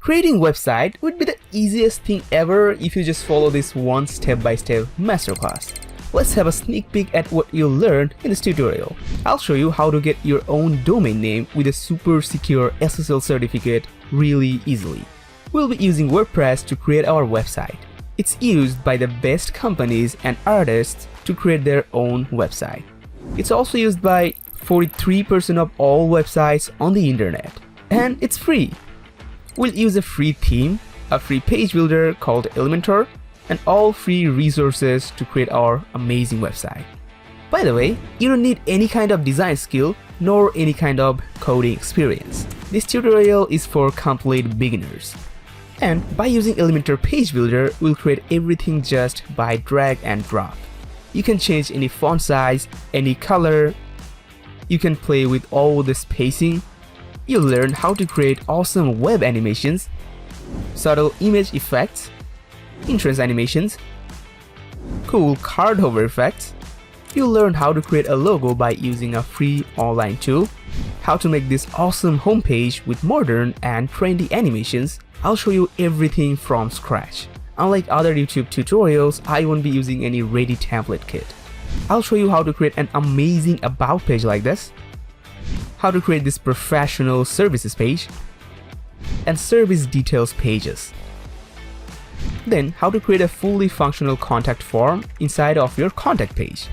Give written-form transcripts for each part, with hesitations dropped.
Creating website would be the easiest thing ever if you just follow this one step-by-step masterclass. Let's have a sneak peek at what you'll learn in this tutorial. I'll show you how to get your own domain name with a super secure SSL certificate really easily. We'll be using WordPress to create our website. It's used by the best companies and artists to create their own website. It's also used by 43% of all websites on the internet. And it's free. We'll use a free theme, a free page builder called Elementor, and all free resources to create our amazing website. By the way, you don't need any kind of design skill nor any kind of coding experience. This tutorial is for complete beginners. And by using Elementor Page Builder, we'll create everything just by drag and drop. You can change any font size, any color. You can play with all the spacing. You'll learn how to create awesome web animations, subtle image effects, entrance animations, cool card hover effects. You'll learn how to create a logo by using a free online tool, how to make this awesome homepage with modern and trendy animations. I'll show you everything from scratch. Unlike other YouTube tutorials, I won't be using any ready template kit. I'll show you how to create an amazing about page like this, how to create this professional services page, and service details pages. Then how to create a fully functional contact form inside of your contact page.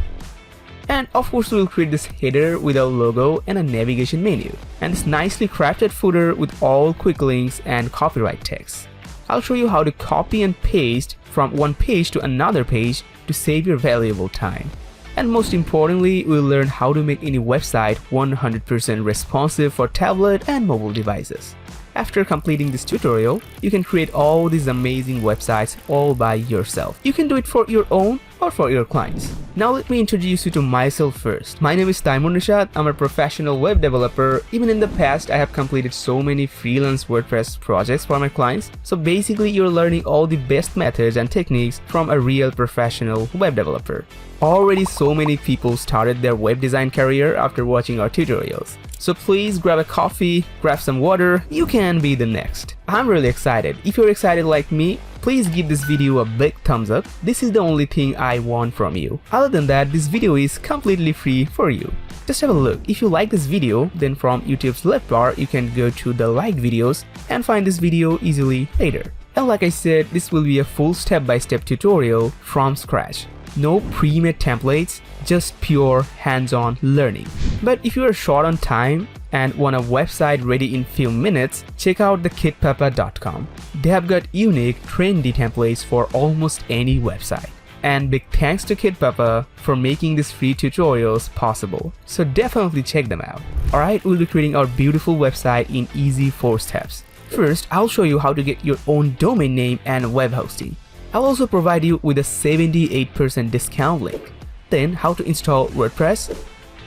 And of course we'll create this header with a logo and a navigation menu, and this nicely crafted footer with all quick links and copyright text. I'll show you how to copy and paste from one page to another page to save your valuable time. And most importantly, we'll learn how to make any website 100% responsive for tablet and mobile devices. After completing this tutorial, you can create all these amazing websites all by yourself. You can do it for your own or for your clients. Now let me introduce you to myself first. My name is Taimur Nishad. I'm a professional web developer. Even in the past, I have completed so many freelance WordPress projects for my clients. So basically, you're learning all the best methods and techniques from a real professional web developer. Already so many people started their web design career after watching our tutorials. So please grab a coffee, grab some water, you can be the next. I'm really excited. If you're excited like me, please give this video a big thumbs up. This is the only thing I want from you. Other than that, this video is completely free for you. Just have a look. If you like this video, then from YouTube's left bar, you can go to the like videos and find this video easily later. And like I said, this will be a full step-by-step tutorial from scratch. No pre-made templates, just pure hands-on learning. But if you are short on time and want a website ready in few minutes, check out the Kitpapa.com. They have got unique, trendy templates for almost any website. And big thanks to Kitpapa for making these free tutorials possible. So definitely check them out. Alright, we'll be creating our beautiful website in easy 4 steps. First, I'll show you how to get your own domain name and web hosting. I'll also provide you with a 78% discount link. Then how to install WordPress.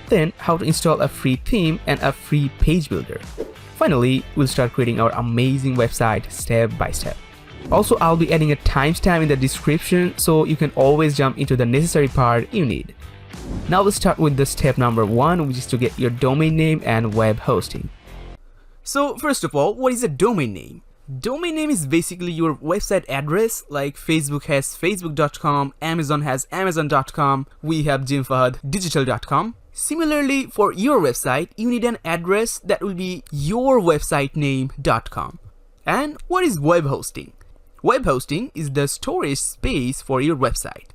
Then how to install a free theme and a free page builder. Finally, we'll start creating our amazing website step by step. Also, I'll be adding a timestamp in the description so you can always jump into the necessary part you need. Now we'll start with the step number 1, which is to get your domain name and web hosting. So first of all, what is a domain name? Domain name is basically your website address, like Facebook has facebook.com, Amazon has amazon.com, we have jimfahaddigital.com. Similarly, for your website, you need an address that will be yourwebsitename.com. And what is web hosting? Web hosting is the storage space for your website.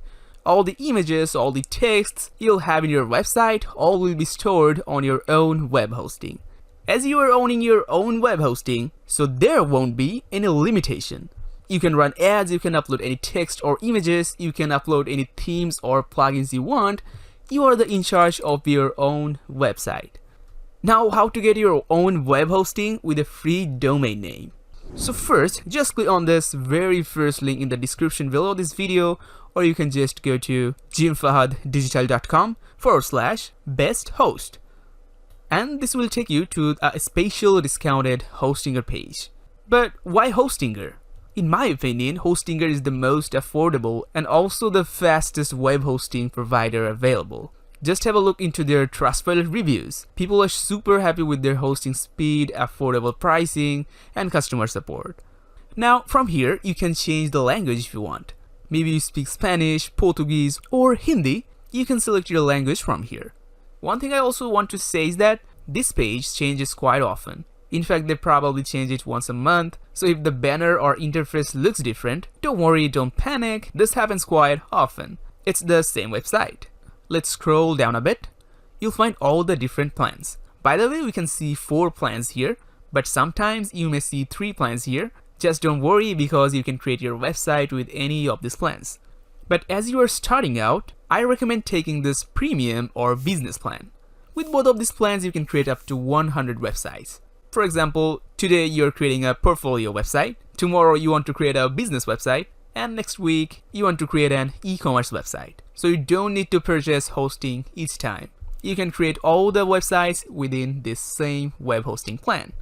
All the images, all the texts you'll have in your website, all will be stored on your own web hosting. As you are owning your own web hosting, so there won't be any limitation. You can run ads, you can upload any text or images, you can upload any themes or plugins you want. You are in charge of your own website. Now, how to get your own web hosting with a free domain name? So first, just click on this very first link in the description below this video, or you can just go to jimfahaddigital.com/best host. And this will take you to a special discounted Hostinger page. But why Hostinger? In my opinion, Hostinger is the most affordable and also the fastest web hosting provider available. Just have a look into their Trustpilot reviews. People are super happy with their hosting speed, affordable pricing, and customer support. Now from here you can change the language if you want. Maybe you speak Spanish, Portuguese or Hindi. You can select your language from here. One thing I also want to say is that this page changes quite often. In fact, they probably change it once a month. So if the banner or interface looks different, don't worry, don't panic. This happens quite often. It's the same website. Let's scroll down a bit. You'll find all the different plans. By the way, we can see 4 plans here, but sometimes you may see 3 plans here. Just don't worry because you can create your website with any of these plans. But as you are starting out, I recommend taking this premium or business plan. With both of these plans, you can create up to 100 websites. For example, today you're creating a portfolio website, tomorrow you want to create a business website, and next week you want to create an e-commerce website. So you don't need to purchase hosting each time. You can create all the websites within this same web hosting plan.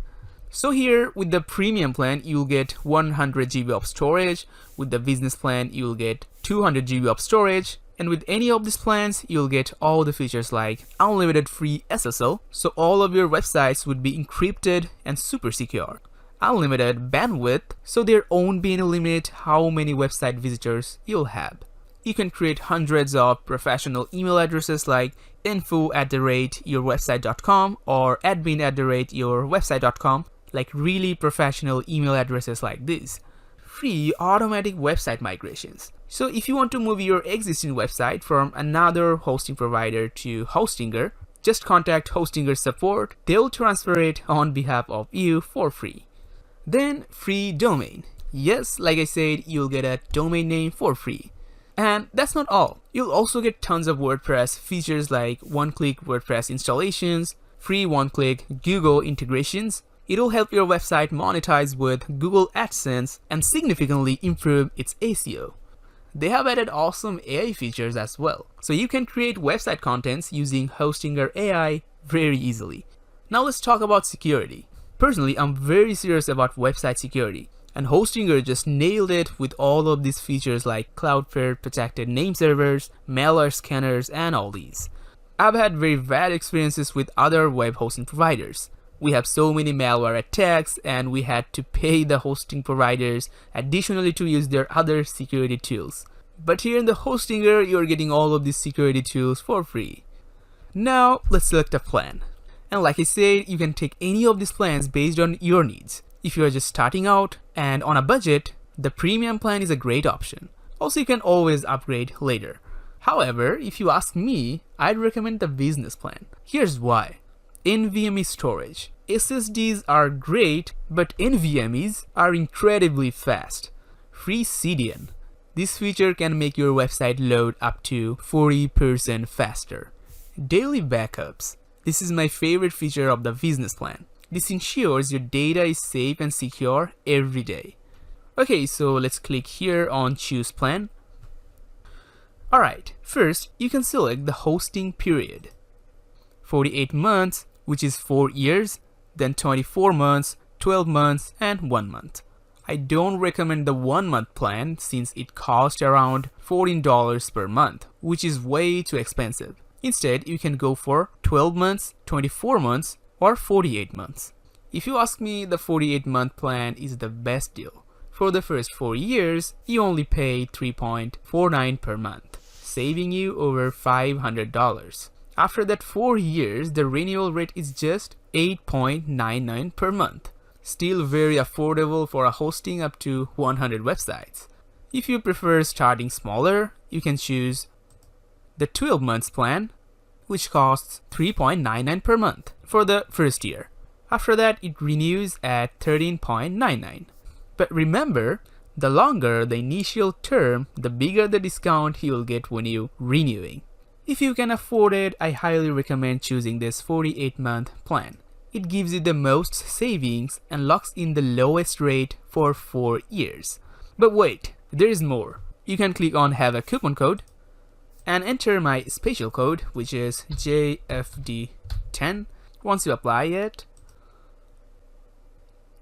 So here with the premium plan, you'll get 100 GB of storage. With the business plan, you'll get 200 GB of storage. And with any of these plans, you'll get all the features like unlimited free SSL. So all of your websites would be encrypted and super secure. Unlimited bandwidth, so there won't be any limit how many website visitors you'll have. You can create hundreds of professional email addresses like info@yourwebsite.com or admin@yourwebsite.com, like really professional email addresses like this. Free automatic website migrations. So if you want to move your existing website from another hosting provider to Hostinger, just contact Hostinger support. They'll transfer it on behalf of you for free. Then free domain. Yes, like I said, you'll get a domain name for free. And that's not all. You'll also get tons of WordPress features like one-click WordPress installations, free one-click Google integrations. It'll help your website monetize with Google AdSense and significantly improve its SEO. They have added awesome AI features as well. So you can create website contents using Hostinger AI very easily. Now let's talk about security. Personally, I'm very serious about website security. And Hostinger just nailed it with all of these features like Cloudflare protected name servers, malware scanners, and all these. I've had very bad experiences with other web hosting providers. We have so many malware attacks and we had to pay the hosting providers additionally to use their other security tools. But here in the Hostinger, you're getting all of these security tools for free. Now let's select a plan. And like I said, you can take any of these plans based on your needs. If you are just starting out and on a budget, the premium plan is a great option. Also, you can always upgrade later. However, if you ask me, I'd recommend the business plan. Here's why. NVMe storage. SSDs are great, but NVMEs are incredibly fast. Free CDN. This feature can make your website load up to 40% faster. Daily backups. This is my favorite feature of the business plan. This ensures your data is safe and secure every day. Okay, so let's click here on choose plan. Alright, first you can select the hosting period. 48 months, which is 4 years, then 24 months, 12 months, and 1 month. I don't recommend the 1 month plan since it costs around $14 per month, which is way too expensive. Instead, you can go for 12 months, 24 months, or 48 months. If you ask me, the 48-month plan is the best deal. For the first 4 years, you only pay $3.49 per month, saving you over $500. After that 4 years, the renewal rate is just $8.99 per month. Still very affordable for a hosting up to 100 websites. If you prefer starting smaller, you can choose the 12 months plan, which costs $3.99 per month for the first year. After that, it renews at $13.99. But remember, the longer the initial term, the bigger the discount you will get when you renewing. If you can afford it, I highly recommend choosing this 48-month plan. It gives you the most savings and locks in the lowest rate for 4 years. But wait, there is more. You can click on have a coupon code and enter my special code, which is JFD10. Once you apply it,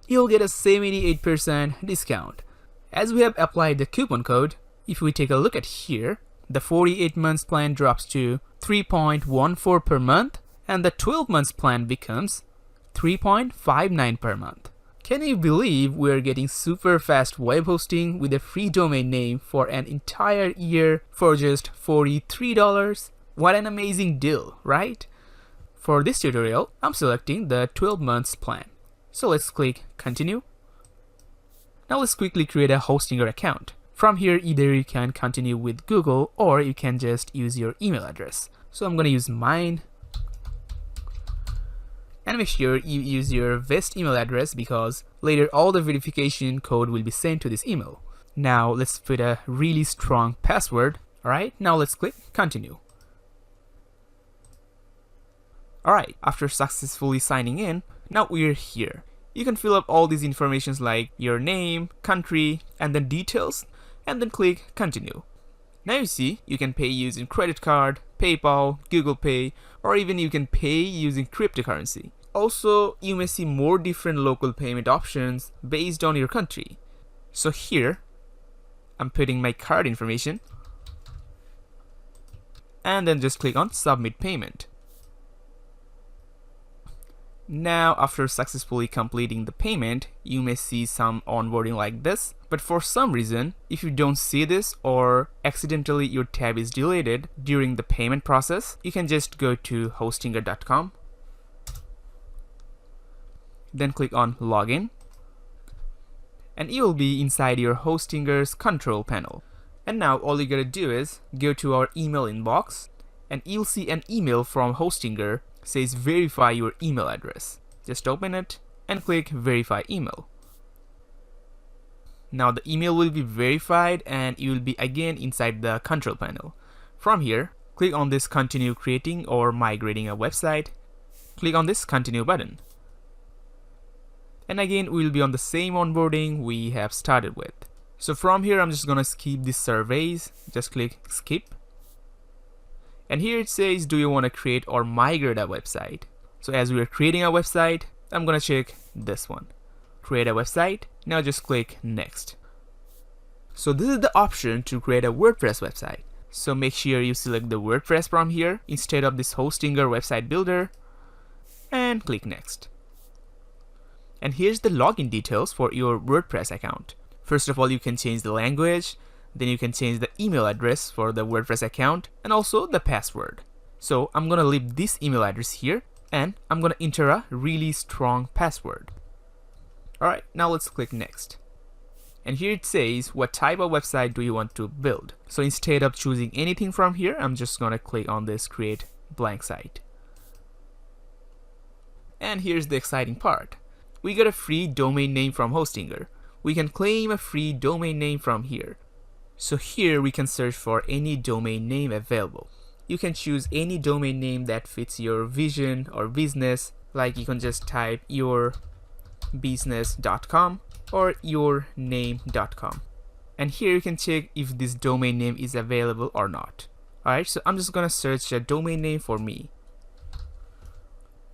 you'll get a 78% discount. As we have applied the coupon code, if we take a look at here, the 48 months plan drops to $3.14 per month and the 12 months plan becomes $3.59 per month. Can you believe we're getting super fast web hosting with a free domain name for an entire year for just $43? What an amazing deal, right? For this tutorial, I'm selecting the 12 months plan. So let's click continue. Now let's quickly create a Hostinger account. From here, either you can continue with Google or you can just use your email address. So I'm going to use mine. And make sure you use your best email address because later all the verification code will be sent to this email. Now let's put a really strong password. Alright, now let's click continue. Alright, after successfully signing in, now we're here. You can fill up all these informations like your name, country, and then details, and then click continue. Now you see, you can pay using credit card, PayPal, Google Pay, or even you can pay using cryptocurrency. Also, you may see more different local payment options based on your country. So here, I'm putting my card information, and then just click on submit payment. Now, after successfully completing the payment, you may see some onboarding like this. But for some reason, if you don't see this or accidentally your tab is deleted during the payment process, you can just go to hostinger.com. Then click on login. And you will be inside your Hostinger's control panel. And now all you gotta do is go to our email inbox and you'll see an email from Hostinger says verify your email address. Just open it and click verify email. Now the email will be verified and you will be again inside the control panel. From here, click on this continue creating or migrating a website. Click on this continue button. And again, we will be on the same onboarding we have started with. So from here, I'm just gonna skip these surveys. Just click skip. And here it says, do you want to create or migrate a website? So as we are creating a website, I'm going to check this one. Create a website. Now just click next. So this is the option to create a WordPress website. So make sure you select the WordPress from here instead of this Hostinger website builder and click next. And here's the login details for your WordPress account. First of all, you can change the language. Then you can change the email address for the WordPress account and also the password. So I'm gonna leave this email address here and I'm gonna enter a really strong password. Alright, now let's click next. And here it says what type of website do you want to build. So instead of choosing anything from here, I'm just gonna click on this create blank site. And here's the exciting part. We got a free domain name from Hostinger. We can claim a free domain name from here. So here we can search for any domain name available. You can choose any domain name that fits your vision or business, like you can just type yourbusiness.com or yourname.com. And here you can check if this domain name is available or not. Alright, so I'm just gonna search a domain name for me.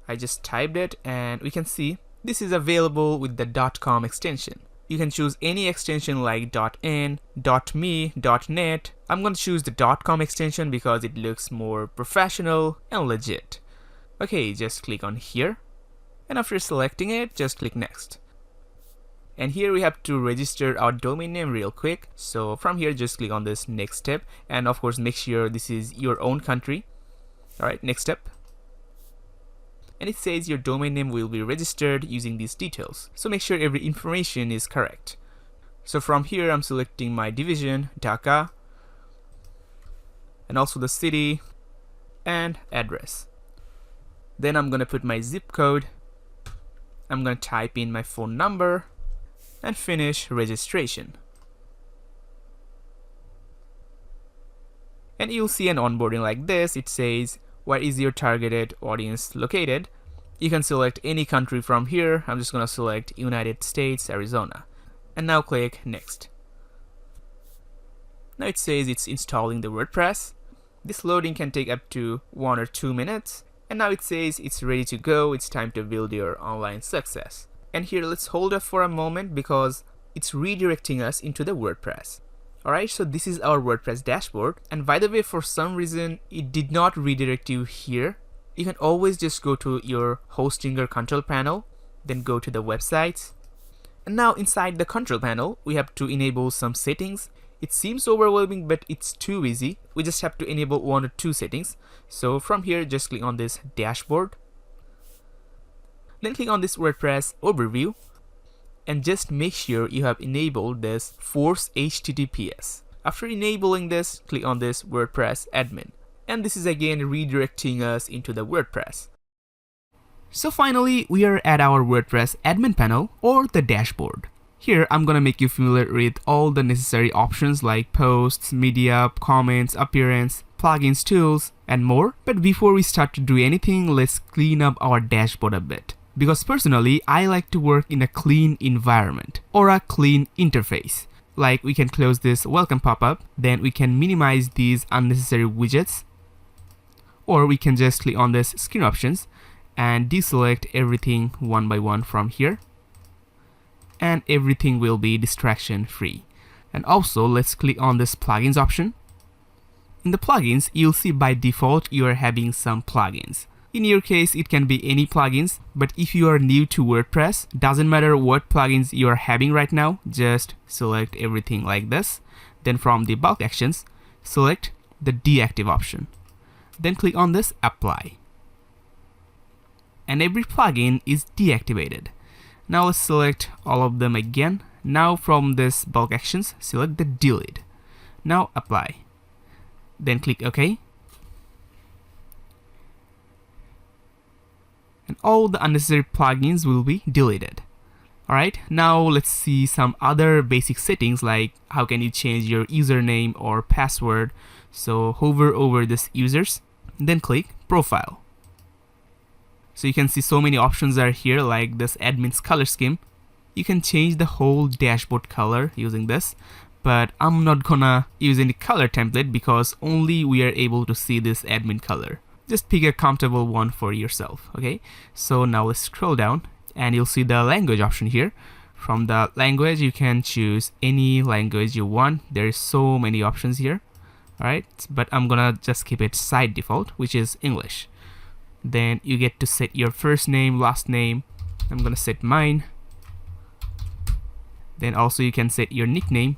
I just typed it and we can see this is available with the .com extension. You can choose any extension like .in, .me, .net. I'm going to choose the .com extension because it looks more professional and legit. Okay, just click on here. And after selecting it, just click next. And here we have to register our domain name real quick. So from here, just click on this next step. And of course, make sure this is your own country. Alright, next step. And it says your domain name will be registered using these details. So make sure every information is correct. So from here, I'm selecting my division, Dhaka, and also the city and address. Then I'm gonna put my zip code. I'm gonna type in my phone number and finish registration. And you'll see an onboarding like this. It says, where is your targeted audience located? You can select any country from here. I'm just going to select United States, Arizona. And now click next. Now it says it's installing the WordPress. This loading can take up to 1 or 2 minutes. And now it says it's ready to go. It's time to build your online success. And here let's hold up for a moment because it's redirecting us into the WordPress. Alright, so this is our WordPress dashboard. And by the way, for some reason, it did not redirect you here. You can always just go to your Hostinger control panel, then go to the websites, And now inside the control panel, we have to enable some settings. It seems overwhelming, but it's too easy. We just have to enable 1 or 2 settings. So from here, just click on this dashboard. Then click on this WordPress overview. And just make sure you have enabled this force HTTPS. After enabling this, click on this WordPress admin. And this is again redirecting us into the WordPress. So finally, we are at our WordPress admin panel or the dashboard. Here, I'm gonna make you familiar with all the necessary options like posts, media, comments, appearance, plugins, tools, and more. But before we start to do anything, let's clean up our dashboard a bit. Because personally, I like to work in a clean environment or a clean interface. Like we can close this welcome pop-up, then we can minimize these unnecessary widgets, or we can just click on this screen options and deselect everything one by one from here, and everything will be distraction free. And also let's click on this plugins option. In the plugins, you'll see by default you are having some plugins. In your case, it can be any plugins, but if you are new to WordPress, doesn't matter what plugins you are having right now, just select everything like this. Then from the bulk actions, select the deactive option. Then click on this apply. And every plugin is deactivated. Now let's select all of them again. Now from this bulk actions, select the delete. Now apply. Then click OK. And all the unnecessary plugins will be deleted. Alright, now let's see some other basic settings like how can you change your username or password. So hover over this users, then click profile. So you can see so many options are here like this admin's color scheme. You can change the whole dashboard color using this, but I'm not gonna use any color template because only we are able to see this admin color. Just pick a comfortable one for yourself, okay? So now let's scroll down and you'll see the language option here. From the language, you can choose any language you want. There's so many options here, alright? But I'm gonna just keep it side default, which is English. Then you get to set your first name, last name. I'm gonna set mine. Then also you can set your nickname.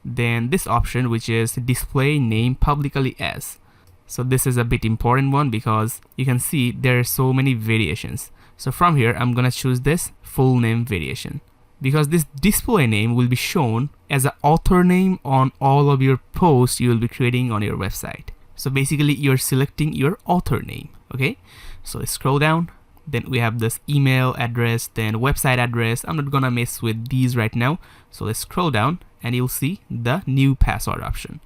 Then this option, which is display name publicly as. So this is a bit important one because you can see there are so many variations. So from here, I'm gonna choose this full name variation because this display name will be shown as an author name on all of your posts you will be creating on your website. So basically you're selecting your author name, okay? So let's scroll down. Then we have this email address, then website address. I'm not gonna mess with these right now. So let's scroll down and you'll see the new password option.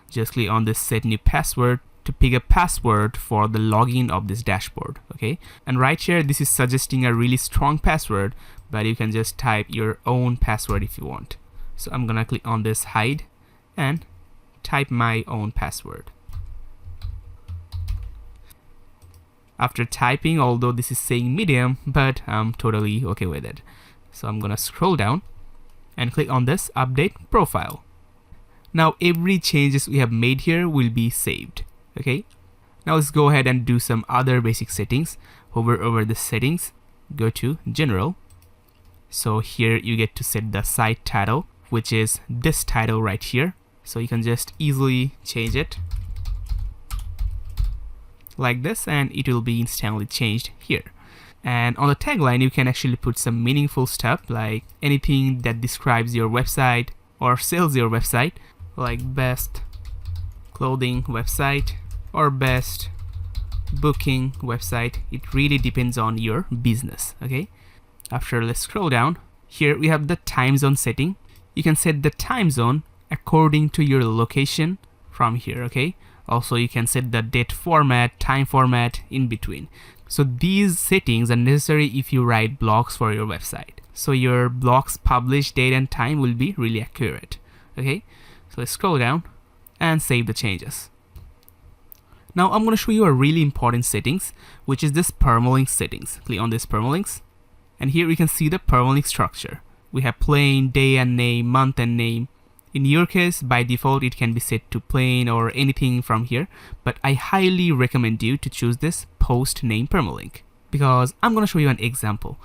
Just click on this set new password to pick a password for the login of this dashboard, okay? And right here, this is suggesting a really strong password, but you can just type your own password if you want. So I'm gonna click on this hide and type my own password. After typing, although this is saying medium, but I'm totally okay with it. So I'm gonna scroll down and click on this update profile. Now every changes we have made here will be saved. Okay, now let's go ahead and do some other basic settings. Hover over the settings, go to general. So here you get to set the site title, which is this title right here. So you can just easily change it like this and it will be instantly changed here. And on the tagline, you can actually put some meaningful stuff like anything that describes your website or sells your website, like best clothing website or best booking website. It really depends on your business, okay? After, let's scroll down. Here we have the time zone setting. You can set the time zone according to your location from here, okay? Also, you can set the date format, time format in between. So these settings are necessary if you write blogs for your website. So your blog's published date and time will be really accurate, okay? So let's scroll down and save the changes. Now I'm going to show you a really important settings, which is this permalink settings. Click on this permalinks, and here we can see the permalink structure. We have plain, day and name, month and name. In your case, by default, it can be set to plain or anything from here, but I highly recommend you to choose this post name permalink because I'm going to show you an example.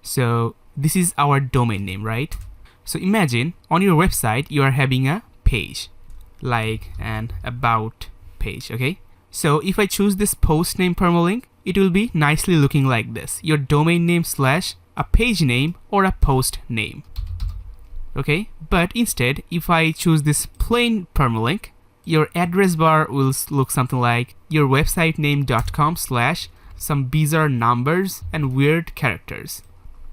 So this is our domain name, right? So imagine on your website you are having a page like an about page, okay? So if I choose this post name permalink, it will be nicely looking like this, your domain name slash a page name or a post name, okay? But instead, if I choose this plain permalink, your address bar will look something like your website name.com slash some bizarre numbers and weird characters.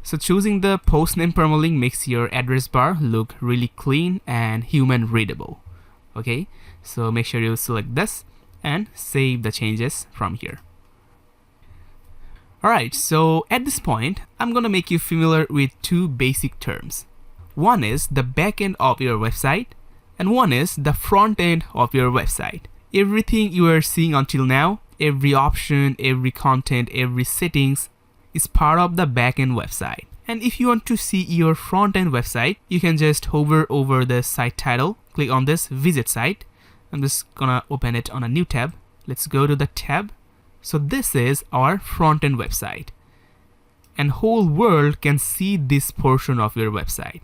So choosing the post name permalink makes your address bar look really clean and human readable, okay? So make sure you select this and save the changes from here. Alright, so at this point, I'm gonna make you familiar with two basic terms. One is the back end of your website, and one is the front end of your website. Everything you are seeing until now, every option, every content, every settings is part of the back end website. And if you want to see your front end website, you can just hover over the site title, click on this visit site. I'm just gonna open it on a new tab. Let's go to the tab. So this is our front end website, and whole world can see this portion of your website.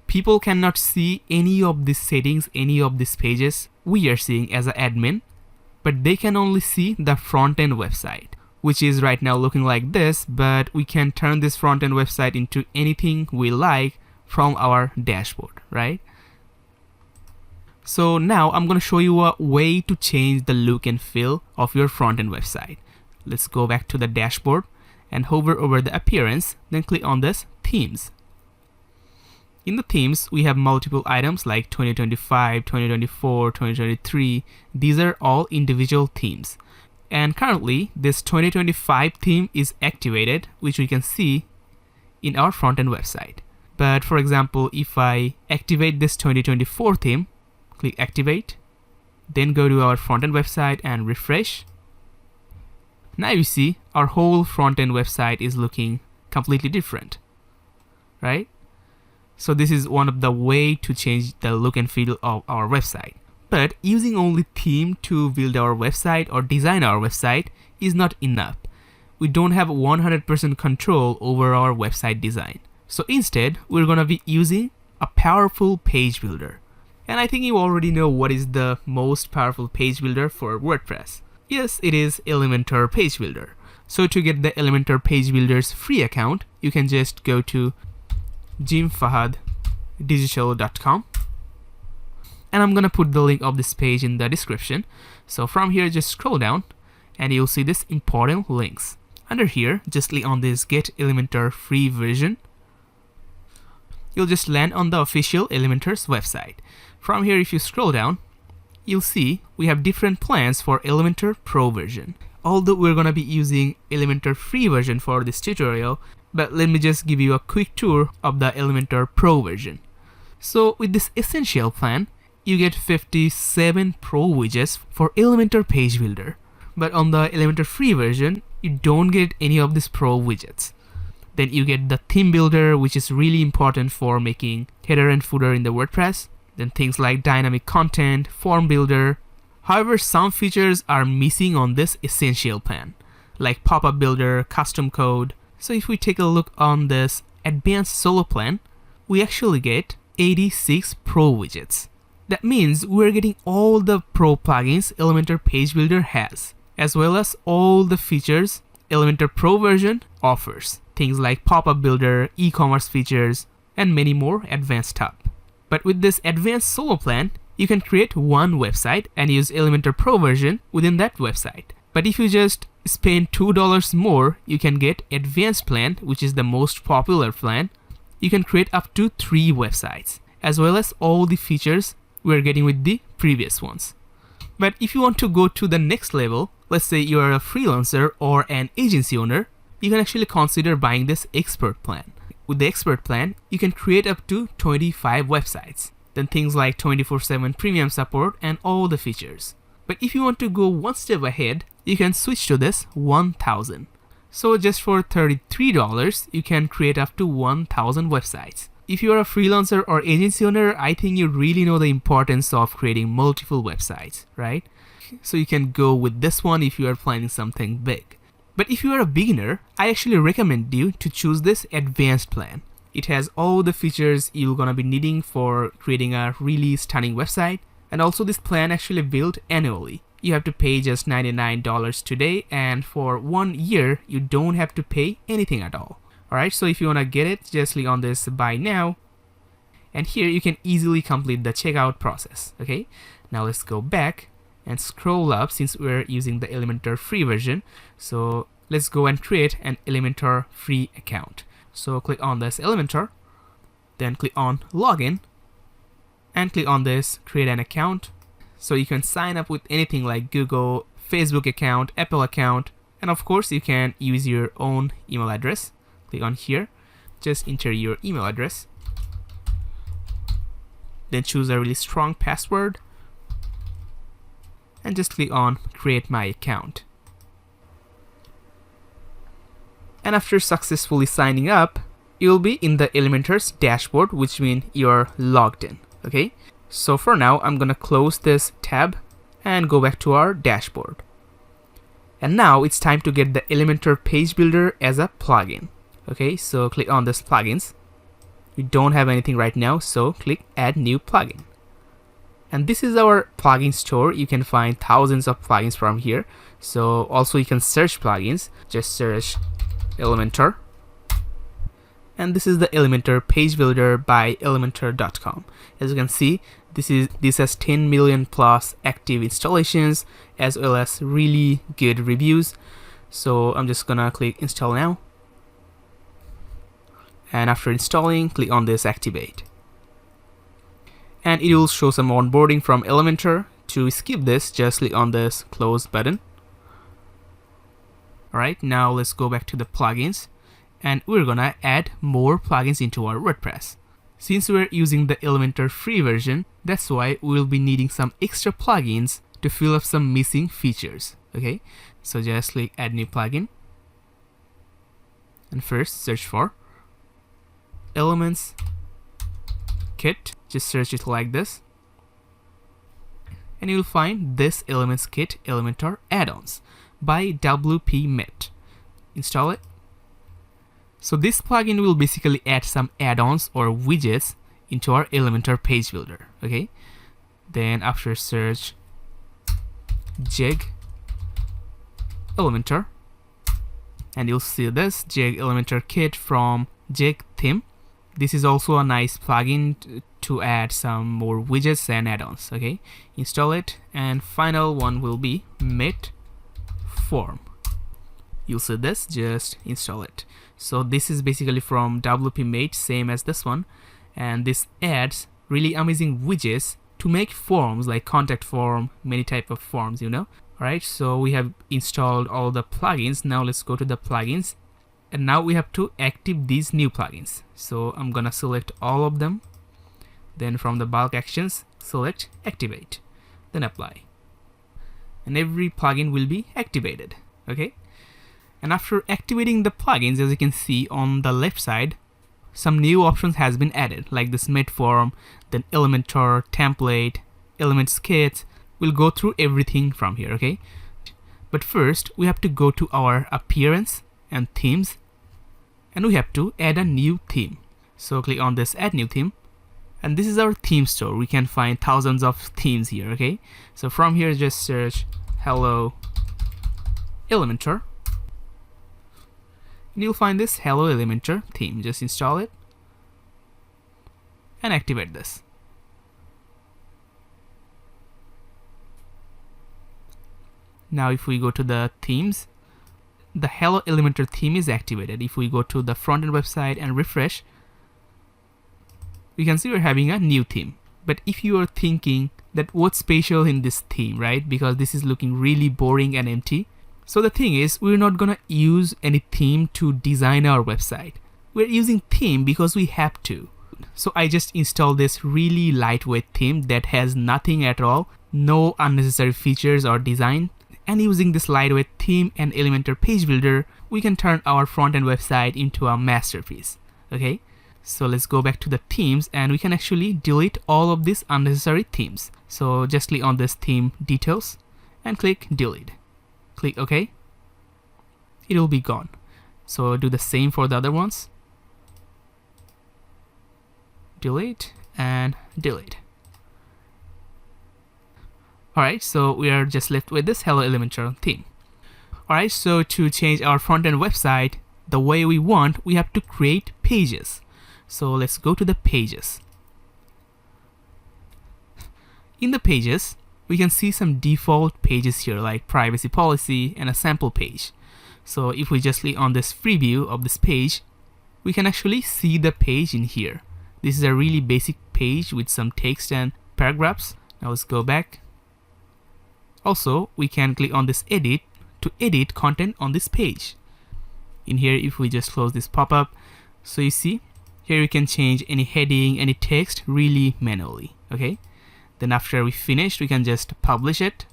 People cannot see any of these settings, any of these pages we are seeing as an admin, but they can only see the front end website, which is right now looking like this, but we can turn this front end website into anything we like from our dashboard, right? So now I'm going to show you a way to change the look and feel of your front end website. Let's go back to the dashboard and hover over the appearance, then click on this themes. In the themes, we have multiple items like 2025, 2024, 2023. These are all individual themes. And currently, this 2025 theme is activated, which we can see in our front end website. But for example, if I activate this 2024 theme, click activate, then go to our front end website and refresh. Now you see our whole front end website is looking completely different, right? So this is one of the way to change the look and feel of our website. But using only theme to build our website or design our website is not enough. We don't have 100% control over our website design. So instead, we're gonna be using a powerful page builder. And I think you already know what is the most powerful page builder for WordPress. Yes, it is Elementor Page Builder. So to get the Elementor Page Builder's free account, you can just go to jimfahaddigital.com, and I'm gonna put the link of this page in the description. So from here, just scroll down and you'll see this important links. Under here, just click on this Get Elementor Free Version. You'll just land on the official Elementor's website. From here, if you scroll down, you'll see we have different plans for Elementor Pro version. Although we're gonna be using Elementor free version for this tutorial, but let me just give you a quick tour of the Elementor Pro version. So with this essential plan, you get 57 Pro widgets for Elementor Page Builder. But on the Elementor free version, you don't get any of these Pro widgets. Then you get the theme builder, which is really important for making header and footer in the WordPress. Then things like dynamic content, form builder. However, some features are missing on this essential plan, like pop-up builder, custom code. So if we take a look on this advanced solo plan, we actually get 86 Pro widgets. That means we're getting all the Pro plugins Elementor Page Builder has, as well as all the features Elementor Pro version offers. Things like pop-up builder, e-commerce features, and many more advanced stuff. But with this advanced solo plan, you can create one website and use Elementor Pro version within that website. But if you just spend $2 more, you can get advanced plan, which is the most popular plan. You can create up to 3 websites, as well as all the features we're getting with the previous ones. But if you want to go to the next level, let's say you are a freelancer or an agency owner, you can actually consider buying this expert plan. With the expert plan, you can create up to 25 websites. Then things like 24/7 premium support and all the features. But if you want to go one step ahead, you can switch to this 1000. So just for $33, you can create up to 1000 websites. If you are a freelancer or agency owner, I think you really know the importance of creating multiple websites, right? So you can go with this one if you are planning something big. But if you are a beginner, I actually recommend you to choose this advanced plan. It has all the features you're gonna be needing for creating a really stunning website. And also this plan actually billed annually. You have to pay just $99 today, and for 1 year, you don't have to pay anything at all. Alright, so if you wanna get it, just click on this buy now. And here you can easily complete the checkout process. Okay, now let's go back and scroll up since we're using the Elementor free version. So let's go and create an Elementor free account. So click on this Elementor, then click on login, and click on this create an account. So you can sign up with anything like Google, Facebook account, Apple account, and of course you can use your own email address. Click on here, just enter your email address, then choose a really strong password, and just click on create my account. And after successfully signing up, you'll be in the Elementor's dashboard, which means you're logged in. Okay, so for now I'm gonna close this tab and go back to our dashboard. And now it's time to get the Elementor page builder as a plugin. Okay, so click on this plugins. We don't have anything right now, so click add new plugin. And this is our plugin store. You can find thousands of plugins from here. So also you can search plugins, just search Elementor. And this is the Elementor page builder by elementor.com. As you can see, this has 10 million plus active installations as well as really good reviews. So I'm just gonna click install now. And after installing, click on this activate. And it will show some onboarding from Elementor. To skip this, just click on this close button. Alright, now let's go back to the plugins. And we're gonna add more plugins into our WordPress. Since we're using the Elementor free version, that's why we'll be needing some extra plugins to fill up some missing features. Okay, so just click add new plugin. And first search for Elements Kit. Just search it like this. And you'll find this Elements Kit Elementor add-ons by WP Met. Install it. So this plugin will basically add some add-ons or widgets into our Elementor page builder. Okay, then after search Jeg Elementor, and you'll see this Jeg Elementor Kit from Jeg theme. This is also a nice plugin to add some more widgets and add-ons. Okay, install it, and final one will be Met Form. You'll see this, just install it. So this is basically from WP Mate, same as this one, and this adds really amazing widgets to make forms like contact form, many type of forms, you know. Alright, so we have installed all the plugins. Now let's go to the plugins, and now we have to active these new plugins. So I'm gonna select all of them, then from the bulk actions select activate, then apply, and every plugin will be activated. Okay, and after activating the plugins, as you can see on the left side, some new options has been added like this Met Form, then Elementor Template, Elements Kit. We'll go through everything from here. Okay, but first we have to go to our appearance and themes, and we have to add a new theme. So click on this add new theme, and this is our theme store. We can find thousands of themes here. Okay, so from here just search hello Elementor, and you'll find this hello Elementor theme. Just install it and activate this. Now if we go to the themes, the hello Elementor theme is activated. If we go to the front end website and refresh, we can see we're having a new theme. But if you are thinking that what's special in this theme, right? Because this is looking really boring and empty. So the thing is, we're not gonna use any theme to design our website. We're using theme because we have to. So I just installed this really lightweight theme that has nothing at all, no unnecessary features or design. And using this lightweight theme and Elementor page builder, we can turn our front-end website into a masterpiece. Okay, so let's go back to the themes, and we can actually delete all of these unnecessary themes. So just click on this theme details and click delete. Click OK. it will be gone. So do the same for the other ones. Delete and delete. Alright, so we are just left with this Hello Elementor theme. Alright, so to change our front-end website the way we want, we have to create pages. So let's go to the pages. In the pages, we can see some default pages here like privacy policy and a sample page. So if we just click on this preview of this page, we can actually see the page in here. This is a really basic page with some text and paragraphs. Now let's go back. Also, we can click on this edit to edit content on this page. In here, if we just close this pop-up, so you see, here we can change any heading, any text really manually, okay? Then after we finish, we can just publish it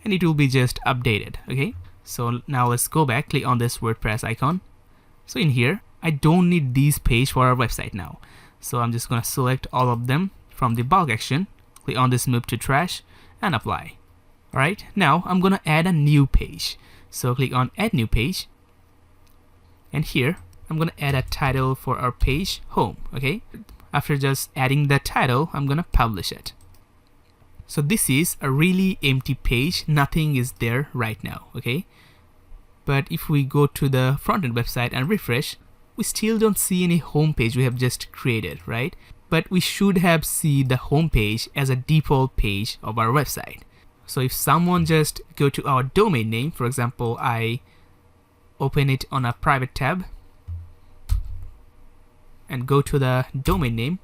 and it will be just updated, okay? So now let's go back, click on this WordPress icon. So in here, I don't need these pages for our website now. So I'm just gonna select all of them from the bulk action, click on this move to trash and apply. Alright, now I'm gonna add a new page. So click on add new page. And here, I'm gonna add a title for our page, home, okay? After just adding the title, I'm gonna publish it. So this is a really empty page, nothing is there right now, okay? But if we go to the front-end website and refresh, we still don't see any home page we have just created, right? But we should have seen the home page as a default page of our website. So if someone just go to our domain name, for example, I open it on a private tab and go to the domain name,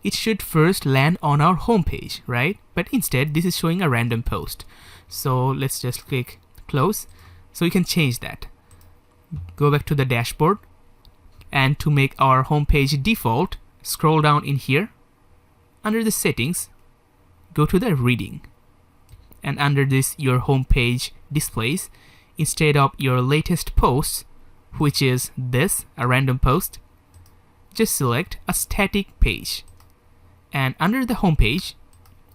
it should first land on our home page, right? But instead, this is showing a random post. So let's just click close. So we can change that. Go back to the dashboard, and to make our home page default, scroll down in here. Under the settings, go to the reading. And under this, your home page displays, instead of your latest posts, which is this, a random post, just select a static page. And under the home page,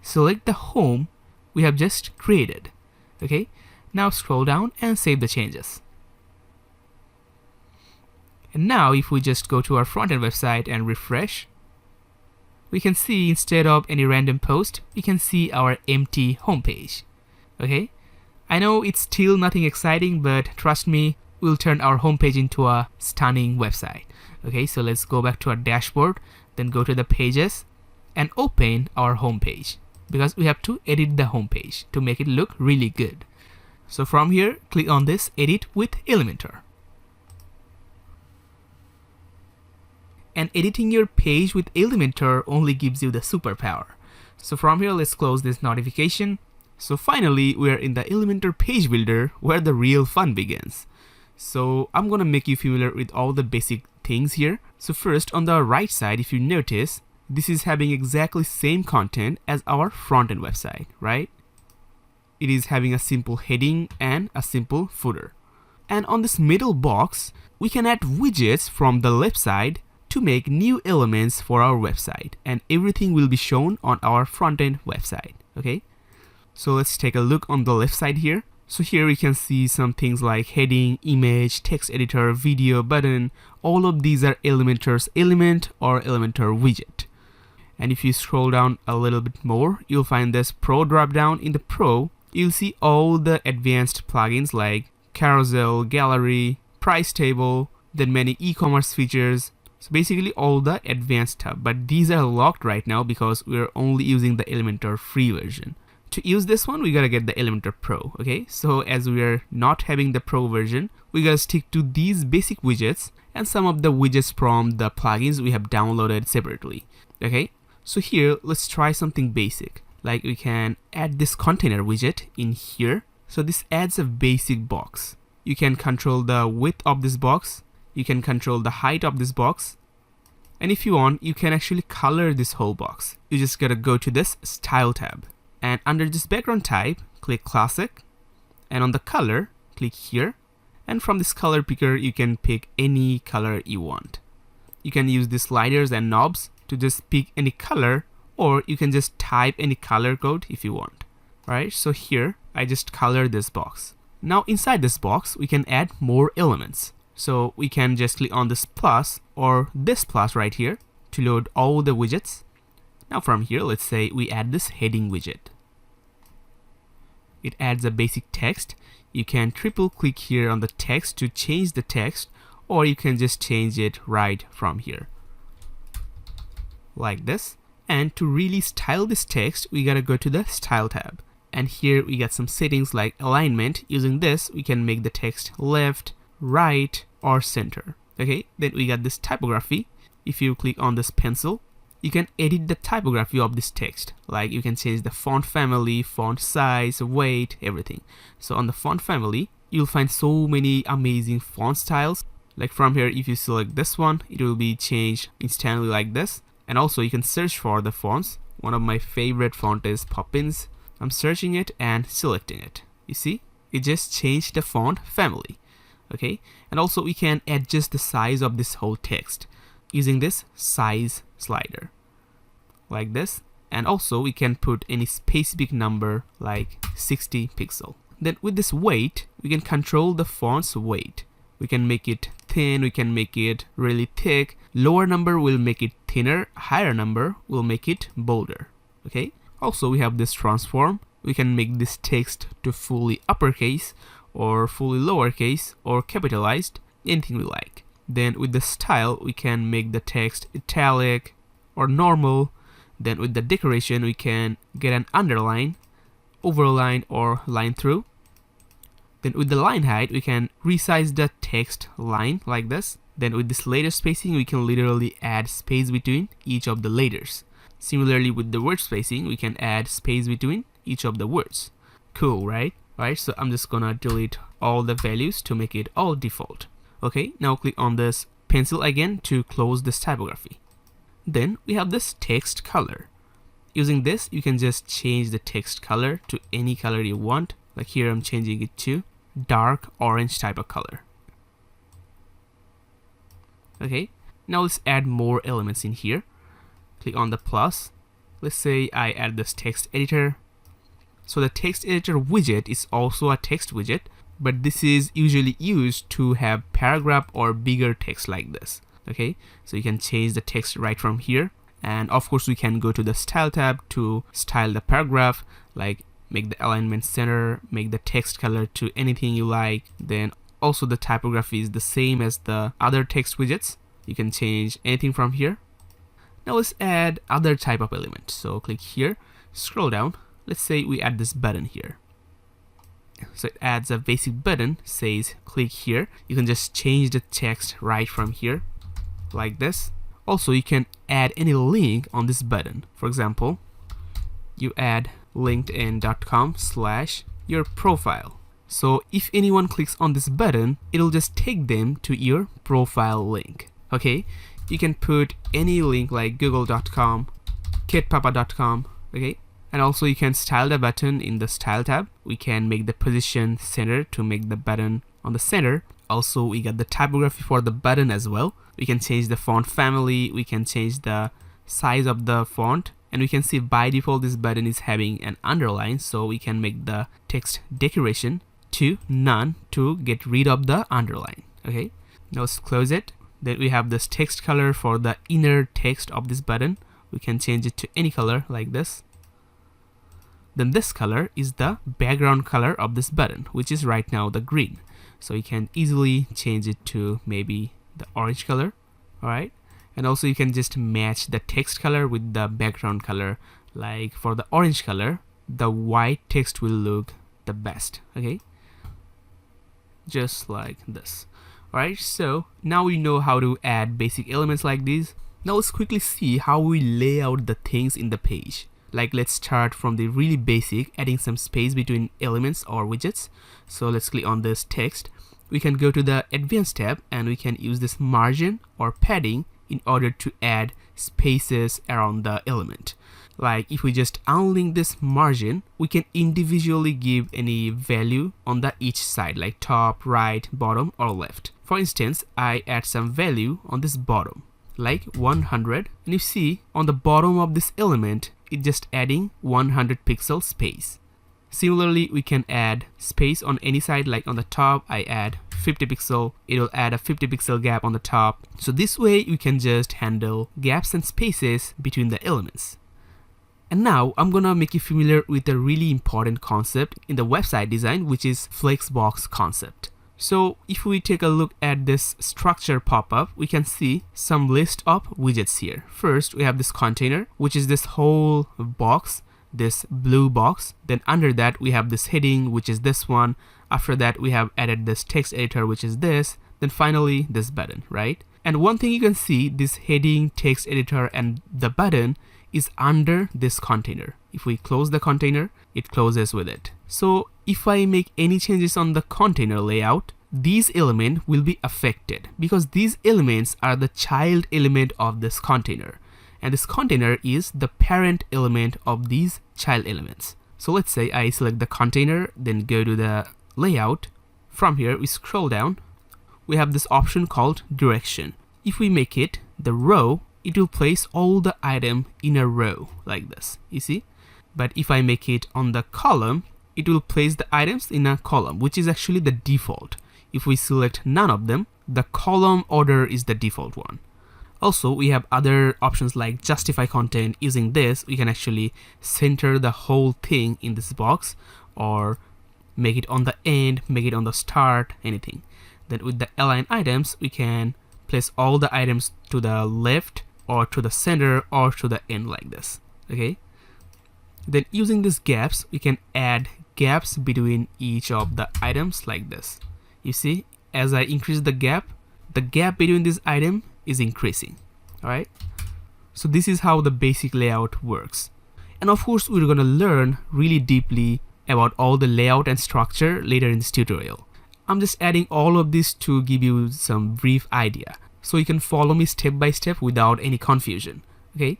select the home we have just created. Okay, now scroll down and save the changes. And now if we just go to our front-end website and refresh, we can see instead of any random post, we can see our empty home page. Okay, I know it's still nothing exciting, but trust me, we'll turn our home page into a stunning website. Okay, so let's go back to our dashboard, then go to the pages and open our home page, because we have to edit the home page to make it look really good. So from here, click on this edit with Elementor. And editing your page with Elementor only gives you the superpower. So from here, let's close this notification. So finally, we're in the Elementor page builder where the real fun begins. So I'm gonna make you familiar with all the basic things here. So first, on the right side, if you notice, this is having exactly same content as our front-end website, right? It is having a simple heading and a simple footer. And on this middle box, we can add widgets from the left side to make new elements for our website, and everything will be shown on our front-end website, okay? So let's take a look on the left side here. So here we can see some things like heading, image, text editor, video, button. All of these are Elementor's element or Elementor widget. And if you scroll down a little bit more, you'll find this Pro drop-down. In the Pro, you'll see all the advanced plugins like carousel, gallery, price table, then many e-commerce features. So basically all the advanced stuff, but these are locked right now because we're only using the Elementor free version. To use this one, we gotta get the Elementor Pro, okay? So as we are not having the Pro version, we gotta stick to these basic widgets and some of the widgets from the plugins we have downloaded separately, okay? So here, let's try something basic. Like we can add this container widget in here. So this adds a basic box. You can control the width of this box. You can control the height of this box. And if you want, you can actually color this whole box. You just gotta go to this Style tab. And under this background type, click Classic. And on the color, click here. And from this color picker, you can pick any color you want. You can use the sliders and knobs to just pick any color, or you can just type any color code if you want. Alright, so here, I just color this box. Now inside this box, we can add more elements. So we can just click on this plus or this plus right here to load all the widgets. Now from here, let's say we add this heading widget. It adds a basic text. You can triple click here on the text to change the text, or you can just change it right from here. Like this. And to really style this text, we gotta go to the Style tab. And here we got some settings like alignment. Using this, we can make the text left, right, or center. Okay, then we got this typography. If you click on this pencil, you can edit the typography of this text. Like you can change the font family, font size, weight, everything. So on the font family, you'll find so many amazing font styles. Like from here, if you select this one, it will be changed instantly like this. And also you can search for the fonts. One of my favorite font is Poppins. I'm searching it and selecting it. You see, it just changed the font family. Okay, and also we can adjust the size of this whole text using this size slider like this. And also we can put any specific number like 60 pixel. Then with this weight, we can control the font's weight. We can make it thin, we can make it really thick. Lower number will make it thinner, higher number will make it bolder. Okay. Also we have this transform. We can make this text to fully uppercase or fully lowercase or capitalized, anything we like. Then with the style, we can make the text italic or normal. Then with the decoration, we can get an underline, overline, or line through. Then with the line height, we can resize the text line like this. Then with this letter spacing, we can literally add space between each of the letters. Similarly with the word spacing, we can add space between each of the words. Cool, right? Alright, so I'm just gonna delete all the values to make it all default. Okay, now click on this pencil again to close this typography. Then we have this text color. Using this, you can just change the text color to any color you want. Like here, I'm changing it to dark orange type of color. Okay, now let's add more elements in here. Click on the plus. Let's say I add this text editor. So the text editor widget is also a text widget, but this is usually used to have paragraph or bigger text like this. Okay, so you can change the text right from here. And of course, we can go to the Style tab to style the paragraph, like make the alignment center, make the text color to anything you like. Then also the typography is the same as the other text widgets. You can change anything from here. Now let's add other type of element. So click here, scroll down. Let's say we add this button here. So it adds a basic button, says click here. You can just change the text right from here like this. Also, you can add any link on this button. For example, you add linkedin.com/your profile. So if anyone clicks on this button, it'll just take them to your profile link. Okay, you can put any link like google.com, kitpapa.com. Okay, and also you can style the button in the Style tab. We can make the position center to make the button on the center. Also, we got the typography for the button as well. We can change the font family, we can change the size of the font, and we can see by default this button is having an underline, so we can make the text decoration to none to get rid of the underline. Okay, now let's close it. Then we have this text color for the inner text of this button. We can change it to any color like this. Then this color is the background color of this button, which is right now the green. So you can easily change it to maybe the orange color. Alright, and also you can just match the text color with the background color. Like for the orange color, the white text will look the best. Okay, just like this. Alright, so now we know how to add basic elements like these. Now let's quickly see how we lay out the things in the page. Like let's start from the really basic, adding some space between elements or widgets. So let's click on this text. We can go to the Advanced tab and we can use this margin or padding in order to add spaces around the element. Like if we just unlink this margin, we can individually give any value on the each side, like top, right, bottom, or left. For instance, I add some value on this bottom, like 100, and you see on the bottom of this element, it's just adding 100 pixel space. Similarly, we can add space on any side, like on the top, I add 50 pixel, it will add a 50 pixel gap on the top. So this way you can just handle gaps and spaces between the elements. And now I'm gonna make you familiar with a really important concept in the website design, which is flexbox concept. So if we take a look at this structure pop-up, we can see some list of widgets here. First, we have this container, which is this whole box, this blue box. Then under that, we have this heading, which is this one. After that, we have added this text editor, which is this. Then finally, this button, right? And one thing you can see, this heading, text editor, and the button is under this container. If we close the container, it closes with it. So if I make any changes on the container layout, these elements will be affected because these elements are the child element of this container. And this container is the parent element of these child elements. So let's say I select the container, then go to the layout. From here, we scroll down. We have this option called direction. If we make it the row, it will place all the item in a row like this, you see? But if I make it on the column, it will place the items in a column, which is actually the default. If we select none of them, the column order is the default one. Also, we have other options like justify content. Using this, we can actually center the whole thing in this box, or make it on the end, make it on the start, anything. Then with the align items, we can place all the items to the left or to the center or to the end like this, okay? Then using these gaps, we can add gaps between each of the items like this. You see, as I increase the gap between this item is increasing, all right? So this is how the basic layout works. And of course, we're gonna learn really deeply about all the layout and structure later in this tutorial. I'm just adding all of this to give you some brief idea, so you can follow me step by step without any confusion, okay?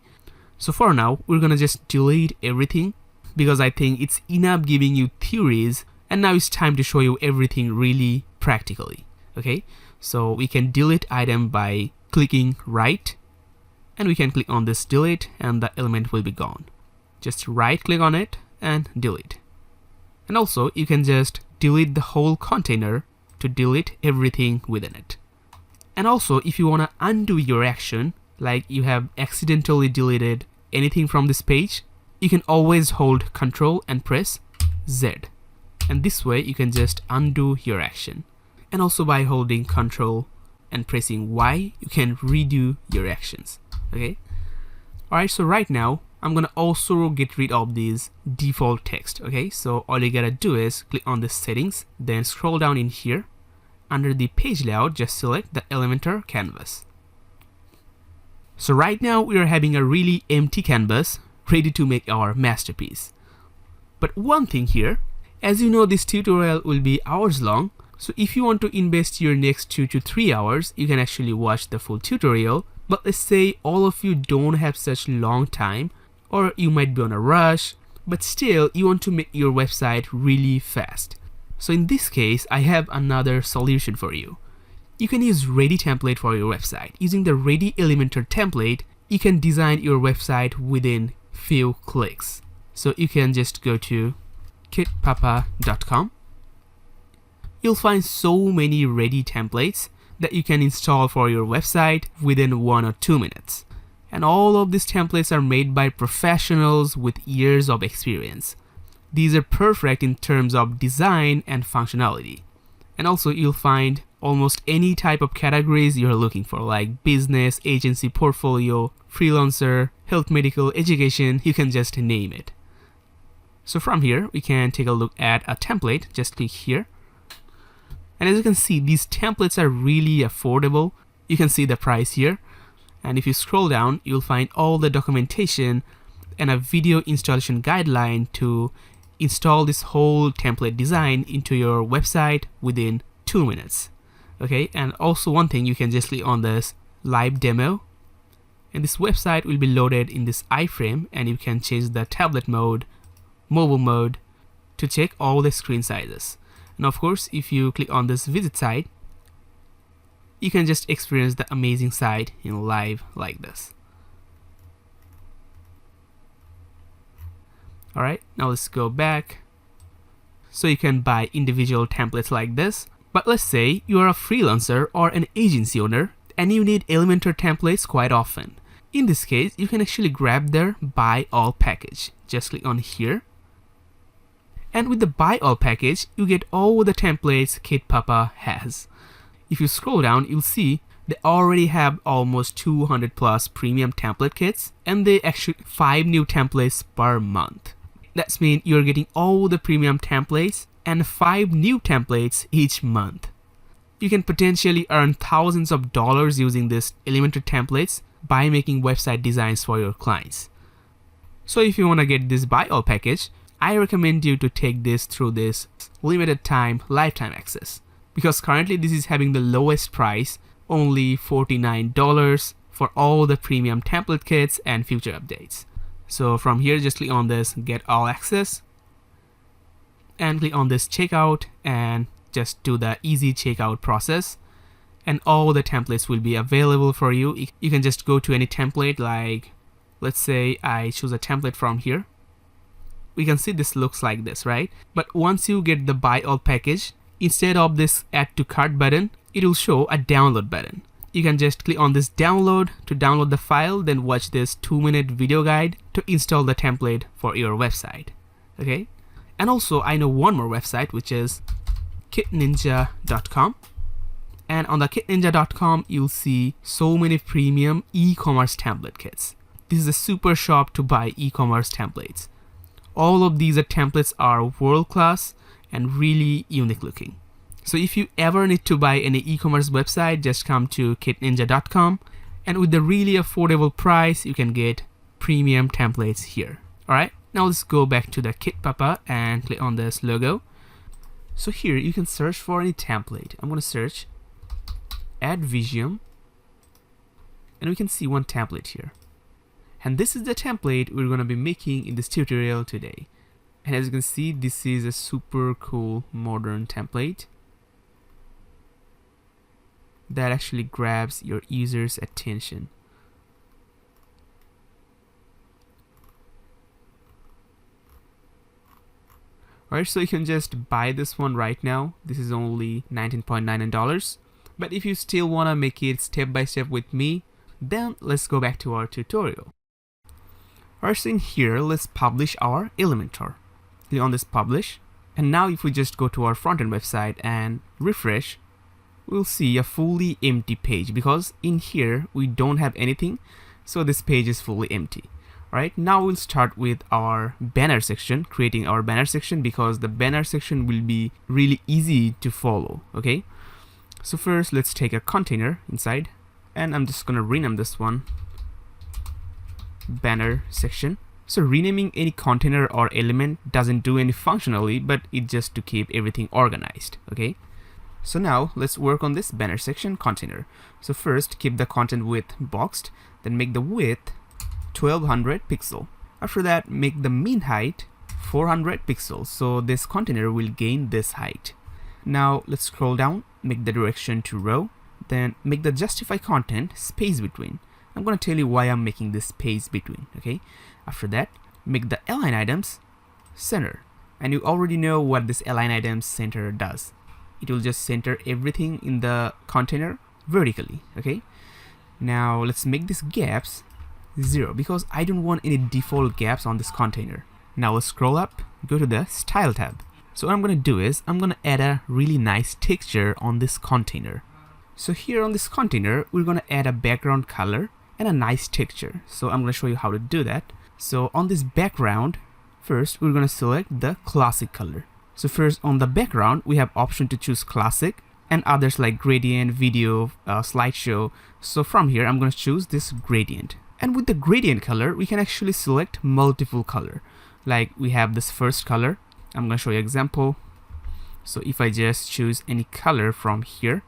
So for now, we're gonna just delete everything because I think it's enough giving you theories, and now it's time to show you everything really practically, okay? So we can delete item by clicking right, and we can click on this delete and the element will be gone. Just right click on it and delete. And also you can just delete the whole container to delete everything within it. And also if you want to undo your action, like you have accidentally deleted anything from this page, you can always hold Ctrl and press Z. And this way you can just undo your action. And also by holding Ctrl and pressing Y, you can redo your actions, okay? Alright, so right now, I'm gonna also get rid of this default text, okay? So all you gotta do is click on the settings, then scroll down in here. Under the page layout, just select the Elementor canvas. So right now we are having a really empty canvas ready to make our masterpiece. But one thing here, as you know, this tutorial will be hours long. So if you want to invest your next 2 to 3 hours, you can actually watch the full tutorial. But let's say all of you don't have such long time, or you might be on a rush, but still you want to make your website really fast. So in this case, I have another solution for you. You can use Ready template for your website. Using the Ready Elementor template, you can design your website within few clicks. So you can just go to kitpapa.com. You'll find so many ready templates that you can install for your website within 1 or 2 minutes. And all of these templates are made by professionals with years of experience. These are perfect in terms of design and functionality. And also you'll find almost any type of categories you're looking for, like business, agency, portfolio, freelancer, health, medical, education, you can just name it. So from here, we can take a look at a template. Just click here. And as you can see, these templates are really affordable. You can see the price here. And if you scroll down, you'll find all the documentation and a video installation guideline to install this whole template design into your website within 2 minutes. Okay, and also one thing, you can just click on this live demo, and this website will be loaded in this iframe, and you can change the tablet mode, mobile mode to check all the screen sizes. And of course, if you click on this visit site, you can just experience the amazing site in live like this. Alright, now let's go back so you can buy individual templates like this. But let's say you are a freelancer or an agency owner and you need Elementor templates quite often. In this case, you can actually grab their buy all package. Just click on here. And with the buy all package, you get all the templates Kitpapa has. If you scroll down, you'll see they already have almost 200 plus premium template kits, and they actually 5 new templates per month. That means you're getting all the premium templates and 5 new templates each month. You can potentially earn thousands of dollars using this Elementor templates by making website designs for your clients. So if you want to get this buy all package, I recommend you to take this through this limited time lifetime access, because currently this is having the lowest price, only $49 for all the premium template kits and future updates. So from here, just click on this get all access and click on this checkout and just do the easy checkout process, and all the templates will be available for you. You can just go to any template, like let's say I choose a template from here. We can see this looks like this, right? But once you get the buy all package, instead of this add to cart button, it will show a download button. You can just click on this download to download the file, then watch this 2-minute video guide to install the template for your website. Okay? And also I know one more website, which is kitninja.com. And on the kitninja.com, you'll see so many premium e-commerce template kits. This is a super shop to buy e-commerce templates. All of these templates are world-class and really unique looking. So if you ever need to buy any e-commerce website, just come to kitninja.com, and with the really affordable price, you can get premium templates here. Alright, now let's go back to the Kitpapa and click on this logo. So here you can search for any template. I'm going to search Advisium, and we can see one template here. And this is the template we're going to be making in this tutorial today. And as you can see, this is a super cool modern template that actually grabs your user's attention. Alright, so you can just buy this one right now. This is only $19.99. But if you still want to make it step by step with me, then let's go back to our tutorial. Alright, so in here, let's publish our Elementor. Click on this publish, and now if we just go to our front-end website and refresh, we'll see a fully empty page, because in here we don't have anything, so this page is fully empty. Alright, now we'll start with our banner section, creating our banner section, because the banner section will be really easy to follow. Okay, so first let's take a container inside, and I'm just gonna rename this one banner section. So renaming any container or element doesn't do any functionally, but it's just to keep everything organized. Okay, so now let's work on this banner section container. So first keep the content width boxed, then make the width 1200 pixel. After that, make the mean height 400 pixels, so this container will gain this height. Now let's scroll down, make the direction to row, then make the justify content space between. I'm going to tell you why I'm making this space between. Okay, after that, make the align items center, and you already know what this align items center does. It will just center everything in the container vertically. Okay, now let's make these gaps 0, because I don't want any default gaps on this container. Now let's scroll up, go to the style tab. So what I'm going to do is I'm going to add a really nice texture on this container. So here on this container, we're going to add a background color and a nice texture. So I'm going to show you how to do that. So on this background, first we're going to select the classic color. So first on the background, we have option to choose classic and others like gradient, video, slideshow. So from here, I'm going to choose this gradient. And with the gradient color, we can actually select multiple color. Like we have this first color. I'm going to show you example. So if I just choose any color from here,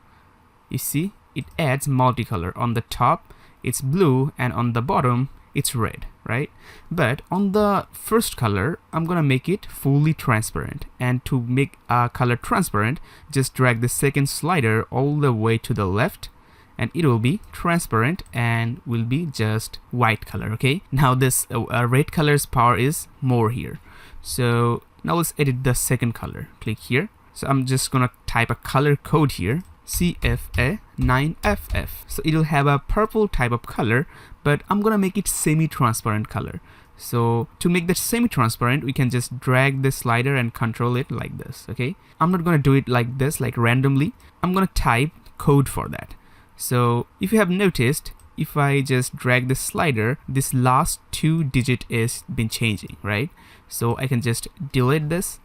you see it adds multicolor. On the top it's blue, and on the bottom it's red, right? But on the first color, I'm gonna make it fully transparent, and to make a color transparent, just drag the second slider all the way to the left, and it will be transparent and will be just white color. Okay, now this red color's power is more here, so Now let's edit the second color. Click here. So I'm just gonna type a color code here, CFA9FF. So it'll have a purple type of color, but I'm gonna make it semi-transparent color. So to make that semi-transparent, we can just drag this slider and control it like this, okay? I'm not gonna do it like this, like randomly. I'm gonna type code for that. So if you have noticed, if I just drag this slider, this last 2 digit is been changing, right? So I can just delete this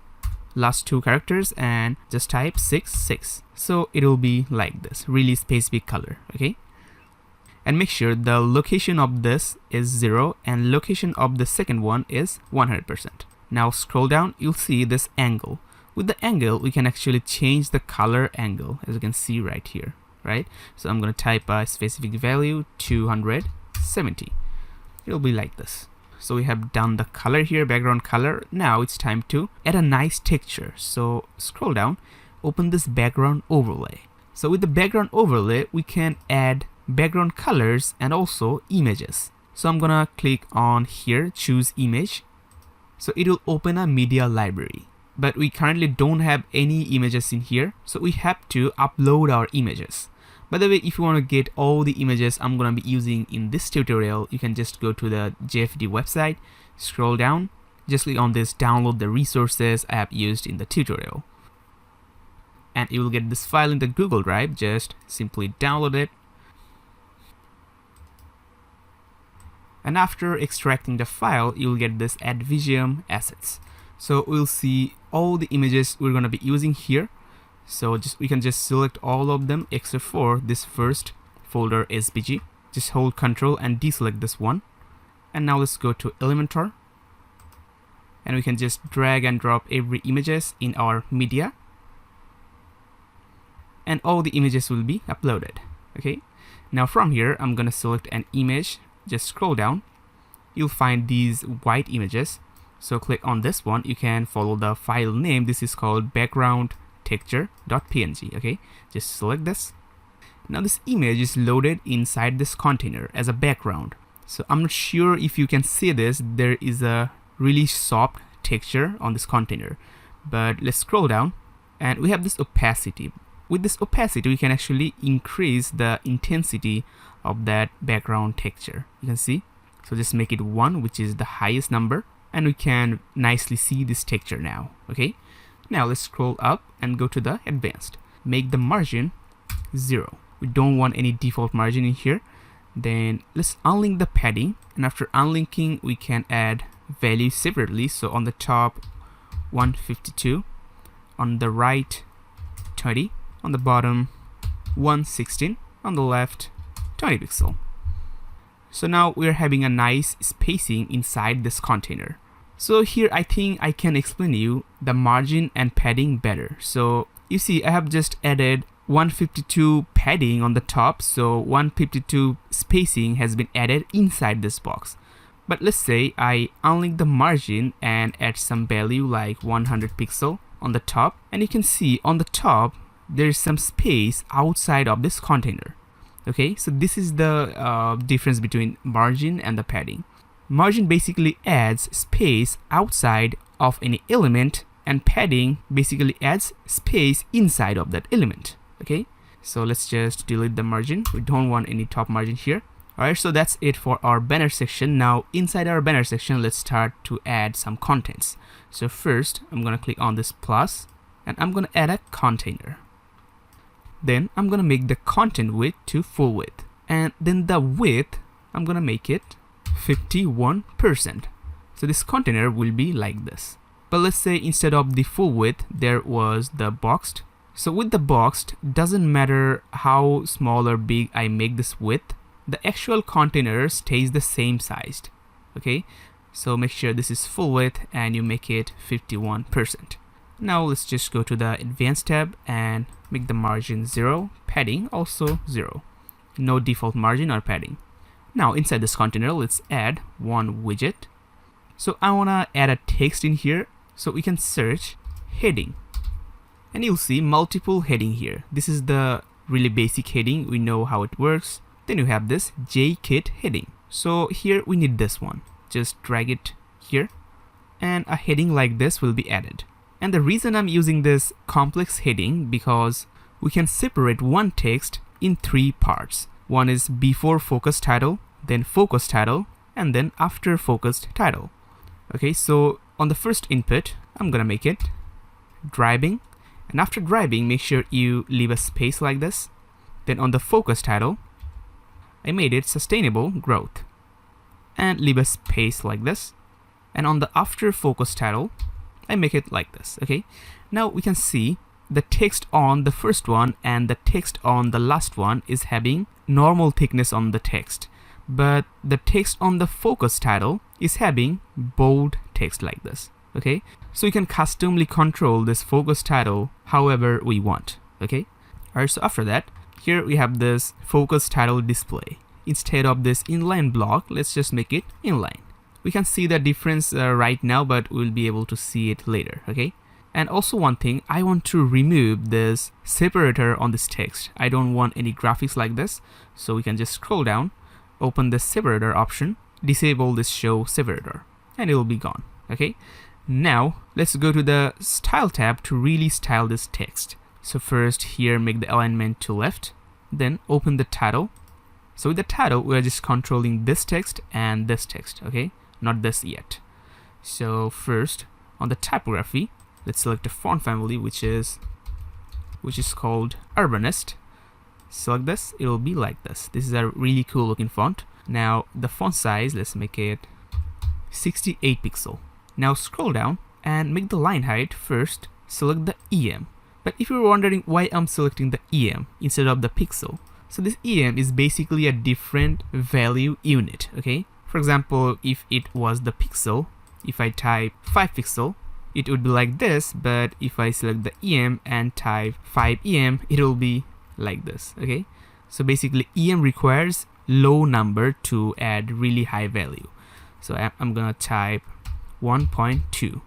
last 2 characters and just type 66. So it will be like this, really specific color, okay? And make sure the location of this is 0 and location of the second one is 100%. Now scroll down, you'll see this angle. With the angle, we can actually change the color angle, as you can see right here, right? So I'm going to type a specific value, 270. It'll be like this. So we have done the color here, background color. Now it's time to add a nice texture. So scroll down, open this background overlay. So with the background overlay, we can add background colors and also images. So I'm gonna click on here, choose image. So it will open a media library, but we currently don't have any images in here, so we have to upload our images. By the way, if you want to get all the images I'm gonna be using in this tutorial, you can just go to the JFD website, scroll down, just click on this download the resources I have used in the tutorial, and you will get this file in the Google Drive. Just simply download it. And after extracting the file, you'll get this Advisium assets. So we'll see all the images we're going to be using here. So we can just select all of them except for this first folder SVG. Just hold Ctrl and deselect this one. And now let's go to Elementor. And we can just drag and drop every images in our media. And all the images will be uploaded. Okay. Now from here, I'm going to select an image. Just scroll down, you'll find these white images. So click on this one. You can follow the file name. This is called background texture.png. Okay, just select this. Now this image is loaded inside this container as a background. So I'm not sure if you can see this. There is a really soft texture on this container, but let's scroll down and we have this opacity. With this opacity, we can actually increase the intensity of that background texture. You can see. So just make it 1, which is the highest number, and we can nicely see this texture now. Okay. Now let's scroll up and go to the advanced. Make the margin 0. We don't want any default margin in here. Then let's unlink the padding, and after unlinking, we can add values separately. So on the top, 152, on the right, 20, on the bottom, 116, on the left, 20 pixel. So now we're having a nice spacing inside this container. So here I think I can explain you the margin and padding better. So you see I have just added 152 padding on the top, so 152 spacing has been added inside this box. But let's say I unlink the margin and add some value like 100 pixel on the top, and you can see on the top there is some space outside of this container. Okay, so this is the difference between margin and the padding. Margin basically adds space outside of any element, and padding basically adds space inside of that element. Okay, so let's just delete the margin. We don't want any top margin here. Alright, so that's it for our banner section. Now inside our banner section, let's start to add some contents. So first I'm gonna click on this plus and I'm gonna add a container. Then I'm gonna make the content width to full width, and then the width I'm gonna make it 51%. So this container will be like this. But let's say instead of the full width there was the boxed. So with the boxed, doesn't matter how small or big I make this width, the actual container stays the same sized. Okay, so make sure this is full width and you make it 51%. Now let's just go to the advanced tab and make the margin 0, padding also 0. No default margin or padding. Now inside this container, let's add one widget. So I wanna add a text in here, so we can search heading. And you'll see multiple heading here. This is the really basic heading. We know how it works. Then you have this JKit heading. So here we need this one. Just drag it here. and a heading like this will be added. And the reason I'm using this complex heading because we can separate one text in 3 parts. One is before focus title, then focus title, and then after focused title. Okay, so on the first input, I'm gonna make it driving, and after driving, make sure you leave a space like this. Then on the focus title, I made it sustainable growth, and leave a space like this. And on the after focus title, I make it like this. Okay, now we can see the text on the first one and the text on the last one is having normal thickness on the text, but the text on the focus title is having bold text like this. Okay, so we can customly control this focus title however we want. Okay, alright, so after that, here we have this focus title display. Instead of this inline block, let's just make it inline. We can see the difference right now, but we'll be able to see it later. Okay, and also one thing, I want to remove this separator on this text. I don't want any graphics like this, so we can just scroll down, open the separator option, disable this show separator, and it will be gone. Okay, now let's go to the style tab to really style this text. So first here, make the alignment to left, then open the title. So with the title, we are just controlling this text and this text. Okay, not this yet. So first on the typography, let's select a font family which is called Urbanist. Select this, it will be like this. This is a really cool looking font. Now the font size, let's make it 68 pixel. Now scroll down and make the line height first, select the EM. But if you're wondering why I'm selecting the EM instead of the pixel, so this EM is basically a different value unit. Okay, for example, if it was the pixel, if I type 5 pixel, it would be like this, but if I select the EM and type 5 EM, it will be like this. Okay, so basically EM requires low number to add really high value. So I'm gonna type 1.2.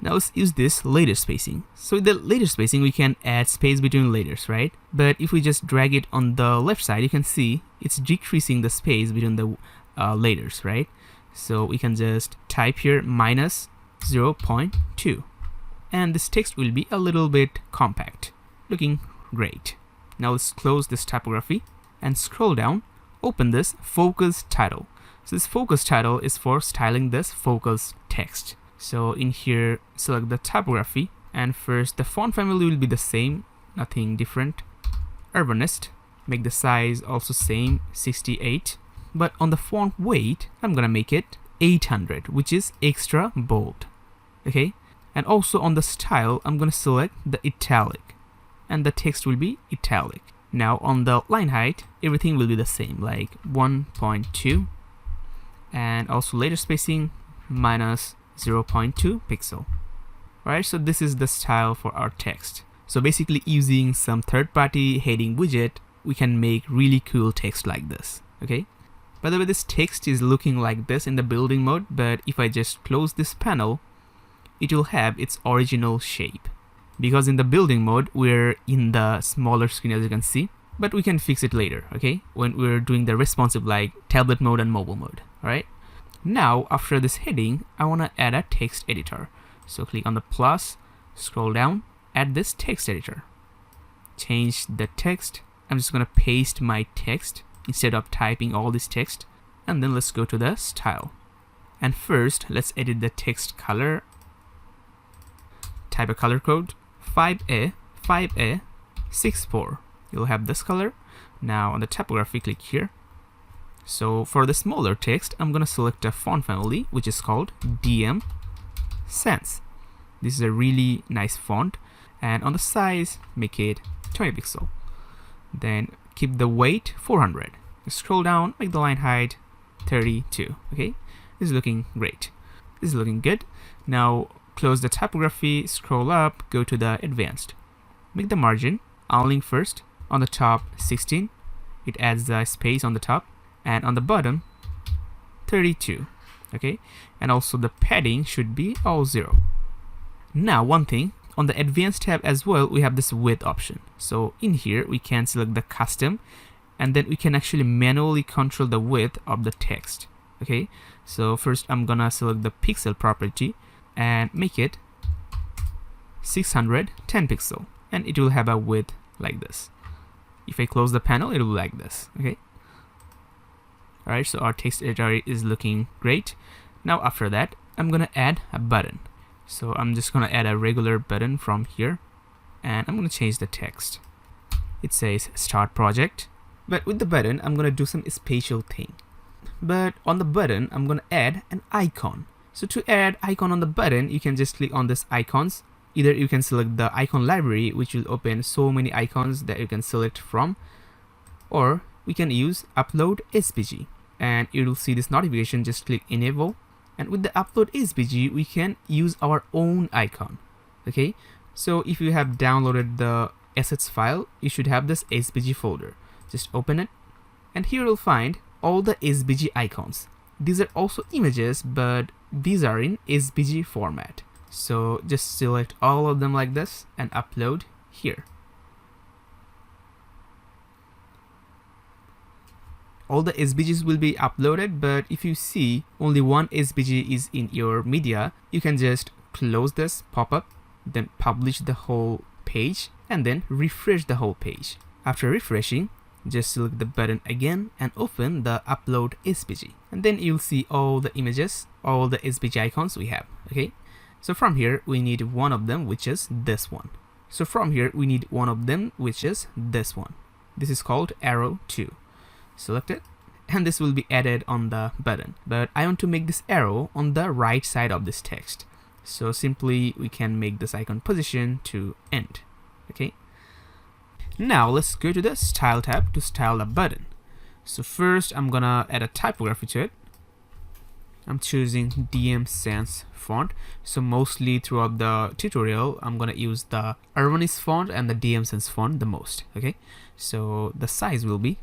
Now let's use this letter spacing. So with the letter spacing, we can add space between letters, right? But if we just drag it on the left side, you can see it's decreasing the space between the letters, right? So we can just type here minus 0.2, and this text will be a little bit compact, looking great. Now let's close this typography and scroll down, open this focus title. So this focus title is for styling this focus text. So in here, select the typography, and first the font family will be the same, nothing different. Urbanist, make the size also same, 68. But on the font weight, I'm gonna make it 800, which is extra bold. Okay, and also on the style, I'm gonna select the italic, and the text will be italic. Now on the line height, everything will be the same, like 1.2, and also letter spacing minus 0.2 pixel. Alright, so this is the style for our text. So basically using some third-party heading widget, we can make really cool text like this. Okay, by the way, this text is looking like this in the building mode, but if I just close this panel, it will have its original shape, because in the building mode we're in the smaller screen, as you can see, but we can fix it later. Okay, when we're doing the responsive like tablet mode and mobile mode. Alright, now after this heading, I want to add a text editor. So click on the plus, scroll down, add this text editor, change the text. I'm just gonna paste my text instead of typing all this text, and then let's go to the style. And first let's edit the text color. Type a color code 5A64. You'll have this color. Now on the typography, click here. So for the smaller text, I'm gonna select a font family which is called DM Sans. This is a really nice font, and on the size, make it 20 pixel. Then keep the weight 400. Scroll down, make the line height 32. Okay, this is looking great. This is looking good. Now close the typography, scroll up, go to the advanced. Make the margin unlink first. On the top 16, it adds the space on the top, and on the bottom 32. Okay, and also the padding should be all 0. Now one thing, on the advanced tab as well, we have this width option. So in here we can select the custom, and then we can actually manually control the width of the text. Okay, so first I'm gonna select the pixel property and make it 610 pixel, and it will have a width like this. If I close the panel, it will be like this. Okay. Alright, so our text editor is looking great. Now after that, I'm gonna add a button. So I'm just gonna add a regular button from here, and I'm gonna change the text. It says start project, but with the button I'm gonna do some special thing. But on the button I'm gonna add an icon. So to add icon on the button, you can just click on this icons. Either you can select the icon library, which will open so many icons that you can select from, or we can use upload SVG, and you will see this notification. Just click enable, and with the upload SVG we can use our own icon. Okay, so if you have downloaded the assets file, you should have this SVG folder. Just open it, and here you'll find all the SVG icons. These are also images, but these are in SVG format. So just select all of them like this and upload here. All the SVGs will be uploaded, but if you see only one SVG is in your media, you can just close this pop-up, then publish the whole page, and then refresh the whole page. After refreshing, just select the button again and open the upload SVG, and then you'll see all the images, all the SVG icons we have. Okay, so from here we need one of them, which is this one. So from here we need one of them, which is this one. This is called arrow 2. Select it, and this will be added on the button, but I want to make this arrow on the right side of this text. So simply we can make this icon position to end. Okay, now let's go to the style tab to style the button. So first I'm gonna add a typography to it. I'm choosing DM Sans font. So mostly throughout the tutorial I'm gonna use the Urbanist font and the DM Sans font the most. Okay, so the size will be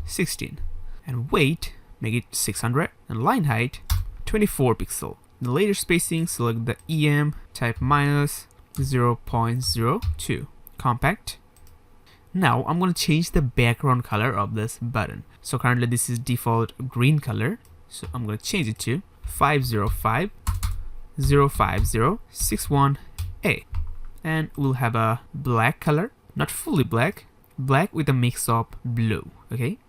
16, and weight make it 600, and line height 24 pixel. The layer spacing, select the EM, type minus 0.02, compact. Now I'm going to change the background color of this button. So currently this is default green color, so I'm going to change it to 505.050.61A, and we'll have a black color, not fully black, black with a mix of blue. Okay,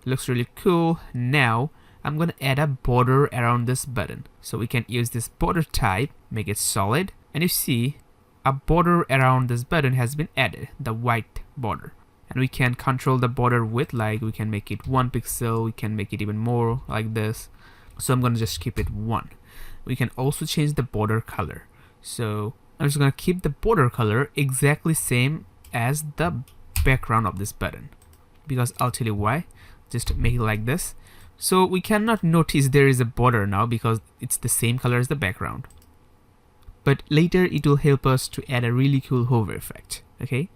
looks really cool. Now I'm gonna add a border around this button, so we can use this border type, make it solid, and you see a border around this button has been added, the white border, and we can control the border width, like we can make it 1 pixel, we can make it even more like this. So I'm gonna just keep it 1. We can also change the border color, so I'm just gonna keep the border color exactly same as the background of this button, because I'll tell you why. Just make it like this, so we cannot notice there is a border now because it's the same color as the background, but later it will help us to add a really cool hover effect. Okay,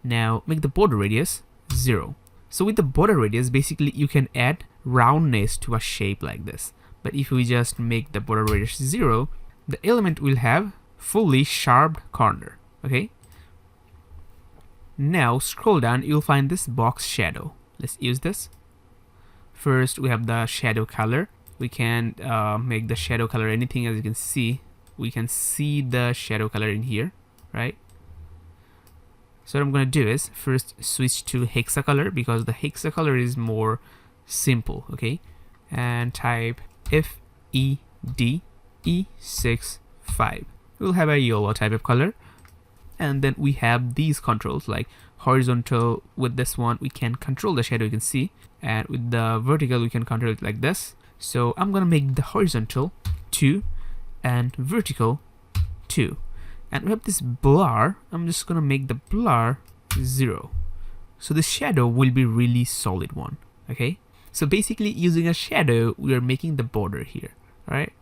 now make the border radius 0. So with the border radius, basically you can add roundness to a shape like this, but if we just make the border radius 0, the element will have fully sharp corner. Okay, now scroll down, you'll find this box shadow. Let's use this. First we have the shadow color. We can make the shadow color anything. As you can see, we can see the shadow color in here, right? So what I'm gonna do is first switch to hexa color, because the hexa color is more simple. Okay, and type FEDE65. We'll have a yellow type of color, and then we have these controls like horizontal. With this one we can control the shadow, you can see, and with the vertical we can control it like this. So I'm gonna make the horizontal 2 and vertical 2, and we have this blur. I'm just gonna make the blur 0, so the shadow will be really solid one. Okay, so basically using a shadow we are making the border here. All right,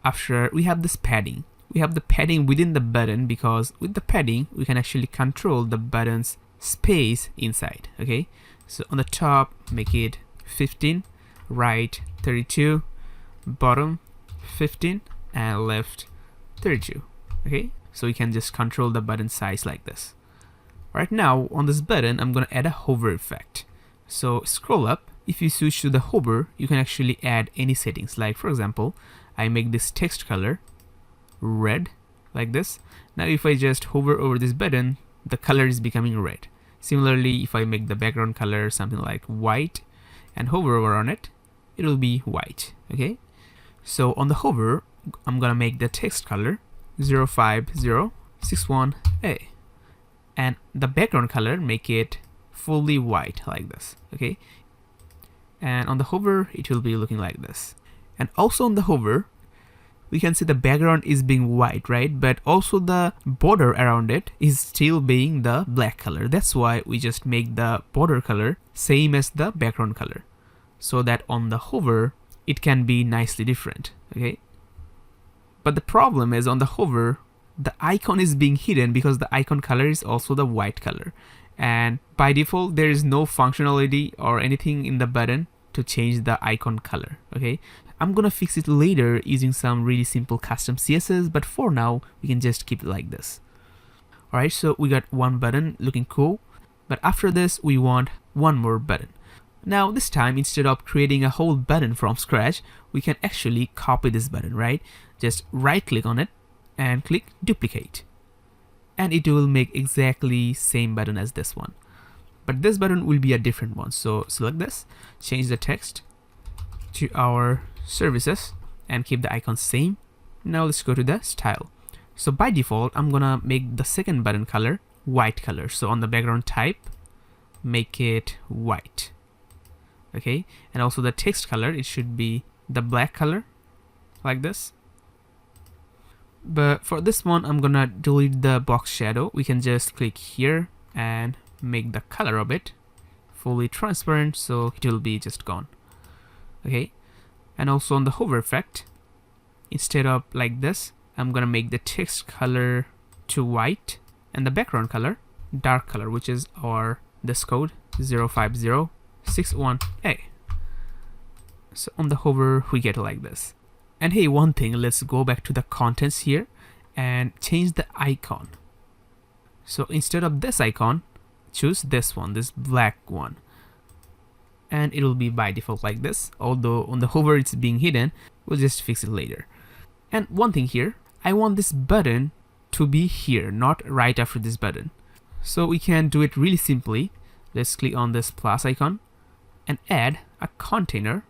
after we have this padding. We have the padding within the button, because with the padding we can actually control the button's space inside. Okay, so on the top make it 15, right 32, bottom 15, and left 32. Okay, so we can just control the button size like this. Right now on this button I'm gonna add a hover effect. So scroll up if you switch to the hover, you can actually add any settings. Like for example, I make this text color red like this. Now if I just hover over this button, the color is becoming red. Similarly, if I make the background color something like white and hover over on it, it will be white. Okay, so on the hover, I'm gonna make the text color 05061A, and the background color, make it fully white like this. Okay, and on the hover, it will be looking like this. And also on the hover, we can see the background is being white, right? But also the border around it is still being the black color. That's why we just make the border color same as the background color, so that on the hover, it can be nicely different. Okay, but the problem is on the hover, the icon is being hidden because the icon color is also the white color. And by default, there is no functionality or anything in the button to change the icon color. Okay, I'm gonna fix it later using some really simple custom CSS, but for now we can just keep it like this. Alright, so we got one button looking cool, but after this we want one more button. Now this time, instead of creating a whole button from scratch, we can actually copy this button, right? Just right click on it and click duplicate, and it will make exactly same button as this one. But this button will be a different one. So select this, change the text to our services and keep the icon same. Now let's go to the style. So by default, I'm gonna make the second button color white color. So on the background type, make it white. Okay, and also the text color, it should be the black color like this. But for this one, I'm gonna delete the box shadow. We can just click here and make the color of it fully transparent, so it will be just gone. Okay, and also on the hover effect, instead of like this, I'm gonna make the text color to white and the background color dark color, which is our this code 05061A. So on the hover, we get like this. And hey, one thing, let's go back to the contents here and change the icon. So instead of this icon, choose this one, this black one, and it will be by default like this. Although on the hover it's being hidden, we'll just fix it later. And one thing here, I want this button to be here, not right after this button. So we can do it really simply. Let's click on this plus icon and add a container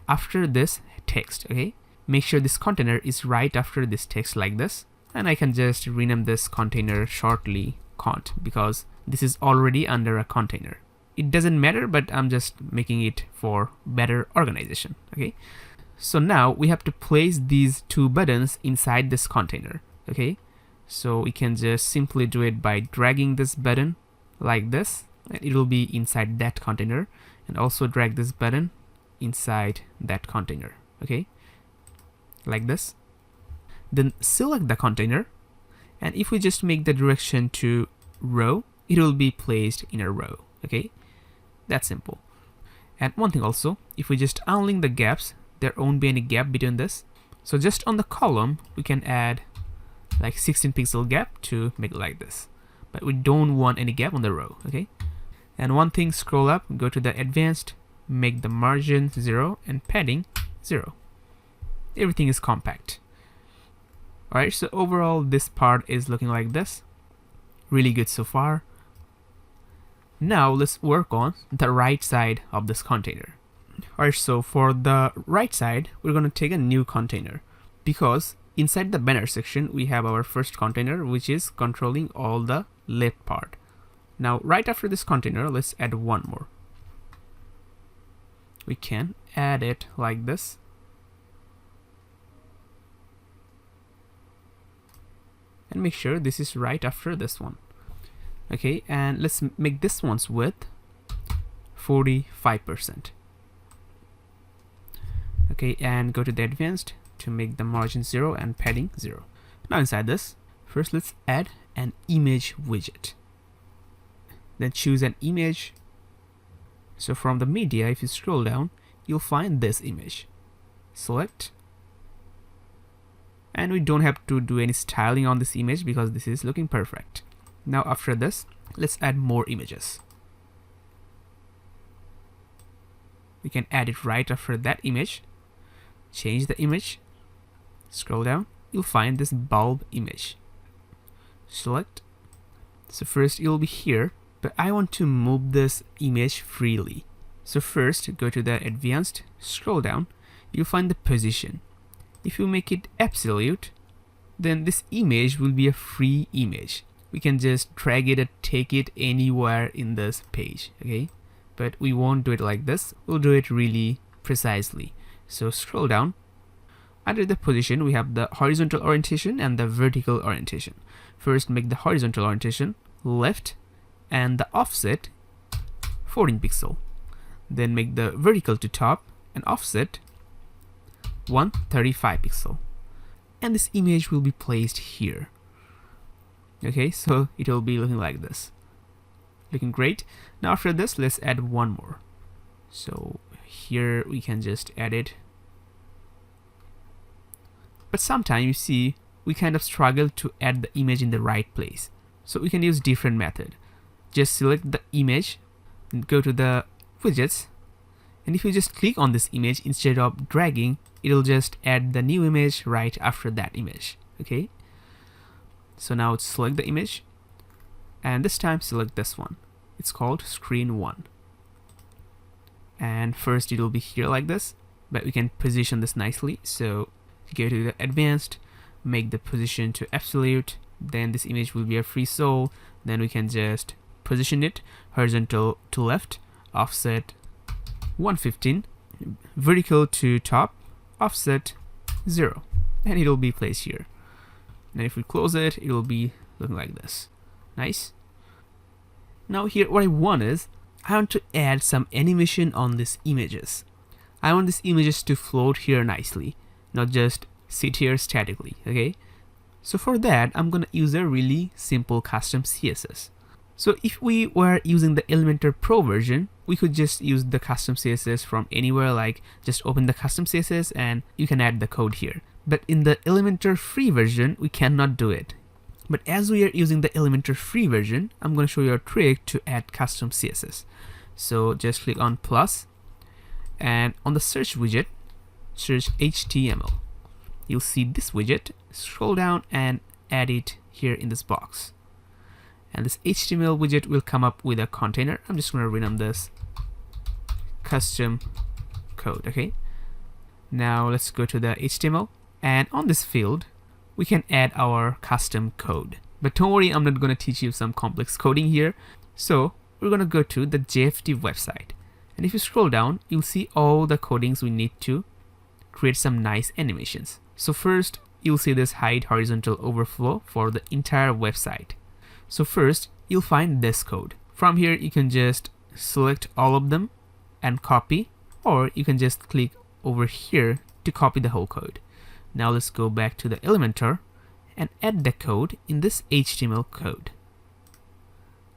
after this text. Okay, make sure this container is right after this text like this, and I can just rename this container shortly cont, because this is already under a container. It doesn't matter, but I'm just making it for better organization. Okay, so now we have to place these two buttons inside this container. Okay, so we can just simply do it by dragging this button like this, and it will be inside that container, and also drag this button inside that container. Okay, like this. Then select the container, and if we just make the direction to row, it will be placed in a row. Okay, that's simple. And one thing also, if we just unlink the gaps, there won't be any gap between this. So just on the column, we can add like 16 pixel gap to make it like this, but we don't want any gap on the row. Okay, and one thing, scroll up, go to the advanced, make the margin 0 and padding 0. Everything is compact. Alright, so overall this part is looking like this. Really good so far. Now let's work on the right side of this container. Alright, so for the right side, we're going to take a new container, because inside the banner section we have our first container, which is controlling all the left part. Now right after this container, let's add one more. We can add it like this. And make sure this is right after this one. Okay, and let's make this one's width 45%. Okay, and go to the advanced to make the margin 0 and padding 0. Now inside this, first let's add an image widget. Then choose an image. So from the media, if you scroll down, you'll find this image. Select. And we don't have to do any styling on this image because this is looking perfect. Now after this, let's add more images. we can add it right after that image. Change the image, scroll down, you'll find this bulb image. Select. So first it'll be here, but I want to move this image freely. So first go to the advanced, scroll down, you'll find the position. If you make it absolute, then this image will be a free image. We can just drag it and take it anywhere in this page, okay? But we won't do it like this, we'll do it really precisely. So scroll down. Under the position, we have the horizontal orientation and the vertical orientation. First, make the horizontal orientation left and the offset 14 pixel. Then make the vertical to top and offset 135 pixel. And this image will be placed here. Okay, so it will be looking like this. Looking great. Now after this, let's add one more. So here we can just add it. But sometimes you see we kind of struggle to add the image in the right place. So we can use different method. Just select the image and go to the widgets. And if you just click on this image instead of dragging, it'll just add the new image right after that image. Okay. So now select the image. And this time select this one. It's called screen 1. And first it will be here like this, but we can position this nicely. So go to the advanced, make the position to absolute, then this image will be a free sol. Then we can just position it horizontal to left, offset 115, vertical to top, offset 0, and it will be placed here. And if we close it, it will be looking like this. Nice. Now here what I want is, I want to add some animation on these images. I want these images to float here nicely, not just sit here statically, okay? So for that, I'm gonna use a really simple custom CSS. So if we were using the Elementor Pro version, we could just use the custom CSS from anywhere, like just open the custom CSS and you can add the code here. But in the Elementor free version, we cannot do it. But as we are using the Elementor free version, I'm going to show you a trick to add custom CSS. So just click on plus, and on the search widget, search HTML. You'll see this widget, scroll down and add it here in this box. And this HTML widget will come up with a container. I'm just going to rename this custom code, okay? Now let's go to the HTML, and on this field, we can add our custom code. But don't worry, I'm not going to teach you some complex coding here. So we're going to go to the JFT website. And if you scroll down, you'll see all the codings we need to create some nice animations. So first, you'll see this hide horizontal overflow for the entire website. So first, you'll find this code. From here, you can just select all of them and copy, or you can just click over here to copy the whole code. Now let's go back to the Elementor and add the code in this HTML code.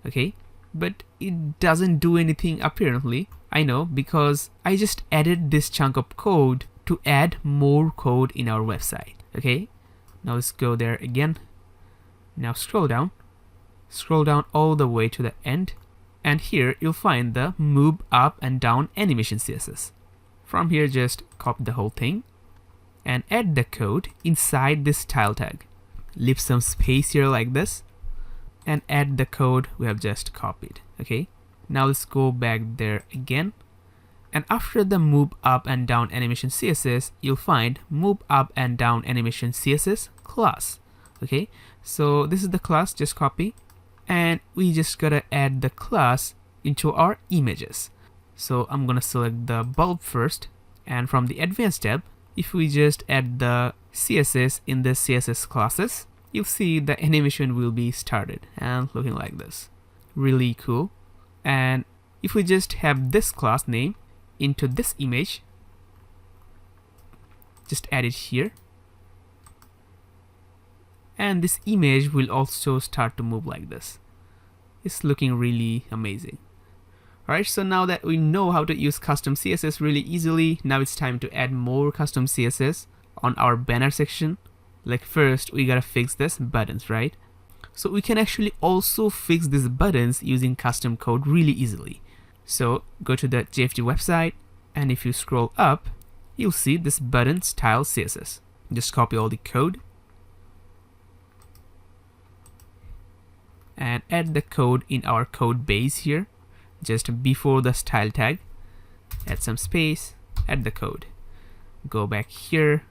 Okay, but it doesn't do anything apparently. I know, because I just added this chunk of code to add more code in our website. Okay, now let's go there again. Now scroll down all the way to the end, and here you'll find the move up and down animation CSS. From here, just copy the whole thing and add the code inside this style tag. Leave some space here like this and add the code we have just copied. Okay, now let's go back there again, and after the move up and down animation CSS, you'll find move up and down animation CSS class. Okay, so this is the class, just copy, and we just gotta add the class into our images. So I'm gonna select the bulb first, and from the advanced tab, if we just add the CSS in the CSS classes, you'll see the animation will be started and looking like this. Really cool. And if we just have this class name into this image, just add it here, and this image will also start to move like this. It's looking really amazing. Alright, so now that we know how to use custom CSS really easily, now it's time to add more custom CSS on our banner section. Like first, we gotta fix this buttons, right? So we can actually also fix these buttons using custom code really easily. So go to the JFT website And if you scroll up, you'll see this button style CSS. Just copy all the code and add the code in our code base here, just before the style tag. Add some space, add the code. Go back here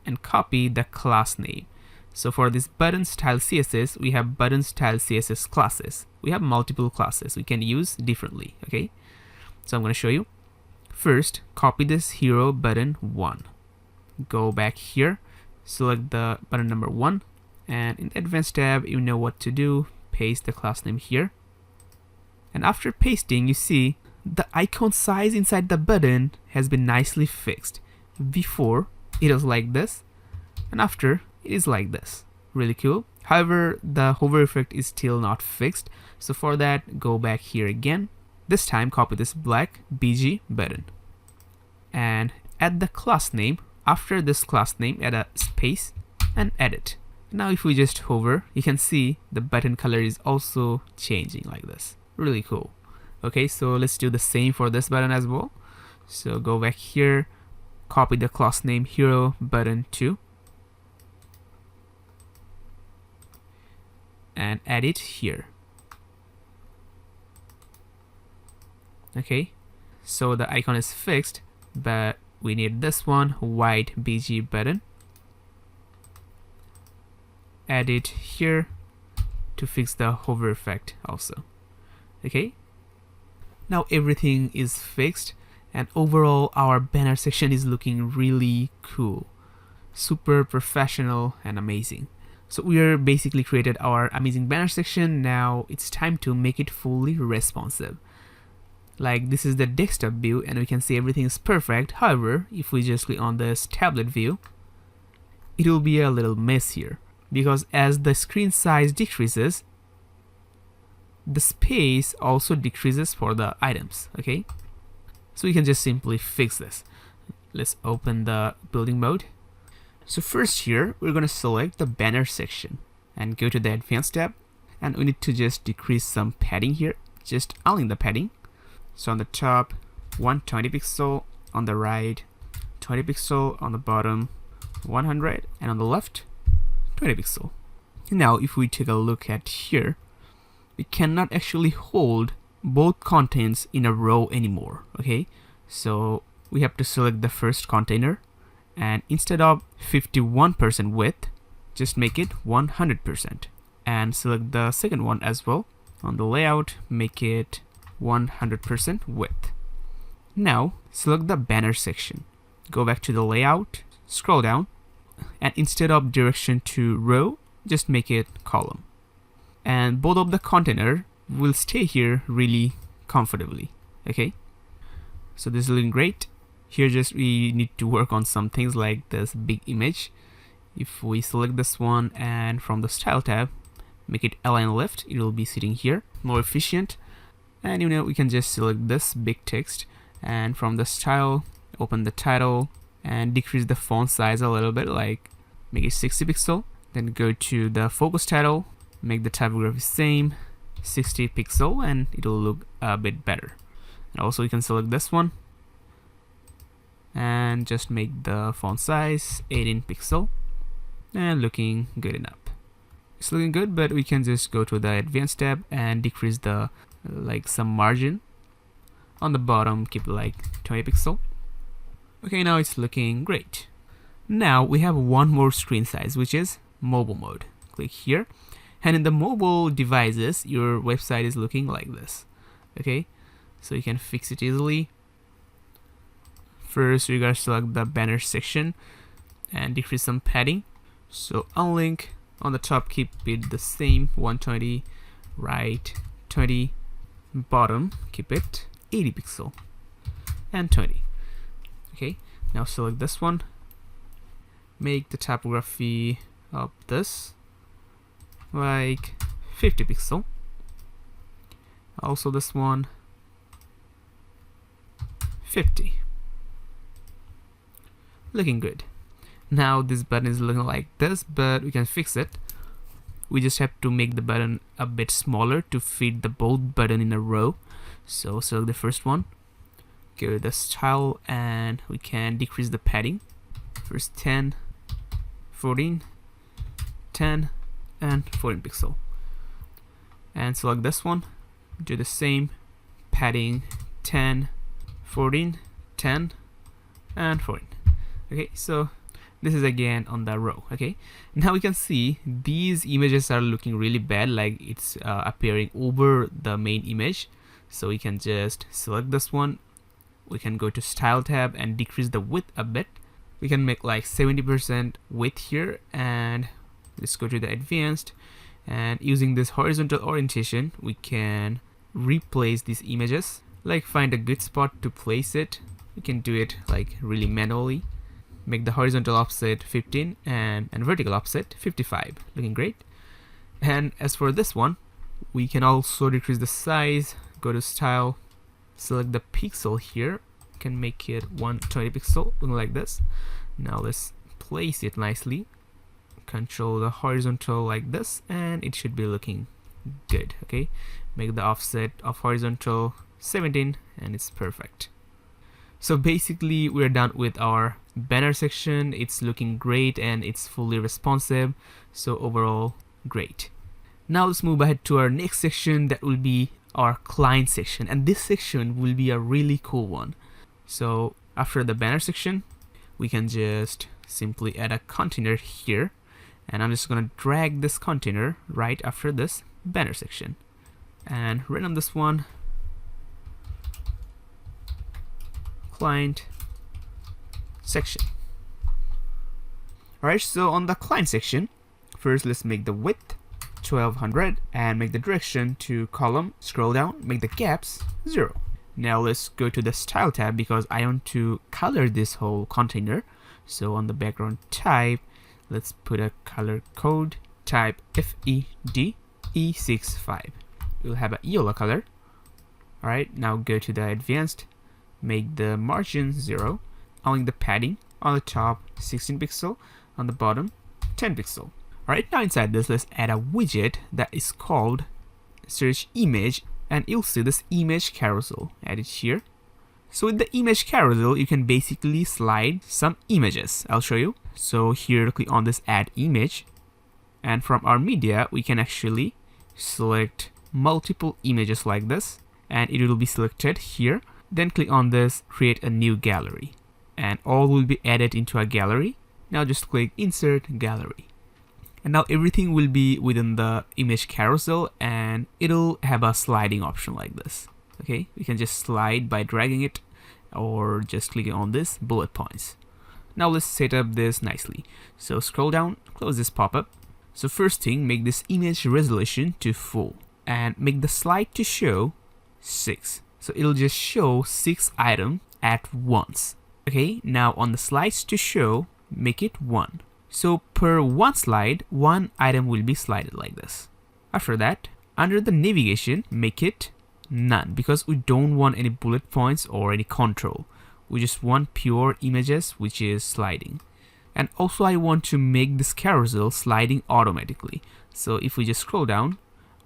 and copy the class name. So for this button style CSS, we have button style CSS classes. We have multiple classes we can use differently. Okay, so I'm going to show you. First, copy this hero button 1. Go back here, select the button number 1, and in the advanced tab, you know what to do. Paste the class name here. And after pasting, you see the icon size inside the button has been nicely fixed. Before, it was like this, and after, it is like this. Really cool. However, the hover effect is still not fixed. So for that, go back here again. This time, copy this black BG button and add the class name. After this class name, add a space and edit. Now if we just hover, you can see the button color is also changing like this. Really cool. Okay, so let's do the same for this button as well. So go back here, copy the class name hero button 2 and add it here. Okay, so the icon is fixed, but we need this one, white BG button. Add it here to fix the hover effect also. Okay, now everything is fixed, and overall our banner section is looking really cool, super professional and amazing. So we are basically created our amazing banner section. Now it's time to make it fully responsive. Like this is the desktop view and we can see everything is perfect. However, if we just click on this tablet view, it will be a little mess here, because as the screen size decreases, the space also decreases for the items. Okay, so we can just simply fix this. Let's open the building mode. So first here, we're going to select the banner section and go to the advanced tab, and we need to just decrease some padding here. Just align the padding. So on the top, 120 pixel, on the right, 20 pixel, on the bottom, 100, and on the left, 20 pixel. Now if we take a look at here, we cannot actually hold both contents in a row anymore. Okay, so we have to select the first container, and instead of 51% width, just make it 100%, and select the second one as well. On the layout, make it 100% width. Now select the banner section, go back to the layout, scroll down, and instead of direction to row, just make it column. And both of the container will stay here really comfortably. Okay, so this is looking great. Here just we need to work on some things like this big image. If we select this one and from the style tab, make it align left, it will be sitting here, more efficient. And you know, we can just select this big text, and from the style, open the title and decrease the font size a little bit, like make it 60 pixel. Then go to the focus title, make the typography same, 60 pixel, and it will look a bit better. And also you can select this one and just make the font size 18 pixel, and looking good enough. It's looking good, but we can just go to the advanced tab and decrease the some margin. On the bottom, keep like 20 pixel. Okay, now it's looking great. Now we have one more screen size, which is mobile mode. Click here, and in the mobile devices, your website is looking like this. Okay, so you can fix it easily. First, you guys select the banner section and decrease some padding. So unlink, on the top keep it the same, 120, right 20, bottom keep it 80 pixel and 20. Okay, now select this one, make the typography of this like 50 pixel, also this one 50. Looking good. Now this button is looking like this, but we can fix it. We just have to make the button a bit smaller to fit the both button in a row. So select the first one, go to the style and we can decrease the padding. First 10, 14, 10 and 14 pixel, and select this one, do the same, padding 10, 14, 10 and 14. Okay, so this is again on the row. Okay, now we can see these images are looking really bad, like it's appearing over the main image. So we can just select this one, we can go to style tab and decrease the width a bit. We can make like 70% width here, and let's go to the advanced, and using this horizontal orientation we can replace these images, like find a good spot to place it. We can do it like really manually. Make the horizontal offset 15 and vertical offset 55, looking great. And as for this one, we can also decrease the size, go to style, select the pixel here, can make it 120 pixel, looking like this. Now let's place it nicely, control the horizontal like this, and it should be looking good. Okay, make the offset of horizontal 17 and it's perfect. So basically we're done with our banner section. It's looking great and it's fully responsive, so overall great. Now let's move ahead to our next section, that will be our client section, and this section will be a really cool one. So after the banner section, we can just simply add a container here, and I'm just gonna drag this container right after this banner section and rename this one client section. Alright, so on the client section, first let's make the width 1200 and make the direction to column, scroll down, make the gaps 0. Now let's go to the style tab because I want to color this whole container. So on the background type, let's put a color code, type FED-E65. We'll have a yellow color. Alright, now go to the advanced, make the margin 0, allowing the padding on the top 16 pixel, on the bottom 10 pixel. Alright, now inside this, let's add a widget that is called search image, and you'll see this image carousel. Add it here. So with the image carousel, you can basically slide some images. I'll show you. So here, click on this add image, and from our media, we can actually select multiple images like this, and it will be selected here. Then click on this, create a new gallery, and all will be added into a gallery. Now just click insert gallery, and now everything will be within the image carousel, and it'll have a sliding option like this. Okay, we can just slide by dragging it or just clicking on this bullet points. Now let's set up this nicely. So scroll down, close this pop-up. So first thing, make this image resolution to full and make the slide to show 6. So it'll just show 6 items at once. Okay, now on the slides to show, make it 1. So per one slide, 1 item will be slided like this. After that, under the navigation, make it none, because we don't want any bullet points or any control. We just want pure images, which is sliding. And also I want to make this carousel sliding automatically. So if we just scroll down,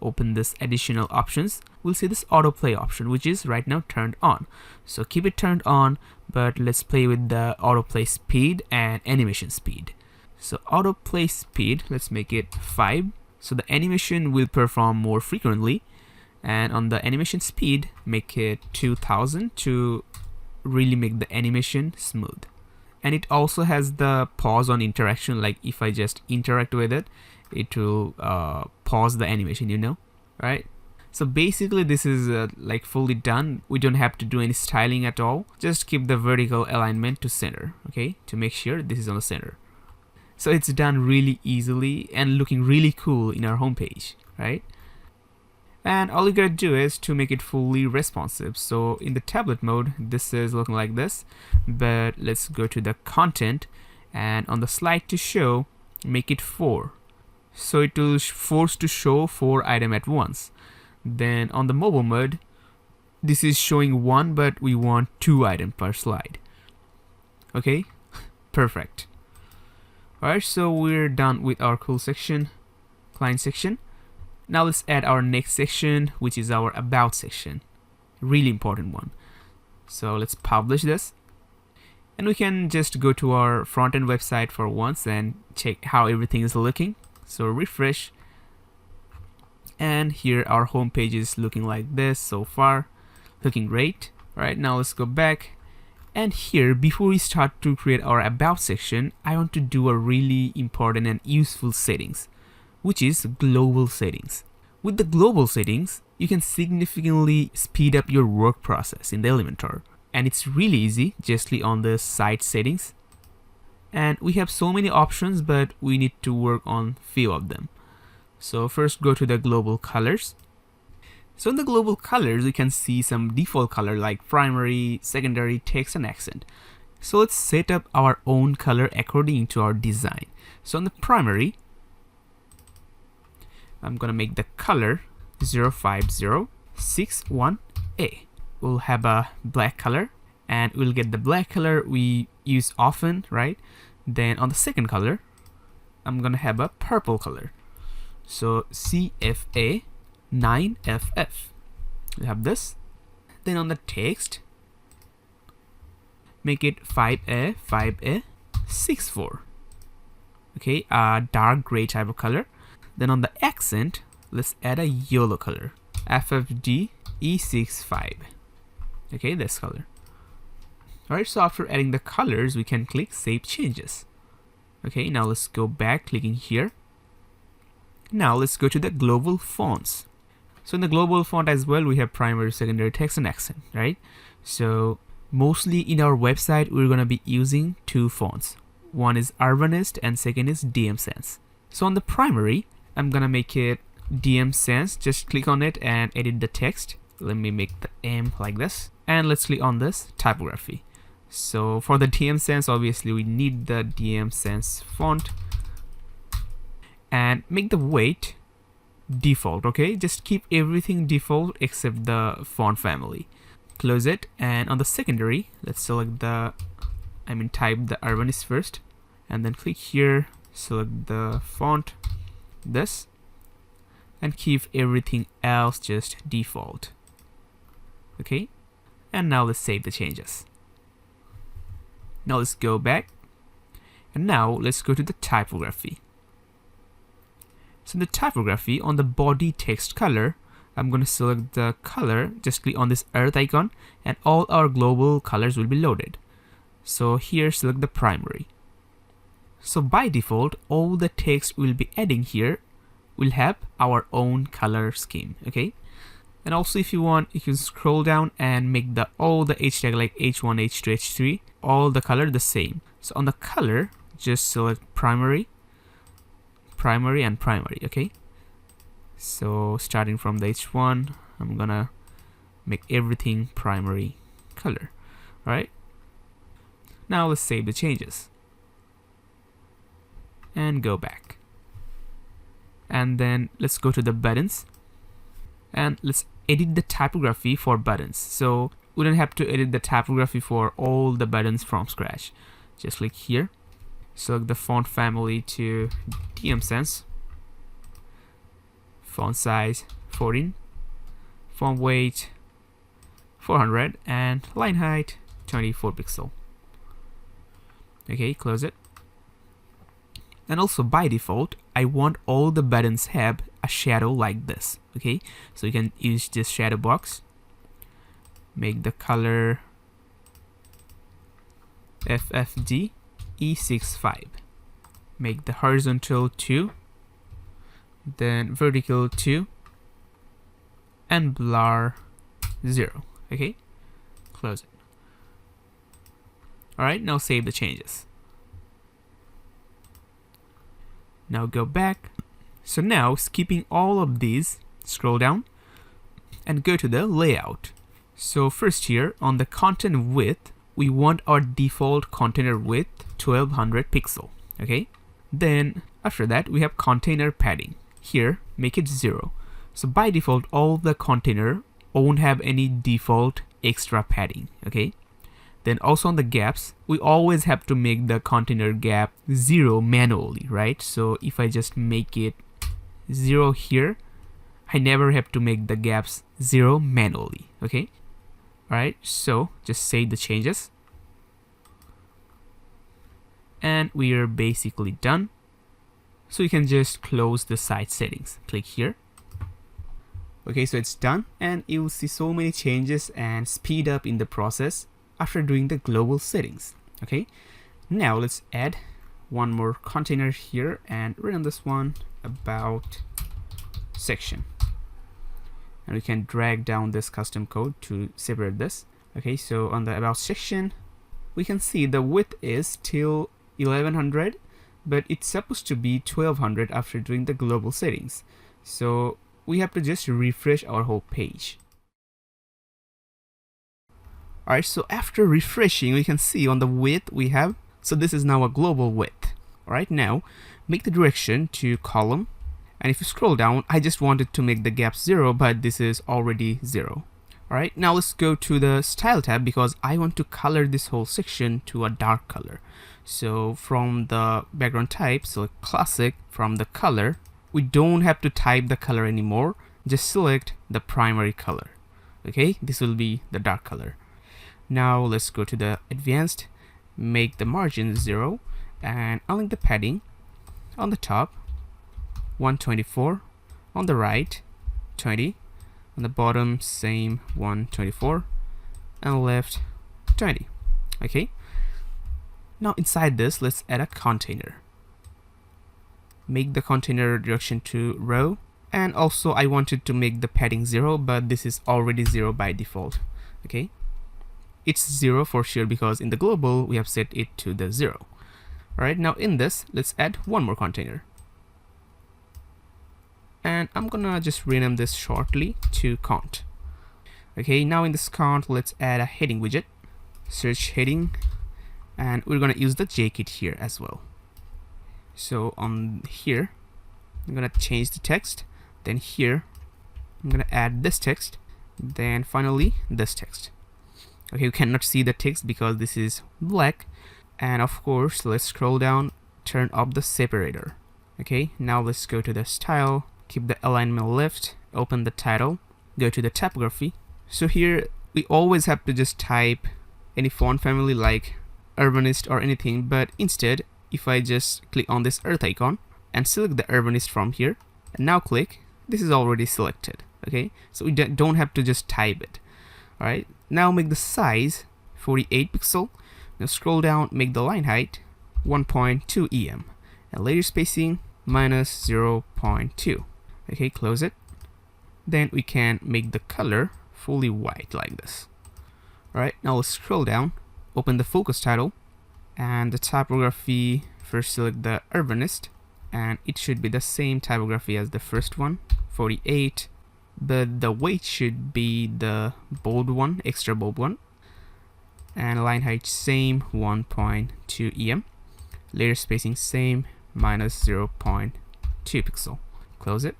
open this additional options, we'll see this autoplay option, which is right now turned on. So keep it turned on, but let's play with the autoplay speed and animation speed. So autoplay speed, let's make it 5. So the animation will perform more frequently. And on the animation speed, make it 2000 to really make the animation smooth. And it also has the pause on interaction, like if I just interact with it, it will pause the animation, you know, right? So basically this is like fully done. We don't have to do any styling at all. Just keep the vertical alignment to center, okay, to make sure this is on the center. So it's done really easily and looking really cool in our homepage, right? And all you gotta do is to make it fully responsive. So in the tablet mode, this is looking like this, but let's go to the content, and on the slide to show, make it 4. So it will force to show 4 items at once. Then on the mobile mode, this is showing 1, but we want 2 items per slide. Okay, perfect. Alright, so we're done with our cool section, client section. Now let's add our next section, which is our about section. Really important one. So let's publish this. And we can just go to our front-end website for once and check how everything is looking. So refresh. And here our home page is looking like this so far. Looking great. Alright, now let's go back. And here, before we start to create our About section, I want to do a really important and useful settings, which is global settings. With the global settings, you can significantly speed up your work process in the Elementor. And it's really easy. Just click on the site settings. And we have so many options, but we need to work on few of them. So first go to the global colors. So in the global colors, you can see some default color like primary, secondary, text, and accent. So let's set up our own color according to our design. So on the primary, I'm gonna make the color 05061A. We'll have a black color, and we'll get the black color we use often, right? Then on the second color, I'm gonna have a purple color. So CFA 9FF. We have this. Then on the text, make it 5A 64. Okay, a dark gray type of color. Then on the accent, let's add a yellow color, FFD E65. Okay, this color. Alright, so after adding the colors, we can click Save Changes. Okay, now let's go back, clicking here. Now let's go to the global fonts. So in the global font as well, we have primary, secondary, text, and accent, right? So mostly in our website, we're gonna be using two fonts. One is Urbanist and second is DM Sans. So on the primary, I'm gonna make it DM Sans. Just click on it and edit the text. Let me make the M like this. And let's click on this typography. So for the DM Sans, obviously we need the DM Sans font. And make the weight default, okay? Just keep everything default except the font family. Close it, and on the secondary, let's select type the Urbanist first, and then click here, select the font, this, and keep everything else just default. Okay, and now let's save the changes. Now let's go back, and now let's go to the typography. So in the typography, on the body text color, I'm going to select the color, just click on this earth icon, and all our global colors will be loaded. So here, select the primary. So by default, all the text we'll be adding here will have our own color scheme, okay? And also if you want, you can scroll down and make all the H tag like H1, H2, H3, all the color the same. So on the color, just select primary, and primary, okay? So starting from the H1, I'm gonna make everything primary color. Alright, now let's save the changes and go back, and then let's go to the buttons and let's edit the typography for buttons. So we don't have to edit the typography for all the buttons from scratch. Just click here, select the font family to DM Sans, font size 14, font weight 400, and line height 24 pixel. Okay, close it. And also by default, I want all the buttons have a shadow like this. Okay, so you can use this shadow box. Make the color FFD E65. Make the horizontal 2, then vertical 2, and blur 0. Okay, close it. Alright, now save the changes. Now go back. So now, skipping all of these, scroll down and go to the layout. So first here on the content width, we want our default container width 1200 pixel. Okay, then after that we have container padding. Here make it 0. So by default all the container won't have any default extra padding. Okay, then also on the gaps, we always have to make the container gap 0 manually, right? So if I just make it 0 here, I never have to make the gaps 0 manually. Okay, Alright, so just save the changes. And we are basically done. So you can just close the site settings. Click here. Okay, so it's done, and you'll see so many changes and speed up in the process after doing the global settings. Okay, now let's add one more container here and rename this one about section. And we can drag down this custom code to separate this. Okay, so on the about section, we can see the width is still 1100, but it's supposed to be 1200 after doing the global settings. So we have to just refresh our whole page. Alright, so after refreshing, we can see on the width we have, so this is now a global width. Alright, now make the direction to column, and if you scroll down, I just wanted to make the gap 0, but this is already 0. Alright, now let's go to the style tab because I want to color this whole section to a dark color. So from the background type, select classic. From the color, we don't have to type the color anymore, just select the primary color. Okay, this will be the dark color. Now let's go to the advanced, make the margin 0, and unlink the padding. On the top 124, on the right 20, on the bottom same 124, and left 20. Okay, now inside this, let's add a container. Make the container direction to row, and also I wanted to make the padding 0, but this is already 0 by default. Okay, it's 0 for sure because in the global we have set it to the 0. Alright, now in this, let's add one more container, and I'm gonna just rename this shortly to count. Okay, now in this count, let's add a heading widget, search heading, and we're gonna use the JKit here as well. So on here, I'm gonna change the text, then here I'm gonna add this text, then finally this text. Okay, you cannot see the text because this is black, and of course let's scroll down, turn up the separator. Okay, now let's go to the style, keep the alignment left, open the title, go to the typography. So here we always have to just type any font family like Urbanist or anything, but instead if I just click on this earth icon and select the Urbanist from here, and now click, this is already selected. Okay, so we don't have to just type it. Alright, now make the size 48 pixel. Now scroll down, make the line height 1.2 em, and layer spacing minus 0.2. Okay, close it. Then we can make the color fully white like this. Alright, now let's scroll down, open the focus title, and the typography, first select the Urbanist, and it should be the same typography as the first one, 48, but the weight should be the bold one, extra bold one, and line height same 1.2 em, layer spacing same minus 0.2 pixel. Close it.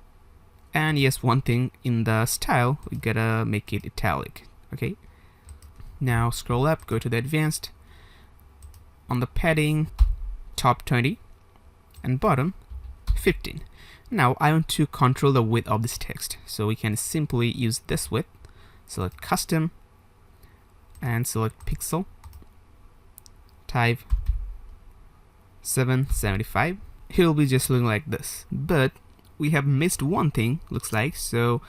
And yes, one thing in the style, we gotta make it italic. Okay, now scroll up, go to the advanced, on the padding top 20 and bottom 15. Now I want to control the width of this text, so we can simply use this width, select custom and select pixel, type 775. It will be just looking like this, but we have missed one thing, looks like. So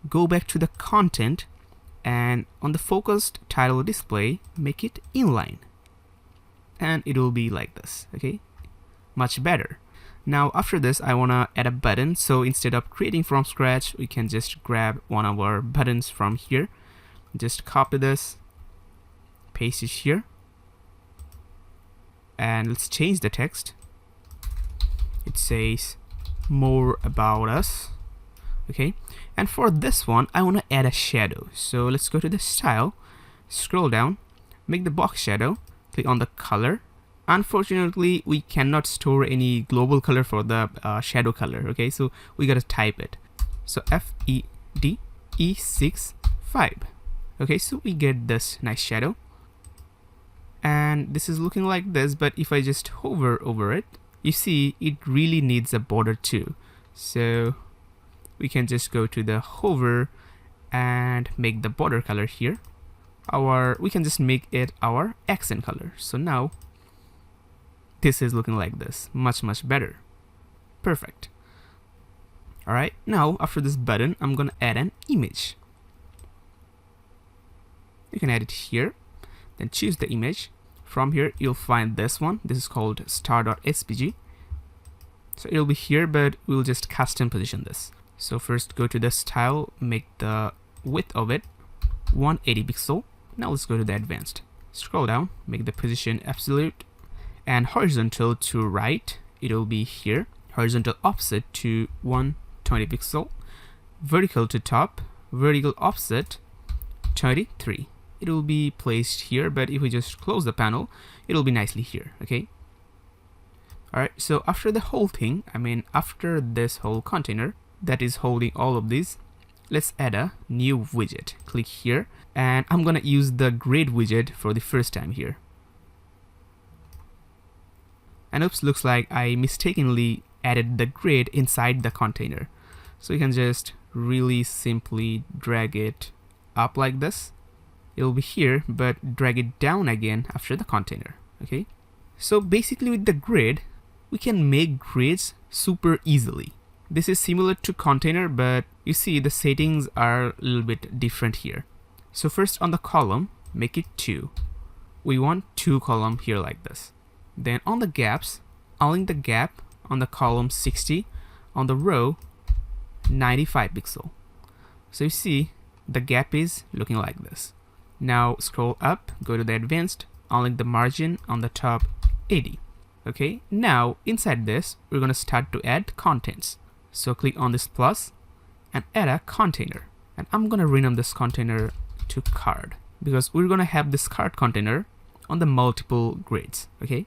go back to the content, and on the focused title display, make it inline, and it will be like this. Okay, much better. Now after this, I wanna add a button, so instead of creating from scratch, we can just grab one of our buttons from here, just copy this, paste it here, and let's change the text. It says more about us. Okay, and for this one I want to add a shadow, so let's go to the style, scroll down, make the box shadow, click on the color. Unfortunately, we cannot store any global color for the shadow color. Okay, so we gotta type it, so FEDE65. Okay, so we get this nice shadow, and this is looking like this, but if I just hover over it, you see it really needs a border too. So we can just go to the hover and make the border color here we can just make it our accent color. So now this is looking like this, much better. Perfect. Alright, now after this button, I'm gonna add an image. You can add it here, then choose the image. From here, you'll find this one. This is called star.svg. So it'll be here, but we'll just custom position this. So first go to the style, make the width of it 180 pixel. Now let's go to the advanced. Scroll down, make the position absolute, and horizontal to right, it'll be here. Horizontal offset to 120 pixel. Vertical to top, vertical offset 23. It will be placed here, but if we just close the panel, it'll be nicely here, okay? Alright, so after the whole thing, after this whole container that is holding all of these, let's add a new widget. Click here, and I'm gonna use the grid widget for the first time here. And oops, looks like I mistakenly added the grid inside the container. So you can just really simply drag it up like this. It'll be here, but drag it down again after the container, okay? So basically with the grid, we can make grids super easily. This is similar to container, but you see the settings are a little bit different here. So first on the column, make it 2. We want 2 column here like this. Then on the gaps, align the gap on the column 60, on the row 95 pixel. So you see the gap is looking like this. Now scroll up, go to the advanced, align the margin on the top 80. Okay, now inside this, we're gonna start to add contents. So click on this plus and add a container. And I'm gonna rename this container to card because we're gonna have this card container on the multiple grids, okay?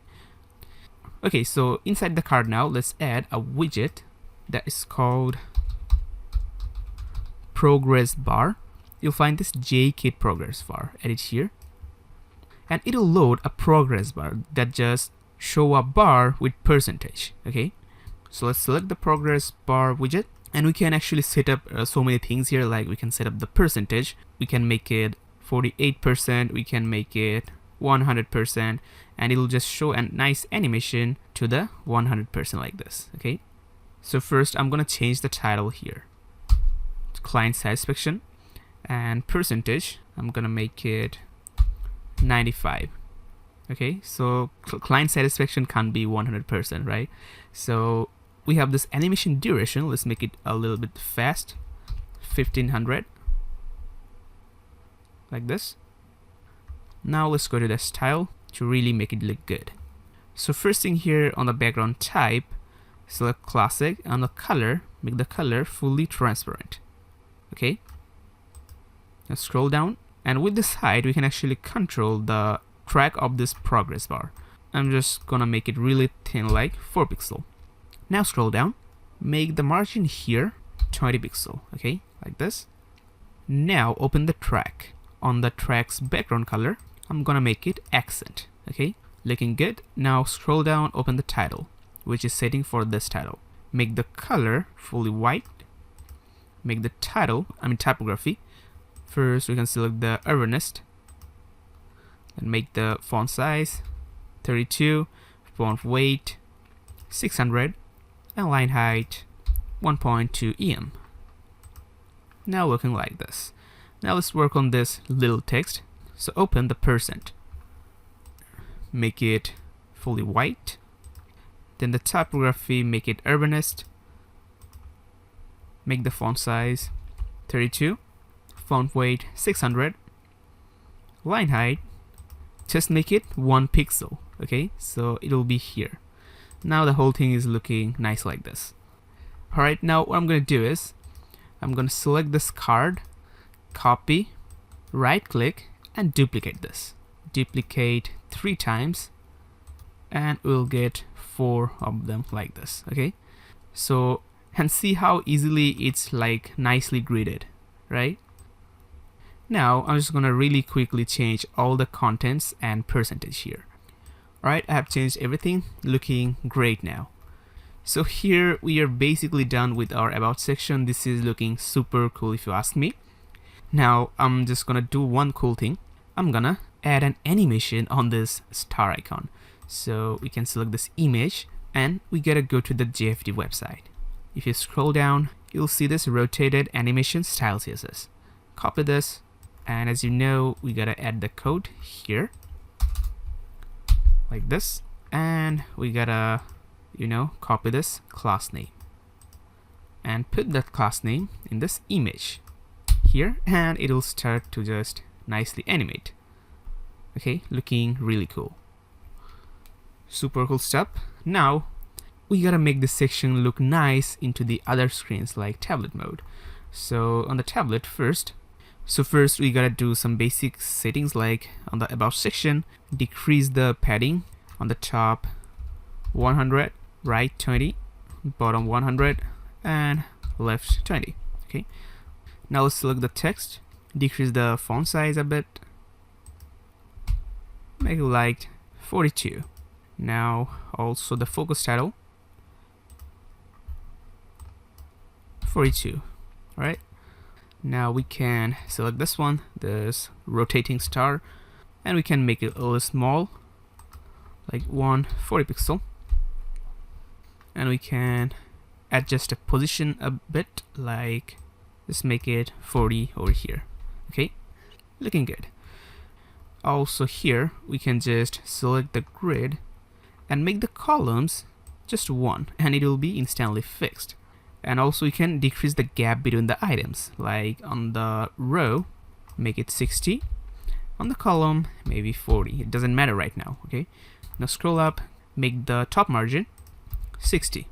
Okay, so inside the card now, let's add a widget that is called progress bar. You'll find this JKit progress bar, add it here. And it'll load a progress bar that just show a bar with percentage, okay? So let's select the progress bar widget, and we can actually set up so many things here, like we can set up the percentage, we can make it 48%, we can make it 100%, and it'll just show a nice animation to the 100% like this, okay? So first I'm gonna change the title here to client satisfaction, and percentage I'm gonna make it 95. Okay, so client satisfaction can't be 100%, right? So we have this animation duration. Let's make it a little bit fast, 1500, like this. Now let's go to the style to really make it look good. So first thing here on the background type, select classic, and the color, make the color fully transparent. Okay, now scroll down, and with this height we can actually control the track of this progress bar. I'm just gonna make it really thin, like 4 pixel. Now scroll down, make the margin here 20 pixel, okay, like this. Now open the track. On the track's background color, I'm gonna make it accent, okay, looking good. Now scroll down, open the title, which is setting for this title. Make the color fully white. Make the title, typography. First we can select the urbanist and make the font size 32, font weight 600, and line height 1.2 em. Now looking like this. Now let's work on this little text. So open the percent, make it fully white. Then the typography, make it urbanist. Make the font size 32, font weight 600, line height, just make it 1 pixel, okay? So it'll be here. Now the whole thing is looking nice like this. Alright, now what I'm gonna do is I'm gonna select this card, copy, right click, and duplicate this. Duplicate 3 times, and we'll get 4 of them like this, okay? So, and see how easily it's like nicely gridded, right? Now I'm just gonna really quickly change all the contents and percentage here. Alright, I have changed everything, looking great now. So here we are basically done with our about section. This is looking super cool if you ask me. Now I'm just gonna do one cool thing. I'm gonna add an animation on this star icon. So we can select this image and we gotta go to the JFD website. If you scroll down, you'll see this rotated animation style CSS. Copy this, and as you know, we gotta add the code here like this, and we gotta copy this class name and put that class name in this image here, and it'll start to just nicely animate. Okay, looking really cool. Super cool stuff. Now we gotta make this section look nice into the other screens like tablet mode. So on the tablet first we gotta do some basic settings, like on the about section, decrease the padding on the top 100, right 20, bottom 100, and left 20. Okay, now let's select the text, decrease the font size a bit, make it like 42. Now also the focus title 42. Alright, now we can select this one, this rotating star, and we can make it a little small, like 140 pixel, and we can adjust the position a bit, like just make it 40 over here. Okay, looking good. Also here we can just select the grid and make the columns just 1, and it will be instantly fixed. And also you can decrease the gap between the items, like on the row make it 60, on the column maybe 40. It doesn't matter right now. Okay, now scroll up, make the top margin 60.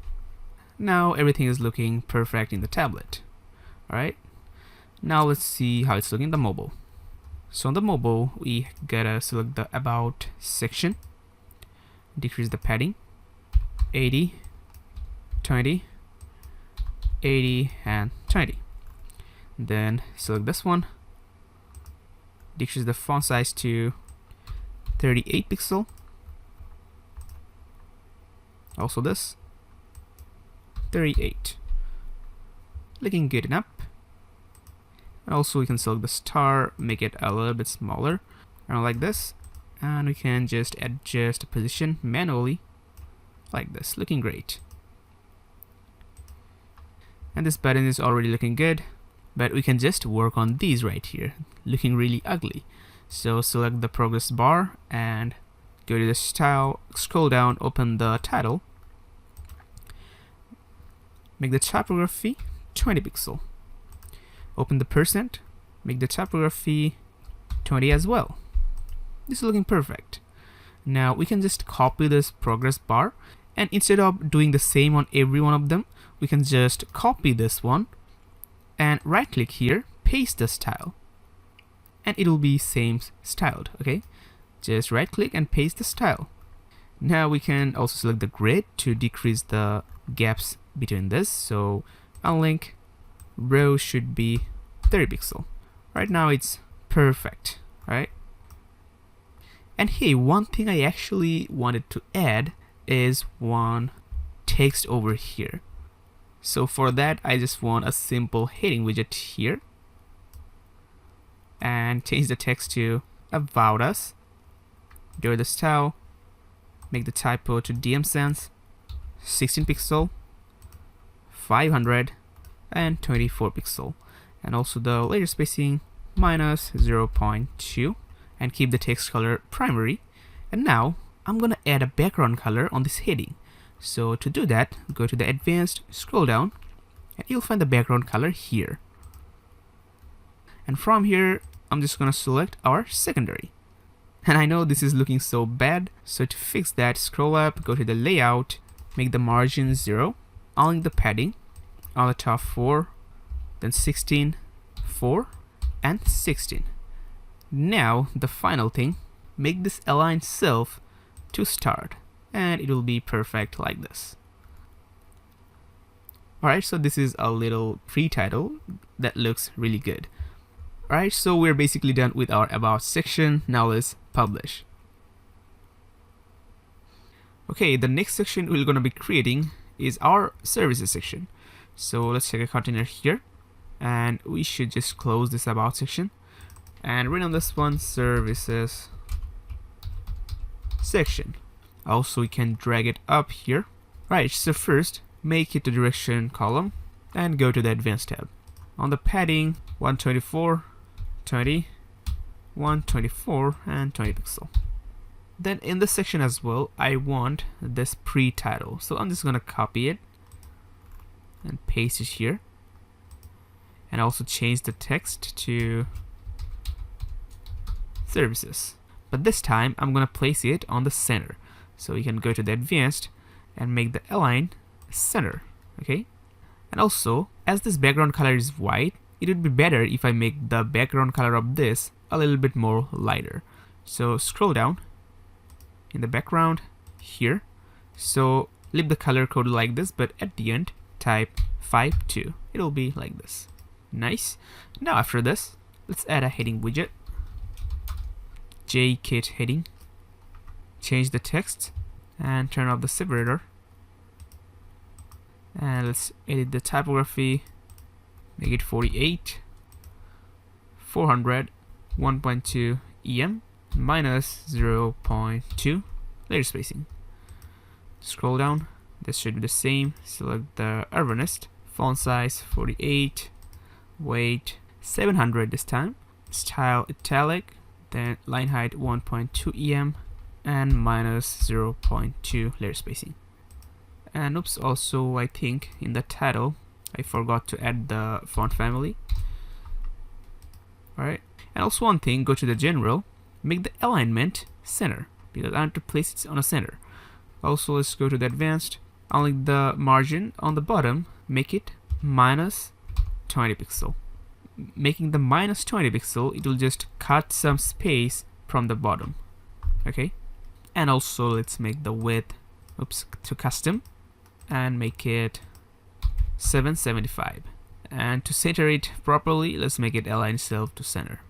Now everything is looking perfect in the tablet. Alright, now let's see how it's looking in the mobile. So on the mobile we gotta select the about section, decrease the padding 80, 20, 80, and 20. Then select this one, decrease the font size to 38 pixel. Also this 38, looking good enough. And also we can select the star, make it a little bit smaller, and like this, and we can just adjust the position manually like this, looking great. And this button is already looking good, but we can just work on these right here, looking really ugly. So select the progress bar and go to the style, scroll down, open the title, make the typography 20 pixel, open the percent, make the typography 20 as well. This is looking perfect. Now we can just copy this progress bar, and instead of doing the same on every one of them, we can just copy this one and right click here, paste the style, and it will be same styled. Okay, just right click and paste the style. Now we can also select the grid to decrease the gaps between this. So unlink row should be 30 pixel. Right now it's perfect, right? And hey, one thing I actually wanted to add is one text over here. So for that I just want a simple heading widget here and change the text to about us, go to the style, make the typo to DM sans 16 pixel, 500, and 24 pixel, and also the layer spacing minus 0.2, and keep the text color primary. And now I'm gonna add a background color on this heading. So to do that, go to the advanced, scroll down, and you'll find the background color here. And from here, I'm just gonna select our secondary. And I know this is looking so bad, so to fix that, scroll up, go to the layout, make the margin 0, align the padding on the top 4, then 16, 4, and 16. Now the final thing, make this align self to start, and it will be perfect like this. Alright, so this is a little pre-title that looks really good. Alright, so we're basically done with our about section. Now let's publish. Okay, the next section we're going to be creating is our services section. So let's check a container here, and we should just close this about section and rename this one services section. Also, we can drag it up here. Right, so first make it the direction column and go to the advanced tab. On the padding, 124, 20, 124 and 20 pixel. Then in this section as well, I want this pre-title, so I'm just gonna copy it and paste it here, and also change the text to services, but this time I'm gonna place it on the center. So you can go to the advanced and make the align center. Okay, and also as this background color is white, it would be better if I make the background color of this a little bit more lighter. So scroll down in the background here, so leave the color code like this, but at the end type 52. It'll be like this. Nice. Now after this, let's add a heading widget, jkit heading, change the text and turn off the separator, and let's edit the typography, make it 48, 400, 1.2 em, minus 0.2 layer spacing. Scroll down, this should be the same. Select the urbanist, font size 48, weight 700 this time, style italic, then line height 1.2 em and minus 0.2 layer spacing. And oops, also I think in the title I forgot to add the font family. Alright, and also one thing, go to the general, make the alignment center, because I want to place it on a center. Also, let's go to the advanced, unlike the margin on the bottom, make it minus 20 pixel. Making the minus 20 pixel, it will just cut some space from the bottom. Okay, and also let's make the width, oops, to custom and make it 775. And to center it properly, let's make it align itself to center.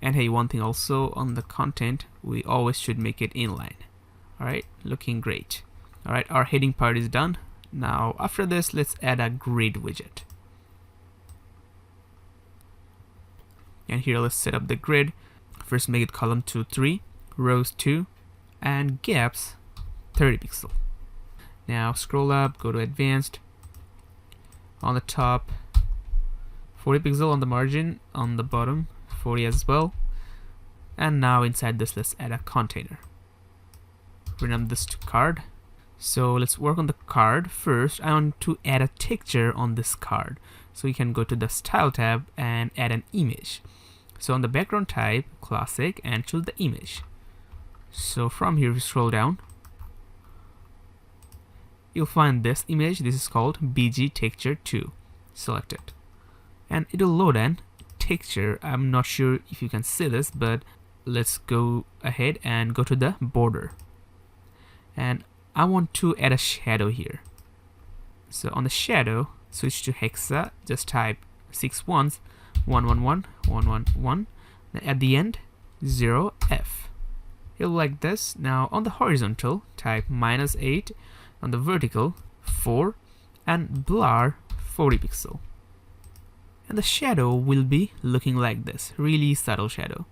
And hey, one thing also on the content, we always should make it inline. Alright, looking great. Alright, our heading part is done. Now after this, let's add a grid widget. And here let's set up the grid. First make it column 2, 3, rows 2, and gaps 30 pixel. Now scroll up, go to advanced. On the top, 40 pixel on the margin, on the bottom 40 as well. And now inside this, let's add a container. Rename this to card. So let's work on the card. First, I want to add a texture on this card. So you can go to the style tab and add an image. So on the background type, classic, and choose the image. So from here, we scroll down. You'll find this image. This is called BG Texture 2. Select it. And it'll load an texture. I'm not sure if you can see this, but let's go ahead and go to the border. And I want to add a shadow here. So on the shadow, switch to hexa, just type 6 ones, 111, 111, then at the end, 0F. It'll like this. Now on the horizontal, type -8, on the vertical, 4, and blur 40 pixel. And the shadow will be looking like this, really subtle shadow.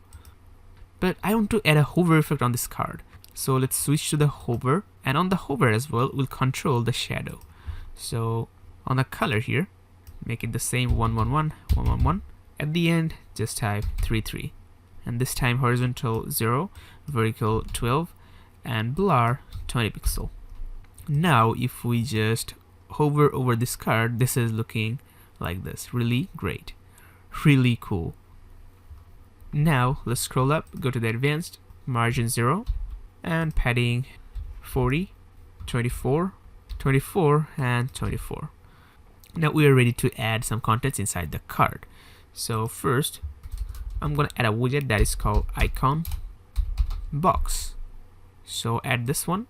But I want to add a hover effect on this card. So let's switch to the hover, and on the hover as well, we'll control the shadow. So on the color here, make it the same 111, 111. At the end, just type 33. And this time horizontal 0, vertical 12, and blur 20 pixel. Now if we just hover over this card, this is looking like this. Really great. Really cool. Now let's scroll up, go to the advanced, margin 0, and padding 40, 24, 24, and 24. Now we are ready to add some contents inside the card. So first, I'm gonna add a widget that is called icon box. So add this one.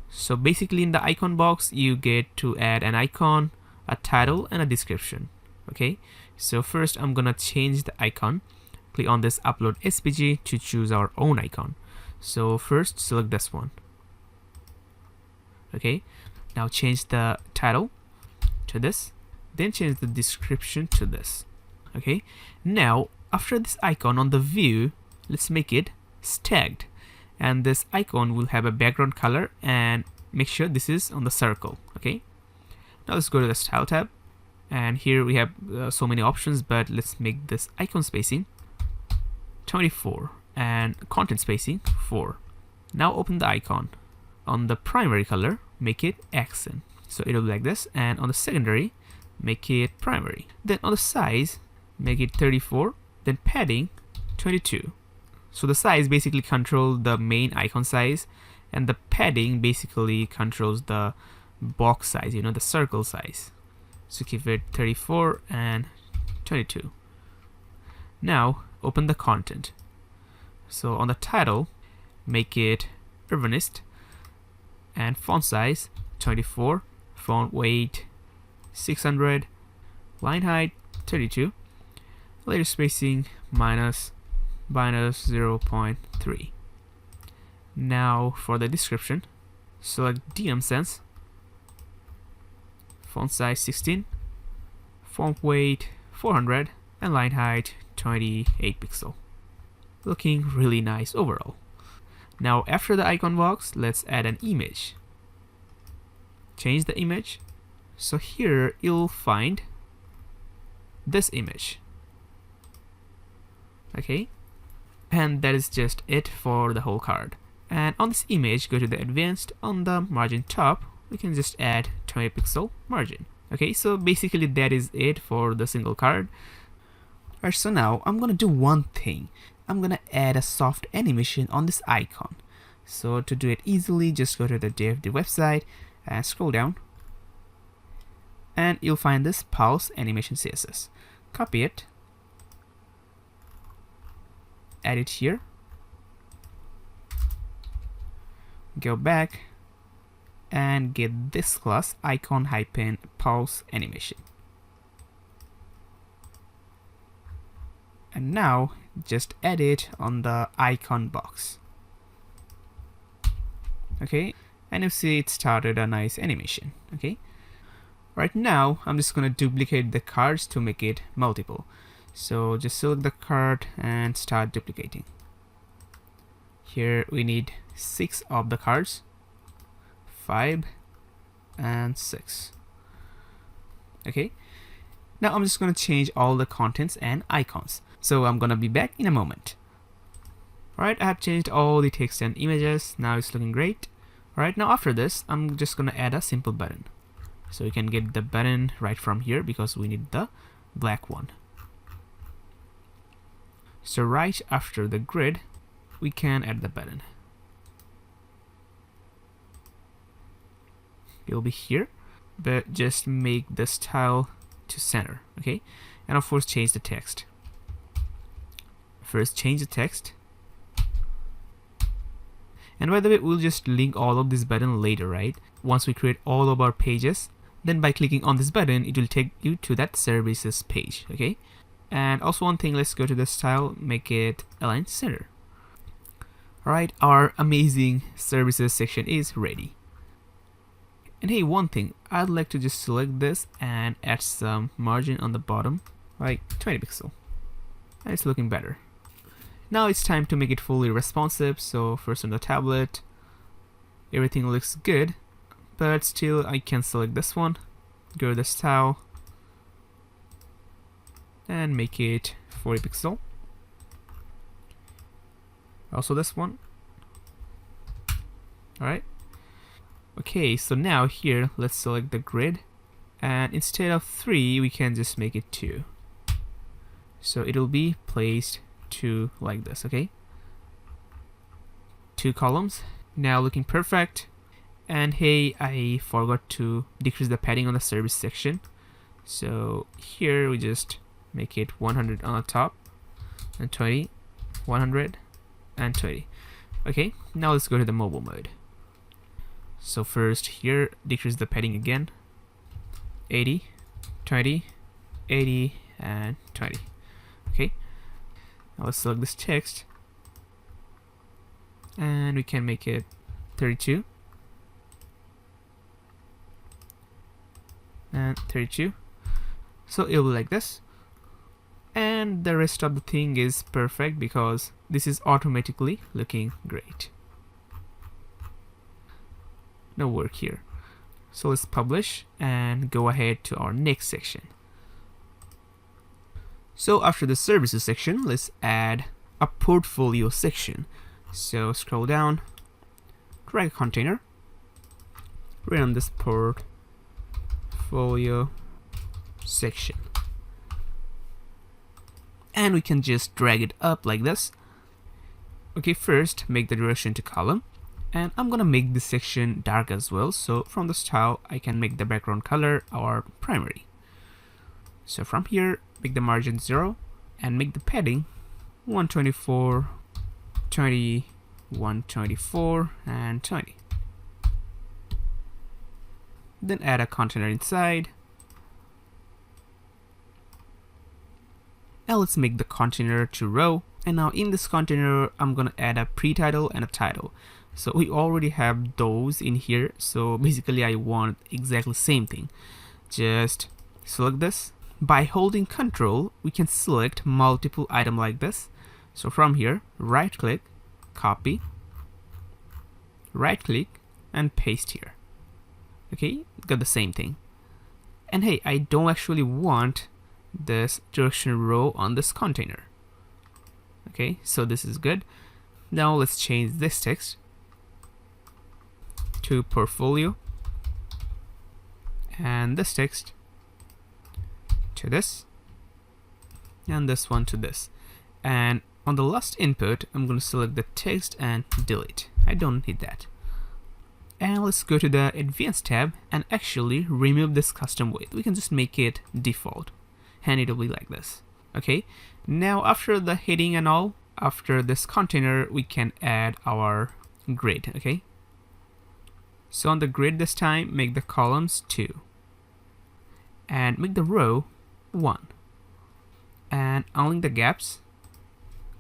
So basically in the icon box, you get to add an icon, a title, and a description. Okay, so first I'm gonna change the icon. Click on this upload SVG to choose our own icon. So first select this one. Okay, now change the title to this, then change the description to this. Okay, now after this icon on the view, let's make it stacked, and this icon will have a background color, and make sure this is on the circle. Okay, now let's go to the style tab, and here we have so many options, but let's make this icon spacing 24 and content spacing 4. Now open the icon. On the primary color, make it accent, so it'll be like this, and on the secondary, make it primary. Then on the size, make it 34, then padding 22. So the size basically controls the main icon size, and the padding basically controls the box size, the circle size. So keep it 34 and 22. Now open the content. So on the title, make it urbanist, and font size 24, font weight 600, line height 32, letter spacing minus 0.3. Now for the description, select DM Sense, font size 16, font weight 400, and line height 28 pixel. Looking really nice overall. Now after the icon box, let's add an image. Change the image. So here you'll find this image. Okay, and that is just it for the whole card. And on this image, go to the advanced. On the margin top, we can just add 20 pixel margin. Okay, so basically that is it for the single card. Alright, so now I'm gonna do one thing. I'm gonna add a soft animation on this icon. So to do it easily, just go to the DFD website and scroll down, and you'll find this pulse animation CSS. Copy it, add it here, go back and get this class icon-pulse animation. And now just add it on the icon box. Okay, and you see it started a nice animation. Okay, right now I'm just gonna duplicate the cards to make it multiple. So just select the card and start duplicating. Here we need 6 of the cards, 5 and 6. Okay, now I'm just gonna change all the contents and icons. So I'm gonna be back in a moment. Alright, I have changed all the text and images. Now it's looking great. Alright, now after this, I'm just gonna add a simple button. So you can get the button right from here because we need the black one. So right after the grid, we can add the button. It'll be here, but just make the style to center. Okay, and of course change the text. First change the text, and by the way, we'll just link all of this button later, right? Once we create all of our pages, then by clicking on this button, it will take you to that services page. Okay, and also one thing, let's go to the style, make it align center. Alright, our amazing services section is ready. And hey, one thing, I'd like to just select this and add some margin on the bottom, like 20 pixel, and it's looking better. Now it's time to make it fully responsive. So first on the tablet, everything looks good, but still I can select this one, go to the style, and make it 40 pixel. Also this one. Alright. Okay, so now here, let's select the grid, and instead of 3, we can just make it 2. So it'll be placed 2 like this. Okay, 2 columns, now looking perfect. And hey, I forgot to decrease the padding on the service section, so here we just make it 100 on the top and 20, 100 and 20. Okay, now let's go to the mobile mode. So first here, decrease the padding again, 80, 20, 80 and 20. Okay, now let's select this text, and we can make it 32 and 32. So it will be like this. And and the rest of the thing is perfect because this is automatically looking great. No work here. So let's publish and go ahead to our next section. So after the services section, let's add a portfolio section. So scroll down, drag a container, rename this portfolio section. And we can just drag it up like this. Okay, first make the direction to column. And I'm gonna make this section dark as well. So from the style, I can make the background color our primary. So from here, make the margin 0 and make the padding 124, 20, 124, and 20. Then add a container inside. Now let's make the container to row. And now in this container, I'm gonna add a pre-title and a title. So we already have those in here. So basically I want exactly the same thing. Just select this. By holding Ctrl, we can select multiple items like this. So from here, right click, copy, right click, and paste here. Okay, got the same thing. And hey, I don't actually want this direction row on this container. Okay, so this is good. Now let's change this text to portfolio and this text to this and this one to this. And on the last input, I'm going to select the text and delete. I don't need that. And let's go to the advanced tab and actually remove this custom width. We can just make it default and it'll be like this. Okay, now after the heading and all, after this container, we can add our grid. Okay, so on the grid this time, make the columns 2 and make the row 1 and unlink the gaps,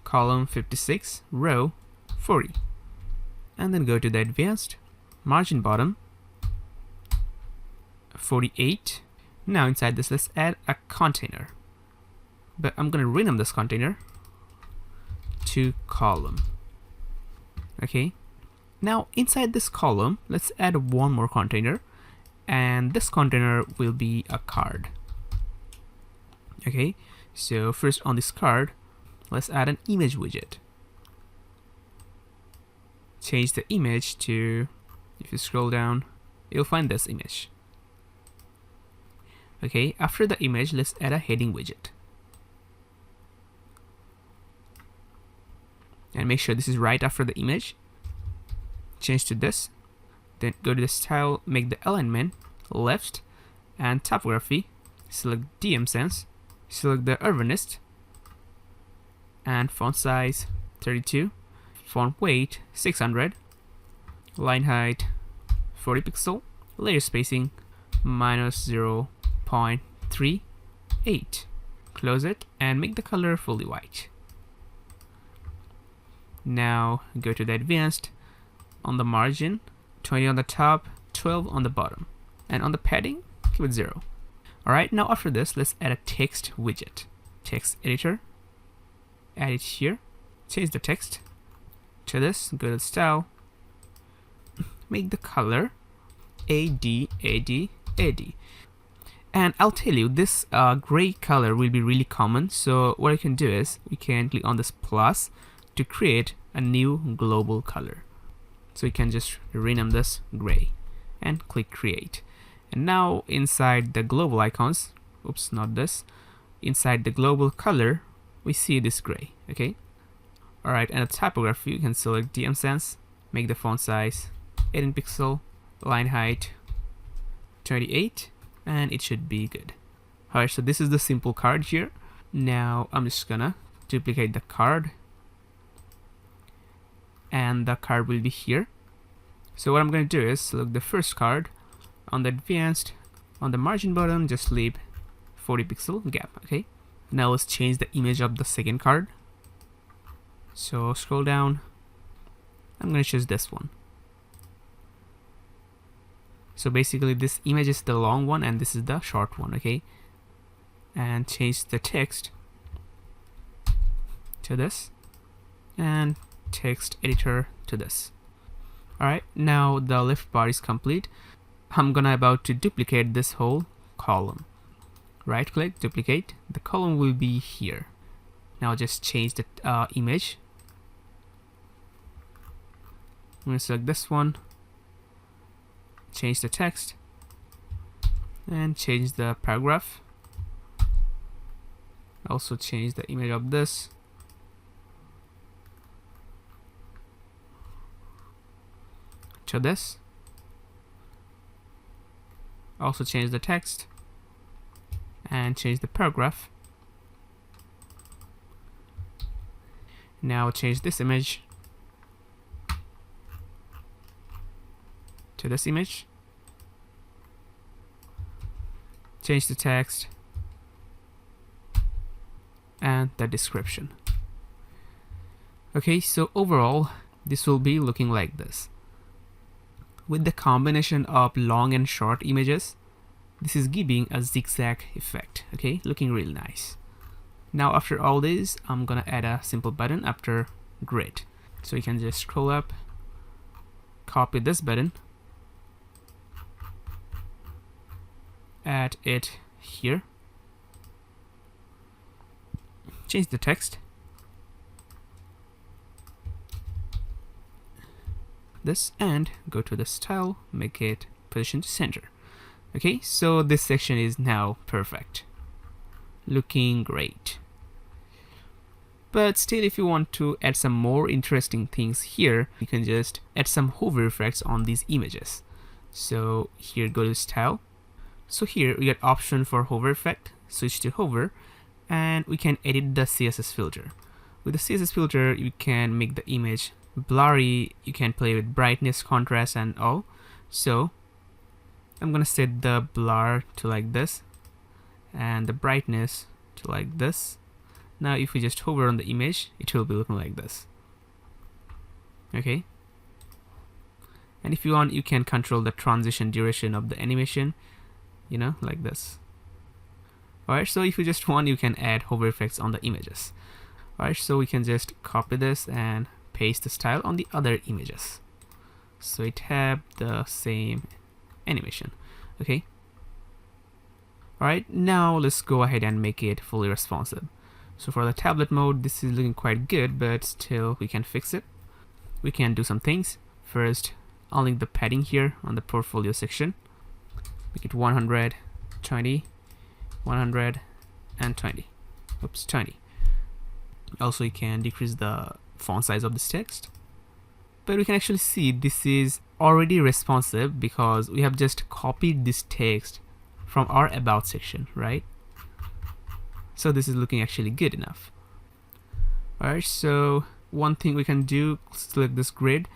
column 56, row 40, and then go to the advanced, margin bottom 48. Now inside this, let's add a container, but I'm gonna rename this container to column. Okay, now inside this column, let's add one more container, and this container will be a card. Okay, so first on this card, let's add an image widget. Change the image to, if you scroll down, you'll find this image. Okay, after the image, let's add a heading widget. And make sure this is right after the image. Change to this. Then go to the style, make the alignment left, and typography, select DM Sans, select the Urbanist, and font size 32, font weight 600, line height 40 pixel, layer spacing -0.38. Close it and make the color fully white. Now go to the advanced, on the margin 20 on the top, 12 on the bottom, and on the padding keep it 0. Alright, now after this, let's add a text widget. Text editor, add it here, change the text to this, go to style, make the color AD. And I'll tell you, this gray color will be really common. So what I can do is we can click on this plus to create a new global color. So you can just rename this gray and click create. And now inside the global icons, oops, not this, inside the global color, we see this gray. Okay. Alright, and the typography, you can select DM Sans, make the font size 18 pixel, line height 28, and it should be good. Alright, so this is the simple card here. Now I'm just gonna duplicate the card, and the card will be here. So what I'm gonna do is select the first card, on the advanced, on the margin bottom, just leave 40 pixel gap. Okay. Now let's change the image of the second card. So scroll down. I'm gonna choose this one. So basically this image is the long one and this is the short one. Okay. And change the text to this, and text editor to this. Alright, now the left bar is complete. I'm gonna about to duplicate this whole column. Right click, duplicate. The column will be here. Now just change the image. I'm gonna select this one, change the text, and change the paragraph. Also change the image of this. To this. Also change the text and change the paragraph. Now change this image to this image. Change the text and the description. Okay, so overall this will be looking like this. With the combination of long and short images, this is giving a zigzag effect. Okay, looking really nice. Now after all this, I'm gonna add a simple button after grid. So you can just scroll up, copy this button, add it here, change the text, this, and go to the style, make it position to center. Okay, so this section is now perfect, looking great. But still, if you want to add some more interesting things here, you can just add some hover effects on these images. So here, go to style. So here we get option for hover effect, switch to hover, and we can edit the CSS filter. With the CSS filter, you can make the image blurry, you can play with brightness, contrast, and all. So I'm gonna set the blur to like this and the brightness to like this. Now if we just hover on the image, it will be looking like this. Okay, and if you want, you can control the transition duration of the animation, you know, like this. Alright, so if you just want, you can add hover effects on the images. Alright, so we can just copy this and paste the style on the other images, so it have the same animation. Okay, alright, now let's go ahead and make it fully responsive. So for the tablet mode, this is looking quite good, but still we can fix it. We can do some things. First, unlink the padding here on the portfolio section, make it 100, 20, 100, and 20. Oops, 20. Also, you can decrease the font size of this text, but we can actually see this is already responsive because we have just copied this text from our about section, right? So this is looking actually good enough. Alright, so one thing we can do, select this grid.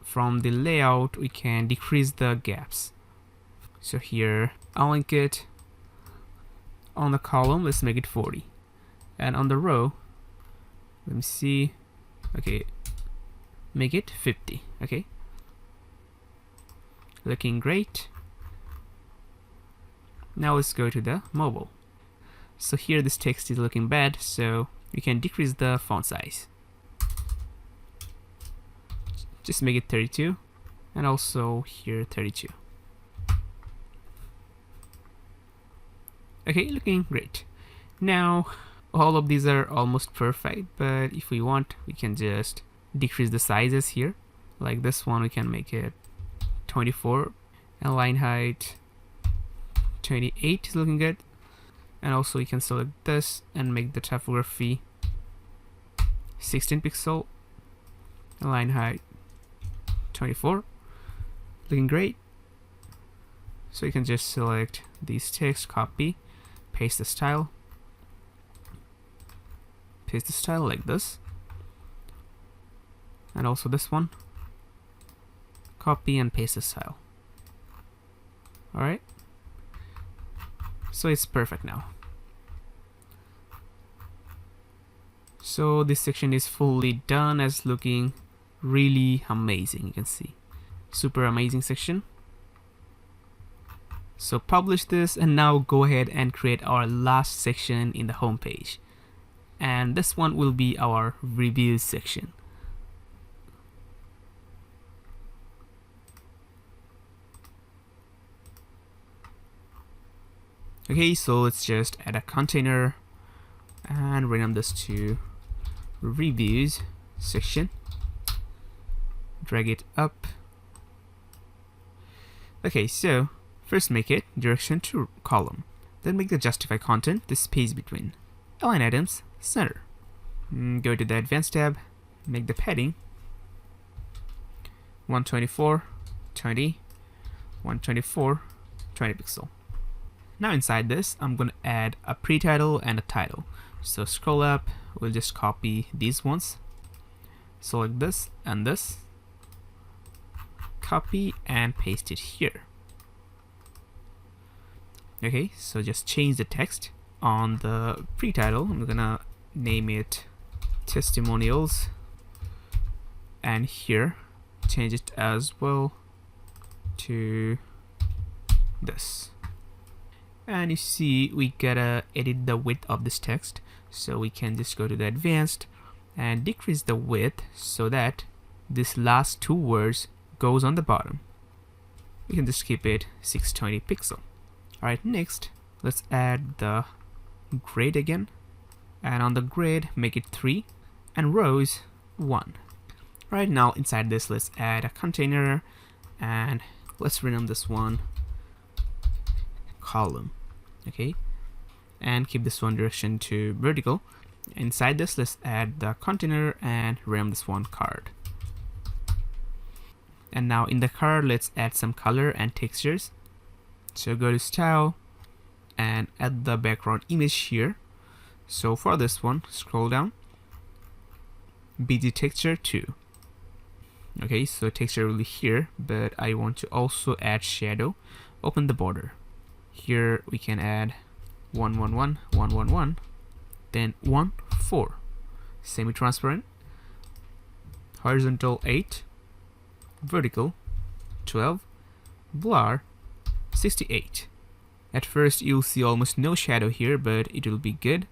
From the layout, we can decrease the gaps. So here, I'll link it. On the column, let's make it 40, and on the row, let me see. Okay, make it 50. Okay, looking great. Now let's go to the mobile. So here this text is looking bad, so you can decrease the font size. Just make it 32, and also here 32. Okay, looking great. Now all of these are almost perfect, but if we want, we can just decrease the sizes here. Like this one, we can make it 24, and line height 28 is looking good. And also you can select this and make the typography 16 pixel, and line height 24, looking great. So you can just select these text, copy, paste the style, paste the style like this, and also this one, copy and paste the style. Alright, so it's perfect now. So this section is fully done, as looking really amazing. You can see, super amazing section. So publish this, and now go ahead and create our last section in the home page. and this one will be our reviews section. Okay, so let's just add a container and rename this to reviews section. Drag it up. Okay, so first make it direction to column. Then make the justify content the space between. Align items center. Go to the advanced tab. Make the padding 124, 20, 124, 20 pixel. Now inside this, I'm going to add a pre-title and a title. So scroll up, we'll just copy these ones. Select this and this. Copy and paste it here. Okay, so just change the text on the pre-title. I'm going to name it testimonials. And here, change it as well to this. And you see we gotta edit the width of this text, so we can just go to the advanced and decrease the width so that this last two words goes on the bottom. We can just keep it 620 pixel. Alright, next let's add the grade again, and on the grade make it 3 and rows 1. Right now inside this, let's add a container and let's rename this one column. Okay, and keep this one direction to vertical. Inside this, let's add the container and rename this one card. And now in the card, let's add some color and textures. So go to style and add the background image here. So for this one, scroll down, BG texture 2. Okay, so texture will be here, but I want to also add shadow. Open the border. Here we can add 111, 111, then 14, semi-transparent, horizontal 8, vertical 12, blur 68. At first you'll see almost no shadow here, but it will be good.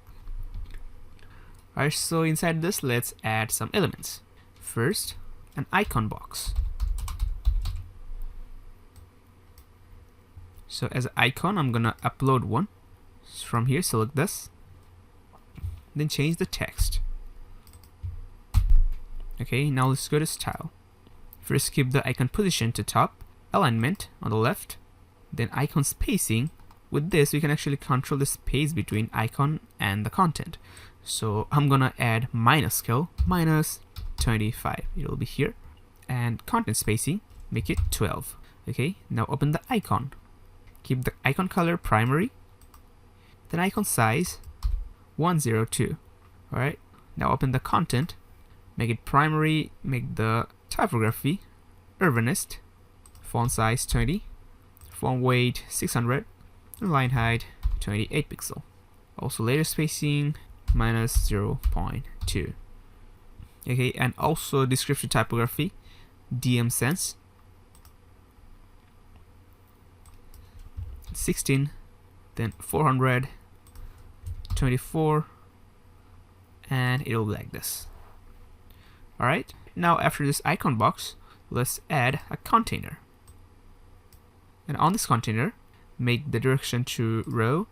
Alright, so inside this, let's add some elements. First, an icon box. So as an icon, I'm gonna upload one. From here, select this, then change the text. Okay, now let's go to style. First, keep the icon position to top, alignment on the left, then icon spacing. With this, we can actually control the space between icon and the content. So I'm gonna add minus scale, minus 25. It'll be here. And content spacing, make it 12. Okay, now open the icon. Keep the icon color primary, then icon size 102. Alright, now open the content, make it primary, make the typography urbanist, font size 20, font weight 600, and line height 28 pixel. Also layer spacing minus 0.2. Okay, and also description typography DM Sans 16, then 424, and it'll be like this. Alright, now after this icon box, let's add a container. And on this container, make the direction to row,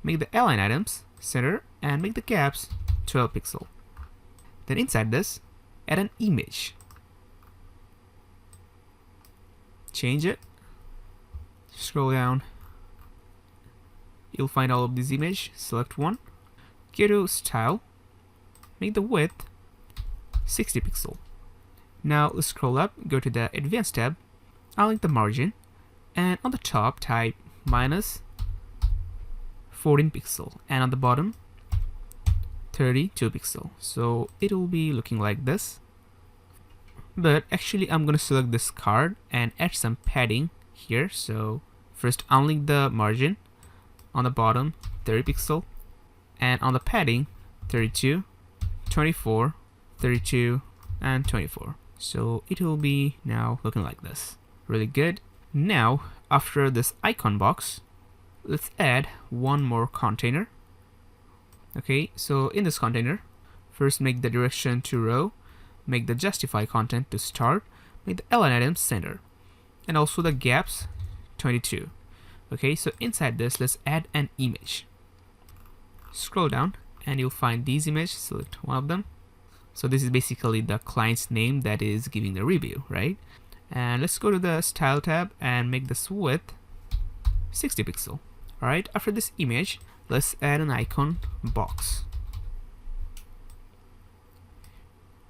make the align items center, and make the gaps 12 pixel. Then inside this, add an image. Change it, scroll down, you'll find all of these images. Select one, go to style, make the width 60 pixel. Now let's scroll up, go to the advanced tab, align the margin, and on the top type minus 14 pixel, and on the bottom 32 pixel. So it will be looking like this. But actually I'm gonna select this card and add some padding here. So first unlink the margin, on the bottom 30 pixel, and on the padding 32, 24, 32, and 24. So it will be now looking like this. Really good. Now after this icon box, let's add one more container. Okay, so in this container, first make the direction to row, make the justify content to start, make the align items center, and also the gaps 22. Okay, so inside this, let's add an image. Scroll down and you'll find these images. Select one of them. So this is basically the client's name that is giving the review, right? And let's go to the style tab and make this width 60 pixel. All right, after this image, let's add an icon box.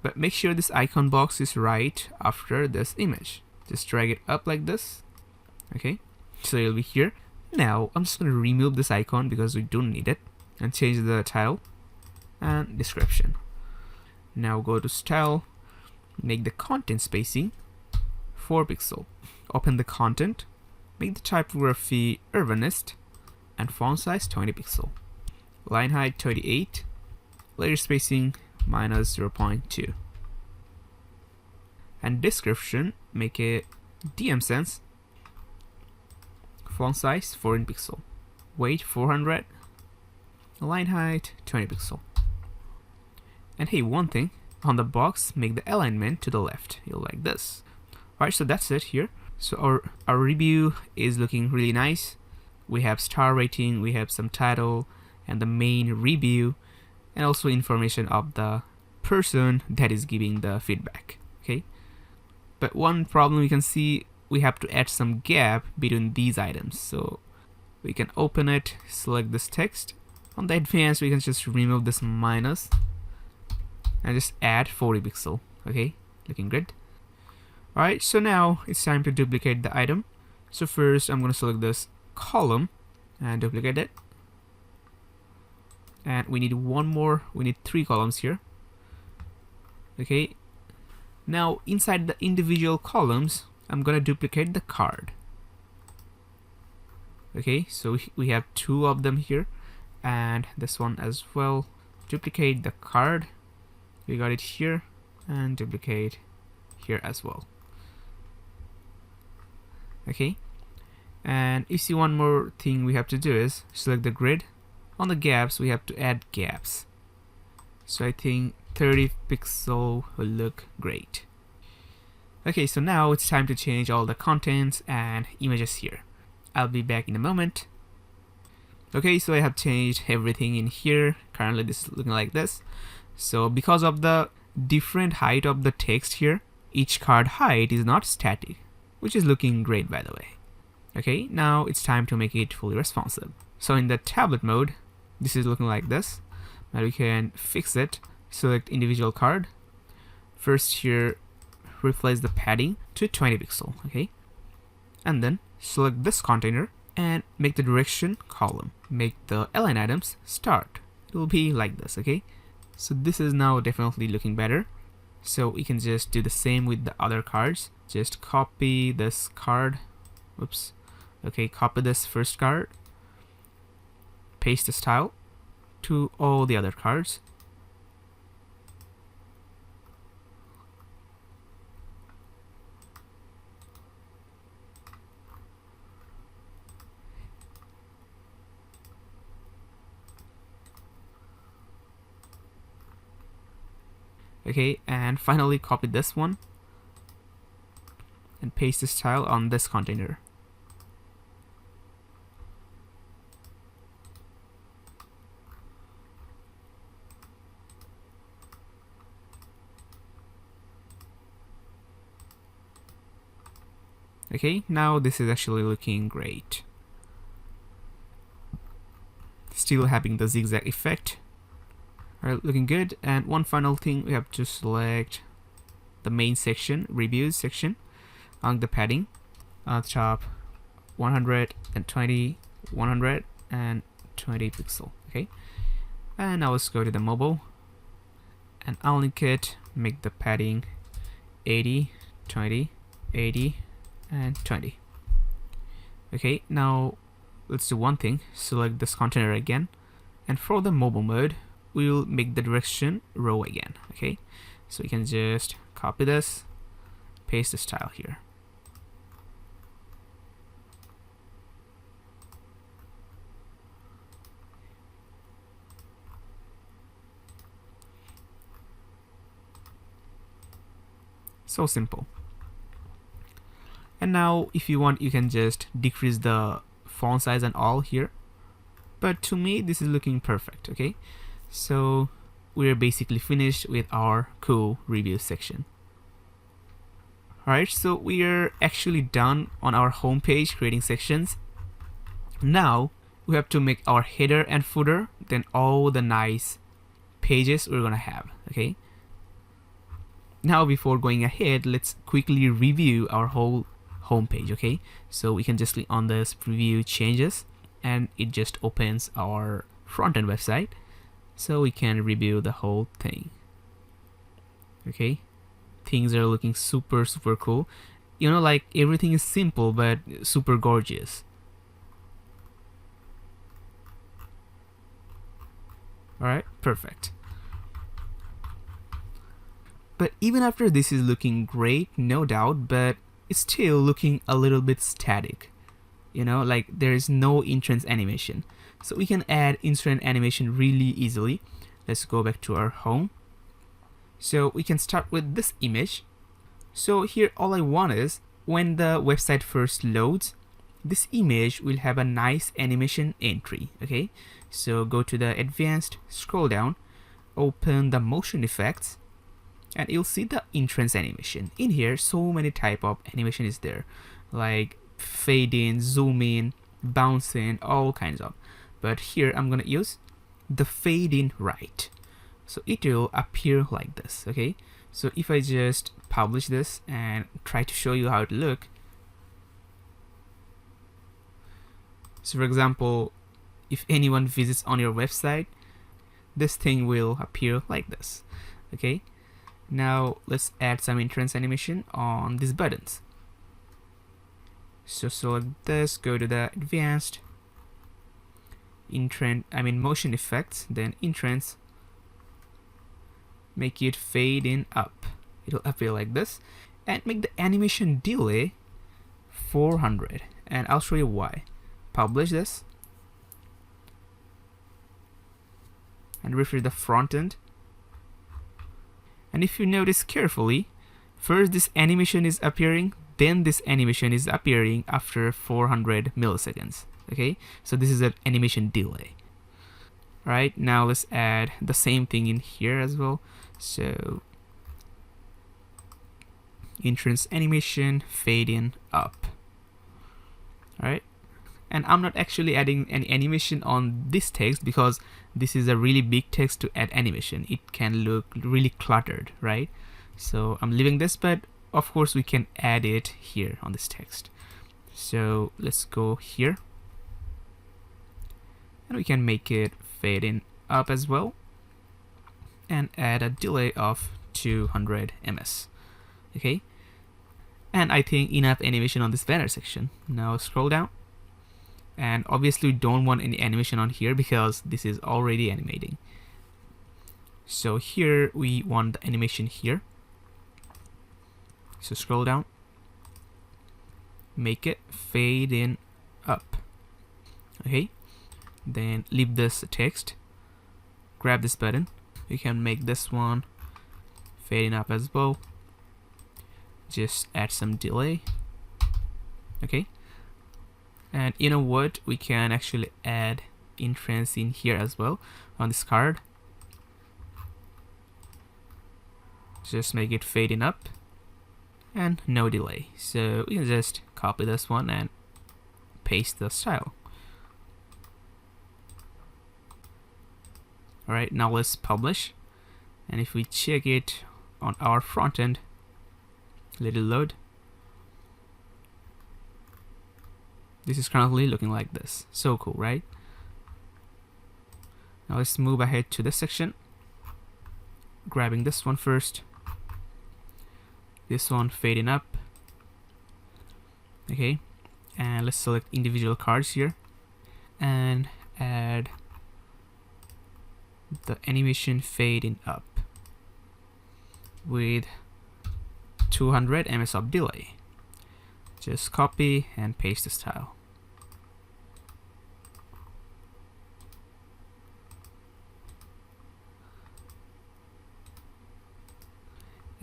But make sure this icon box is right after this image. Just drag it up like this. Okay, so it'll be here. Now I'm just going to remove this icon because we don't need it, and change the title and description. Now go to style, make the content spacing 4 pixel. Open the content, make the typography urbanist, and font size 20 pixel. Line height 28, layer spacing minus 0.2. And description, make it DM sense, font size 14 pixel, weight 400, line height 20 pixel. And hey, one thing, on the box, make the alignment to the left. You'll like this. Alright, so that's it here. So our review is looking really nice. We have star rating, we have some title, and the main review, and also information of the person that is giving the feedback. Okay. But one problem we can see, we have to add some gap between these items. So we can open it, select this text. On the advanced, we can just remove this minus and just add 40 pixel. Okay, looking good. Alright, so now it's time to duplicate the item. So first I'm going to select this column and duplicate it. And we need one more, we need 3 columns here. Okay, now inside the individual columns, I'm going to duplicate the card. Okay, so we have 2 of them here, and this one as well. Duplicate the card, we got it here, and duplicate here as well. Okay, and you see one more thing we have to do is select the grid. On the gaps, we have to add gaps. So I think 30 pixel will look great. Okay, so now it's time to change all the contents and images here. I'll be back in a moment. Okay, so I have changed everything in here. Currently this is looking like this. So because of the different height of the text here, each card height is not static, which is looking great by the way. Okay, now it's time to make it fully responsive. So in the tablet mode, this is looking like this. Now we can fix it. Select individual card. First here, replace the padding to 20 pixel. Okay, and then select this container and make the direction column. Make the align items start. It will be like this. Okay, so this is now definitely looking better. So we can just do the same with the other cards. Just copy this card. Oops. Okay, copy this first card. Paste the style to all the other cards. Okay, and finally copy this one and paste the style on this container. Okay, now this is actually looking great. Still having the zigzag effect. Alright, looking good. And one final thing, we have to select the main section, reviews section, on the padding. On the top, 120, 120 pixel. Okay, and now let's go to the mobile and unlink it. Make the padding 80, 20, 80, and 20. Okay, now let's do one thing. Select this container again, and for the mobile mode, we will make the direction row again. Okay, so you can just copy this, paste the style here. So simple. And now if you want, you can just decrease the font size and all here, but to me this is looking perfect. Okay, so we're basically finished with our cool review section. Alright, so we're actually done on our home page creating sections. Now we have to make our header and footer, then all the nice pages we're gonna have. Okay, now before going ahead, let's quickly review our whole home page. Okay, so we can just click on this preview changes and it just opens our front-end website, so we can review the whole thing. Okay, things are looking super cool. You know, like everything is simple but super gorgeous. Alright, perfect. But even after this is looking great, no doubt, but it's still looking a little bit static. You know, like there is no entrance animation. So we can add entrance animation really easily. Let's go back to our home. So we can start with this image. So here all I want is when the website first loads, this image will have a nice animation entry. Okay, so go to the advanced, scroll down, open the motion effects, and you'll see the entrance animation. In here, so many type of animation is there, like fade in, zoom in, bounce in, all kinds of. But here I'm gonna use the fade in right. So it will appear like this. Okay, so if I just publish this and try to show you how it look. So for example, if anyone visits on your website, this thing will appear like this. Okay, now let's add some entrance animation on these buttons. So select this, go to the advanced, motion effects, then entrance, make it fade in up. It'll appear like this, and make the animation delay 400, and I'll show you why. Publish this and refresh the front end, and if you notice carefully, first this animation is appearing, then this animation is appearing after 400 milliseconds. Okay, so this is an animation delay. Right, now let's add the same thing in here as well. So entrance animation, fade in up. Alright, and I'm not actually adding any animation on this text because this is a really big text to add animation. It can look really cluttered, right? So I'm leaving this, but of course we can add it here on this text. So let's go here, and we can make it fade in up as well, and add a delay of 200 ms. Okay, and I think enough animation on this banner section. Now scroll down, and obviously we don't want any animation on here because this is already animating. So here we want the animation here. So scroll down, make it fade in up. Okay, then leave this text, grab this button, we can make this one fade in up as well, just add some delay. Okay, and you know what, we can actually add entrance in here as well on this card. Just make it fade in up and no delay. So we can just copy this one and paste the style. Alright, now let's publish, and if we check it on our front end, let it load. This is currently looking like this. So cool, right? Now let's move ahead to this section, grabbing this one first, this one fading up. Okay, and let's select individual cards here and add the animation fading up with 200 ms of delay. Just copy and paste the style.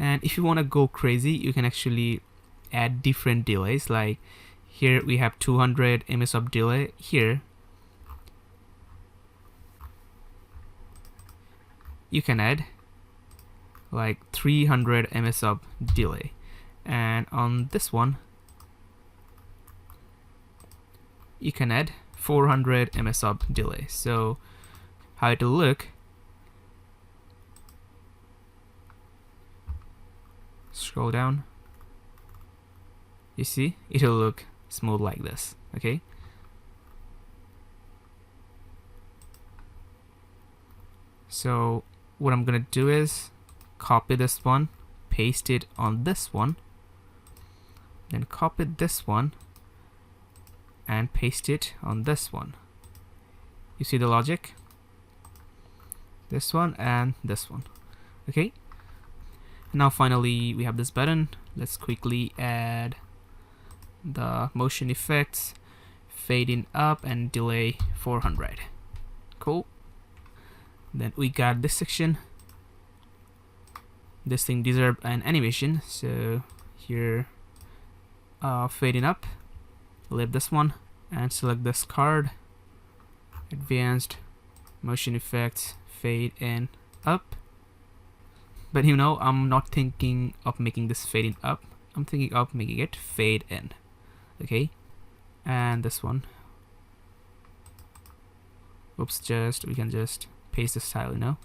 And if you want to go crazy, you can actually add different delays. Like here we have 200 ms of delay. Here you can add like 300 ms of delay, and on this one you can add 400 ms of delay. So how it will look, scroll down, you see it will look smooth like this. Okay, so what I'm gonna do is copy this one, paste it on this one, then copy this one and paste it on this one. You see the logic? This one and this one. Okay, now finally we have this button. Let's quickly add the motion effects, fade in up and delay 400. Cool. Then we got this section. This thing deserves an animation, so here fading up, leave this one and select this card, advanced motion effects, fade in up. But you know, I'm not thinking of making this fading up, I'm thinking of making it fade in. Okay, and this one, oops, we can just paste the style, you know.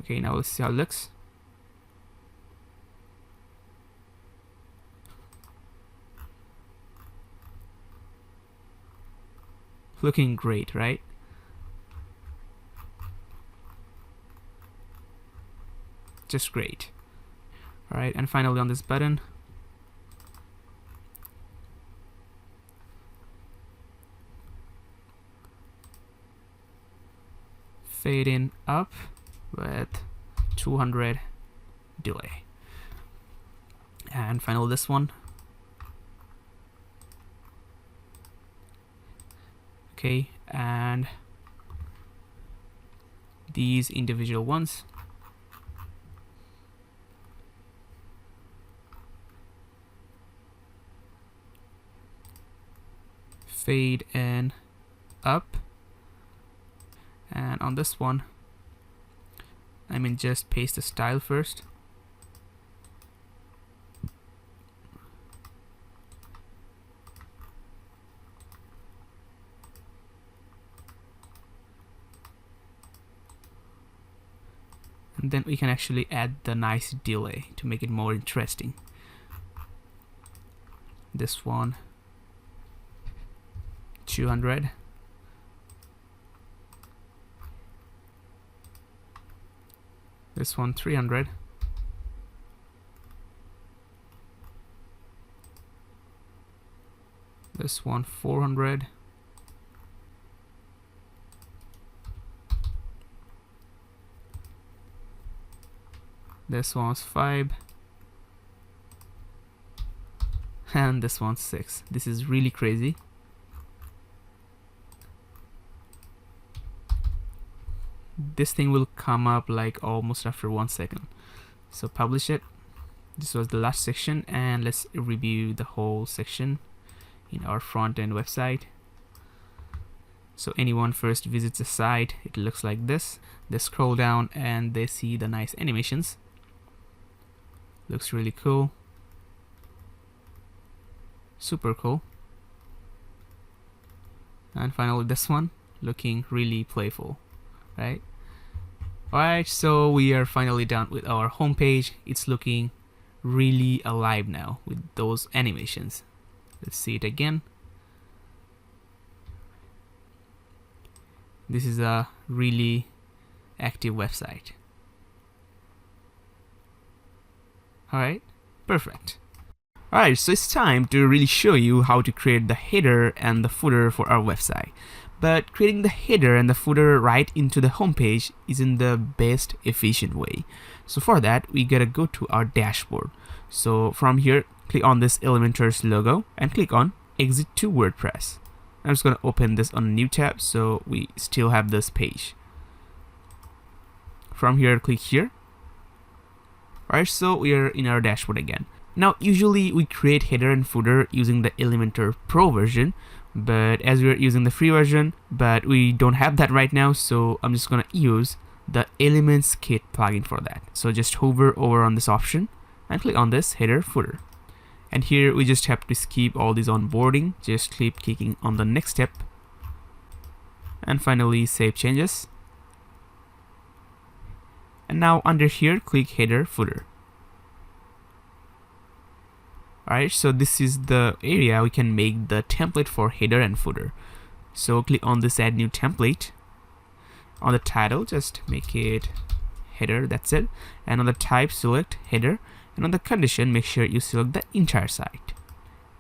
Okay, now let's see how it looks. Looking great, right? Just great. Alright, and finally on this button, fade in up with 200 delay. And finally this one. Okay, and these individual ones. Fade in up, and on this one, just paste the style first. And then we can actually add the nice delay to make it more interesting. This one, 200. This one, 300. This one, 400. This one's 5. And this one's 6. This is really crazy. This thing will come up like almost after 1 second. So publish it. This was the last section, and let's review the whole section in our front end website. So anyone first visits the site, it looks like this. They scroll down and they see the nice animations. Looks really cool. Super cool. And finally this one, looking really playful, right? Alright, so we are finally done with our homepage. It's looking really alive now with those animations. Let's see it again. This is a really active website. Alright, perfect. Alright, so it's time to really show you how to create the header and the footer for our website. But creating the header and the footer right into the homepage isn't the best efficient way. So for that, we gotta go to our dashboard. So from here, click on this Elementor's logo and click on Exit to WordPress. I'm just going to open this on a new tab so we still have this page. From here, click here. Alright, so we are in our dashboard again. Now, usually we create header and footer using the Elementor Pro version, but as we are using the free version, but we don't have that right now, so I'm just gonna use the Elements Kit plugin for that. So just hover over on this option and click on this header footer. And here we just have to skip all this onboarding. Just keep clicking on the next step. And finally save changes. And now under here, click header footer. Alright, so this is the area we can make the template for header and footer. So click on this add new template. On the title, just make it header, that's it. And on the type, select header. And on the condition, make sure you select the entire site.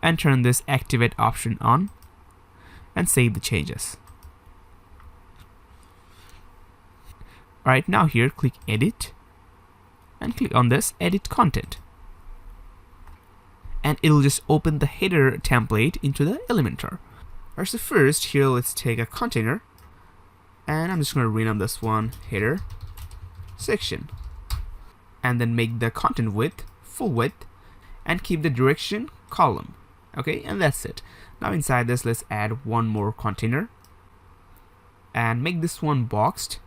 And turn this activate option on. And save the changes. Alright, now here, click edit. And click on this edit content. And it'll just open the header template into the Elementor. Alright, so first here let's take a container, and I'm just going to rename this one header section, and then make the content width full width and keep the direction column. Okay, and that's it. Now inside this, let's add one more container and make this one boxed,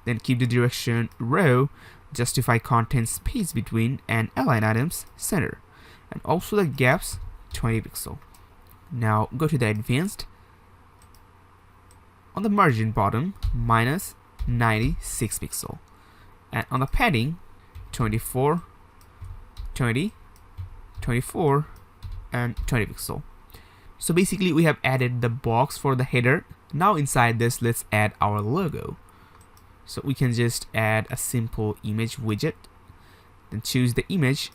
then keep the direction row, justify content space between, and align items center, and also the gaps 20 pixel. Now go to the advanced. On the margin bottom, minus 96 pixel, and on the padding 24, 20, 24, and 20 pixel. So basically we have added the box for the header. Now inside this, let's add our logo. So we can just add a simple image widget, then choose the image.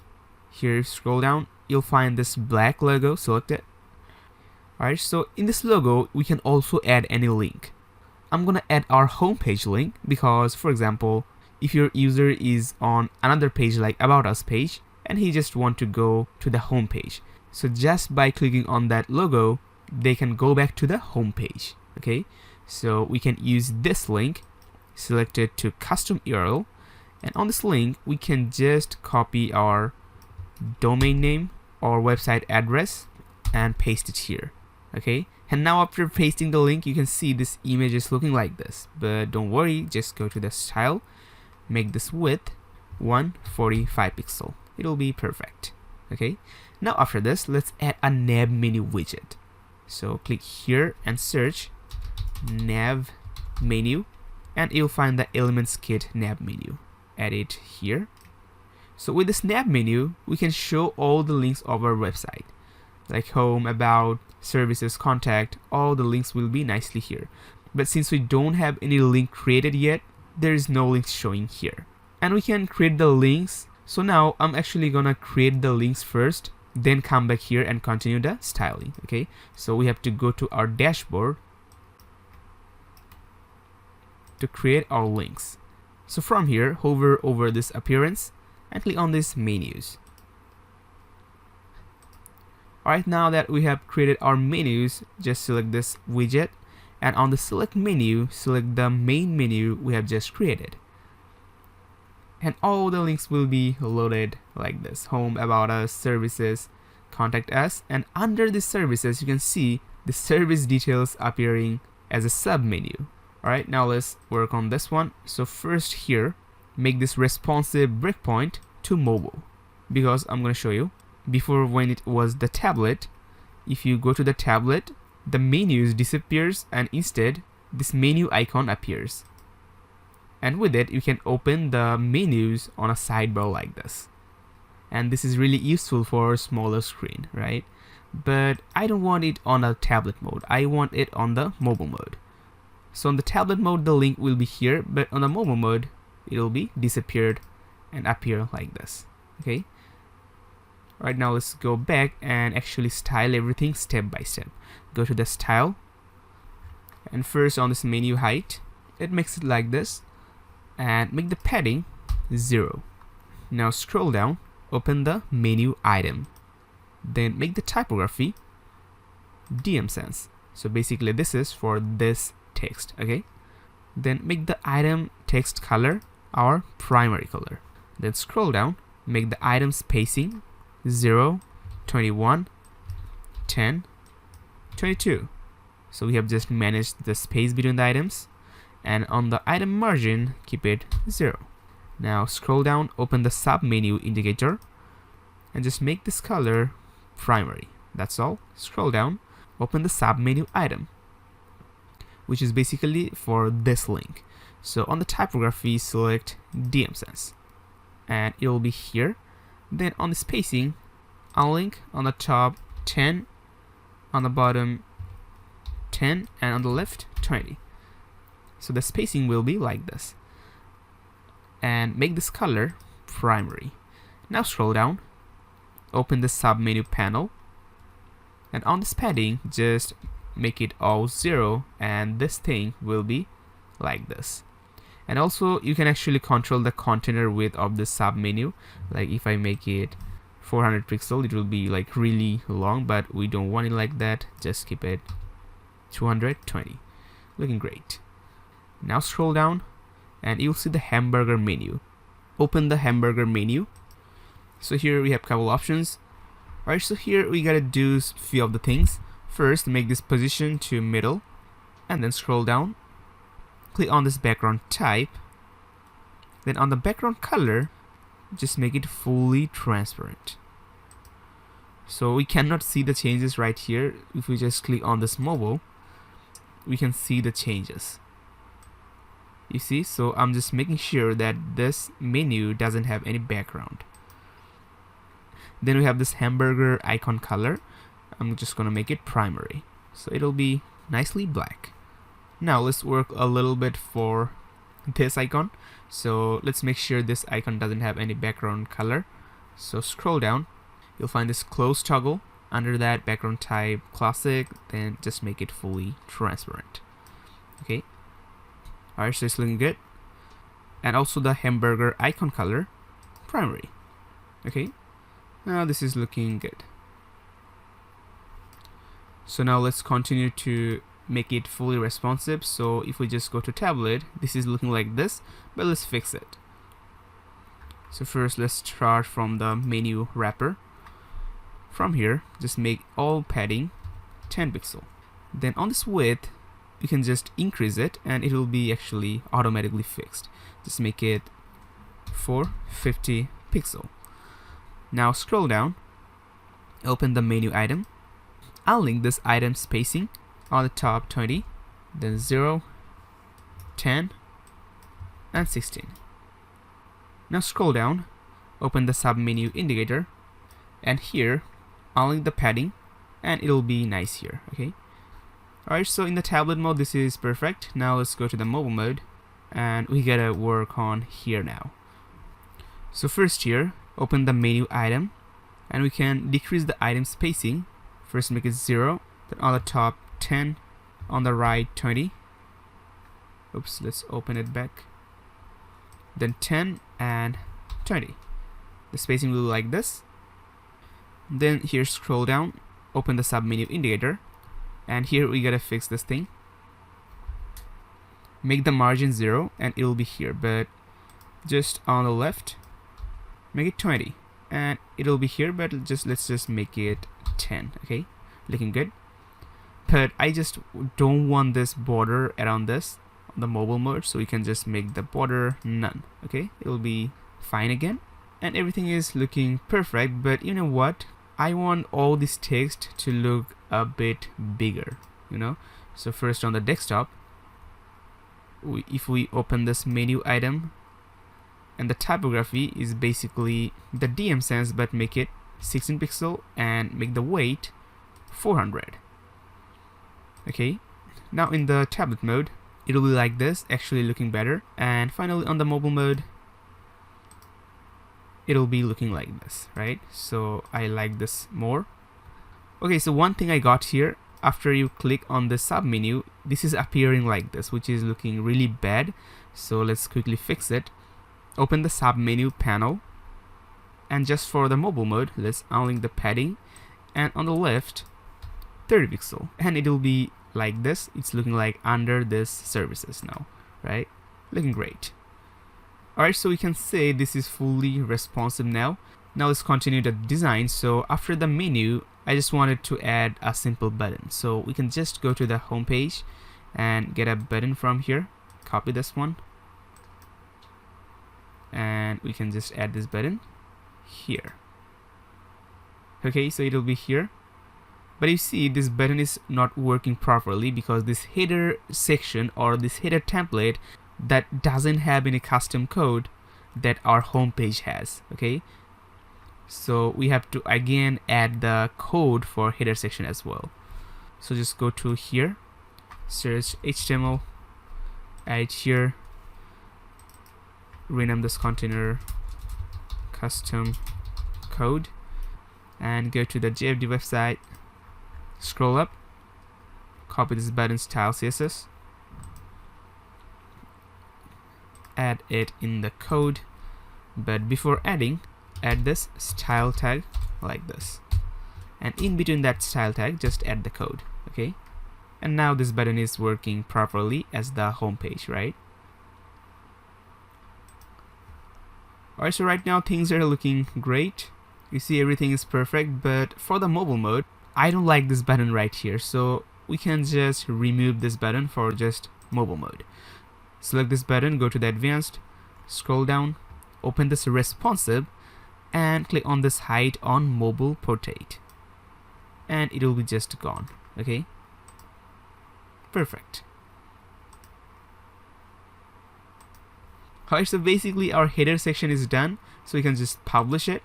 Here, scroll down, you'll find this black logo, select it. Alright, so in this logo, we can also add any link. I'm gonna add our homepage link because, for example, if your user is on another page like About Us page, and he just want to go to the home page, so just by clicking on that logo, they can go back to the home page. Okay, so we can use this link, select it to custom URL, and on this link, we can just copy our domain name or website address and paste it here. Okay, and now after pasting the link, you can see this image is looking like this, but don't worry, just go to the style, make this width 145 pixel. It'll be perfect. Okay, now after this, let's add a nav menu widget. So click here and search nav menu, and you'll find the Elements Kit nav menu. Add it here. So with this nav menu, we can show all the links of our website, like home, about, services, contact. All the links will be nicely here. But since we don't have any link created yet, there is no links showing here. And we can create the links. So now I'm actually gonna create the links first, then come back here and continue the styling. Okay, so we have to go to our dashboard to create our links. So from here, hover over this appearance and click on these menus. Alright, now that we have created our menus, just select this widget, and on the select menu, select the main menu we have just created. And all the links will be loaded like this: home, about us, services, contact us, and under the services you can see the service details appearing as a sub menu. Alright, now let's work on this one. So first here, make this responsive breakpoint to mobile, because I'm going to show you. Before, when it was the tablet, if you go to the tablet, the menus disappears and instead this menu icon appears. And with it, you can open the menus on a sidebar like this. And this is really useful for a smaller screen, right? But I don't want it on a tablet mode. I want it on the mobile mode. So on the tablet mode, the link will be here, but on the mobile mode, it will be disappeared and appear like this. Okay. Right, now let's go back and actually style everything step by step. Go to the style, and first on this menu height, it makes it like this, and make the padding 0. Now scroll down, open the menu item, then make the typography DM Sans, So basically this is for this text. Okay, then make the item text color our primary color. Then scroll down, make the item spacing 0, 21, 10, 22. So we have just managed the space between the items, and on the item margin keep it 0. Now scroll down, open the sub menu indicator and just make this color primary. That's all. Scroll down, open the sub menu item, which is basically for this link. So on the typography, select DM Sans and it will be here. Then on the spacing, unlink on the top 10, on the bottom 10, and on the left 20. So the spacing will be like this, and make this color primary. Now scroll down, open the sub menu panel, and on this padding just make it all 0, and this thing will be like this. And also you can actually control the container width of the sub menu. Like if I make it 400 pixel, it will be like really long, but we don't want it like that. Just keep it 220. Looking great. Now scroll down and you'll see the hamburger menu. Open the hamburger menu. So here we have a couple options. Alright, so here we gotta do a few of the things. First, make this position to middle, and then scroll down, click on this background type, then on the background color just make it fully transparent. So we cannot see the changes right here. If we just click on this mobile, we can see the changes. You see, so I'm just making sure that this menu doesn't have any background. Then we have this hamburger icon color. I'm just gonna make it primary, so it'll be nicely black. Now let's work a little bit for this icon. So let's make sure this icon doesn't have any background color. So scroll down, you'll find this close toggle. Under that, background type classic, then just make it fully transparent. Okay, alright, so it's looking good. And also the hamburger icon color primary. Okay, now this is looking good. So now let's continue to make it fully responsive. So if we just go to tablet, this is looking like this, but let's fix it. So first let's start from the menu wrapper. From here, just make all padding 10 pixel. Then on this width, you can just increase it and it will be actually automatically fixed. Just make it 450 pixel. Now scroll down, open the menu item, unlink this item spacing on the top 20, then 0, 10, and 16. Now scroll down, open the sub menu indicator, and here unlink the padding and it'll be nice here. Okay, alright, so in the tablet mode this is perfect. Now let's go to the mobile mode and we gotta work on here now. So first here, open the menu item and we can decrease the item spacing. First make it 0, then on the top 10, on the right 20. Oops, let's open it back. Then 10 and 20. The spacing will be like this. Then here scroll down, open the sub menu indicator, and here we gotta fix this thing. Make the margin 0 and it will be here, but just on the left make it 20 and it'll be here, but let's just make it 10. Okay, looking good. But I just don't want this border around this on the mobile mode, so we can just make the border none. Okay, it'll be fine again, and everything is looking perfect. But you know what, I want all this text to look a bit bigger, you know. So first on the desktop, if we open this menu item, and the typography is basically the DM Sans, but make it 16 pixel and make the weight 400. Okay, now in the tablet mode it'll be like this, actually looking better. And finally on the mobile mode it'll be looking like this, right? So I like this more. Okay, so one thing I got here, after you click on the sub menu, this is appearing like this, which is looking really bad. So let's quickly fix it. Open the sub menu panel, and just for the mobile mode, let's unlink the padding, and on the left 30 pixel, and it will be like this. It's looking like under this services now, right? Looking great. Alright, so we can say this is fully responsive now. Now let's continue the design. So after the menu, I just wanted to add a simple button. So we can just go to the home page and get a button from here. Copy this one. And we can just add this button here. Okay, so it'll be here. But you see this button is not working properly because this header section or this header template that doesn't have any custom code that our home page has. Okay, so we have to again add the code for header section as well. So just go to here, search HTML, add it here, rename this container custom code, and go to the JFD website, scroll up, copy this button style CSS, add it in the code, but before adding, add this style tag like this, and in between that style tag just add the code. Okay, and now this button is working properly as the home page, right? Alright, so right now things are looking great. You see everything is perfect, but for the mobile mode, I don't like this button right here, so we can just remove this button for just mobile mode. Select this button, go to the advanced, scroll down, open this responsive, and click on this hide on mobile portrait, and it will be just gone. Okay, perfect. Alright, so basically our header section is done, so we can just publish it.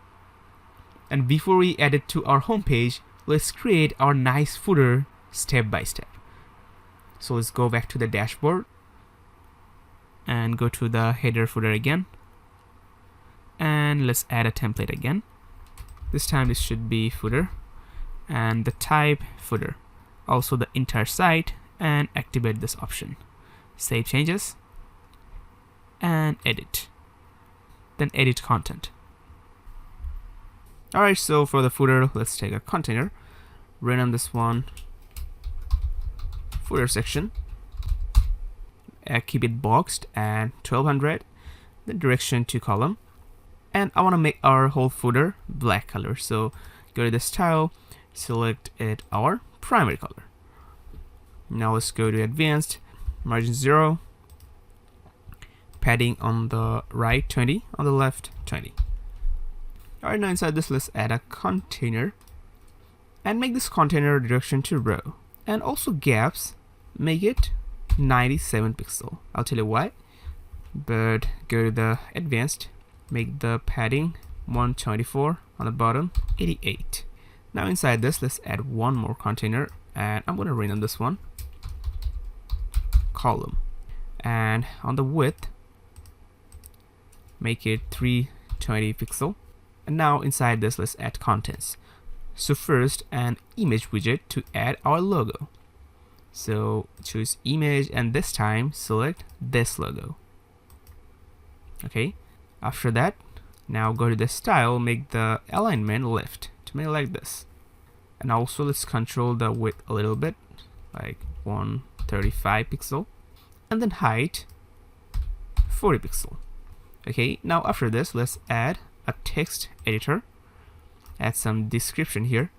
And before we add it to our home page, let's create our nice footer step by step. So let's go back to the dashboard and go to the header footer again, and let's add a template again. This time this should be footer, and the type footer, also the entire site, and activate this option. Save changes and edit, then edit content. Alright, so for the footer, let's take a container, rename this one footer section, keep it boxed at 1200, the direction to column, and I want to make our whole footer black color. So go to the style, select it our primary color. Now let's go to advanced, margin 0, padding on the right 20, on the left 20. Alright, now inside this let's add a container and make this container direction to row, and also gaps, make it 97 pixel. I'll tell you why, but go to the advanced, make the padding 124, on the bottom 88. Now inside this let's add one more container, and I'm going to rename this one column, and on the width make it 320 pixel. And now inside this let's add contents. So first an image widget to add our logo. So choose image, and this time select this logo. Okay, after that now go to the style, make the alignment left to make it like this, and also let's control the width a little bit, like 135 pixel, and then height 40 pixel. Okay, now after this let's add a text editor, add some description here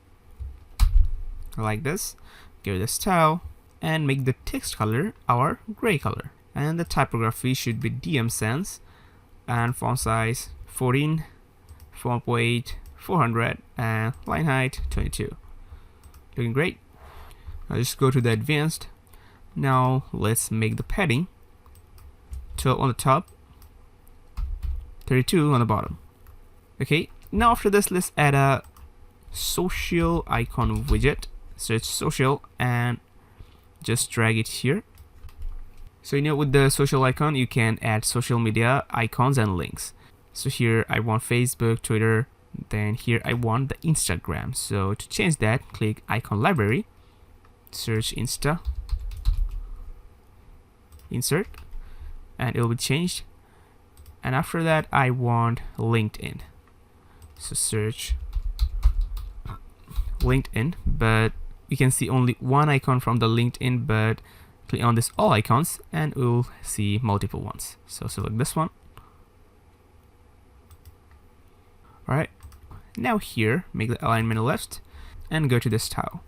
like this, go to the style and make the text color our gray color, and the typography should be DM Sans, and font size 14, font weight 400, and line height 22. Looking great. Now just go to the advanced. Now let's make the padding 12 on the top, 32 on the bottom. Okay, now after this let's add a social icon widget. Search social and just drag it here. So you know, with the social icon you can add social media icons and links. So here I want Facebook, Twitter, then here I want the Instagram. So to change that, click icon library, search Insta, insert, and it will be changed. And after that I want LinkedIn. So search LinkedIn, but we can see only one icon from the LinkedIn, but click on this all icons and we'll see multiple ones. So select this one. Alright, now here make the alignment left and go to the style.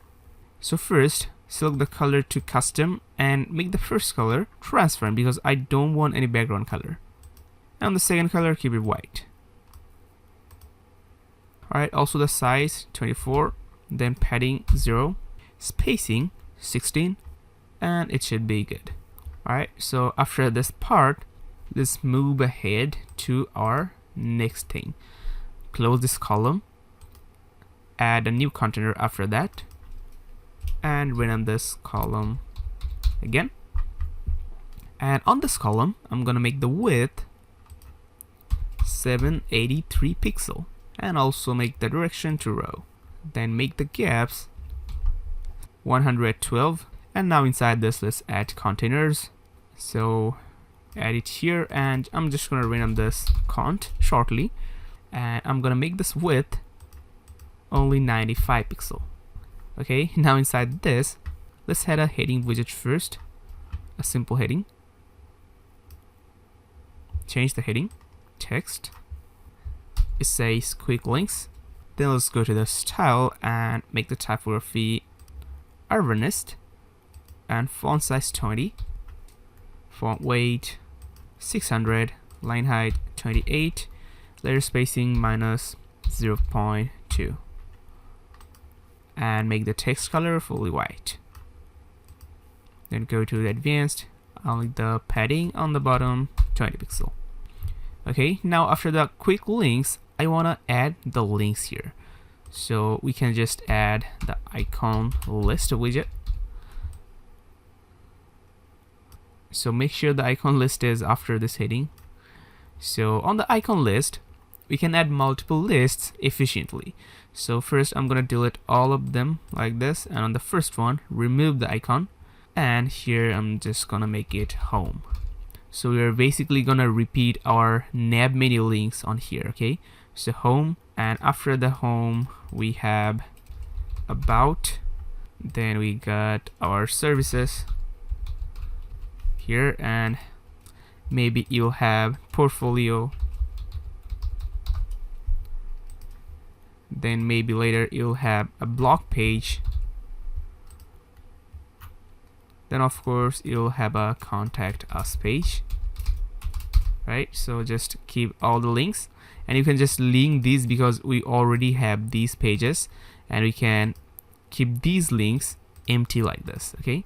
So first select the color to custom and make the first color transparent because I don't want any background color. And the second color, keep it white. Alright, also the size 24, then padding 0, spacing 16, and it should be good. Alright, so after this part, let's move ahead to our next thing. Close this column, add a new container after that, and rename this column again. And on this column, I'm gonna make the width 783 pixel and also make the direction to row. Then make the gaps 112, and now inside this let's add containers. So add it here, and I'm just gonna rename this cont shortly, and I'm gonna make this width only 95 pixel. Okay, now inside this let's add a heading widget first, a simple heading. Change the heading text, it says quick links. Then let's go to the style and make the typography urbanist and font size 20, font weight 600, line height 28, letter spacing -0.2, and make the text color fully white. Then go to the advanced, I'll make the padding on the bottom 20 pixel. Okay, now after the quick links, I want to add the links here. So we can just add the icon list widget. So make sure the icon list is after this heading. So on the icon list, we can add multiple lists efficiently. So first I'm gonna delete all of them like this, and on the first one, remove the icon, and here I'm just gonna make it home. So we're basically gonna repeat our nav menu links on here. Okay, so home, and after the home we have about, then we got our services here, and maybe you'll have portfolio, then maybe later you'll have a blog page, then of course you'll have a contact us page, right? So just keep all the links, and you can just link these because we already have these pages, and we can keep these links empty like this. Okay,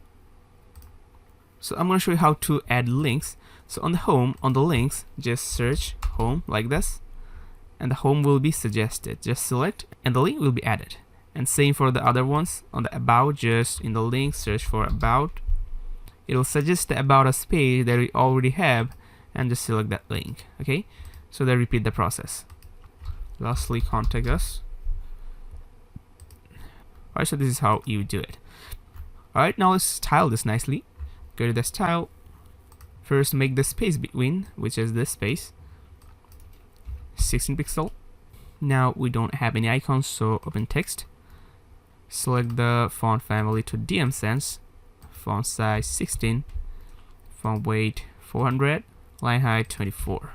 so I'm going to show you how to add links. So on the home, on the links, just search home like this, and the home will be suggested. Just select and the link will be added. And same for the other ones. On the about, just in the link search for about, it will suggest the about us page that we already have, and just select that link. Okay, so then repeat the process. Lastly, contact us. Alright, so this is how you do it. Alright, now let's style this nicely. Go to the style. First make the space between, which is this space, 16 pixel. Now we don't have any icons, so open text. Select the font family to DM Sans, font size 16, font weight 400, line height 24.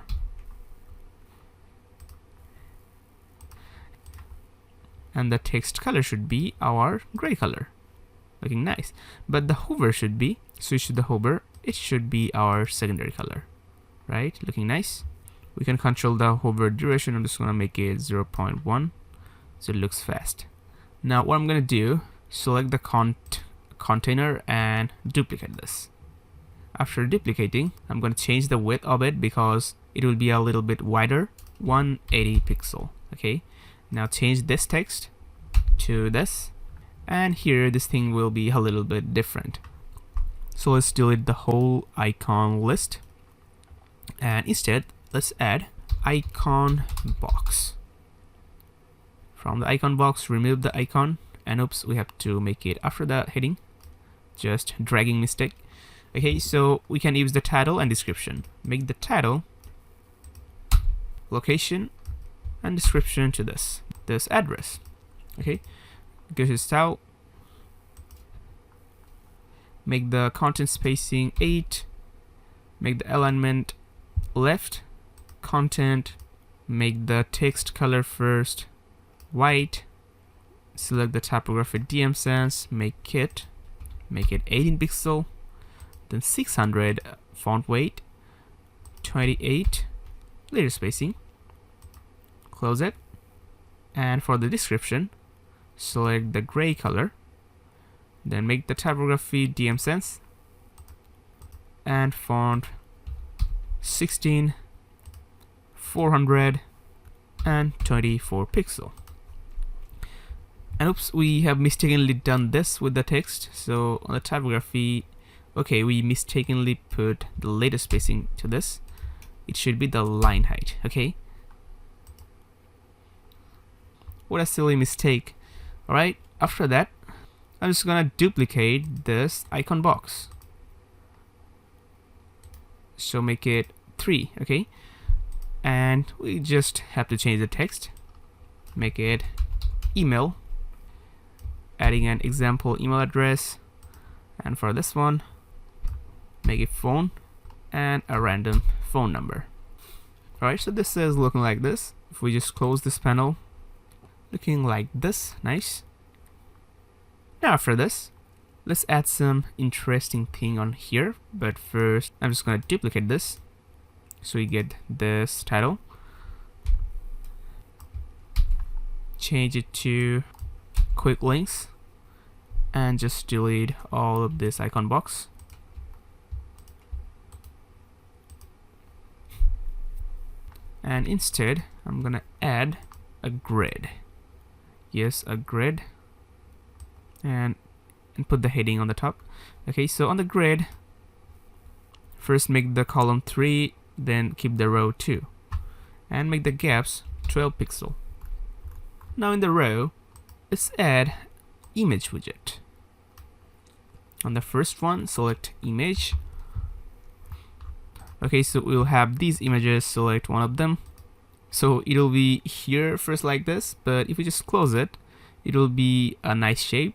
And the text color should be our gray color, looking nice. But the hover should be, switch to the hover, it should be our secondary color, right? Looking nice. We can control the hover duration. I'm just gonna make it 0.1 so it looks fast. Now what I'm gonna do, select the container and duplicate this. After duplicating, I'm gonna change the width of it because it will be a little bit wider, 180 pixel. Okay, now change this text to this, and here this thing will be a little bit different. So let's delete the whole icon list, and instead let's add icon box. From the icon box, remove the icon, and oops, we have to make it after the heading, just dragging mistake. Okay, so we can use the title and description. Make the title, location, and description to this address. Okay, go to style, make the content spacing 8, make the alignment left, content, make the text color first white, select the typography DM Sans, make it 18 pixel, then 600 font weight, 28 letter spacing, close it, and for the description select the gray color, then make the typography DM Sans and font 16 424 pixel. And oops, we have mistakenly done this with the text. So on the typography, okay, we mistakenly put the letter spacing to this. It should be the line height. Okay, what a silly mistake. Alright, after that I'm just gonna duplicate this icon box, so make it 3. Okay, and we just have to change the text, make it email, adding an example email address, and for this one make it phone and a random phone number. Alright, so this is looking like this. If we just close this panel, looking like this, nice. Now after this, let's add some interesting thing on here, but first I'm just gonna duplicate this so we get this title, change it to quick links, and just delete all of this icon box. And instead I'm gonna add a grid. Yes, a grid, and put the heading on the top. Okay, so on the grid, first make the column 3, then keep the row 2, and make the gaps 12 pixel. Now in the row, let's add image widget. On the first one, select image. Okay, so we'll have these images, select one of them. So it'll be here first like this, but if we just close it, it'll be a nice shape.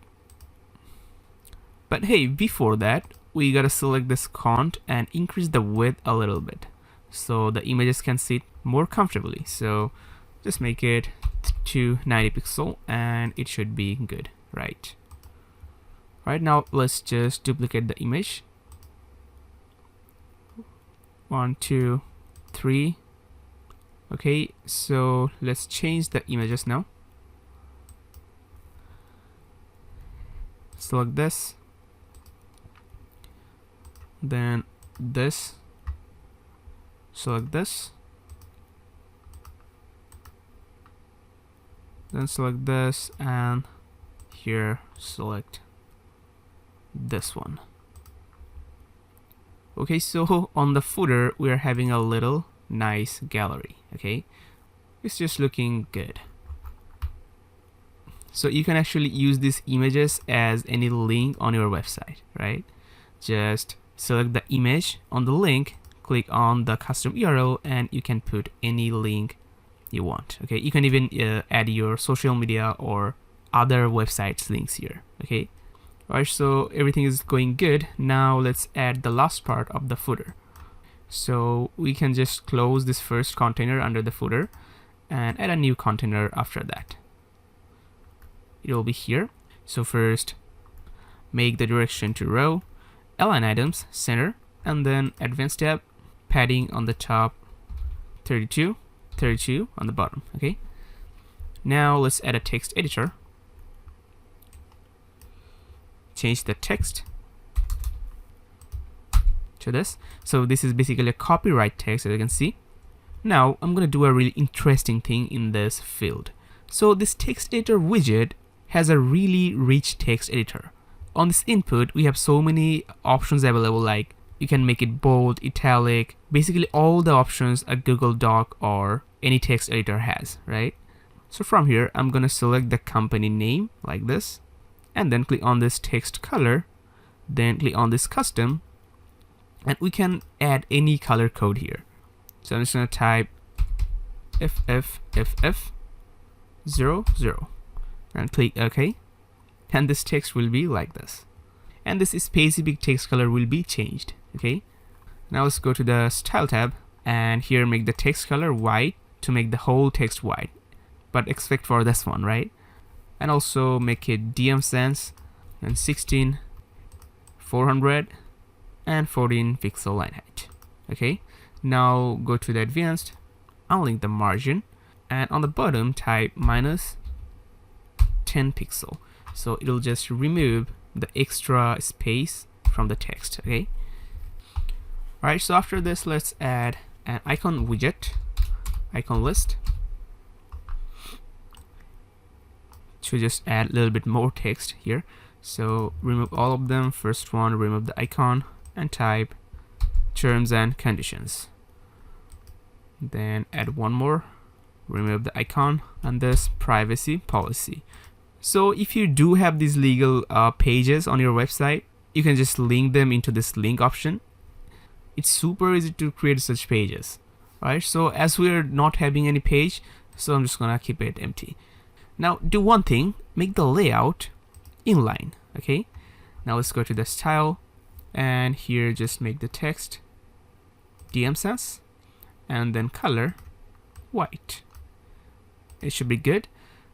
But hey, before that, we gotta select this font and increase the width a little bit so the images can sit more comfortably. So just make it to 90 pixel and it should be good, right? Right, now let's just duplicate the image. 1, 2, 3. Okay, so let's change the images now. Select this, then this, select this, then select this, and here select this one. Okay, so on the footer we are having a little nice gallery. Okay, it's just looking good. So you can actually use these images as any link on your website, right? Just select the image on the link, click on the custom URL, and you can put any link you want. Okay, you can even add your social media or other websites links here. Okay, alright, so everything is going good. Now let's add the last part of the footer. So we can just close this first container under the footer and add a new container after that. It will be here. So first make the direction to row, align items center, and then advanced tab, padding on the top 32, 32 on the bottom. Okay, now let's add a text editor. Change the text to this. So this is basically a copyright text, as you can see. Now I'm gonna do a really interesting thing in this field. So this text editor widget has a really rich text editor. On this input we have so many options available, like you can make it bold, italic, basically all the options a Google Doc or any text editor has, right? So from here I'm gonna select the company name like this, and then click on this text color, then click on this custom, and we can add any color code here. So I'm just gonna type FFFF00 and click OK, and this text will be like this. and this specific text color will be changed. Okay, now let's go to the style tab, and here make the text color white to make the whole text white, but expect for this one, right? And also make it DM sans and 16, 400 and 14 pixel line height. Okay, now go to the advanced, unlink the margin, and on the bottom type minus 10 pixel, so it'll just remove the extra space from the text. Okay, alright, so after this let's add an icon widget, icon list, to just add a little bit more text here. So remove all of them. First one, remove the icon and type terms and conditions. Then add one more, remove the icon and this privacy policy. So if you do have these legal pages on your website, you can just link them into this link option. It's super easy to create such pages. Alright, so as we are not having any page, so I'm just gonna keep it empty. Now do one thing, make the layout inline. Okay, now let's go to the style, and here just make the text DM sans and then color white. It should be good.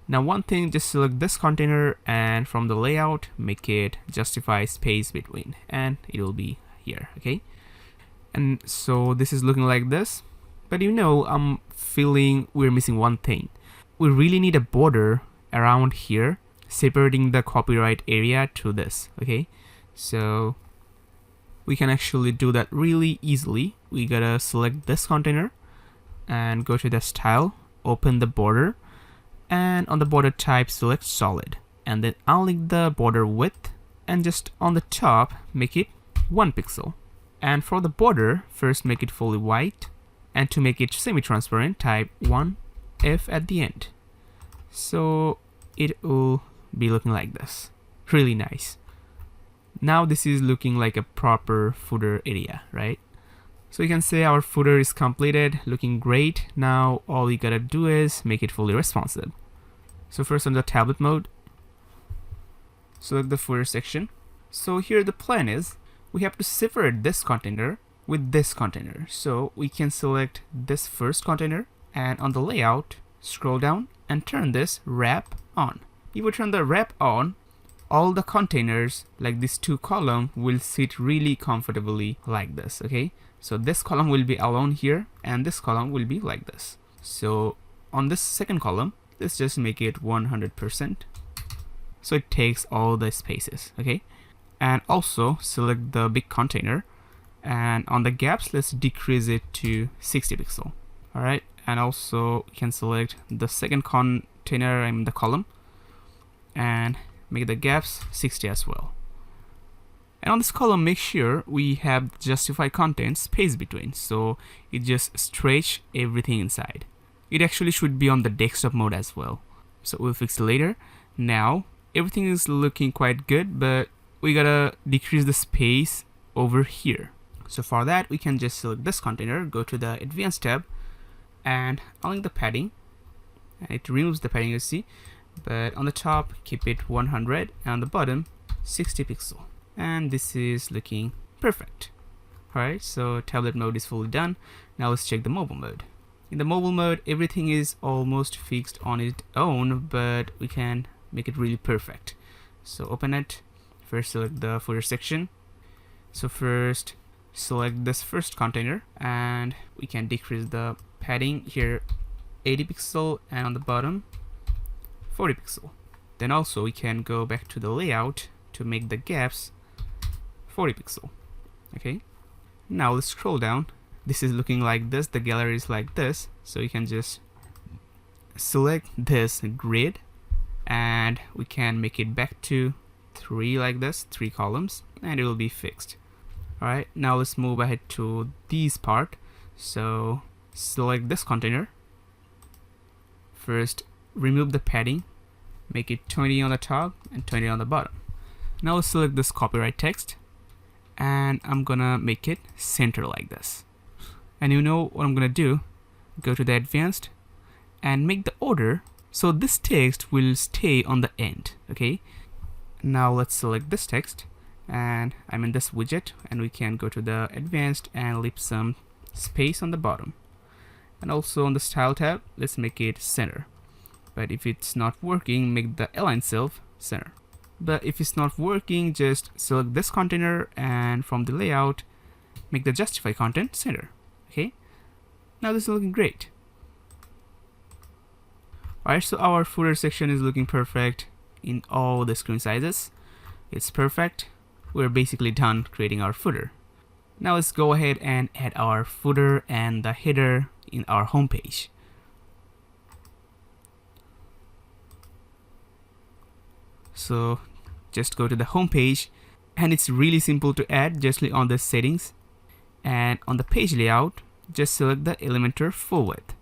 Now one thing, just select this container and from the layout make it justify space between, and it will be here. Okay, and so this is looking like this, but you know, I'm feeling we're missing one thing. We really need a border around here separating the copyright area to this. Okay, so we can actually do that really easily. We gotta select this container and go to the style, open the border, and on the border type select solid, and then unlink the border width, and just on the top make it 1 pixel. And for the border, first make it fully white, and to make it semi-transparent type 1F at the end. So it will be looking like this. Really nice. Now this is looking like a proper footer area, right? So you can say our footer is completed, looking great. Now all you gotta do is make it fully responsive. So first on the tablet mode, select the footer section. So here the plan is, we have to separate this container with this container. So we can select this first container, and on the layout, scroll down and turn this wrap on. If we turn the wrap on, all the containers like this 2 column will sit really comfortably like this. Okay, so this column will be alone here and this column will be like this. So on this second column, let's just make it 100%, so it takes all the spaces. Okay, and also select the big container, and on the gaps let's decrease it to 60 pixel. Alright, and also you can select the second container in the column and make the gaps 60 as well. And on this column, make sure we have justify content space between, so it just stretch everything inside. It actually should be on the desktop mode as well, so we'll fix it later. Now everything is looking quite good, but we gotta decrease the space over here. So for that, we can just select this container, go to the advanced tab, and unlink the padding. It removes the padding, you see, but on the top keep it 100 and on the bottom 60 pixel, and this is looking perfect. Alright, so tablet mode is fully done. Now let's check the mobile mode. In the mobile mode, everything is almost fixed on its own, but we can make it really perfect. So open it, first select the footer section. So first select this first container, and we can decrease the padding here 80 pixel and on the bottom 40 pixel. Then also we can go back to the layout to make the gaps 40 pixel. Okay, now let's scroll down. This is looking like this, the gallery is like this, so you can just select this grid and we can make it back to 3 like this, 3 columns, and it will be fixed. Alright, now let's move ahead to this part. So select this container, first remove the padding, make it 20 on the top and 20 on the bottom. Now let's select this copyright text, and I'm gonna make it center like this. And you know what I'm gonna do, go to the advanced and make the order so this text will stay on the end. Okay, now let's select this text and I'm in this widget, and we can go to the advanced and leave some space on the bottom. And also on the style tab, let's make it center. But if it's not working, make the align self center. But if it's not working, just select this container, and from the layout, make the justify content center. Okay, now this is looking great. Alright, so our footer section is looking perfect in all the screen sizes. It's perfect. We're basically done creating our footer. Now let's go ahead and add our footer and the header in our home page. So just go to the home page, and it's really simple to add. Just click on the settings, and on the page layout, just select the Elementor full width.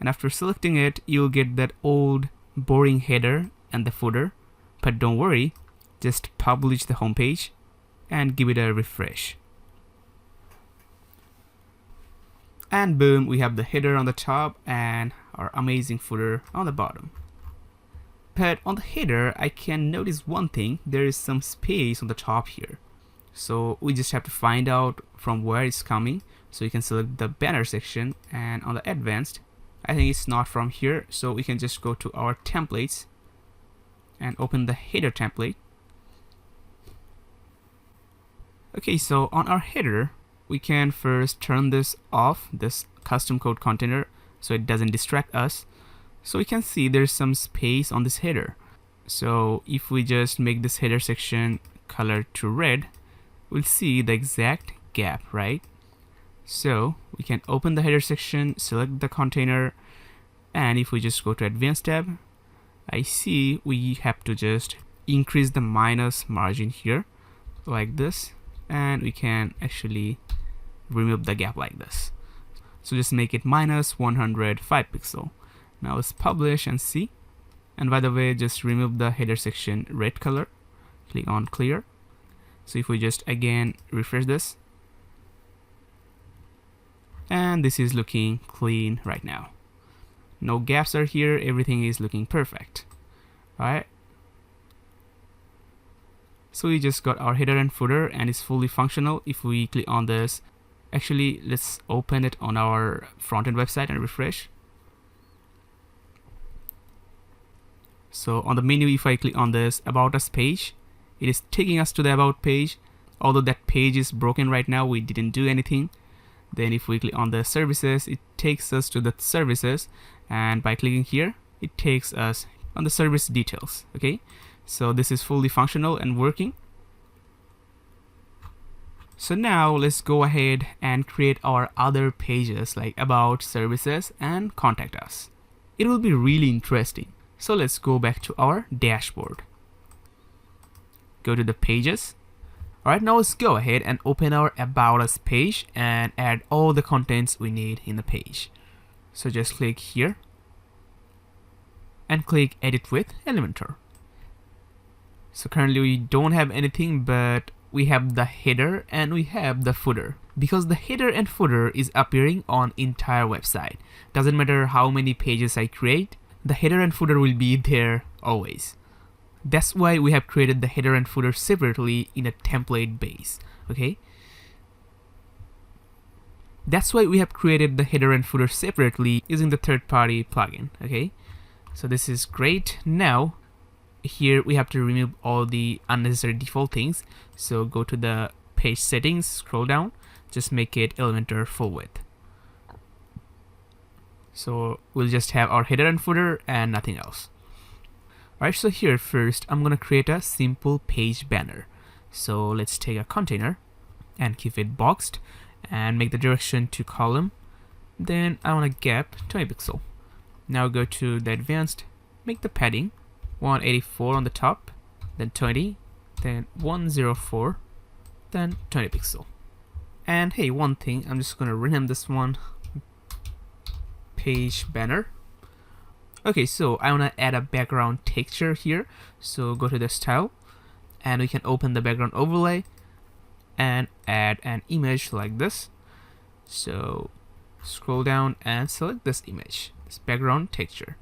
And after selecting it, you'll get that old boring header and the footer. But don't worry, just publish the home page and give it a refresh. And boom, we have the header on the top and our amazing footer on the bottom. But on the header, I can notice one thing. There is some space on the top here. So we just have to find out from where it's coming. So you can select the banner section, and on the advanced, I think it's not from here, so we can just go to our templates and open the header template. Okay, so on our header, we can first turn this off, this custom code container, so it doesn't distract us. So we can see there's some space on this header. So if we just make this header section colored to red, we'll see the exact gap, right? So we can open the header section, select the container, and if we just go to advanced tab, I see we have to just increase the minus margin here like this, and we can actually remove the gap like this. So just make it minus 105 pixel. Now let's publish and see. And by the way, just remove the header section red color, click on clear. So if we just again refresh this, and this is looking clean right now. No gaps are here, everything is looking perfect. Alright, so we just got our header and footer, and it's fully functional. If we click on this, actually let's open it on our front-end website and refresh. So on the menu, if I click on this About Us page, it is taking us to the About page. Although that page is broken right now, we didn't do anything. Then if we click on the services, it takes us to the services, and by clicking here, it takes us on the service details. Okay, so this is fully functional and working. So now let's go ahead and create our other pages like About, Services, and Contact Us. It will be really interesting. So let's go back to our dashboard. Go to the pages. Alright, now let's go ahead and open our About Us page and add all the contents we need in the page. So just click here and click Edit with Elementor. So currently we don't have anything, but we have the header and we have the footer. Because the header and footer is appearing on entire website. Doesn't matter how many pages I create, the header and footer will be there always. That's why we have created the header and footer separately in a template base. Okay, that's why we have created the header and footer separately using the third-party plugin. Okay, so this is great. Now here we have to remove all the unnecessary default things. So go to the page settings, scroll down, just make it Elementor full width. So we'll just have our header and footer and nothing else. Alright, so here first I'm gonna create a simple page banner. So let's take a container and keep it boxed and make the direction to column. Then I want a gap 20 pixel. Now go to the advanced, make the padding 184 on the top, then 20, then 104, then 20 pixel. And hey, one thing, I'm just gonna rename this one page banner. Okay, so I want to add a background texture here. So go to the style and we can open the background overlay and add an image like this. So scroll down and select this image, this background texture.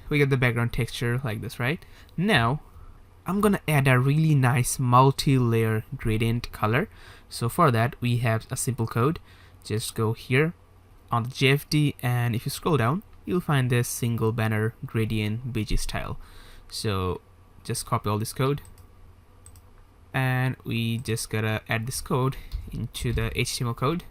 we get the background texture like this, right? Now I'm gonna add a really nice multi-layer gradient color. So for that we have a simple code. Just go here on the JFD, and if you scroll down, you'll find this single banner gradient beige style. So just copy all this code, and we just gotta add this code into the HTML code.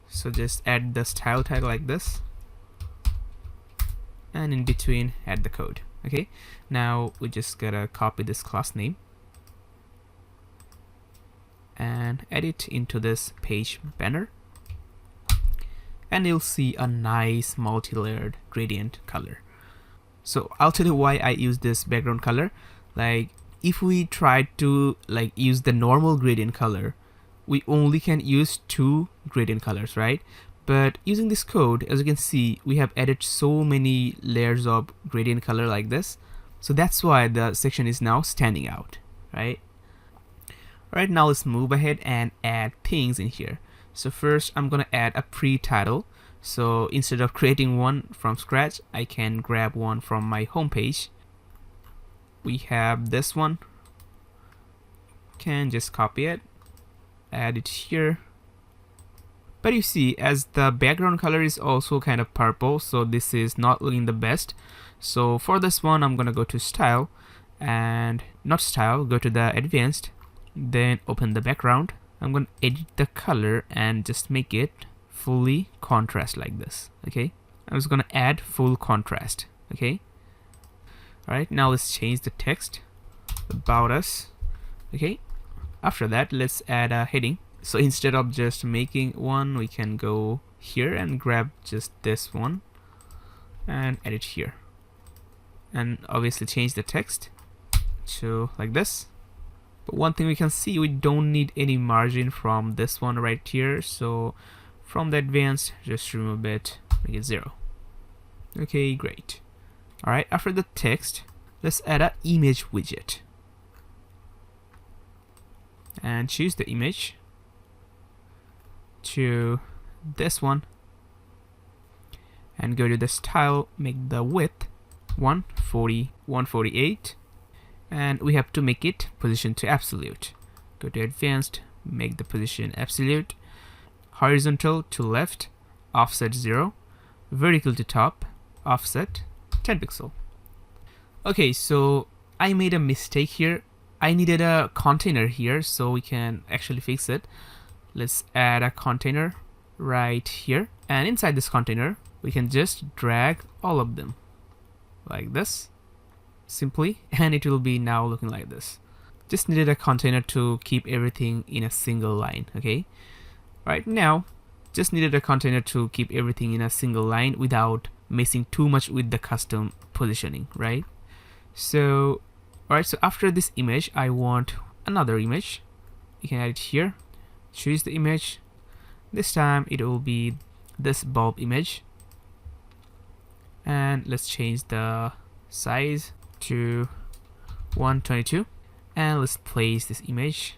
So just add the style tag like this, and in between add the code. Okay, now we just gotta copy this class name and add it into this page banner, and you'll see a nice multi-layered gradient color. So I'll tell you why I use this background color. Like if we try to use the normal gradient color, we only can use 2 gradient colors, right? But using this code, as you can see, we have added so many layers of gradient color like this. So that's why the section is now standing out, right? Alright, now let's move ahead and add things in here. So first I'm gonna add a pre-title. So instead of creating one from scratch, I can grab one from my homepage. We have this one. Can just copy it, add it here. But you see, as the background color is also kind of purple, so this is not looking the best. So for this one, I'm gonna go to style, and not style, go to the advanced, then open the background. I'm gonna edit the color and just make it fully contrast like this. Okay, I'm just gonna add full contrast. Okay, alright, now let's change the text about us. Okay, after that let's add a heading. So instead of just making one, we can go here and grab just this one and add it here, and obviously change the text to like this. But one thing we can see, we don't need any margin from this one right here. So from the advanced, just remove it, make it 0. Okay, great. Alright, after the text, let's add an image widget. And choose the image to this one. And go to the style, make the width 148. And we have to make it position to absolute. Go to advanced, make the position absolute, horizontal to left, offset 0, vertical to top, offset 10 pixel. Okay, so I made a mistake here. I needed a container here, so we can actually fix it. Let's add a container right here, and inside this container we can just drag all of them like this simply, and it will be now looking like this. Just needed a container to keep everything in a single line. Okay, right now just needed a container to keep everything in a single line without messing too much with the custom positioning, right? So alright, so after this image I want another image. You can add it here, choose the image. This time it will be this bulb image, and let's change the size to 122, and let's place this image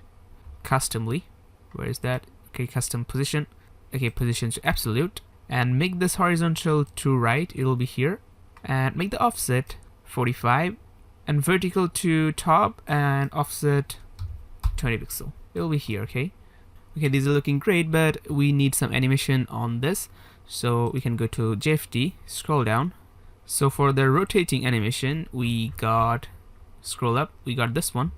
customly. Where is that? Okay, custom position. Okay, position to absolute, and make this horizontal to right, it will be here, and make the offset 45, and vertical to top and offset 20 pixel. It will be here. Okay, these are looking great, but we need some animation on this, so we can go to JFD, scroll down. So for the rotating animation, we got, scroll up, we got this one.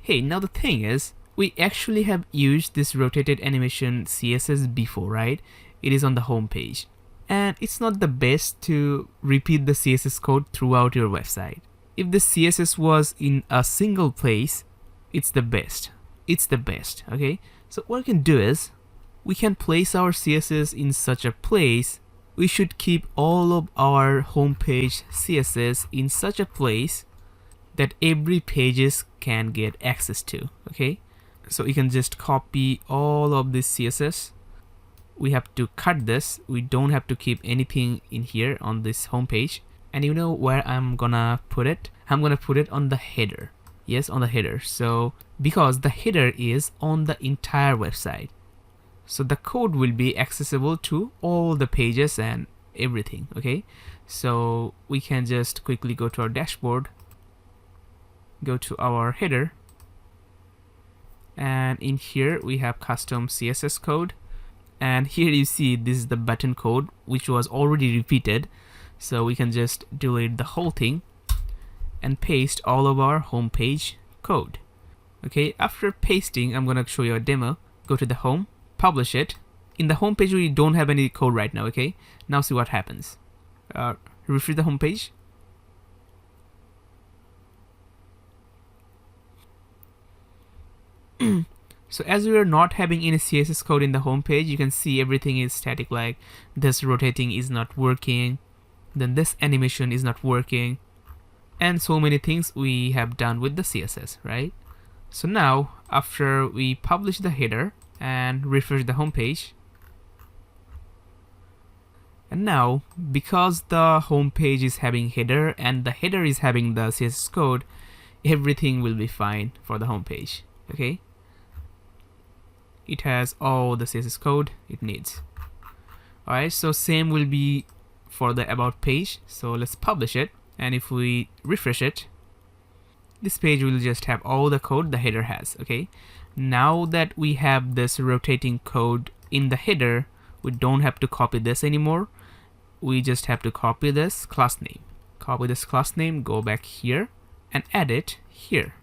Hey, now the thing is, we actually have used this rotated animation CSS before, right? It is on the home page, and it's not the best to repeat the CSS code throughout your website. If the CSS was in a single place, it's the best. It's the best. Okay, so what we can do is we can place our CSS in such a place. We should keep all of our homepage CSS in such a place that every pages can get access to. Okay, so you can just copy all of this CSS. We have to cut this. We don't have to keep anything in here on this homepage. And you know where I'm gonna put it? I'm gonna put it on the header. Yes, on the header. So because the header is on the entire website. So the code will be accessible to all the pages and everything. Okay, so we can just quickly go to our dashboard, go to our header, and in here we have custom CSS code, and here you see this is the button code which was already repeated, so we can just delete the whole thing and paste all of our home page code. Okay, after pasting, I'm gonna show you a demo. Go to the home, publish it. In the home page we don't have any code right now. Okay, now see what happens. Refresh the home page. So as we are not having any CSS code in the home page, you can see everything is static, like this rotating is not working, then this animation is not working, and so many things we have done with the CSS, right? So now after we publish the header and refresh the home page, and now because the home page is having header and the header is having the CSS code, everything will be fine for the home page. Okay, it has all the CSS code it needs. Alright, so same will be for the about page. So let's publish it, and if we refresh it, this page will just have all the code the header has. Okay, now that we have this rotating code in the header, we don't have to copy this anymore. We just have to copy this class name. Copy this class name, go back here and add it here.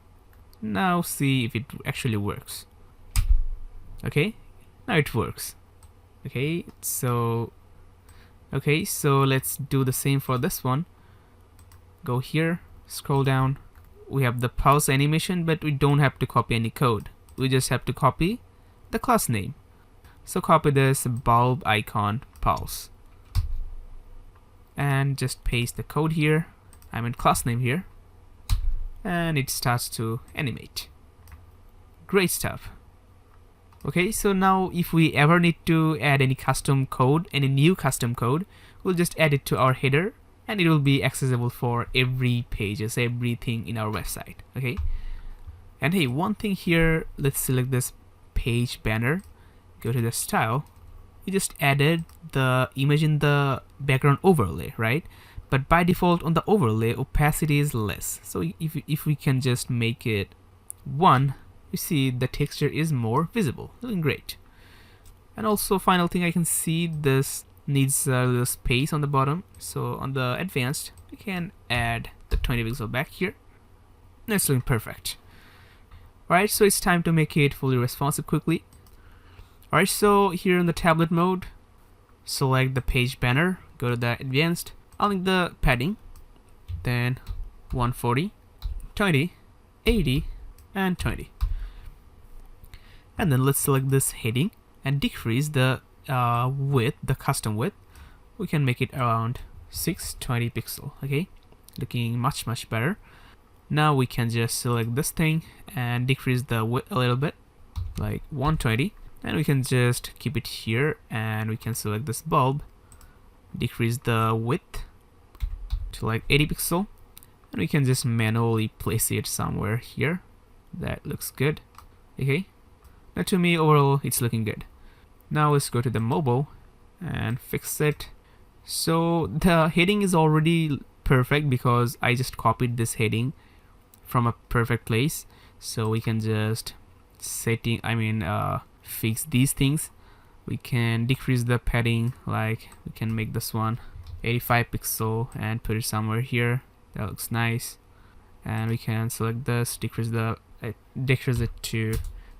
Now see if it actually works. Okay, now it works. Okay, so let's do the same for this one. Go here, scroll down. We have the pulse animation, but we don't have to copy any code. We just have to copy the class name. So copy this bulb icon pulse and just paste the code here. I mean class name here, and it starts to animate. Great stuff. Okay, so now if we ever need to add any custom code, any new custom code, we'll just add it to our header, and it will be accessible for every pages, everything in our website. Okay, and hey, one thing here, let's select this page banner, go to the style. We just added the image in the background overlay, right? But by default on the overlay, opacity is less. So if we can just make it 1, you see the texture is more visible. Looking great. And also final thing, I can see this needs a little space on the bottom. So on the advanced, we can add the 20 pixel back here. That's looking perfect. Alright, so it's time to make it fully responsive quickly. Alright, so here in the tablet mode, select the page banner, go to the advanced, I'll link the padding, then 140, 20, 80, and 20. And then let's select this heading and decrease the width, the custom width. We can make it around 620 pixel. Okay, looking much better. Now we can just select this thing and decrease the width a little bit, like 120, and we can just keep it here, and we can select this bulb, decrease the width to like 80 pixel, and we can just manually place it somewhere here. That looks good. Okay, now to me overall it's looking good. Now let's go to the mobile and fix it. So the heading is already perfect because I just copied this heading from a perfect place. So we can just fix these things. We can decrease the padding, like we can make this one 85 pixel and put it somewhere here. That looks nice. And we can select this, decrease it to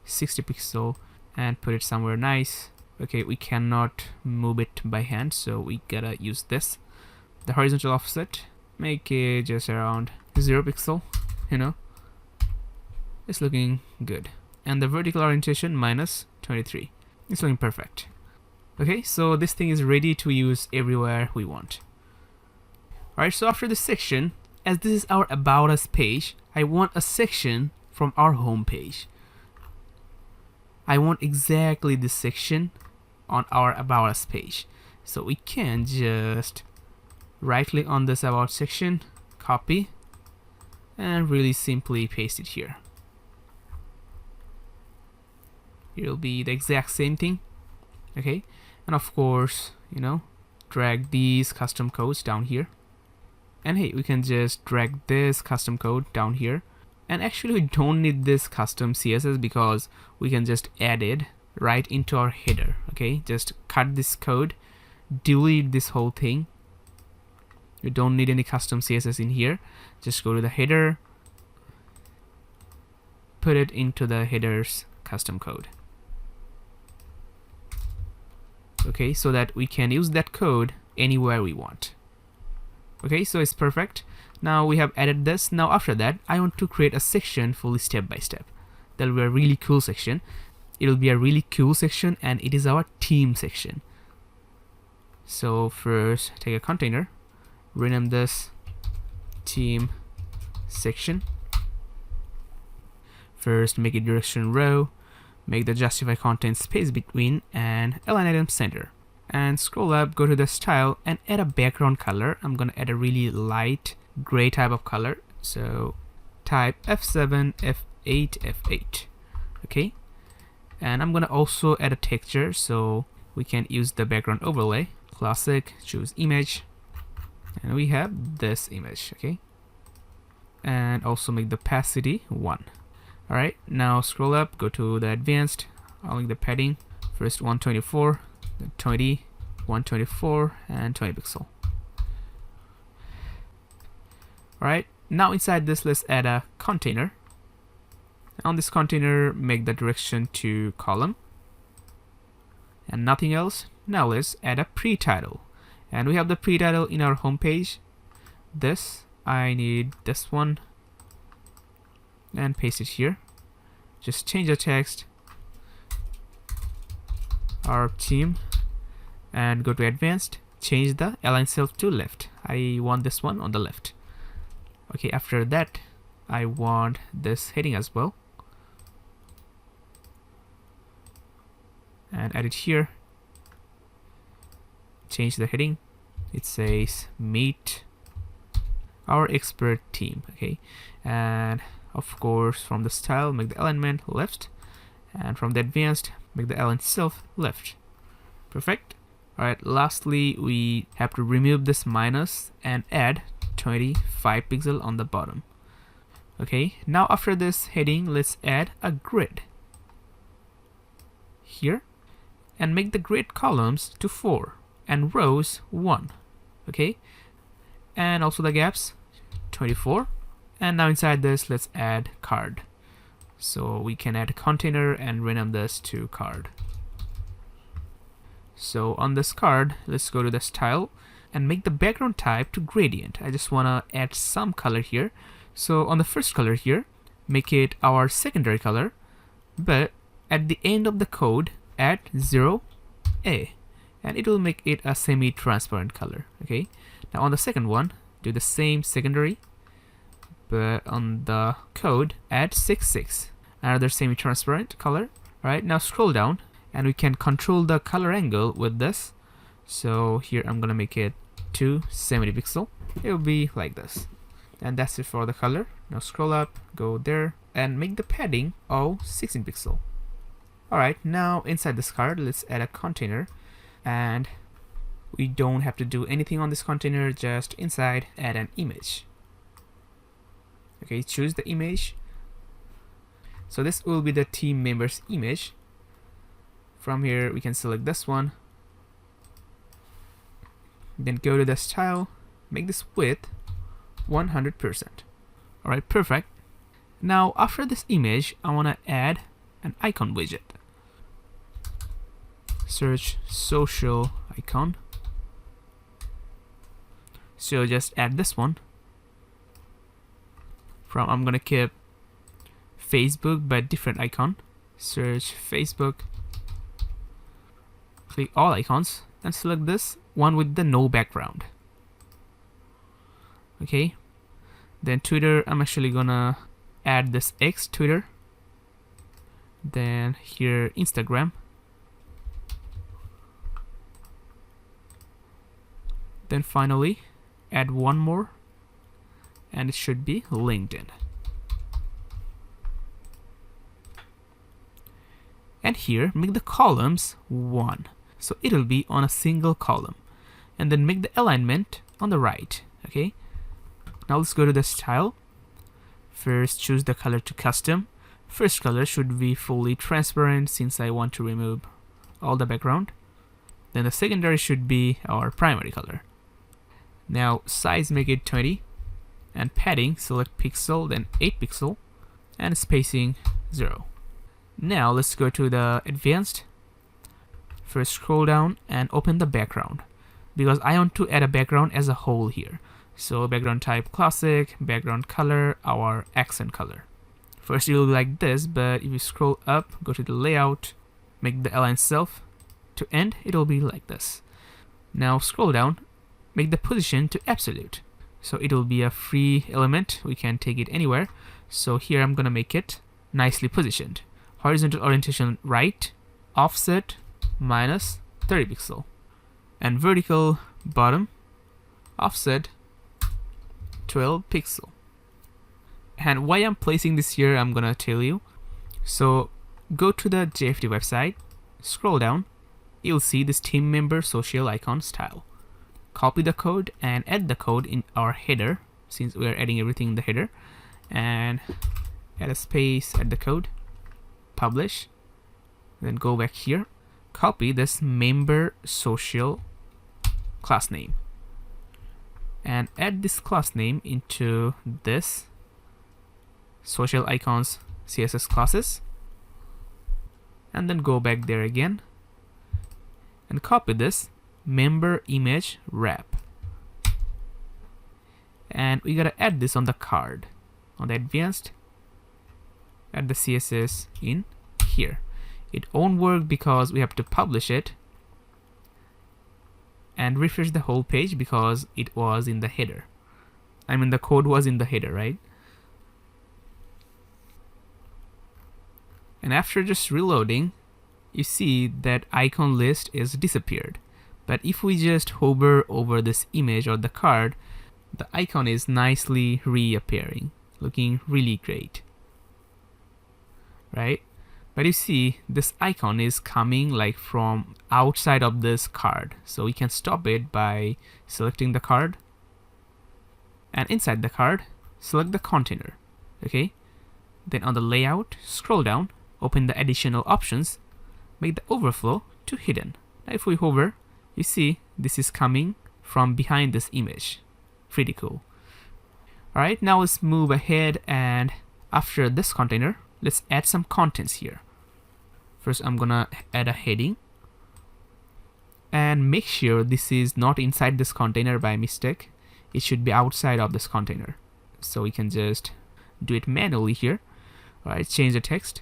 60 pixel and put it somewhere nice. Okay, we cannot move it by hand, so we gotta use this. The horizontal offset, make it just around 0 pixel, you know. It's looking good. And the vertical orientation minus 23. It's looking perfect. Okay, so this thing is ready to use everywhere we want. Alright, so after this section, as this is our About Us page, I want a section from our home page. I want exactly this section on our About Us page. So we can just right click on this About section, copy, and really simply paste it here. It'll be the exact same thing. Okay, and of course, drag these custom codes down here. And hey, we can just drag this custom code down here. And actually we don't need this custom CSS because we can just add it right into our header. Okay, just cut this code, delete this whole thing. You don't need any custom CSS in here. Just go to the header, put it into the header's custom code. Okay, so that we can use that code anywhere we want. Okay, so it's perfect. Now we have added this. Now after that, I want to create a section fully step by step. That'll be a really cool section. It'll be a really cool section, and it is our theme section. So first, take a container, rename this theme section. First, make it direction row, make the justify content space between, and align item center. And scroll up, go to the style, and add a background color. I'm gonna add a really light gray type of color. So type F7, F8, F8. Okay. And I'm gonna also add a texture, so we can use the background overlay. Classic, choose image, and we have this image. Okay. And also make the opacity 1. Alright, now scroll up, go to the advanced, I'll link the padding. First 124, then 20, 124, and 20 pixel. Alright, now inside this, let's add a container. On this container, make the direction to column. And nothing else. Now let's add a pre-title. And we have the pre-title in our home page. This, I need this one. And paste it here. Just change the text, our theme, and go to advanced, change the align self to left. I want this one on the left. Okay, after that I want this heading as well, and add it here. Change the heading, it says meet our expert team. Okay, and of course, from the style, make the alignment left, and from the advanced, make the align self left. Perfect. Alright, lastly, we have to remove this minus and add 25 pixel on the bottom. Okay, now after this heading, let's add a grid here, and make the grid columns to 4 and rows 1. Okay, and also the gaps 24. And now inside this, let's add card. So we can add a container and rename this to card. So on this card, let's go to the style and make the background type to gradient. I just want to add some color here. So on the first color here, make it our secondary color, but at the end of the code, add 0A, and it will make it a semi-transparent color. Okay. Now on the second one, do the same secondary, but on the code add 66, another semi-transparent color. Alright, now scroll down and we can control the color angle with this. So here I'm gonna make it 270 pixel. It will be like this, and that's it for the color. Now scroll up, go there, and make the padding 16 pixel. Alright, now inside this card, let's add a container, and we don't have to do anything on this container, just inside add an image. Okay, choose the image. So this will be the team member's image. From here, we can select this one. Then go to the style, make this width 100%. Alright, perfect. Now, after this image, I want to add an icon widget. Search social icon. So just add this one. I'm gonna keep Facebook but different icon. Search Facebook, click all icons and select this one with the no background. Okay, then Twitter, I'm actually gonna add this X Twitter. Then here Instagram. Then finally add one more, and it should be LinkedIn. And here, make the columns 1. so it will be on a single column. And then make the alignment on the right. Okay, now let's go to the style. First, choose the color to custom. First color should be fully transparent since I want to remove all the background. Then the secondary should be our primary color. Now size, make it 20, and padding, select pixel, then 8 pixel, and spacing 0. Now let's go to the advanced. First scroll down and open the background, because I want to add a background as a whole here. So background type classic, background color our accent color. First it will be like this, but if you scroll up, go to the layout, make the align self to end, it will be like this. Now scroll down, make the position to absolute. So it will be a free element, we can take it anywhere. So here I'm gonna make it nicely positioned. Horizontal orientation right, offset minus 30 pixel. And vertical bottom, offset 12 pixel. And why I'm placing this here, I'm gonna tell you. So go to the JFD website, scroll down, you'll see this team member social icon style. Copy the code and add the code in our header, since we are adding everything in the header, and add a space, add the code, publish, then go back here, copy this member social class name, and add this class name into this social icons CSS classes, and then go back there again and copy this member image wrap, and we gotta add this on the card. On the advanced, add the CSS in here. It won't work because we have to publish it and refresh the whole page because it was in the header. I mean the code was in the header, right? And after just reloading, you see that icon list is disappeared. But if we just hover over this image or the card, the icon is nicely reappearing, looking really great, right? But you see this icon is coming like from outside of this card, so we can stop it by selecting the card, and inside the card select the container. Okay, then on the layout, scroll down, open the additional options, make the overflow to hidden. Now if we hover, you see this is coming from behind this image. Pretty cool. Alright, now let's move ahead, and after this container, let's add some contents here. First I'm gonna add a heading, and make sure this is not inside this container by mistake. It should be outside of this container. So we can just do it manually here. Alright, change the text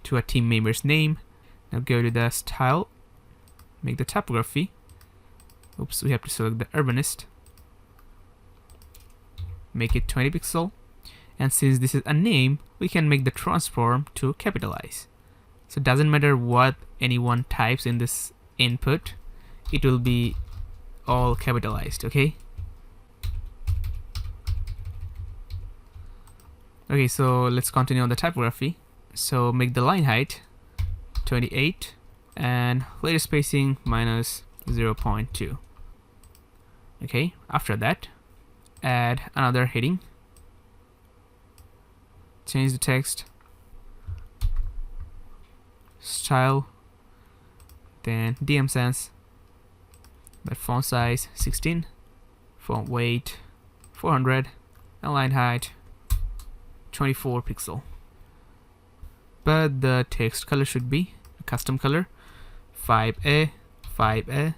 to a team member's name. Now go to the style, make the typography. Oops, we have to select the urbanist. Make it 20 pixel. And since this is a name, we can make the transform to capitalize. So it doesn't matter what anyone types in this input, it will be all capitalized, okay? Okay, so let's continue on the typography. So make the line height 28 and layer spacing minus 0.2. Okay, after that, add another heading. Change the text, style, then DM sans, but font size 16, font weight 400, and line height 24 pixel. But the text color should be a custom color 5A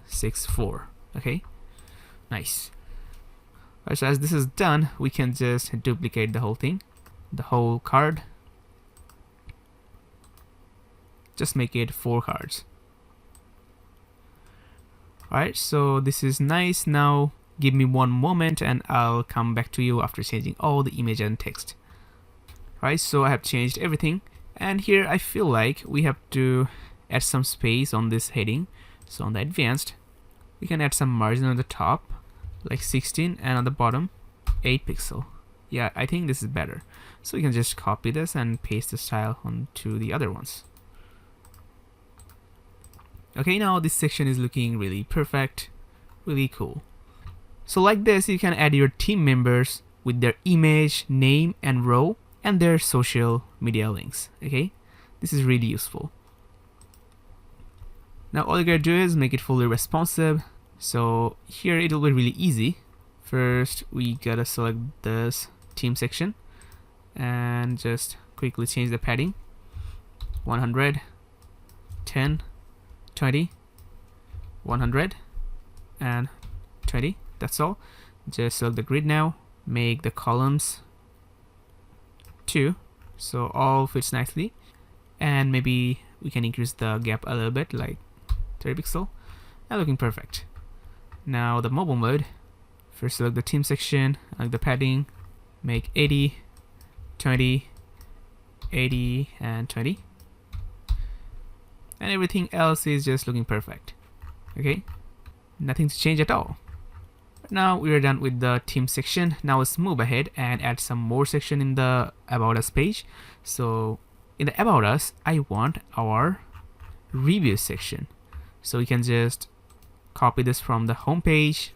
64. Okay, nice. Alright, so as this is done, we can just duplicate the whole thing, the whole card. Just make it 4 cards. Alright, so this is nice. Now give me one moment and I'll come back to you after changing all the image and text. Alright, so I have changed everything, and here I feel like we have to add some space on this heading. So on the advanced, we can add some margin on the top, like 16, and on the bottom 8 pixel. Yeah, I think this is better. So we can just copy this and paste the style onto the other ones. Okay, now this section is looking really perfect, really cool. So like this, you can add your team members with their image, name and row and their social media links. Okay, this is really useful. Now all you gotta do is make it fully responsive. So here it'll be really easy. First we gotta select this team section and just quickly change the padding. 100, 10, 20, 100 and 20. That's all. Just select the grid now, make the columns 2 so all fits nicely, and maybe we can increase the gap a little bit, like 30 pixel, and looking perfect. Now the mobile mode, first select the team section, like the padding, make 80, 20, 80 and 20, and everything else is just looking perfect. Okay, nothing to change at all. Now we are done with the team section. Now let's move ahead and add some more section in the About Us page. So in the About Us, I want our review section. So we can just copy this from the home page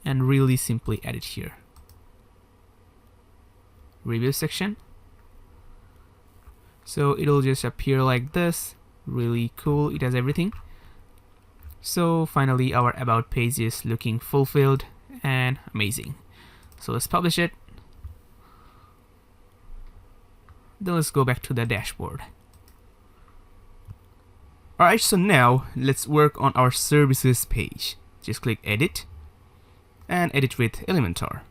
and really simply add it here. Review section. So it'll just appear like this. Really cool. It has everything. So finally our about page is looking fulfilled and amazing. So let's publish it. Then let's go back to the dashboard. Alright, so now let's work on our services page. Just click edit and edit with Elementor.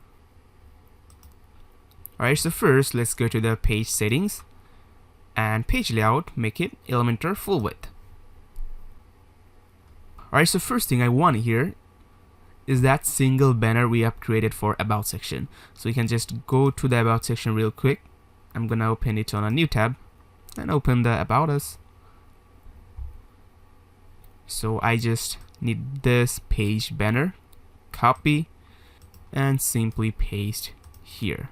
Alright, so first let's go to the page settings and page layout, make it Elementor full width. Alright, so first thing I want here is that single banner we have created for About section. So you can just go to the About section real quick. I'm gonna open it on a new tab and open the About Us. So I just need this page banner, copy and simply paste here.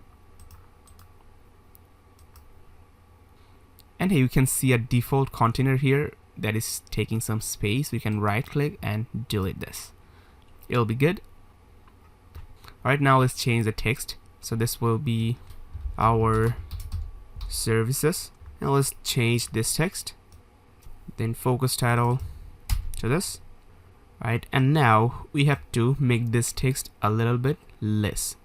And here you can see a default container here that is taking some space. We can right click and delete this. It'll be good. Alright, now let's change the text. So this will be our services. Now let's change this text. Then focus title to this. Right, and now we have to make this text a little bit less.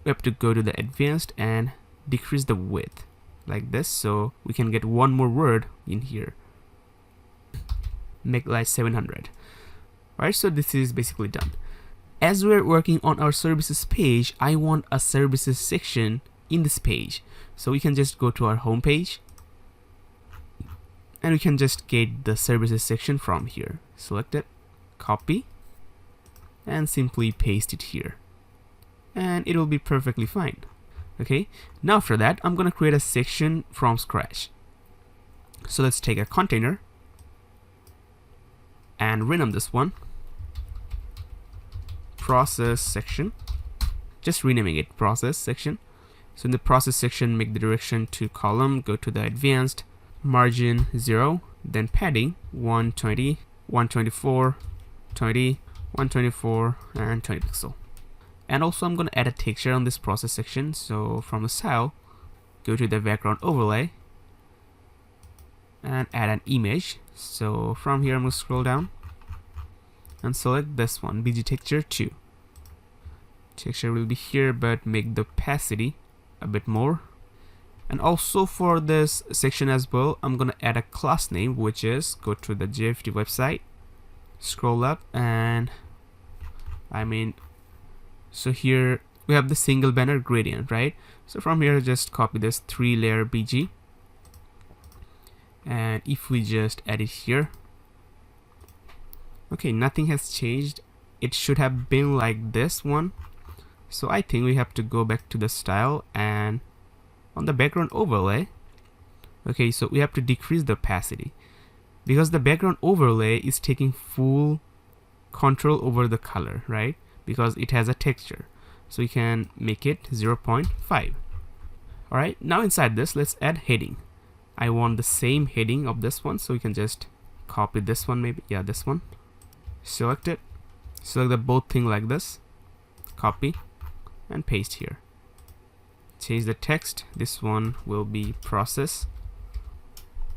We have to go to the advanced and decrease the width like this, so we can get one more word in here. Make like 700. Alright, so this is basically done. As we're working on our services page, I want a services section in this page. So we can just go to our home page and we can just get the services section from here. Select it, copy and simply paste it here, and it will be perfectly fine. Okay, now after that I'm gonna create a section from scratch. So let's take a container and rename this one process section, just renaming it process section. So in the process section, make the direction to column, go to the advanced, margin 0, then padding 120, 124, 20, 124 and 20 pixel. And also I'm going to add a texture on this process section. So from the style, go to the background overlay and add an image. So from here I'm going to scroll down and select this one, BG texture 2. Texture will be here, but make the opacity a bit more. And also for this section as well, I'm going to add a class name, which is, go to the JFD website, scroll up, and so here we have the single banner gradient, right? So from here just copy this 3-layer BG, and if we just add it here, okay, nothing has changed. It should have been like this one. So I think we have to go back to the style and on the background overlay. Okay, so we have to decrease the opacity because the background overlay is taking full control over the color, right? Because it has a texture. So we can make it 0.5. Alright, now inside this, let's add heading. I want the same heading of this one, so we can just copy this one, maybe, yeah, this one, select it, select the both thing like this, copy and paste here. Change the text. This one will be process,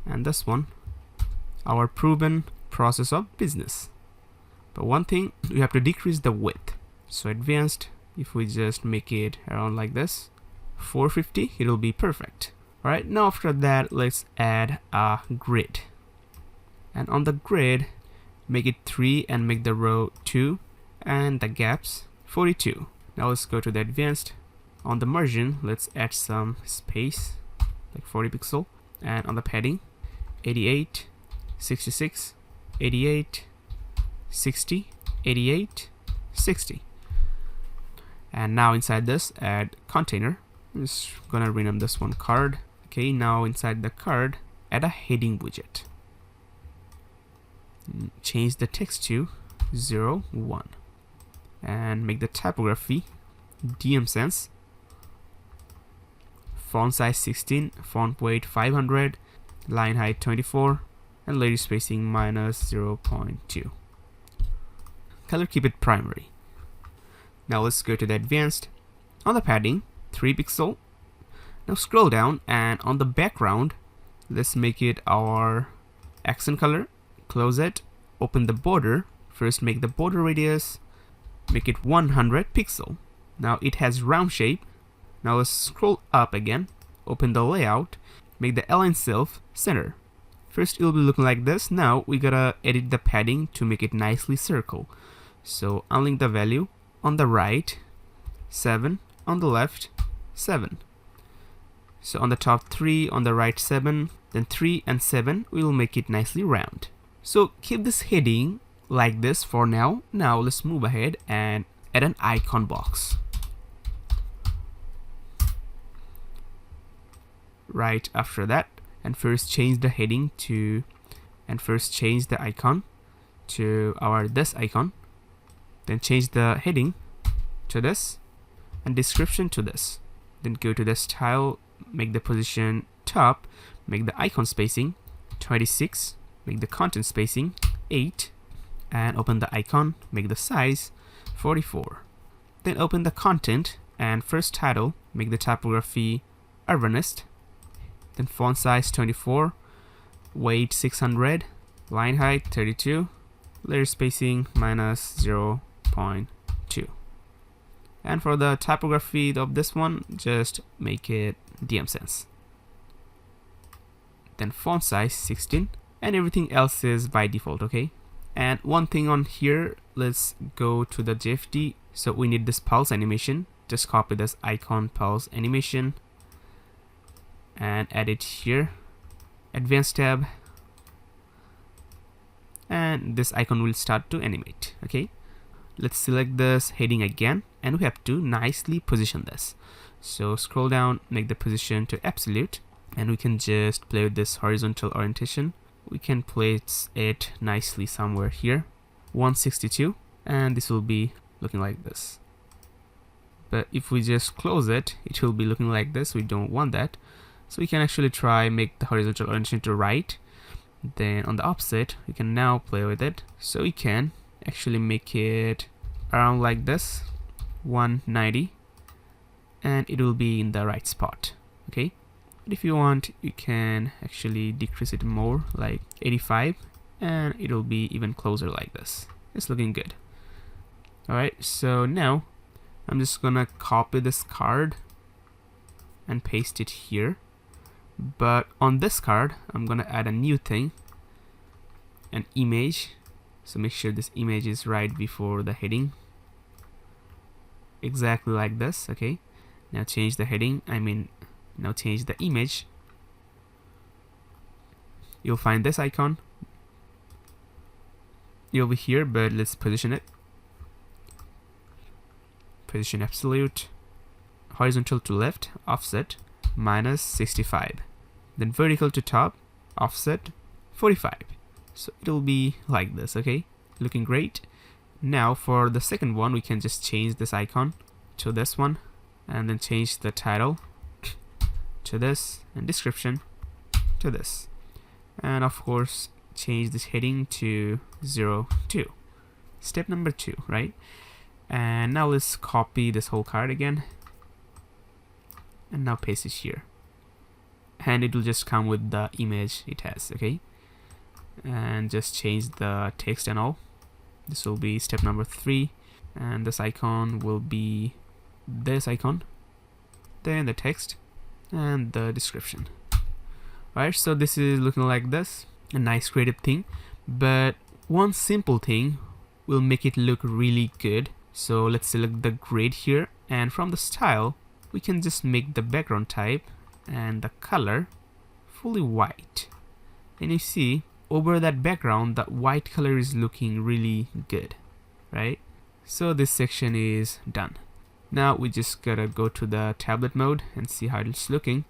and this one our proven process of business. But one thing, we have to decrease the width. So advanced, if we just make it around like this, 450, it'll be perfect. Alright, now after that, let's add a grid. And on the grid, make it 3 and make the row 2 and the gaps 42. Now let's go to the advanced. On the margin, let's add some space, like 40 pixel. And on the padding, 88, 66, 88, 60, 88, 60. And now inside this, add container. I'm just gonna rename this one card. Okay, now inside the card, add a heading widget. Change the text to 0, 1. And make the typography DM Sans. Font size 16, font weight 500, line height 24, and layer spacing -0.2. Color, keep it primary. Now let's go to the advanced. On the padding, 3 pixel. Now scroll down, and on the background, let's make it our accent color. Close it, open the border. First make the border radius, make it 100 pixel. Now it has round shape. Now let's scroll up again, open the layout, make the align self center. First it'll be looking like this. Now we gotta edit the padding to make it nicely circle. So unlink the value. On the right, 7, on the left, 7. So on the top 3, on the right 7, then 3 and 7, we will make it nicely round. So keep this heading like this for now. Now let's move ahead and add an icon box. Right after that, and first change the heading to, and first change the icon to our this icon, then change the heading to this and description to this. Then go to the style, make the position top, make the icon spacing 26, make the content spacing 8, and open the icon, make the size 44. Then open the content and first title, make the typography urbanist, then font size 24, weight 600, line height 32, layer spacing -0.2. And for the typography of this one, just make it DM Sans. Then font size 16, and everything else is by default, okay? And one thing on here, let's go to the JFD. So we need this pulse animation. Just copy this icon pulse animation and add it here. Advanced tab, and this icon will start to animate. Okay, let's select this heading again, and we have to nicely position this. So scroll down, make the position to absolute, and we can just play with this horizontal orientation. We can place it nicely somewhere here, 162, and this will be looking like this. But if we just close it, it will be looking like this. We don't want that. So we can actually try make the horizontal orientation to right. Then on the opposite, we can now play with it. So we can actually make it around like this, 190, and it will be in the right spot. Okay, but if you want, you can actually decrease it more, like 85, and it will be even closer like this. It's looking good. Alright, so now I'm just gonna copy this card and paste it here. But on this card, I'm gonna add a new thing, an image. So make sure this image is right before the heading, exactly like this. Okay, now change the heading, now change the image. You'll find this icon, you'll be here, but let's position it. Position absolute, horizontal to left, offset -65, then vertical to top, offset 45. So it'll be like this. Okay, looking great. Now for the second one, we can just change this icon to this one, and then change the title to this, and description to this, and of course change this heading to 02. Step number 2, right? And now let's copy this whole card again, and now paste it here, and it will just come with the image it has. Okay, and just change the text and all. This will be step number 3, and this icon will be this icon, then the text and the description. Alright, so this is looking like this, a nice creative thing, but one simple thing will make it look really good. So let's select the grid here, and from the style we can just make the background type and the color fully white, and you see over that background the white color is looking really good, right? So this section is done. Now we just gotta go to the tablet mode and see how it's looking.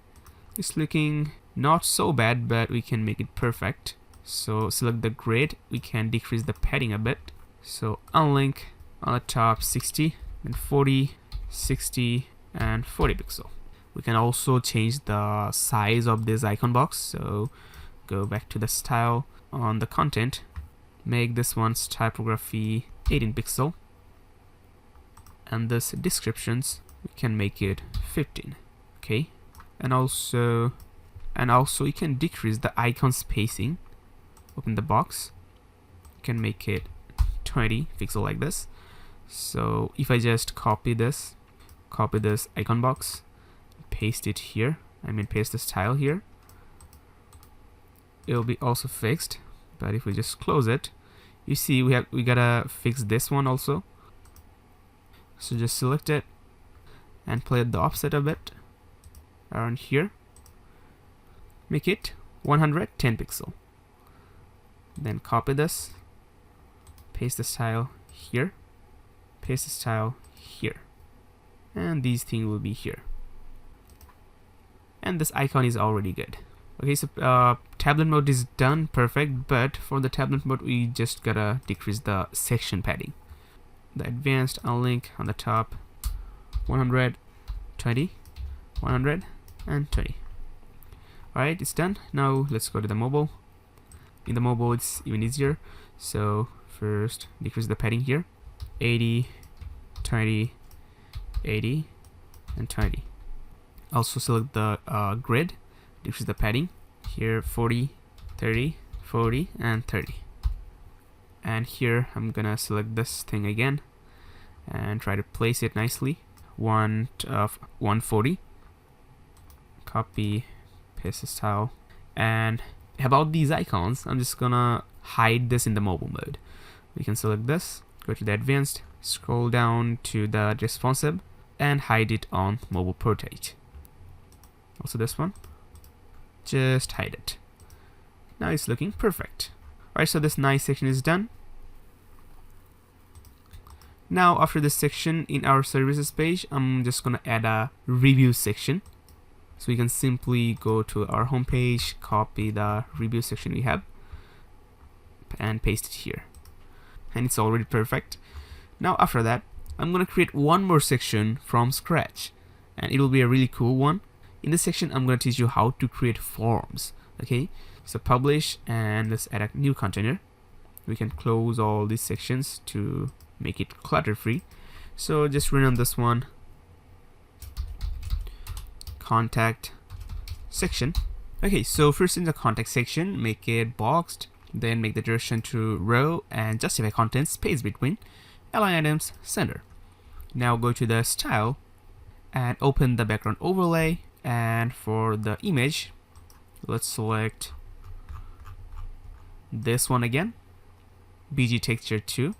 It's looking not so bad, but we can make it perfect. So select the grid, we can decrease the padding a bit. So unlink on the top 60 and 40, 60 and 40 pixel. We can also change the size of this icon box. So go back to the style on the content, make this one's typography 18 pixel, and this descriptions we can make it 15. Okay, and also you can decrease the icon spacing. Open the box, you can make it 20 pixel like this. So if I just copy this icon box, paste it here, paste the style here, it'll be also fixed. But if we just close it, you see we gotta fix this one also. So just select it and play the offset a bit around here, make it 110 pixel, then copy this, paste the style here, paste the style here, and these things will be here, and this icon is already good. Okay, so tablet mode is done, perfect, but for the tablet mode we just gotta decrease the section padding. The advanced unlink on the top 120, 120. Alright, it's done. Now let's go to the mobile. In the mobile it's even easier. So first decrease the padding here, 80, 20, 80 and 20. Also select the grid, decrease the padding here, 40, 30, 40 and 30. And here I'm gonna select this thing again and try to place it nicely, 140. Copy, paste the style. And about these icons, I'm just gonna hide this in the mobile mode. We can select this, go to the advanced, scroll down to the responsive and hide it on mobile portrait. Also this one, just hide it. Now it's looking perfect. Alright, so this nice section is done. Now after this section in our services page, I'm just gonna add a review section. So we can simply go to our home page, copy the review section we have and paste it here, and it's already perfect. Now after that, I'm gonna create one more section from scratch, and it will be a really cool one. In this section I'm gonna teach you how to create forms. Okay, so publish, and let's add a new container. We can close all these sections to make it clutter free. So just rename this one contact section. Okay, so first in the contact section, make it boxed, then make the direction to row and justify contents space between, align items center. Now go to the style and open the background overlay, and for the image let's select this one again, BG texture 2,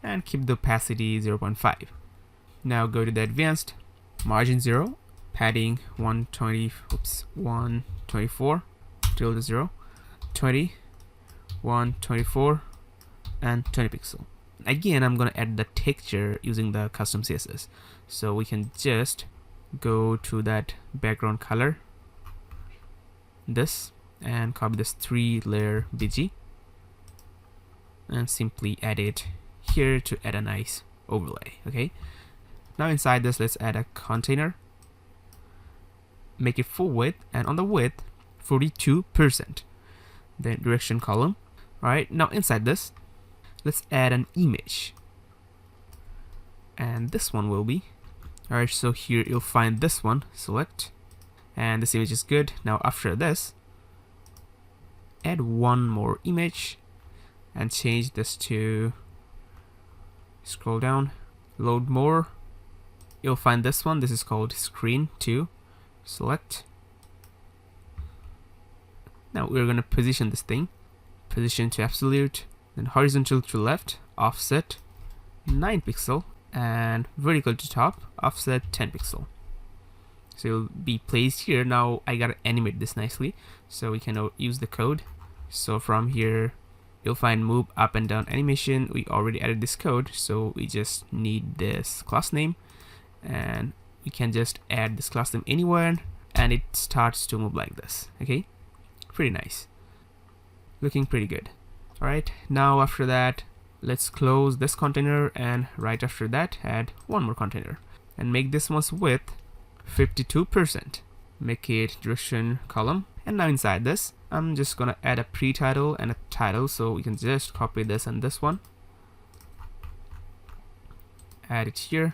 and keep the opacity 0.5. Now go to the advanced, margin 0, padding 124 tilde 0, 20, 124 and 20 pixel. Again, I'm gonna add the texture using the custom CSS. So we can just go to that background color, this, and copy this 3-layer BG and simply add it here to add a nice overlay. Okay, now inside this let's add a container, make it full width, and on the width 42%. Then direction column. Alright, now inside this, let's add an image. And this one will be. Alright, so here you'll find this one, select. And this image is good. Now after this, add one more image and change this to, scroll down, load more. You'll find this one. This is called screen 2. Select. Now we're going to position this thing. Position to absolute, then horizontal to left, offset 9 pixel, and vertical to top, offset 10 pixel. So it'll be placed here. Now I gotta animate this nicely, so we can now use the code. So from here, you'll find move up and down animation. We already added this code, so we just need this class name, and we can just add this class name anywhere, and it starts to move like this. Okay, pretty nice. Looking pretty good. Alright, now after that, let's close this container, and right after that add one more container and make this one's width 52%. Make it direction column, and now inside this I'm just gonna add a pre-title and a title, so we can just copy this and this one, add it here.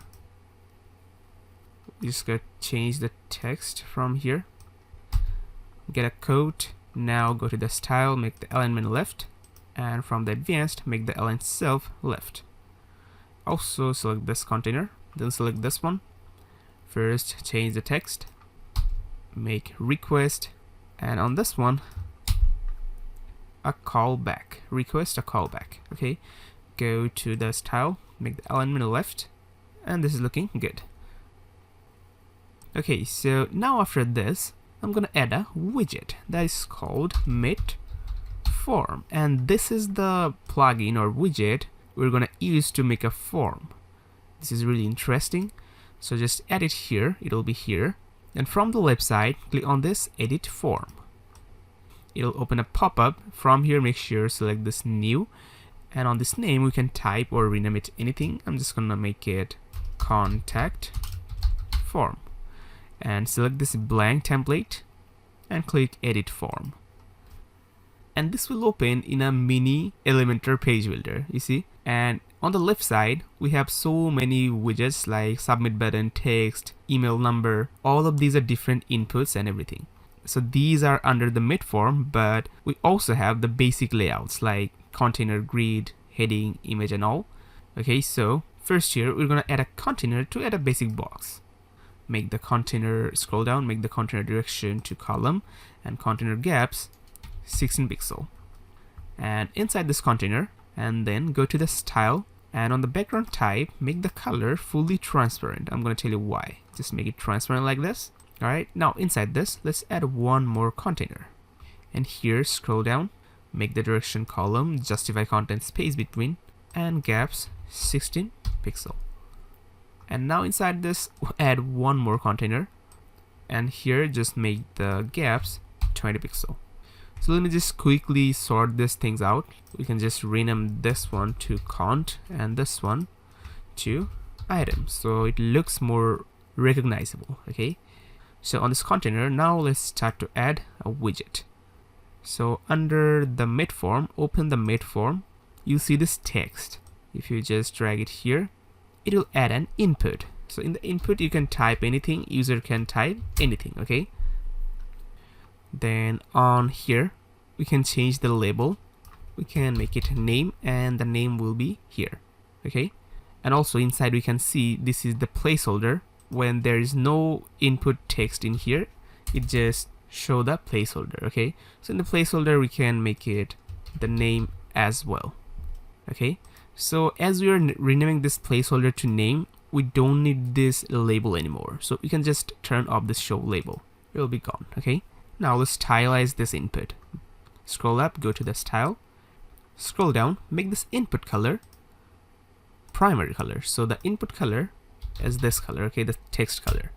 We just gotta change the text from here, get a code. Now go to the style, make the alignment left, and from the advanced, make the align self left. Also select this container, then select this one. First change the text, make request, and on this one a callback, request a callback. Okay, go to the style, make the alignment left, and this is looking good. Okay, so now after this, I'm gonna add a widget that is called Mid Form, and this is the plugin or widget we're gonna use to make a form. This is really interesting, so just add it here. It'll be here, and from the left side, click on this Edit Form. It'll open a pop-up. From here, make sure select this new, and on this name we can type or rename it anything. I'm just gonna make it Contact Form, and select this blank template and click Edit Form, and this will open in a mini Elementor page builder, you see. And on the left side we have so many widgets like submit button, text, email number. All of these are different inputs and everything, so these are under the mid form, but we also have the basic layouts like container, grid, heading, image, and all. Okay, so first here we're gonna add a container to add a basic box. Make the container, scroll down, make the container direction to column, and container gaps 16 pixel. And inside this container, and then go to the style, and on the background type, make the color fully transparent. I'm going to tell you why. Just make it transparent like this. Alright, now inside this, let's add one more container. And here, scroll down, make the direction column, justify content space between, and gaps 16 pixel. And now inside this, add one more container, and here just make the gaps 20 pixel. So let me just quickly sort these things out. We can just rename this one to cont and this one to item, so it looks more recognizable. Okay, so on this container, now let's start to add a widget. So under the mid form, open the mid form, you'll see this text. If you just drag it here, it will add an input. So in the input you can type anything, user can type anything. Okay, then on here we can change the label. We can make it name, and the name will be here. Okay, and also inside we can see this is the placeholder. When there is no input text in here, it just show the placeholder. Okay, so in the placeholder we can make it the name as well. Okay, so as we are renaming this placeholder to name, we don't need this label anymore, so we can just turn off this show label. It will be gone. Okay, now let's stylize this input. Scroll up, go to the style, scroll down, make this input color primary color, so the input color is this color. Okay, the text color.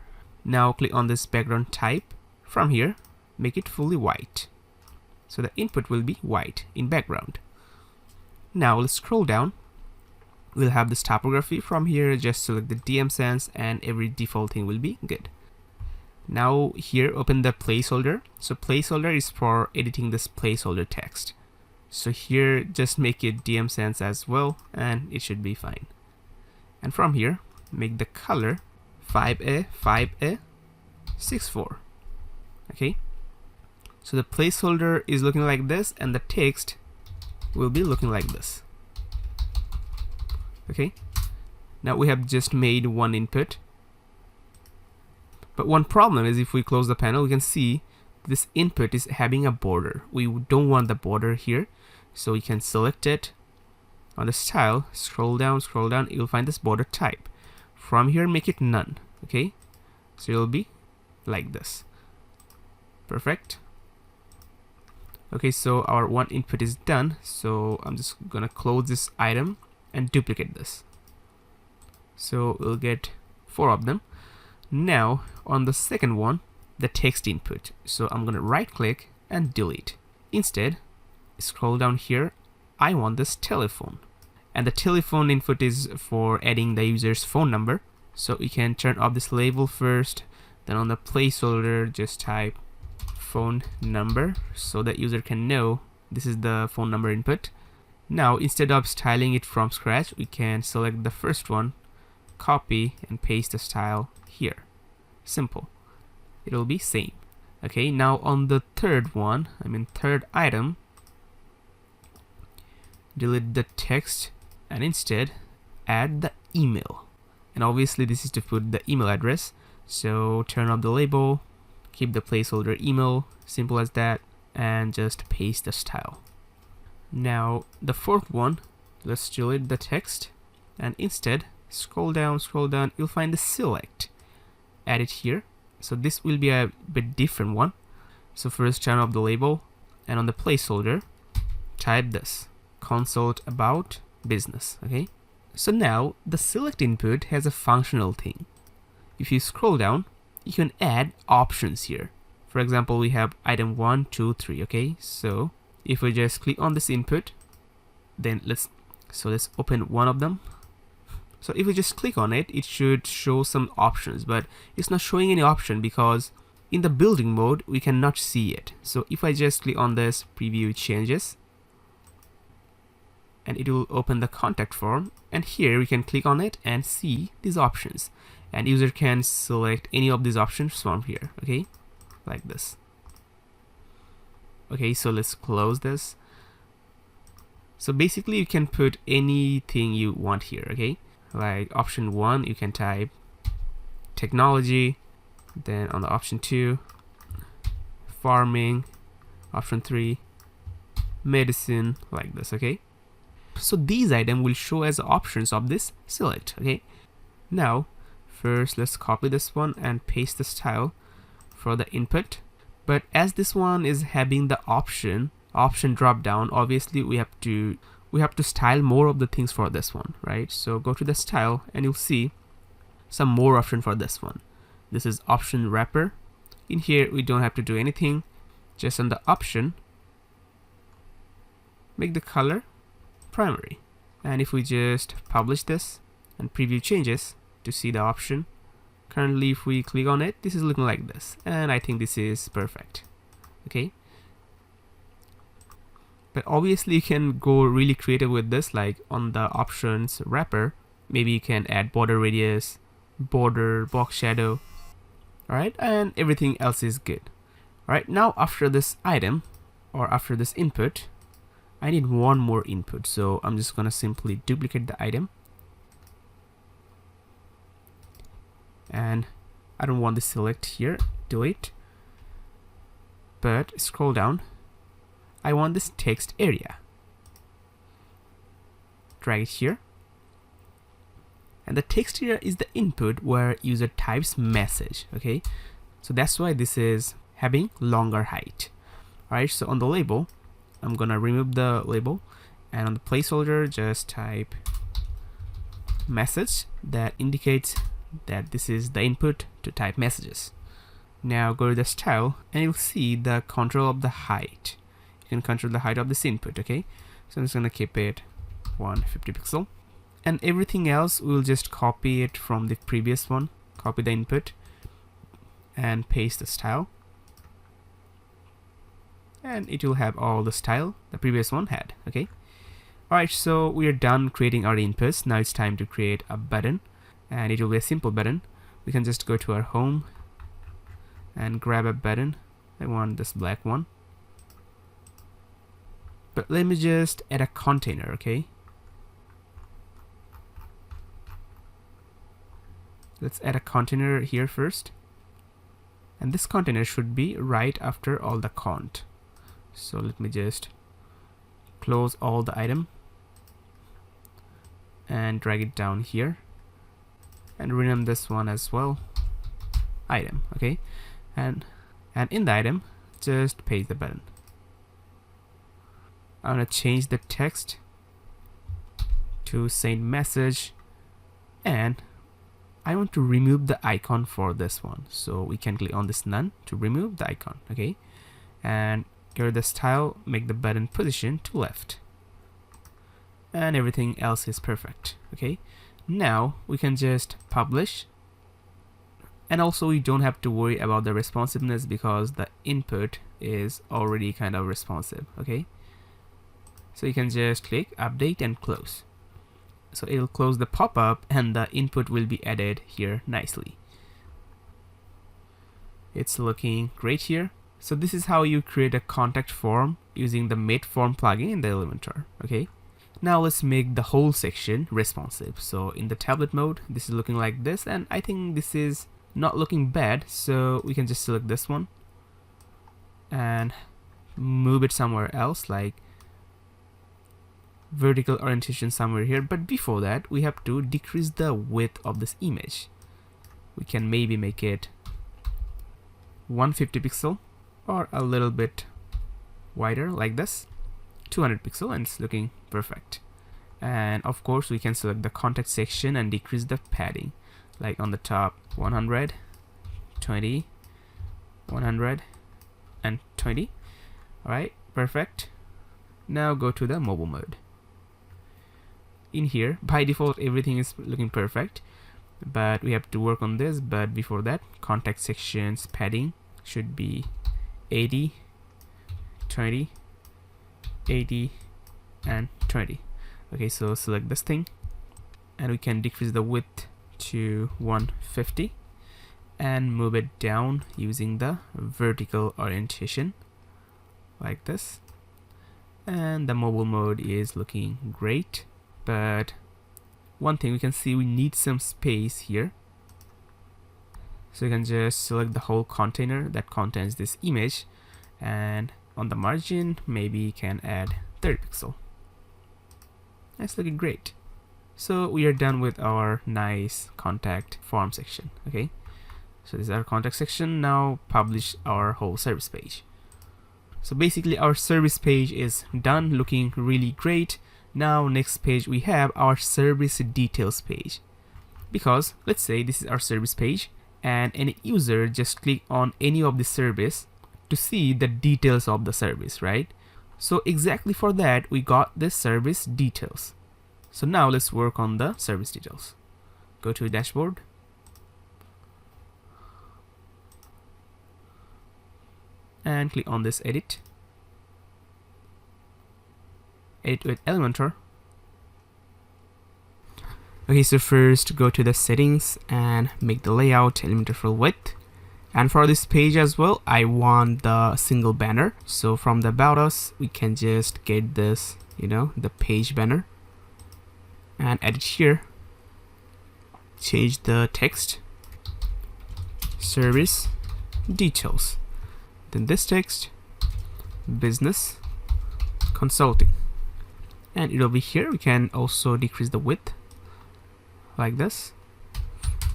Now click on this background type. From here, make it fully white, so the input will be white in background. Now let's scroll down. We'll have this typography. From here, just select the DM sans, and every default thing will be good. Now here open the placeholder. So placeholder is for editing this placeholder text. So here just make it DM sans as well and it should be fine. And from here make the color 5A 5A 64. Okay, so the placeholder is looking like this and the text will be looking like this. Okay, now we have just made one input, but one problem is if we close the panel, we can see this input is having a border. We don't want the border here, so we can select it on the style, scroll down, you'll find this border type. From here make it none. Okay, so it'll be like this. Perfect. Okay, so our one input is done, so I'm just gonna close this item and duplicate this, so we'll get 4 of them. Now on the second one, the text input, so I'm gonna right click and delete. Instead scroll down here, I want this telephone, and the telephone input is for adding the user's phone number, so we can turn off this label first. Then on the placeholder just type phone number so that user can know this is the phone number input. Now instead of styling it from scratch, we can select the first one, copy and paste the style here. Simple, it'll be same. Okay, now on the third one, third item, delete the text and instead add the email, and obviously this is to put the email address. So turn off the label, keep the placeholder email, simple as that, and just paste the style. Now the fourth one, let's delete the text and instead scroll down, you'll find the select, add it here. So this will be a bit different one. So first turn off the label and on the placeholder type this, consult about business. Okay, so now the select input has a functional thing. If you scroll down, you can add options here. For example, we have item 1, 2, 3. Okay, so if we just click on this input, then let's open one of them. So if we just click on it, it should show some options, but it's not showing any option because in the building mode we cannot see it. So if I just click on this preview changes, and it will open the contact form, and here we can click on it and see these options, and user can select any of these options from here. Okay, like this. Okay, so let's close this. So basically you can put anything you want here. Okay, like option 1 you can type technology, then on the option 2 farming, option 3 medicine, like this. Okay, so these items will show as options of this select. Okay, now first let's copy this one and paste the style for the input, but as this one is having the option drop down, obviously we have to style more of the things for this one, right? So go to the style and you'll see some more option for this one. This is option wrapper. In here we don't have to do anything, just on the option make the color primary, and if we just publish this and preview changes to see the option, currently if we click on it, this is looking like this, and I think this is perfect. Okay, but obviously you can go really creative with this, like on the options wrapper maybe you can add border radius, border, box shadow. Alright, and everything else is good. Alright, now after this item or after this input, I need one more input, so I'm just gonna simply duplicate the item, and I don't want the select here, delete, but scroll down, I want this text area, drag it here, and the text area is the input where user types message. Okay, so that's why this is having longer height. Alright, so on the label I'm gonna remove the label, and on the placeholder just type message that indicates that this is the input to type messages. Now go to the style and you'll see the control of the height. You can control the height of this input. Okay, so I'm just gonna keep it 150 pixel, and everything else we'll just copy it from the previous one, copy the input and paste the style, and it will have all the style the previous one had. Okay. Alright, so we are done creating our inputs. Now it's time to create a button, and it will be a simple button. We can just go to our home and grab a button. I want this black one, but let me just add a container. Okay, let's add a container here first, and this container should be right after all the cont. So let me just close all the item and drag it down here and rename this one as well item. Okay, and in the item just paste the button. I'm gonna change the text to send message, and I want to remove the icon for this one, so we can click on this none to remove the icon. Okay, and here the style, make the button position to left, and everything else is perfect. Okay, now we can just publish, and also we don't have to worry about the responsiveness because the input is already kind of responsive. Okay, so you can just click update and close, so it'll close the pop-up and the input will be added here nicely. It's looking great here. So this is how you create a contact form using the Made Form plugin in the Elementor. Okay, now let's make the whole section responsive. So in the tablet mode, this is looking like this, and I think this is not looking bad, so we can just select this one and move it somewhere else, like vertical orientation somewhere here. But before that, we have to decrease the width of this image. We can maybe make it 150 pixel or a little bit wider like this, 200 pixel, and it's looking perfect. And of course we can select the contact section and decrease the padding, like on the top 100, 20, 100 and 20. Alright, perfect. Now go to the mobile mode. In here by default everything is looking perfect, but we have to work on this. But before that, contact sections padding should be 80, 20, 80 and 20. Okay, so select this thing and we can decrease the width to 150 and move it down using the vertical orientation like this. And the mobile mode is looking great, but one thing we can see, we need some space here. So you can just select the whole container that contains this image, and on the margin maybe you can add 30 pixel. That's looking great. So we are done with our nice contact form section. Okay, so this is our contact section. Now publish our whole service page. So basically our service page is done, looking really great. Now next page we have our service details page, because let's say this is our service page and any user just click on any of the service to see the details of the service, right? So exactly for that we got this service details. So now let's work on the service details. Go to dashboard, and click on this edit with Elementor. Okay, so first go to the settings and make the layout Elementor full width. And for this page as well, I want the single banner. So from the about us, we can just get this, the page banner and add it here. Change the text, service details. Then this text, business consulting. And it'll be here. We can also decrease the width like this,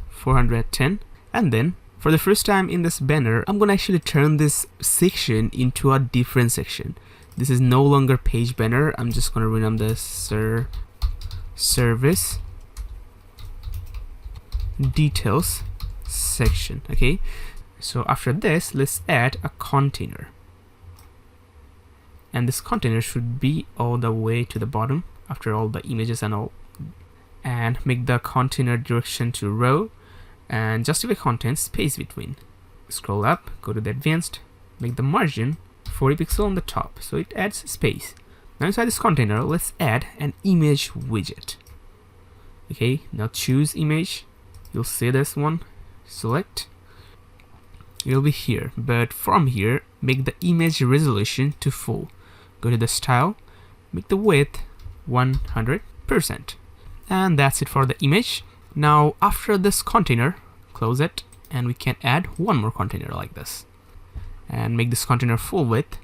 410. And then for the first time in this banner, I'm gonna actually turn this section into a different section. This is no longer page banner. I'm just gonna rename this service details section. Okay, so after this, let's add a container, and this container should be all the way to the bottom after all the images and all. And make the container direction to row and justify content space between. scroll up, go to the advanced, make the margin 40 pixel on the top, so it adds space. Now inside this container, let's add an image widget. Okay, now choose image. You'll see this one, select. It'll be here, but from here, make the image resolution to full. Go to the style, make the width 100%. And that's it for the image. Now after this container, close it, and we can add one more container like this. And make this container full width,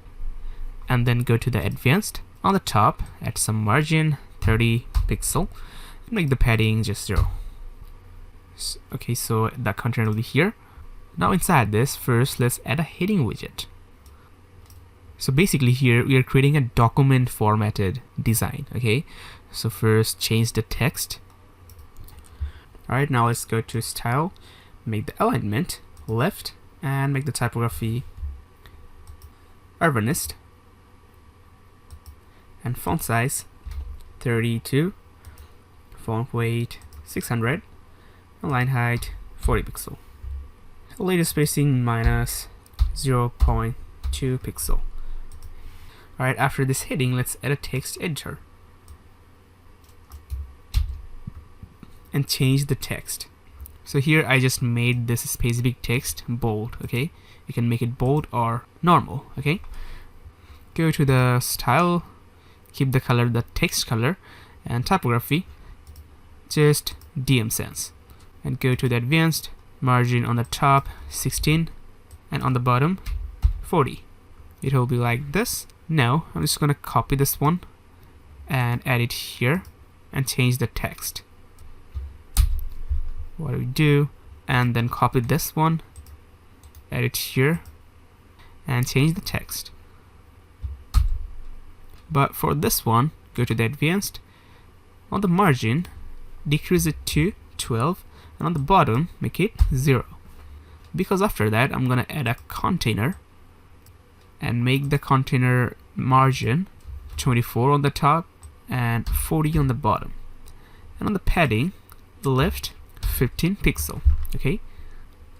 and then go to the advanced. On the top, add some margin, 30 pixel, and make the padding just 0. Okay, so that container will be here. Now inside this, first let's add a heading widget. So basically here we are creating a document formatted design. Okay, so first change the text. Alright, now let's go to style, make the alignment left, and make the typography urbanist, and font size 32, font weight 600, and line height 40 pixel. Latest spacing minus 0.2 pixel. Alright, after this heading, let's add a text editor and change the text. So here I just made this specific text bold. Okay, you can make it bold or normal. Okay, go to the style, keep the color the text color, and typography just DM Sans, and go to the advanced, margin on the top 16 and on the bottom 40. It will be like this. Now I'm just gonna copy this one and add it here and change the text. What do we do? And then copy this one, add it here, and change the text. But for this one, go to the advanced. On the margin, decrease it to 12, and on the bottom, make it 0. Because after that, I'm gonna add a container and make the container margin 24 on the top and 40 on the bottom. And on the padding, left 15 pixel. Okay,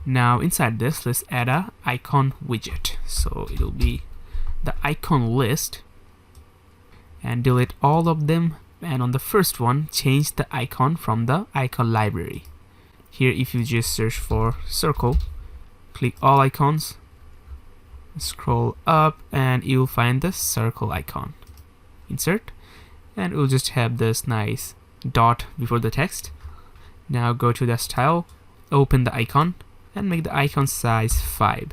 now inside this, let's add a icon widget. So it'll be the icon list, and delete all of them, and on the first one, change the icon from the icon library. Here, if you just search for circle, click all icons, scroll up, and you'll find the circle icon. Insert, and we'll just have this nice dot before the text. Now go to the style, open the icon, and make the icon size 5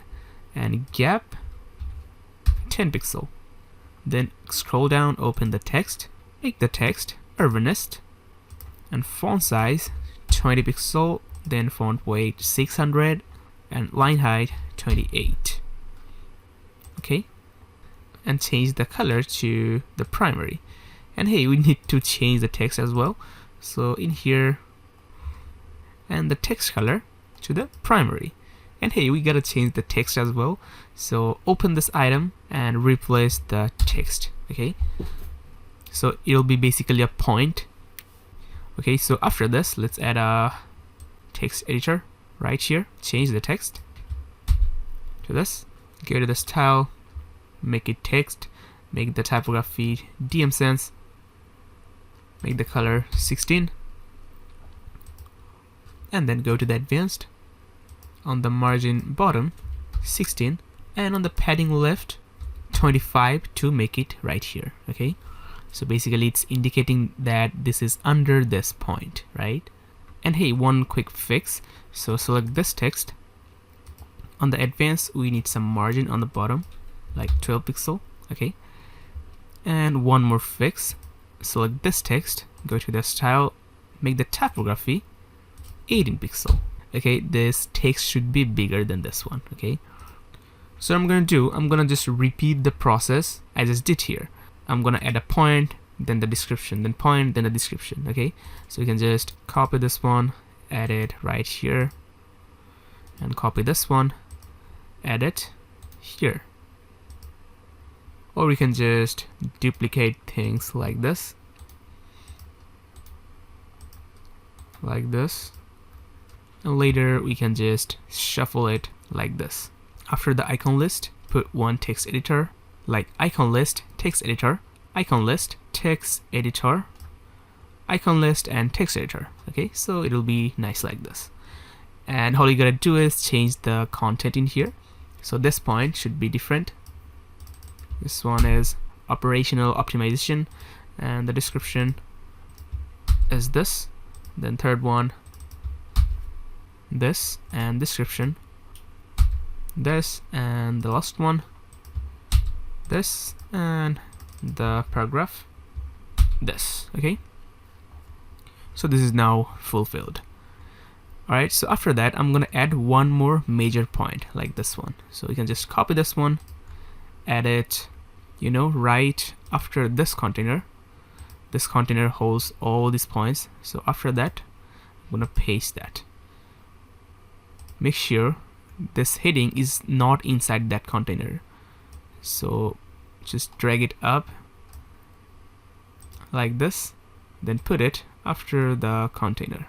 and gap 10 pixel. Then scroll down, open the text, make the text urbanist, and font size 20 pixel, then font weight 600, and line height 28. Okay, and change the color to the primary. And hey, we need to change the text as well. So in here, and the text color to the primary. And hey, we gotta change the text as well. So open this item and replace the text. Okay, so it'll be basically a point. Okay, so after this, let's add a text editor right here. Change the text to this. Go to the style, make it text, make the typography DM Sans, make the color 16, and then go to the advanced. On the margin bottom 16, and on the padding left 25 to make it right here. Okay, so basically it's indicating that this is under this point, right? And hey, one quick fix. So select this text. On the advanced, we need some margin on the bottom, like 12 pixel. Okay, and one more fix. Select this text, go to the style, make the typography 18 pixel. Okay, this text should be bigger than this one. Okay, so I'm gonna just repeat the process I just did here. I'm gonna add a point, then the description, then point, then the description. Okay, so you can just copy this one, add it right here, and copy this one, add it here. Or we can just duplicate things like this, and later we can just shuffle it like this. After the icon list, put one text editor like icon list, text editor, icon list, text editor, icon list, and text editor. Okay, so it'll be nice like this. And all you gotta do is change the content in here. So this point should be different. This one is operational optimization, and the description is this. Then third one, this, and description this, and the last one this, and the paragraph this. Okay, so this is now fulfilled. Alright, so after that I'm gonna add one more major point like this one. So we can just copy this one, add it, you know, right after this container. This container holds all these points, so after that I'm gonna paste that. Make sure this heading is not inside that container, so just drag it up like this, then put it after the container.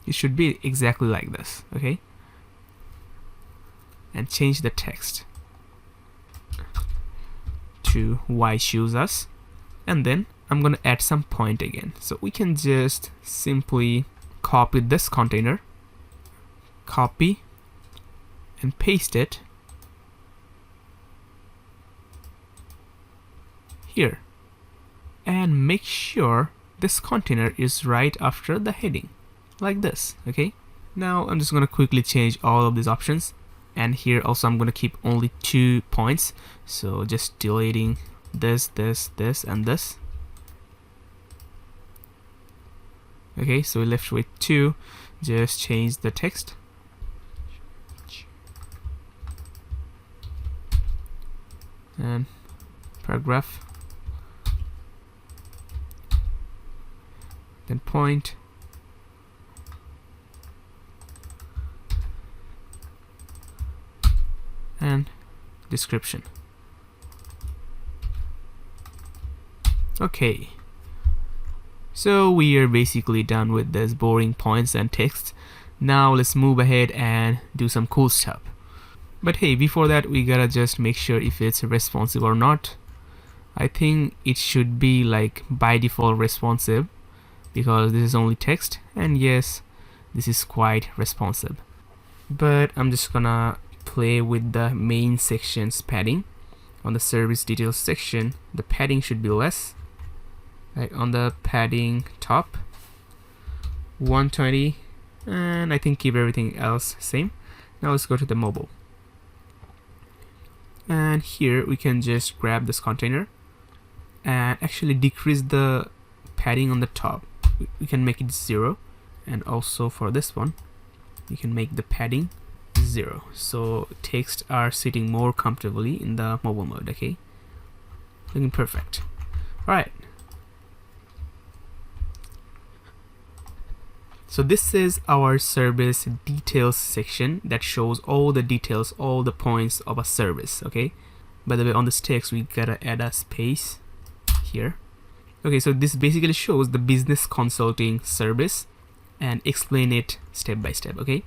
It should be exactly like this. Okay, and change the text to why choose us, and then I'm gonna add some point again. So we can just simply copy this container, copy and paste it here, and make sure this container is right after the heading like this. Okay, now I'm just gonna quickly change all of these options, and here also I'm gonna keep only 2 points, so just deleting this, this, this, and this. Okay, so we're left with 2. Just change the text, and paragraph, then point, and description. Okay, so we are basically done with this boring points and text. Now let's move ahead and do some cool stuff. But hey, before that we gotta just make sure if it's responsive or not. I think it should be like by default responsive, because this is only text, and yes, this is quite responsive. But I'm just gonna play with the main section's padding. On the service details section, the padding should be less. Right, on the padding top, 120, and I think keep everything else same. Now let's go to the mobile, and here we can just grab this container and actually decrease the padding on the top. We can make it 0, and also for this one you can make the padding 0, so texts are sitting more comfortably in the mobile mode. Okay, looking perfect. Alright, so this is our service details section that shows all the details, all the points of a service. Okay, by the way, on this text we gotta add a space here. Okay, so this basically shows the business consulting service and explain it step by step. Okay,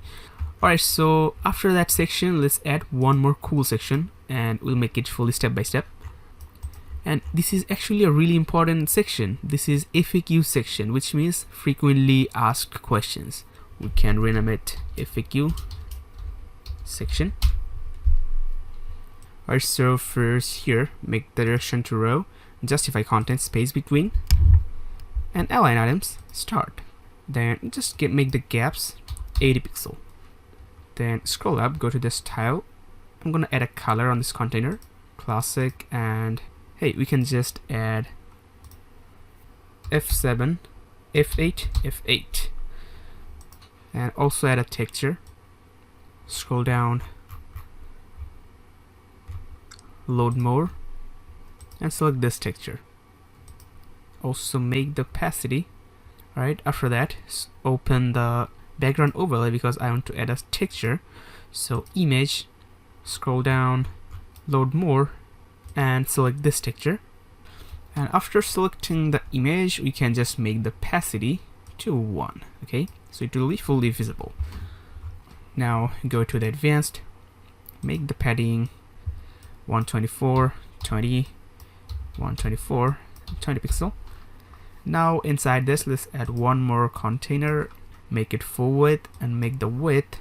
alright, so after that section let's add one more cool section, and we'll make it fully step by step. And this is actually a really important section. This is FAQ section, which means frequently asked questions. We can rename it FAQ section. Alright, so first here, make the direction to row, justify content, space between, and align items, start. Then just make the gaps 80 pixel. Then scroll up, go to the style. I'm gonna add a color on this container, classic, and hey, we can just add F7, F8, F8, and also add a texture. Scroll down, load more, and select this texture. Also make the opacity. Alright, after that open the background overlay, because I want to add a texture. So image, scroll down, load more, and select this texture. And after selecting the image, we can just make the opacity to 1. Okay, so it will be fully visible. Now go to the advanced, make the padding 124, 20, 124, 20 pixel. Now inside this, let's add one more container, make it full width, and make the width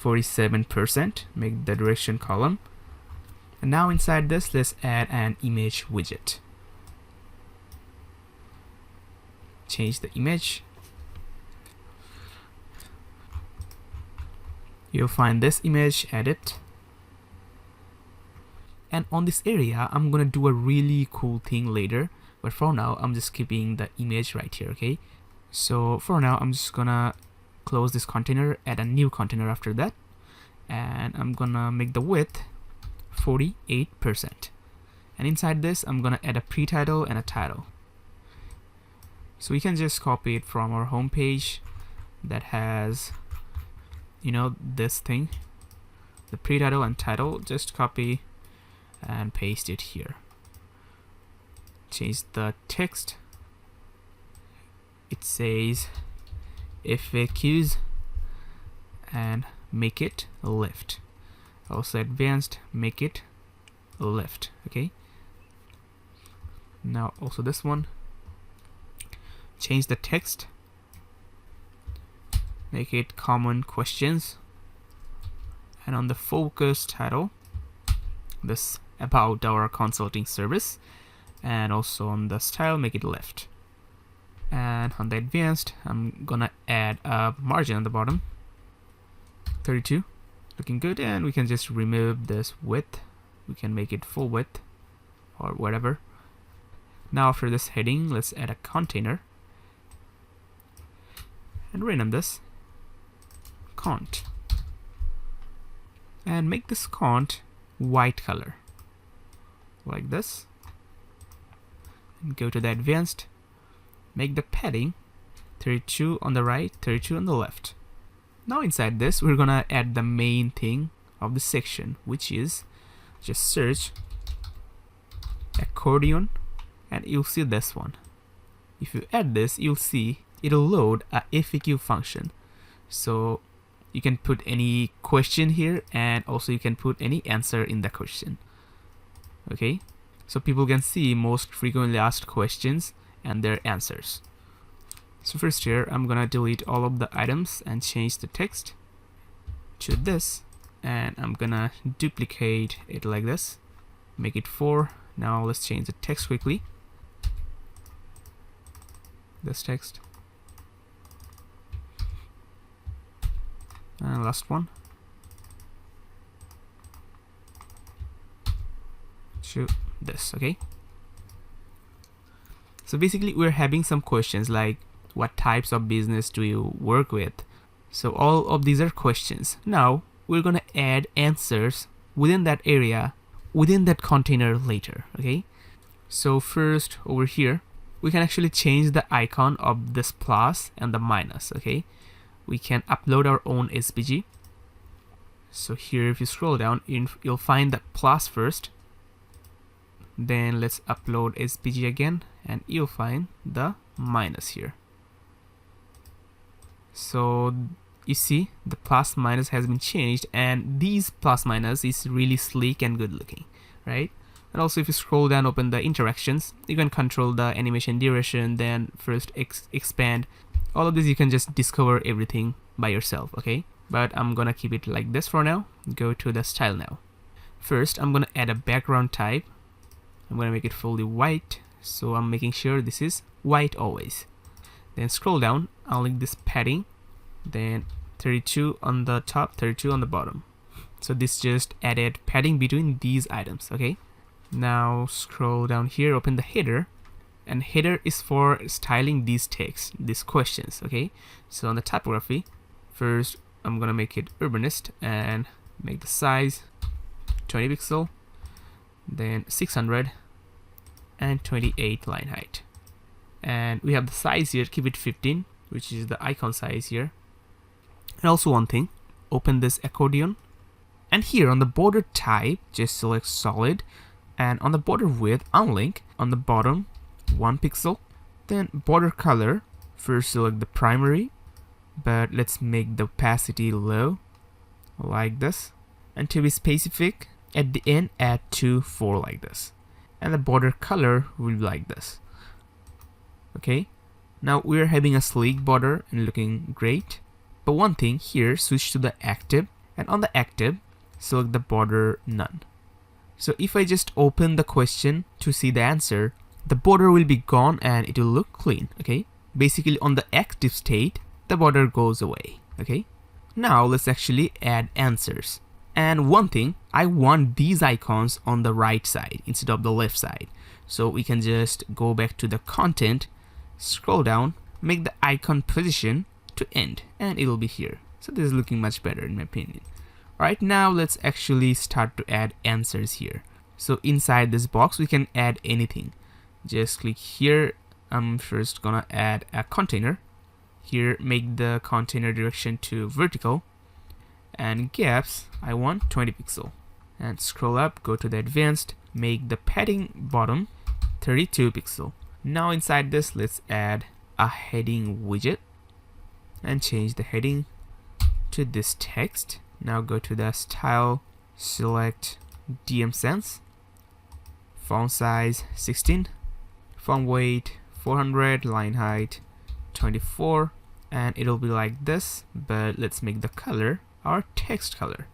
47%, make the direction column. And now inside this, let's add an image widget. Change the image. You'll find this image, edit. And on this area, I'm gonna do a really cool thing later, but for now, I'm just keeping the image right here, okay? So for now, I'm just gonna close this container, add a new container after that, and I'm gonna make the width 48%. And inside this, I'm gonna add a pre-title and a title. So we can just copy it from our home page that has, you know, this thing, the pre-title and title. Just copy and paste it here. Change the text. It says FAQs and make it left. Also advanced, make it left. Okay. Now also this one. Change the text. Make it common questions. And on the focus title, this about our consulting service. And also on the style, make it left. And on the advanced, I'm gonna add a margin on the bottom, 32, looking good. And we can just remove this width. We can make it full width or whatever. Now after this heading, let's add a container and rename this cont, and make this cont white color like this. And go to the advanced, make the padding 32 on the right, 32 on the left. Now inside this, we're gonna add the main thing of the section, which is just search accordion, and you'll see this one. If you add this, you'll see it'll load a FAQ function. So you can put any question here, and also you can put any answer in the question. Okay, so people can see most frequently asked questions and their answers. So first here, I'm gonna delete all of the items and change the text to this, and I'm gonna duplicate it like this, make it 4. Now let's change the text quickly. This text. And last one. To this, okay? So basically we're having some questions like, what types of business do you work with? So all of these are questions. Now we're gonna add answers within that area, within that container later, okay? So first over here, we can actually change the icon of this plus and the minus, okay? We can upload our own SVG. So here, if you scroll down, you'll find the plus first. Then let's upload SVG again, and you'll find the minus here. So you see the plus minus has been changed, and these plus minus is really sleek and good looking, right? And also if you scroll down, open the interactions, you can control the animation duration, then first expand. All of this you can just discover everything by yourself, okay? But I'm gonna keep it like this for now. Go to the style now. First, I'm gonna add a background type. I'm gonna make it fully white, so I'm making sure this is white always. Then scroll down, I'll link this padding, then 32 on the top, 32 on the bottom. So this just added padding between these items, okay? Now scroll down here, open the header, and header is for styling these texts, these questions, okay? So on the typography, first I'm gonna make it urbanist and make the size 20 pixel, then 600 and 28 line height. And we have the size here, keep it 15, which is the icon size here. And also one thing, open this accordion, and here on the border type, just select solid, And on the border width, unlink on the bottom 1 pixel. Then border color, first select the primary, but let's make the opacity low like this. And to be specific, at the end add 2 4 like this. And the border color will be like this. Okay, now we're having a sleek border and looking great. But one thing here, switch to the active, and on the active select the border none. So if I just open the question to see the answer, the border will be gone and it will look clean. Okay, basically on the active state the border goes away. Okay, now let's actually add answers. And one thing, I want these icons on the right side instead of the left side. So we can just go back to the content, scroll down, make the icon position to end, and it will be here. So this is looking much better in my opinion. Right now let's actually start to add answers here. So inside this box we can add anything. Just click here. I'm first gonna add a container. Here make the container direction to vertical, and gaps I want 20 pixel. And scroll up, go to the advanced, make the padding bottom 32 pixel. Now inside this let's add a heading widget and change the heading to this text. Now go to the style, select DM sans, font size 16, font weight 400, line height 24, and it'll be like this, but let's make the color our text color.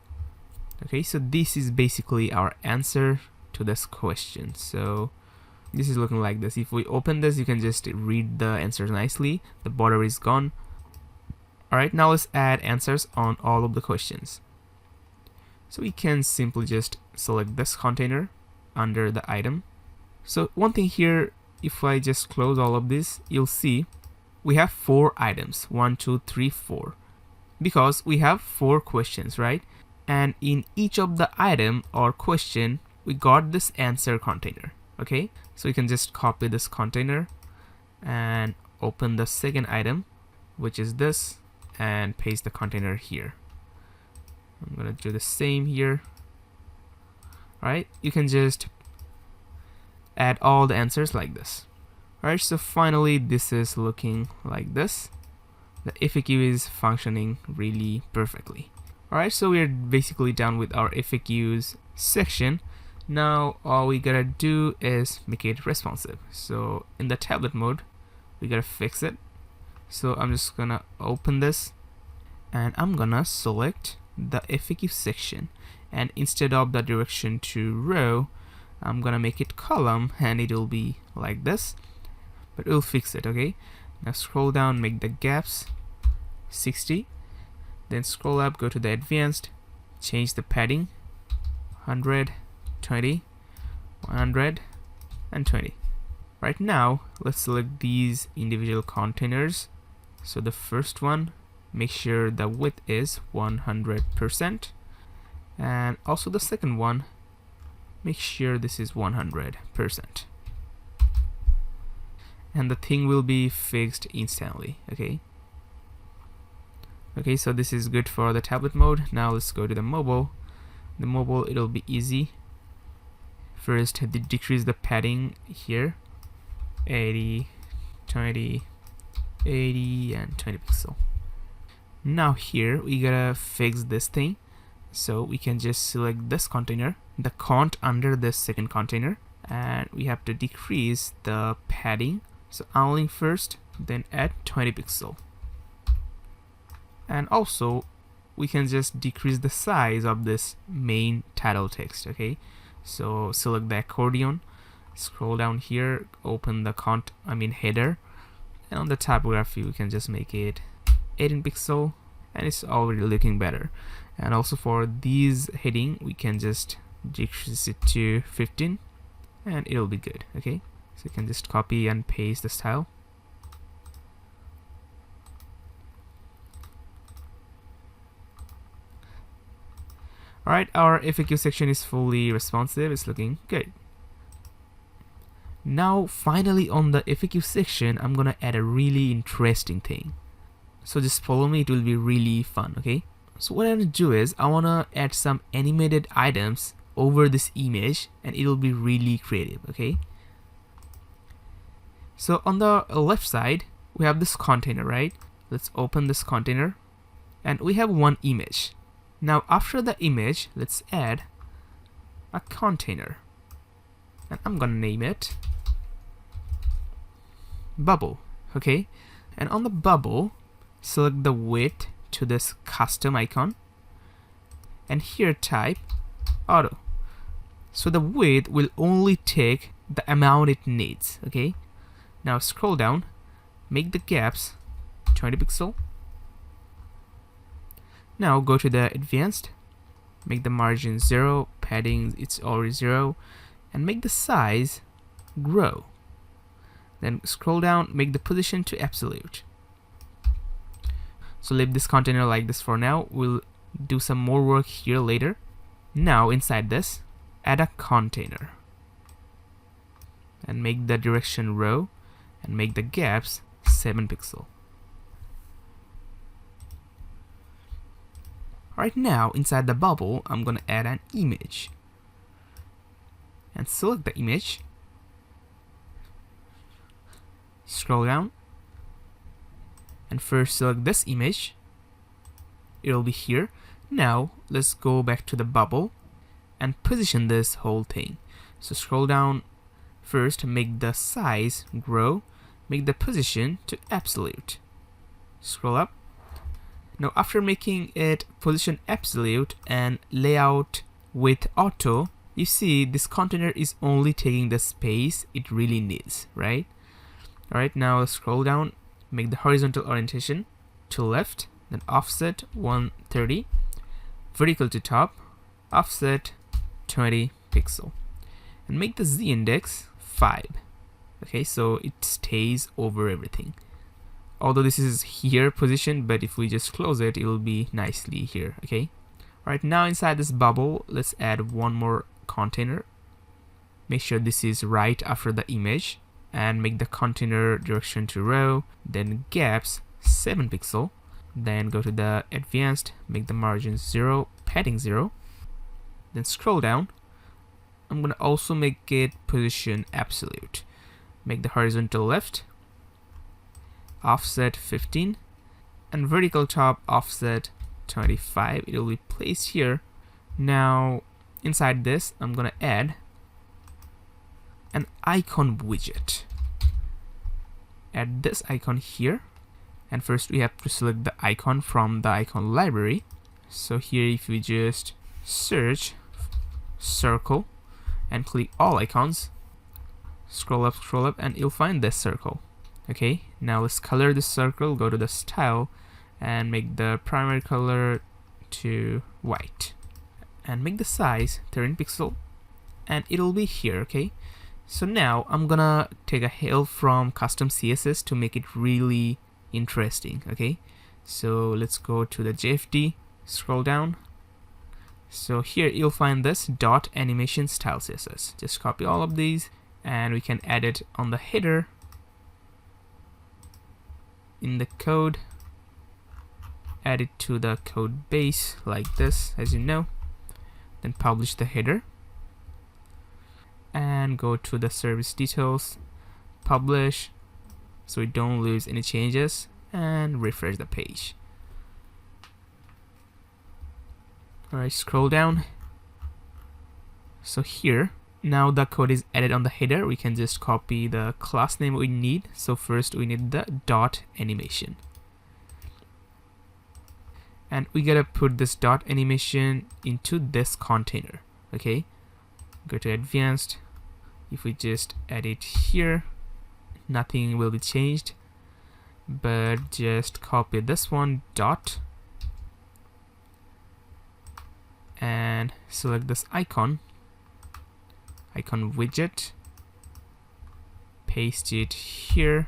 Okay, so this is basically our answer to this question. So this is looking like this. If we open this, you can just read the answers nicely. The border is gone. Alright, now let's add answers on all of the questions. So we can simply just select this container under the item. So one thing here, if I just close all of this, you'll see we have 4 items, 1 2 3 4, because we have 4 questions, right? And in each of the item or question we got this answer container. Okay, so we can just copy this container and open the second item, which is this, and paste the container here. I'm gonna do the same here. Alright, you can just add all the answers like this. Alright, so finally this is looking like this. The FAQ is functioning really perfectly. Alright, so we're basically done with our FAQs section. Now all we gotta do is make it responsive. So in the tablet mode we gotta fix it. So I'm just gonna open this and I'm gonna select the FAQ section, and instead of the direction to row I'm gonna make it column, and it will be like this, but we'll fix it. Okay, now scroll down, make the gaps 60, then scroll up, go to the advanced, change the padding 100, 20, 100 and 20. Right now let's select these individual containers. So the first one, make sure the width is 100%, and also the second one, make sure this is 100%, and the thing will be fixed instantly. Okay, so this is good for the tablet mode. Now let's go to the mobile. The mobile, it'll be easy. First decrease the padding here, 80, 20, 80 and 20 pixel. Now here we gotta fix this thing, so we can just select this container, the cont under this second container, and we have to decrease the padding. So unlink first, then add 20 pixel. And also we can just decrease the size of this main title text. Okay, so select the accordion, scroll down here, open the header, and on the typography we can just make it 18 pixel, and it's already looking better. And also for these heading we can just decrease it to 15 and it'll be good. Okay, so you can just copy and paste the style. Alright, our FAQ section is fully responsive, it's looking good. Now finally on the FAQ section I'm gonna add a really interesting thing. So just follow me, it will be really fun. Okay, so what I'm gonna do is I wanna add some animated items over this image, and it will be really creative. Okay, so on the left side we have this container, right? Let's open this container, and we have one image. Now after the image, let's add a container, and I'm gonna name it bubble. Okay, and on the bubble, select the width to this custom icon, and here type auto. So the width will only take the amount it needs. Okay, now scroll down, make the gaps 20 pixel. Now go to the advanced, make the margin 0, padding it's already 0, and make the size grow. Then scroll down, make the position to absolute. So leave this container like this for now. We'll do some more work here later. Now inside this, add a container and make the direction row and make the gaps 7 pixel. Right now inside the bubble, I'm gonna add an image and select the image, scroll down, and first select this image. It will be here. Now let's go back to the bubble and position this whole thing. So scroll down, first make the size grow, make the position to absolute, scroll up. Now after making it position absolute and layout with auto, you see this container is only taking the space it really needs, right? Alright, now scroll down, make the horizontal orientation to left, then offset 130, vertical to top, offset 20 pixel, and make the z index 5. Okay, so it stays over everything. Although this is here position, but if we just close it, it will be nicely here. Okay, right now inside this bubble, let's add one more container. Make sure this is right after the image, and make the container direction to row, then gaps 7 pixel, then go to the advanced, make the margin 0, padding 0, then scroll down. I'm gonna also make it position absolute, make the horizontal left, offset 15, and vertical top offset 25. It will be placed here. Now inside this, I'm gonna add an icon widget. Add this icon here, and first we have to select the icon from the icon library. So here if we just search circle and click all icons, scroll up, and you'll find this circle. Okay, now let's color this circle, go to the style and make the primary color to white, and make the size 13 pixel, and it'll be here. Okay, so now I'm gonna take a help from custom CSS to make it really interesting. Okay, so let's go to the JFD, scroll down. So here you'll find this dot animation style CSS. Just copy all of these, and we can add it on the header in the code, add it to the code base like this, as you know, then publish the header and go to the service details, publish, so we don't lose any changes, and refresh the page. Alright, scroll down. So here, now the code is added on the header. We can just copy the class name we need. So first we need the dot animation, and we gotta put this dot animation into this container. Okay, go to advanced. If we just add it here, nothing will be changed, but just copy this one dot and select this icon widget, paste it here.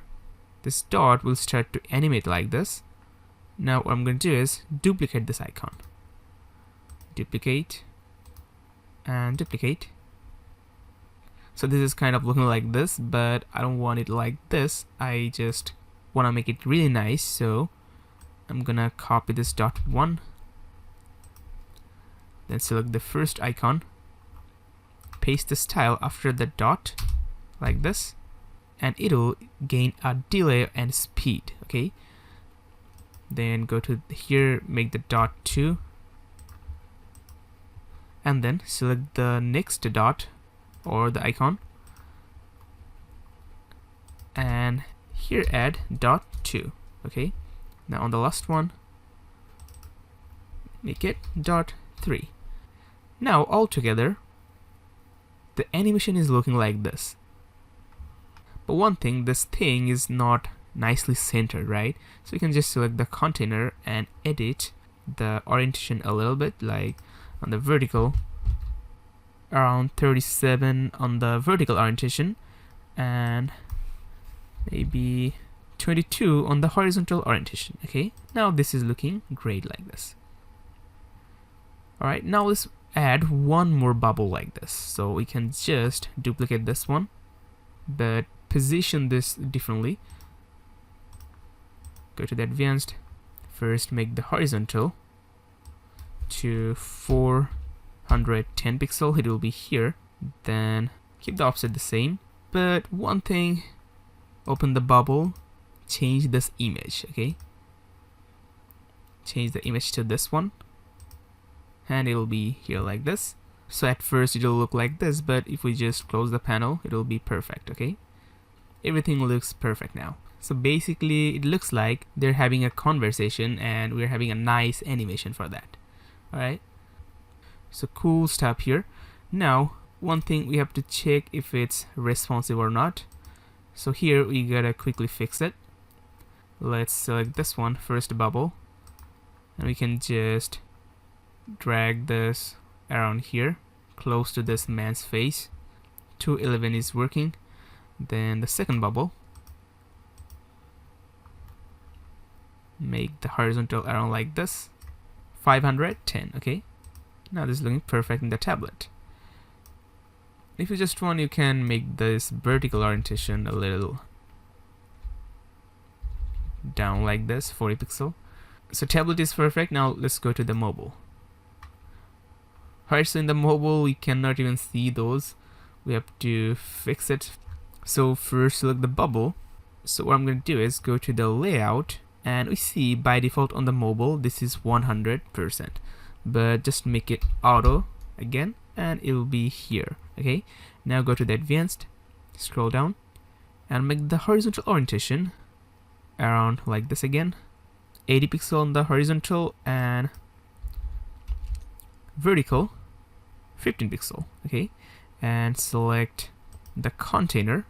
This dot will start to animate like this. Now what I'm going to do is duplicate this icon, duplicate and duplicate. So this is kind of looking like this, but I don't want it like this. I just want to make it really nice, so I'm gonna copy this dot one, then select the first icon, paste the style after the dot like this, and it'll gain a delay and speed. Okay, then go to here, make the dot 2, and then select the next dot or the icon, and here add dot 2. Okay, now on the last one, make it dot 3. Now all together the animation is looking like this. But one thing, this thing is not nicely centered, right? So you can just select the container and edit the orientation a little bit, like on the vertical around 37 on the vertical orientation, and maybe 22 on the horizontal orientation. Okay, now this is looking great like this. Alright, now let's add one more bubble like this. So we can just duplicate this one, but position this differently. Go to the advanced, first make the horizontal to 410 pixel, it will be here, then keep the offset the same, but one thing, open the bubble, change this image. Okay, change the image to this one, and it will be here like this. So at first it will look like this, but if we just close the panel, it will be perfect. Okay, everything looks perfect now. So basically it looks like they're having a conversation and we're having a nice animation for that. Alright, so cool stuff here. Now one thing, we have to check if it's responsive or not. So here we gotta quickly fix it. Let's select this one, first bubble, and we can just drag this around here close to this man's face. 211 is working. Then the second bubble, make the horizontal around like this, 510. Okay, now this is looking perfect in the tablet. If you just want, you can make this vertical orientation a little down like this, 40 pixel. So tablet is perfect. Now let's go to the mobile. Alright, so in the mobile we cannot even see those, we have to fix it. So first select the bubble. So what I'm going to do is go to the layout, and we see by default on the mobile this is 100%, but just make it auto again and it will be here. Okay, now go to the advanced, scroll down and make the horizontal orientation around like this again, 80 pixel on the horizontal and vertical 15 pixel. Okay, and select the container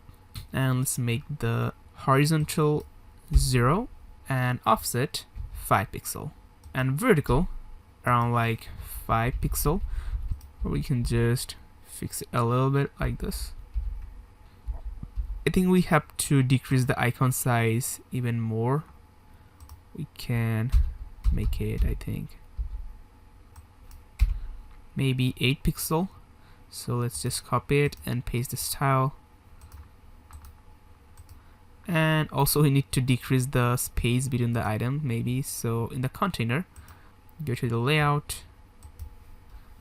and let's make the horizontal 0 and offset 5 pixel and vertical around like 5 pixel, or we can just fix it a little bit like this. I think we have to decrease the icon size even more. We can make it, I think, maybe 8 pixel. So let's just copy it and paste the style. And also we need to decrease the space between the item maybe. So in the container, go to the layout,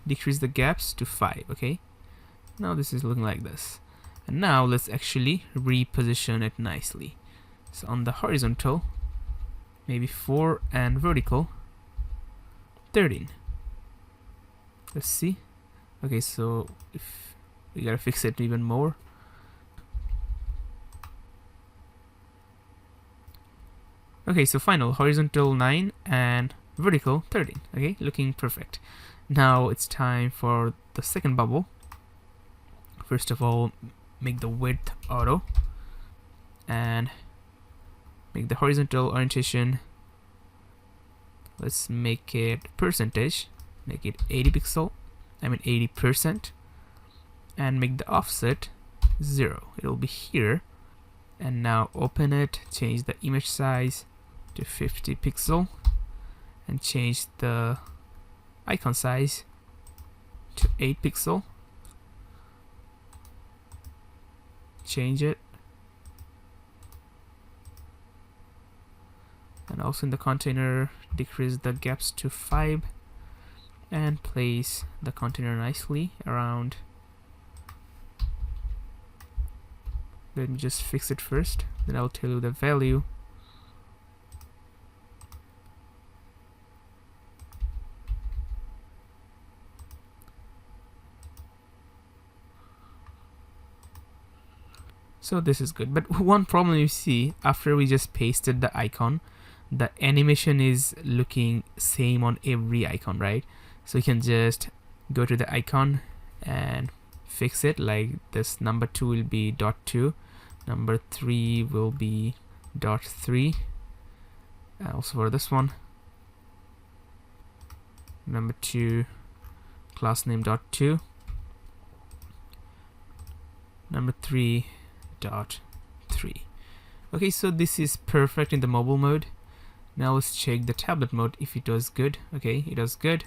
decrease the gaps to 5. Okay, now this is looking like this. And now let's actually reposition it nicely. So on the horizontal, maybe 4 and vertical 13. Let's see. Okay, so if we gotta fix it even more. Okay, so final horizontal 9 and vertical 13. Okay, looking perfect. Now it's time for the second bubble. First of all, make the width auto and make the horizontal orientation, let's make it percentage, make it 80 pixel, 80%, and make the offset 0. It'll be here. And now open it, change the image size to 50 pixel and change the icon size to 8 pixel. Change it, and also in the container decrease the gaps to 5 and place the container nicely around Let me just fix it first, then I'll tell you the value. So this is good, but one problem you see, after we just pasted the icon, the animation is looking same on every icon, right? So you can just go to the icon and fix it, like this number 2 will be .2, number 3 will be .3, also for this one, number 2 class name .2, number 3 .3. Okay, so this is perfect in the mobile mode. Now let's check the tablet mode if it does good. Okay, it does good,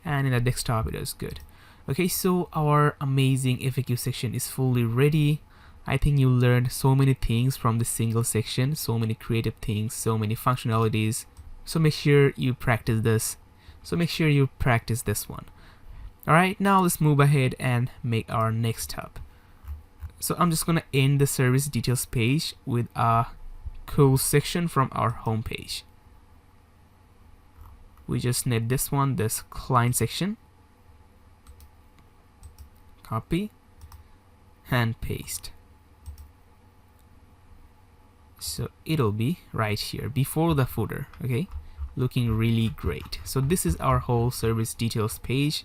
and in the desktop it does good. Okay, so our amazing FAQ section is fully ready. I think you learned so many things from this single section, so many creative things, so many functionalities. So make sure you practice this. One. Alright, now let's move ahead and make our next tab. So I'm just gonna end the service details page with a cool section from our home page. We just need this one, this client section. Copy and paste. So it'll be right here before the footer. Okay, looking really great. So this is our whole service details page.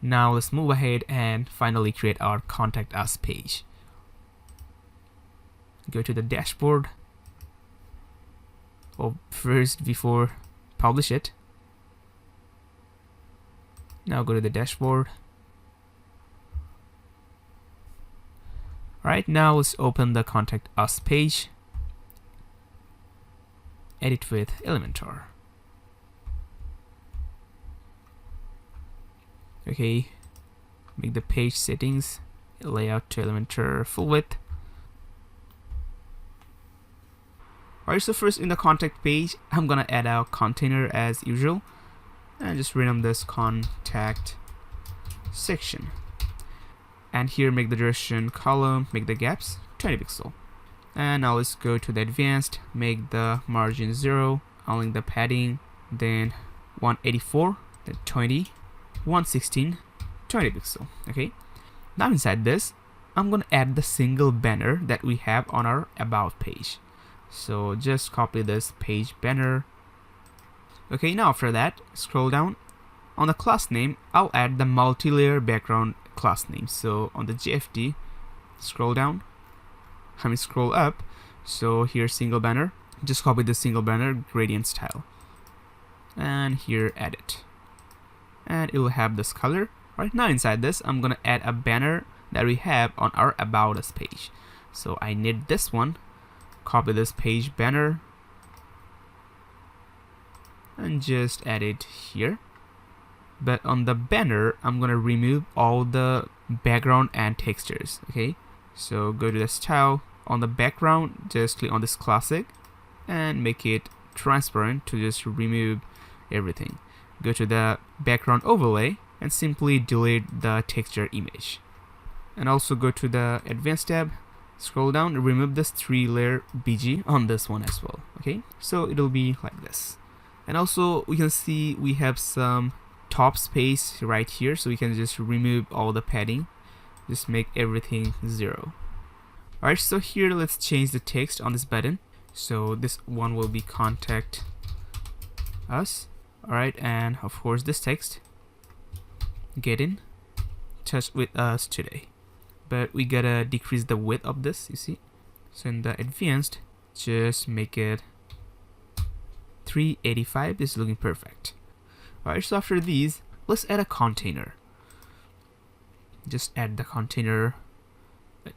Now let's move ahead and finally create our contact us page. Go to the dashboard. First, before publish it. Now go to the dashboard. Alright, now let's open the contact us page. Edit with Elementor. Okay, make the page settings, layout to Elementor full width. Alright, so first in the contact page, I'm gonna add a container as usual, and just rename this contact section. And here make the duration column, make the gaps 20 pixel. And now let's go to the advanced, make the margin 0, align the padding, then 184, then 20. 116, 20 pixel. Okay, now inside this I'm gonna add the single banner that we have on our about page. So just copy this page banner. Okay, now after that scroll down. On the class name I'll add the multi-layer background class name. So on the GFD scroll down, scroll up. So here single banner, just copy the single banner gradient style, and here add it. And it will have this color. Right now inside this I'm gonna add a banner that we have on our about us page. So I need this one, copy this page banner and just add it here. But on the banner I'm gonna remove all the background and textures. Okay, so go to the style, on the background just click on this classic and make it transparent to just remove everything. Go to the background overlay and simply delete the texture image. And also go to the advanced tab, scroll down and remove this 3-layer BG on this one as well. Okay, so it'll be like this. And also we can see we have some top space right here, so we can just remove all the padding, just make everything 0. Alright, so here let's change the text on this button. So this one will be contact us. Alright, and of course this text, get in touch with us today. But we gotta decrease the width of this, you see. So in the advanced, just make it 385. This is looking perfect. Alright, so after these, let's add a container. Just add the container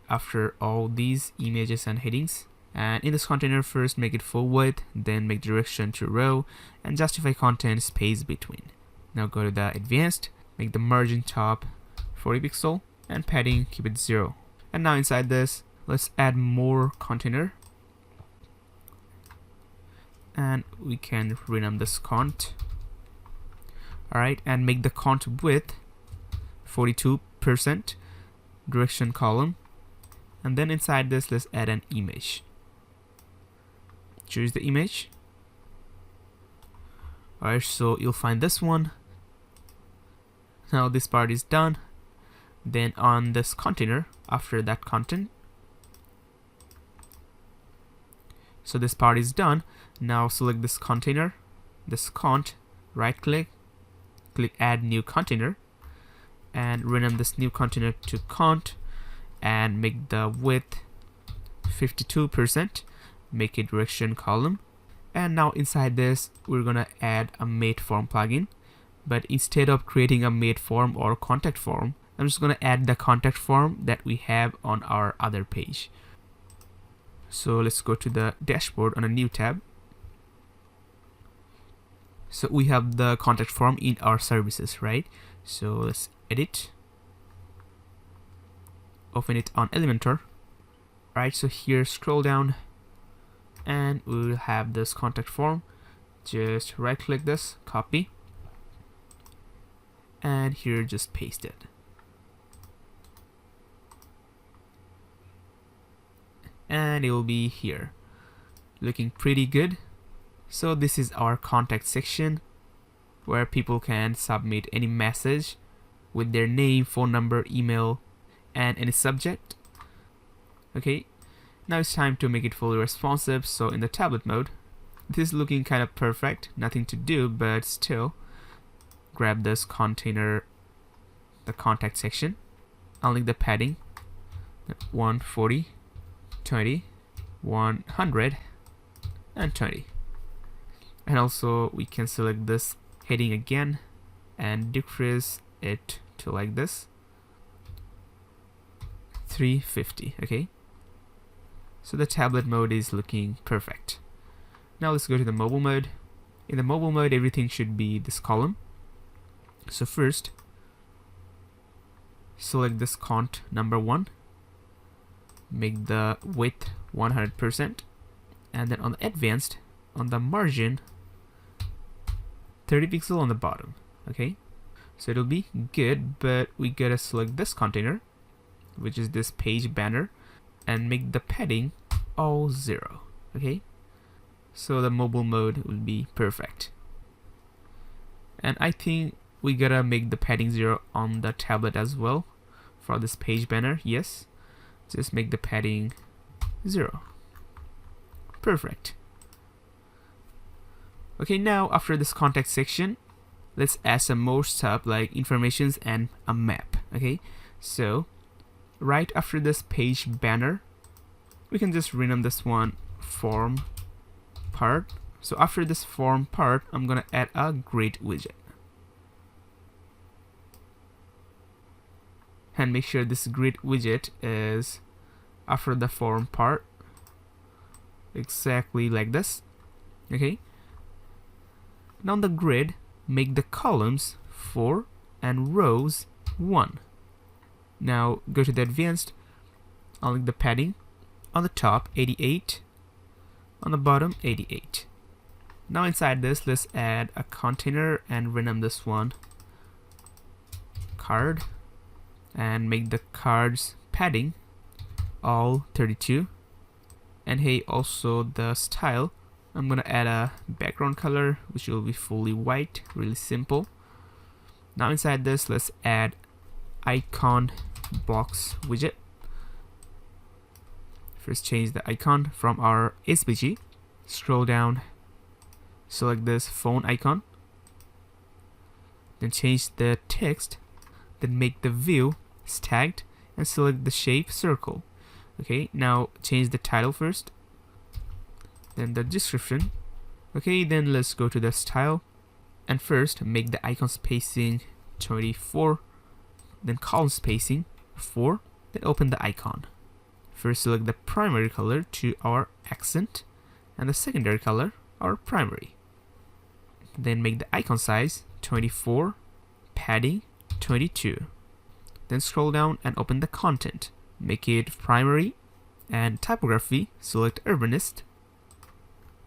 after all these images and headings. And in this container, first make it full width, then make direction to row, and justify content space between. Now go to the advanced, make the margin top 40 pixel, and padding keep it 0. And now inside this, let's add more container. And we can rename this cont. Alright, and make the cont width 42%, direction column And then inside this, let's add an image. Choose the image. Alright, so you'll find this one. Now this part is done. Then on this container, after that content, so this part is done. Now select this container, this cont, right click, click add new container, and rename this new container to cont, and make the width 52%, make it direction column. And now inside this, we're gonna add a made form plugin, but instead of creating a made form or contact form, I'm just gonna add the contact form that we have on our other page. So let's go to the dashboard on a new tab. So we have the contact form in our services, right? So let's edit, open it on Elementor. Right, so here scroll down and we'll have this contact form. Just right click this, copy, and here just paste it. And it will be here, looking pretty good. So this is our contact section where people can submit any message with their name, phone number, email, and any subject. Okay, now it's time to make it fully responsive. So in the tablet mode, this is looking kind of perfect, nothing to do, but still grab this container, the contact section, unlink the padding 140, 20, 100, and 20. And also we can select this heading again and decrease it to like this, 350. Okay, so the tablet mode is looking perfect. Now let's go to the mobile mode. In the mobile mode, everything should be this column. So first, select this cont number 1, make the width 100%, and then on the advanced, on the margin, 30 pixel on the bottom. Okay, so it'll be good, but we gotta select this container, which is this page banner, and make the padding all 0. Okay, so the mobile mode will be perfect. And I think we gotta make the padding 0 on the tablet as well for this page banner. Yes, just make the padding 0. Perfect. Okay, now after this contact section, let's add some more stuff like informations and a map. Okay, so right after this page banner, we can just rename this one form part. So after this form part, I'm gonna add a grid widget. And make sure this grid widget is after the form part, exactly like this. Okay, now on the grid, make the columns 4 and rows 1. Now go to the advanced, unlink the padding, on the top 88, on the bottom 88. Now inside this, let's add a container and rename this one card, and make the cards padding all 32. And hey, also the style, I'm gonna add a background color which will be fully white, really simple. Now inside this, let's add icon box widget. First change the icon from our SVG, scroll down, select this phone icon, then change the text, then make the view stacked and select the shape circle. Okay, now change the title first, then the description. Okay, then let's go to the style, and first make the icon spacing 24, then column spacing 4, then open the icon. First select the primary color to our accent and the secondary color our primary. Then make the icon size 24, padding 22. Then scroll down and open the content. Make it primary, and typography, select Urbanist.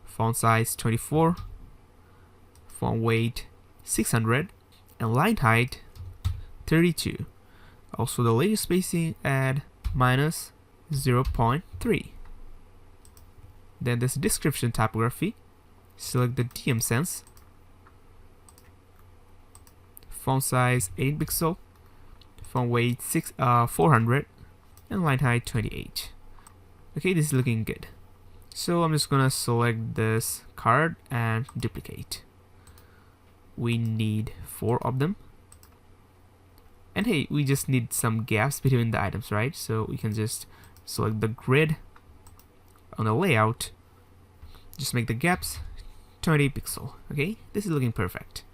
Font size 24, font weight 600, and line height 32. Also the latest spacing, add 0.3. Then this description typography, select the DM Sans, font size 8 pixel, font weight 400, and line height 28. Okay, this is looking good. So I'm just gonna select this card and duplicate. We need 4 of them. And hey, we just need some gaps between the items, right? So we can just select the grid on the layout, just make the gaps 20 pixel. Okay, this is looking perfect.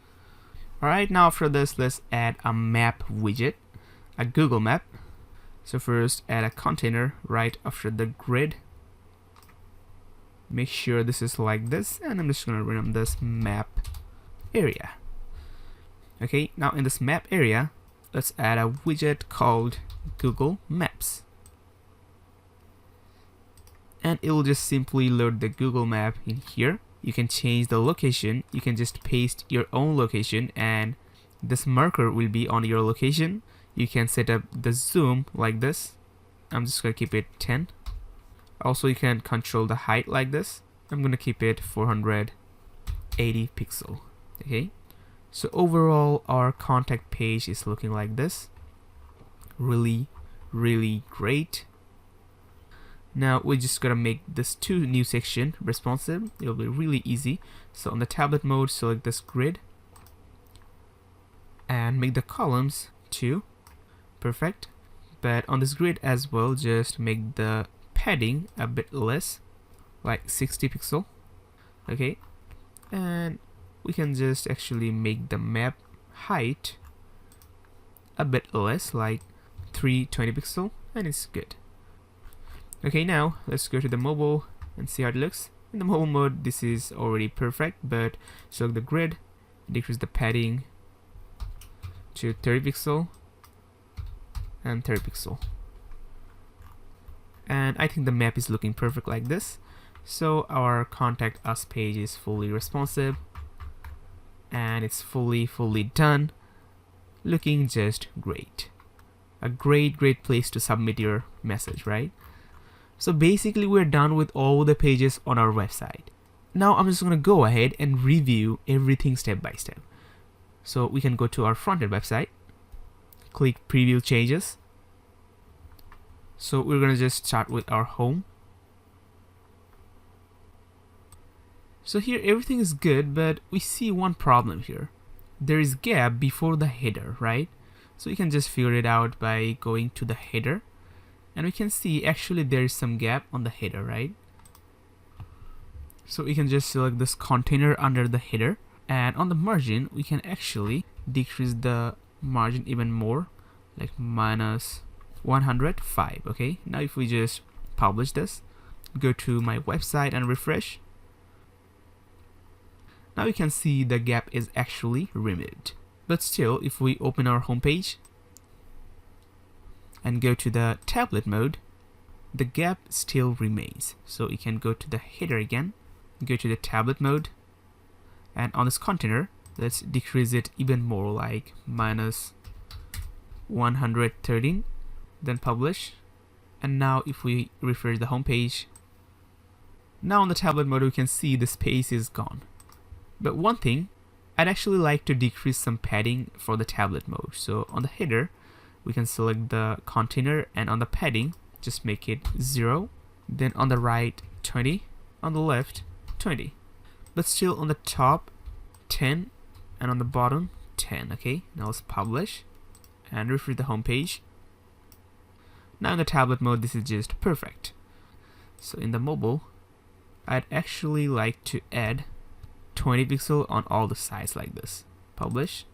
Alright, now after this, let's add a map widget, a Google map. So first, add a container right after the grid. Make sure this is like this, and I'm just gonna rename this map area. Okay, now in this map area, let's add a widget called Google Maps. And it will just simply load the Google map in here. You can change the location. You can just paste your own location, and this marker will be on your location. You can set up the zoom like this. I'm just gonna keep it 10. Also, you can control the height like this. I'm gonna keep it 480 pixel. Okay, so overall our contact page is looking like this. Really great. Now we just gotta make this 2 new section responsive. It'll be really easy. So on the tablet mode, select this grid and make the columns 2. Perfect. But on this grid as well, just make the padding a bit less, like 60 pixel. Okay, and we can just actually make the map height a bit less, like 320 pixel, and it's good. Okay, now let's go to the mobile and see how it looks. In the mobile mode, this is already perfect, but select the grid, decrease the padding to 30 pixel and 30 pixel. And I think the map is looking perfect like this. So our contact us page is fully responsive, and it's fully done, looking just great. A great place to submit your message, right? So basically we're done with all the pages on our website. Now I'm just gonna go ahead and review everything step by step. So we can go to our frontend website, click preview changes. So we're gonna just start with our home. So here everything is good, but we see one problem here. There is gap before the header, right? So you can just figure it out by going to the header, and we can see actually there is some gap on the header, right? So we can just select this container under the header, and on the margin we can actually decrease the margin even more, like minus 105. Okay, now if we just publish this, go to my website and refresh, now you can see the gap is actually removed. But still, if we open our homepage and go to the tablet mode, the gap still remains. So you can go to the header again, go to the tablet mode, and on this container, let's decrease it even more, like minus 113. Then publish, and now if we refresh the home page, now on the tablet mode we can see the space is gone. But one thing, I'd actually like to decrease some padding for the tablet mode. So on the header we can select the container, and on the padding just make it 0, then on the right 20, on the left 20, but still on the top 10 and on the bottom 10. Okay, now let's publish and refresh the home page. Now in the tablet mode this is just perfect. So in the mobile, I'd actually like to add 20 pixel on all the sides like this. Publish.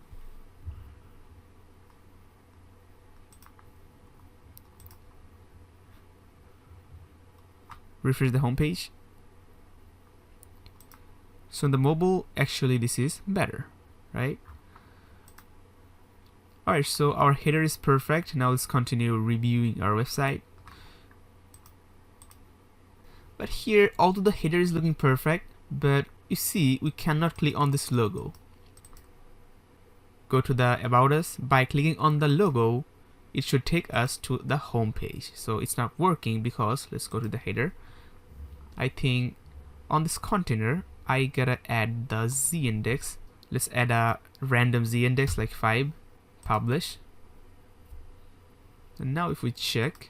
Refresh the home page. So in the mobile, actually this is better, right? Alright, so our header is perfect. Now let's continue reviewing our website. But here, although the header is looking perfect, but you see we cannot click on this logo. Go to the About Us. By clicking on the logo, it should take us to the home page. So it's not working because, let's go to the header. I think on this container I gotta add the z index. Let's add a random z index like 5, publish. And now if we check,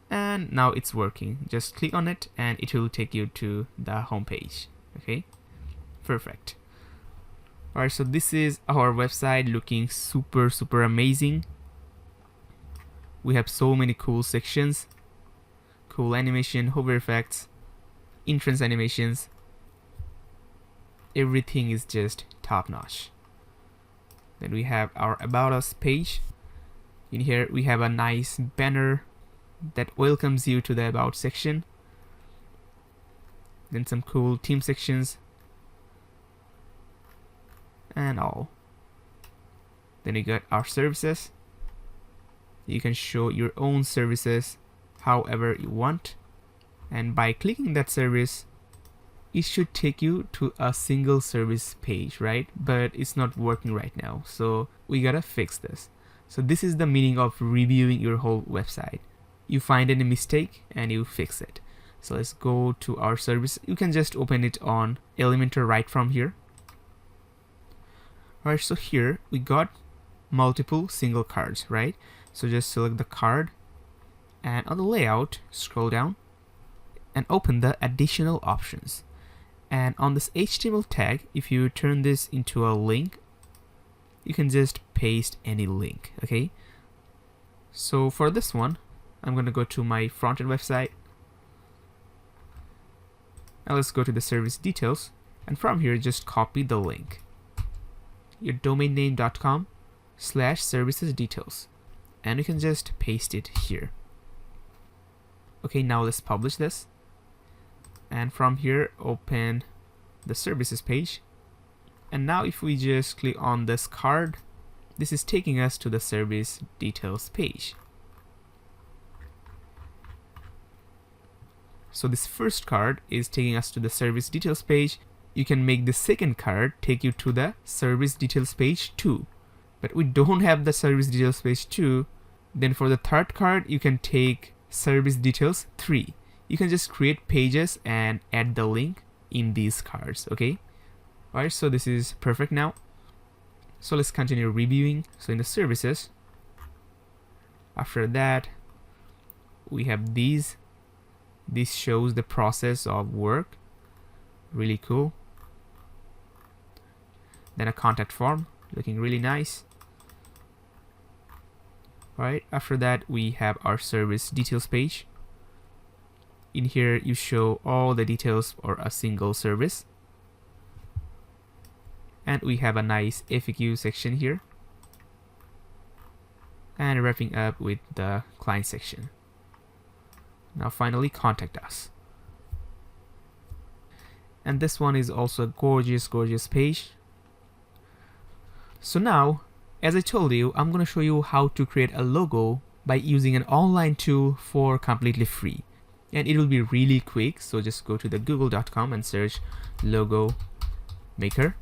and now it's working, just click on it and it will take you to the home page. Okay, perfect. Alright, so this is our website looking super amazing. We have so many cool sections, cool animation, hover effects, entrance animations. Everything is just top notch. Then we have our About Us page. In here we have a nice banner that welcomes you to the About section. Then some cool theme sections and all. Then you got our services. You can show your own services however you want, and by clicking that service it should take you to a single service page, right? But it's not working right now, so we gotta fix this. So this is the meaning of reviewing your whole website. You find any mistake and you fix it. So let's go to our service. You can just open it on Elementor right from here. Alright, so here we got multiple single cards, right? So just select the card, and on the layout scroll down and open the additional options. And on this HTML tag, if you turn this into a link, you can just paste any link. Okay, so for this one I'm gonna go to my frontend website. Now let's go to the service details, and from here just copy the link, your domainname.com/services details, and you can just paste it here. Okay, now let's publish this, and from here open the services page. And now if we just click on this card, this is taking us to the service details page. So this first card is taking us to the service details page. You can make the second card take you to the service details page 2, but we don't have the service details page 2. Then for the third card you can take service details 3. You can just create pages and add the link in these cards. Okay, alright, so this is perfect now. So let's continue reviewing. So in the services, after that we have these. This shows the process of work, really cool. Then a contact form, looking really nice. Alright, after that we have our service details page. In here you show all the details for a single service. And we have a nice FAQ section here. And wrapping up with the client section. Now finally, contact us. And this one is also a gorgeous page. So now, as I told you, I'm gonna show you how to create a logo by using an online tool for completely free. And it will be really quick, so just go to the google.com and search logo maker.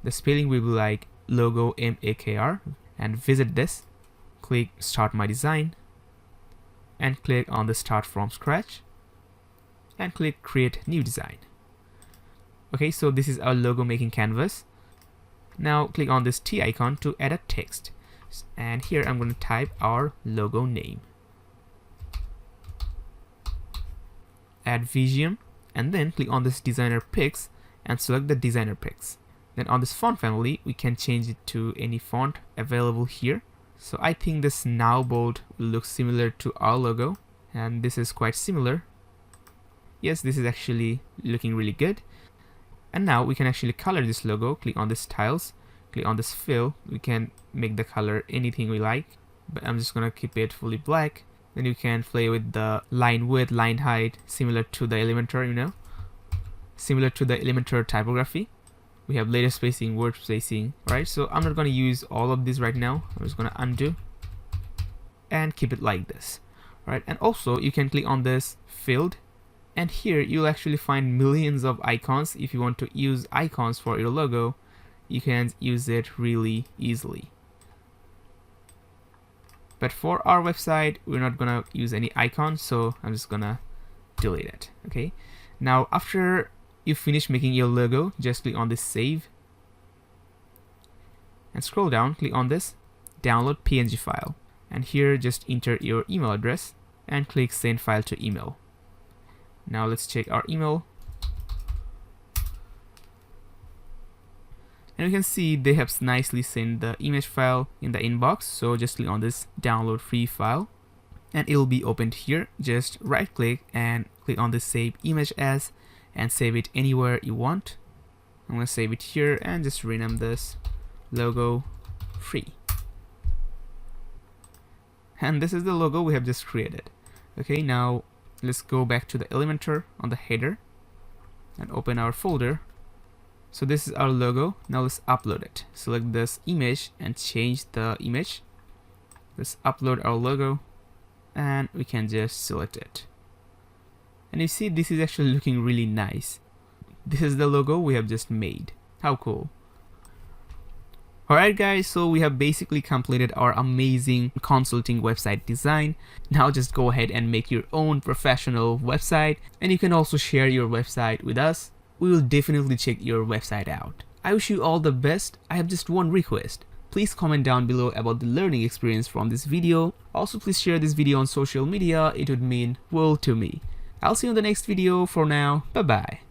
The spelling will be like logo makr, and visit this. Click start my design, and click on the start from scratch, and click create new design. Okay, so this is our logo making canvas. Now click on this T icon to add a text, and here I'm going to type our logo name, Advisium, and then click on this designer picks and select the designer picks. Then on this font family we can change it to any font available here. So I think this now bold will look similar to our logo, and this is quite similar. Yes, this is actually looking really good. And now we can actually color this logo. Click on this styles, click on this fill. We can make the color anything we like, but I'm just gonna keep it fully black. Then you can play with the line width, line height, similar to the Elementor, you know, similar to the Elementor typography. We have layer spacing, word spacing, right? So I'm not going to use all of this right now. I'm just going to undo and keep it like this, right? And also you can click on this field, and here you'll actually find millions of icons. If you want to use icons for your logo, you can use it really easily. But for our website, we're not gonna use any icon, so I'm just gonna delete it. Okay. Now after you finish making your logo, just click on this save and scroll down, click on this download PNG file, and here just enter your email address and click send file to email. Now let's check our email, and you can see they have nicely sent the image file in the inbox. So just click on this download free file and it'll be opened here. Just right click and click on this save image as and save it anywhere you want. I'm gonna save it here and just rename this logo free. And this is the logo we have just created. Okay, now let's go back to the Elementor on the header and open our folder. So this is our logo. Now let's upload it. Select this image and change the image. Let's upload our logo and we can just select it. And you see this is actually looking really nice. This is the logo we have just made. How cool. Alright guys, so we have basically completed our amazing consulting website design. Now just go ahead and make your own professional website, and you can also share your website with us. We will definitely check your website out. I wish you all the best. I have just one request. Please comment down below about the learning experience from this video. Also please share this video on social media. It would mean world to me. I'll see you in the next video. For now, bye bye.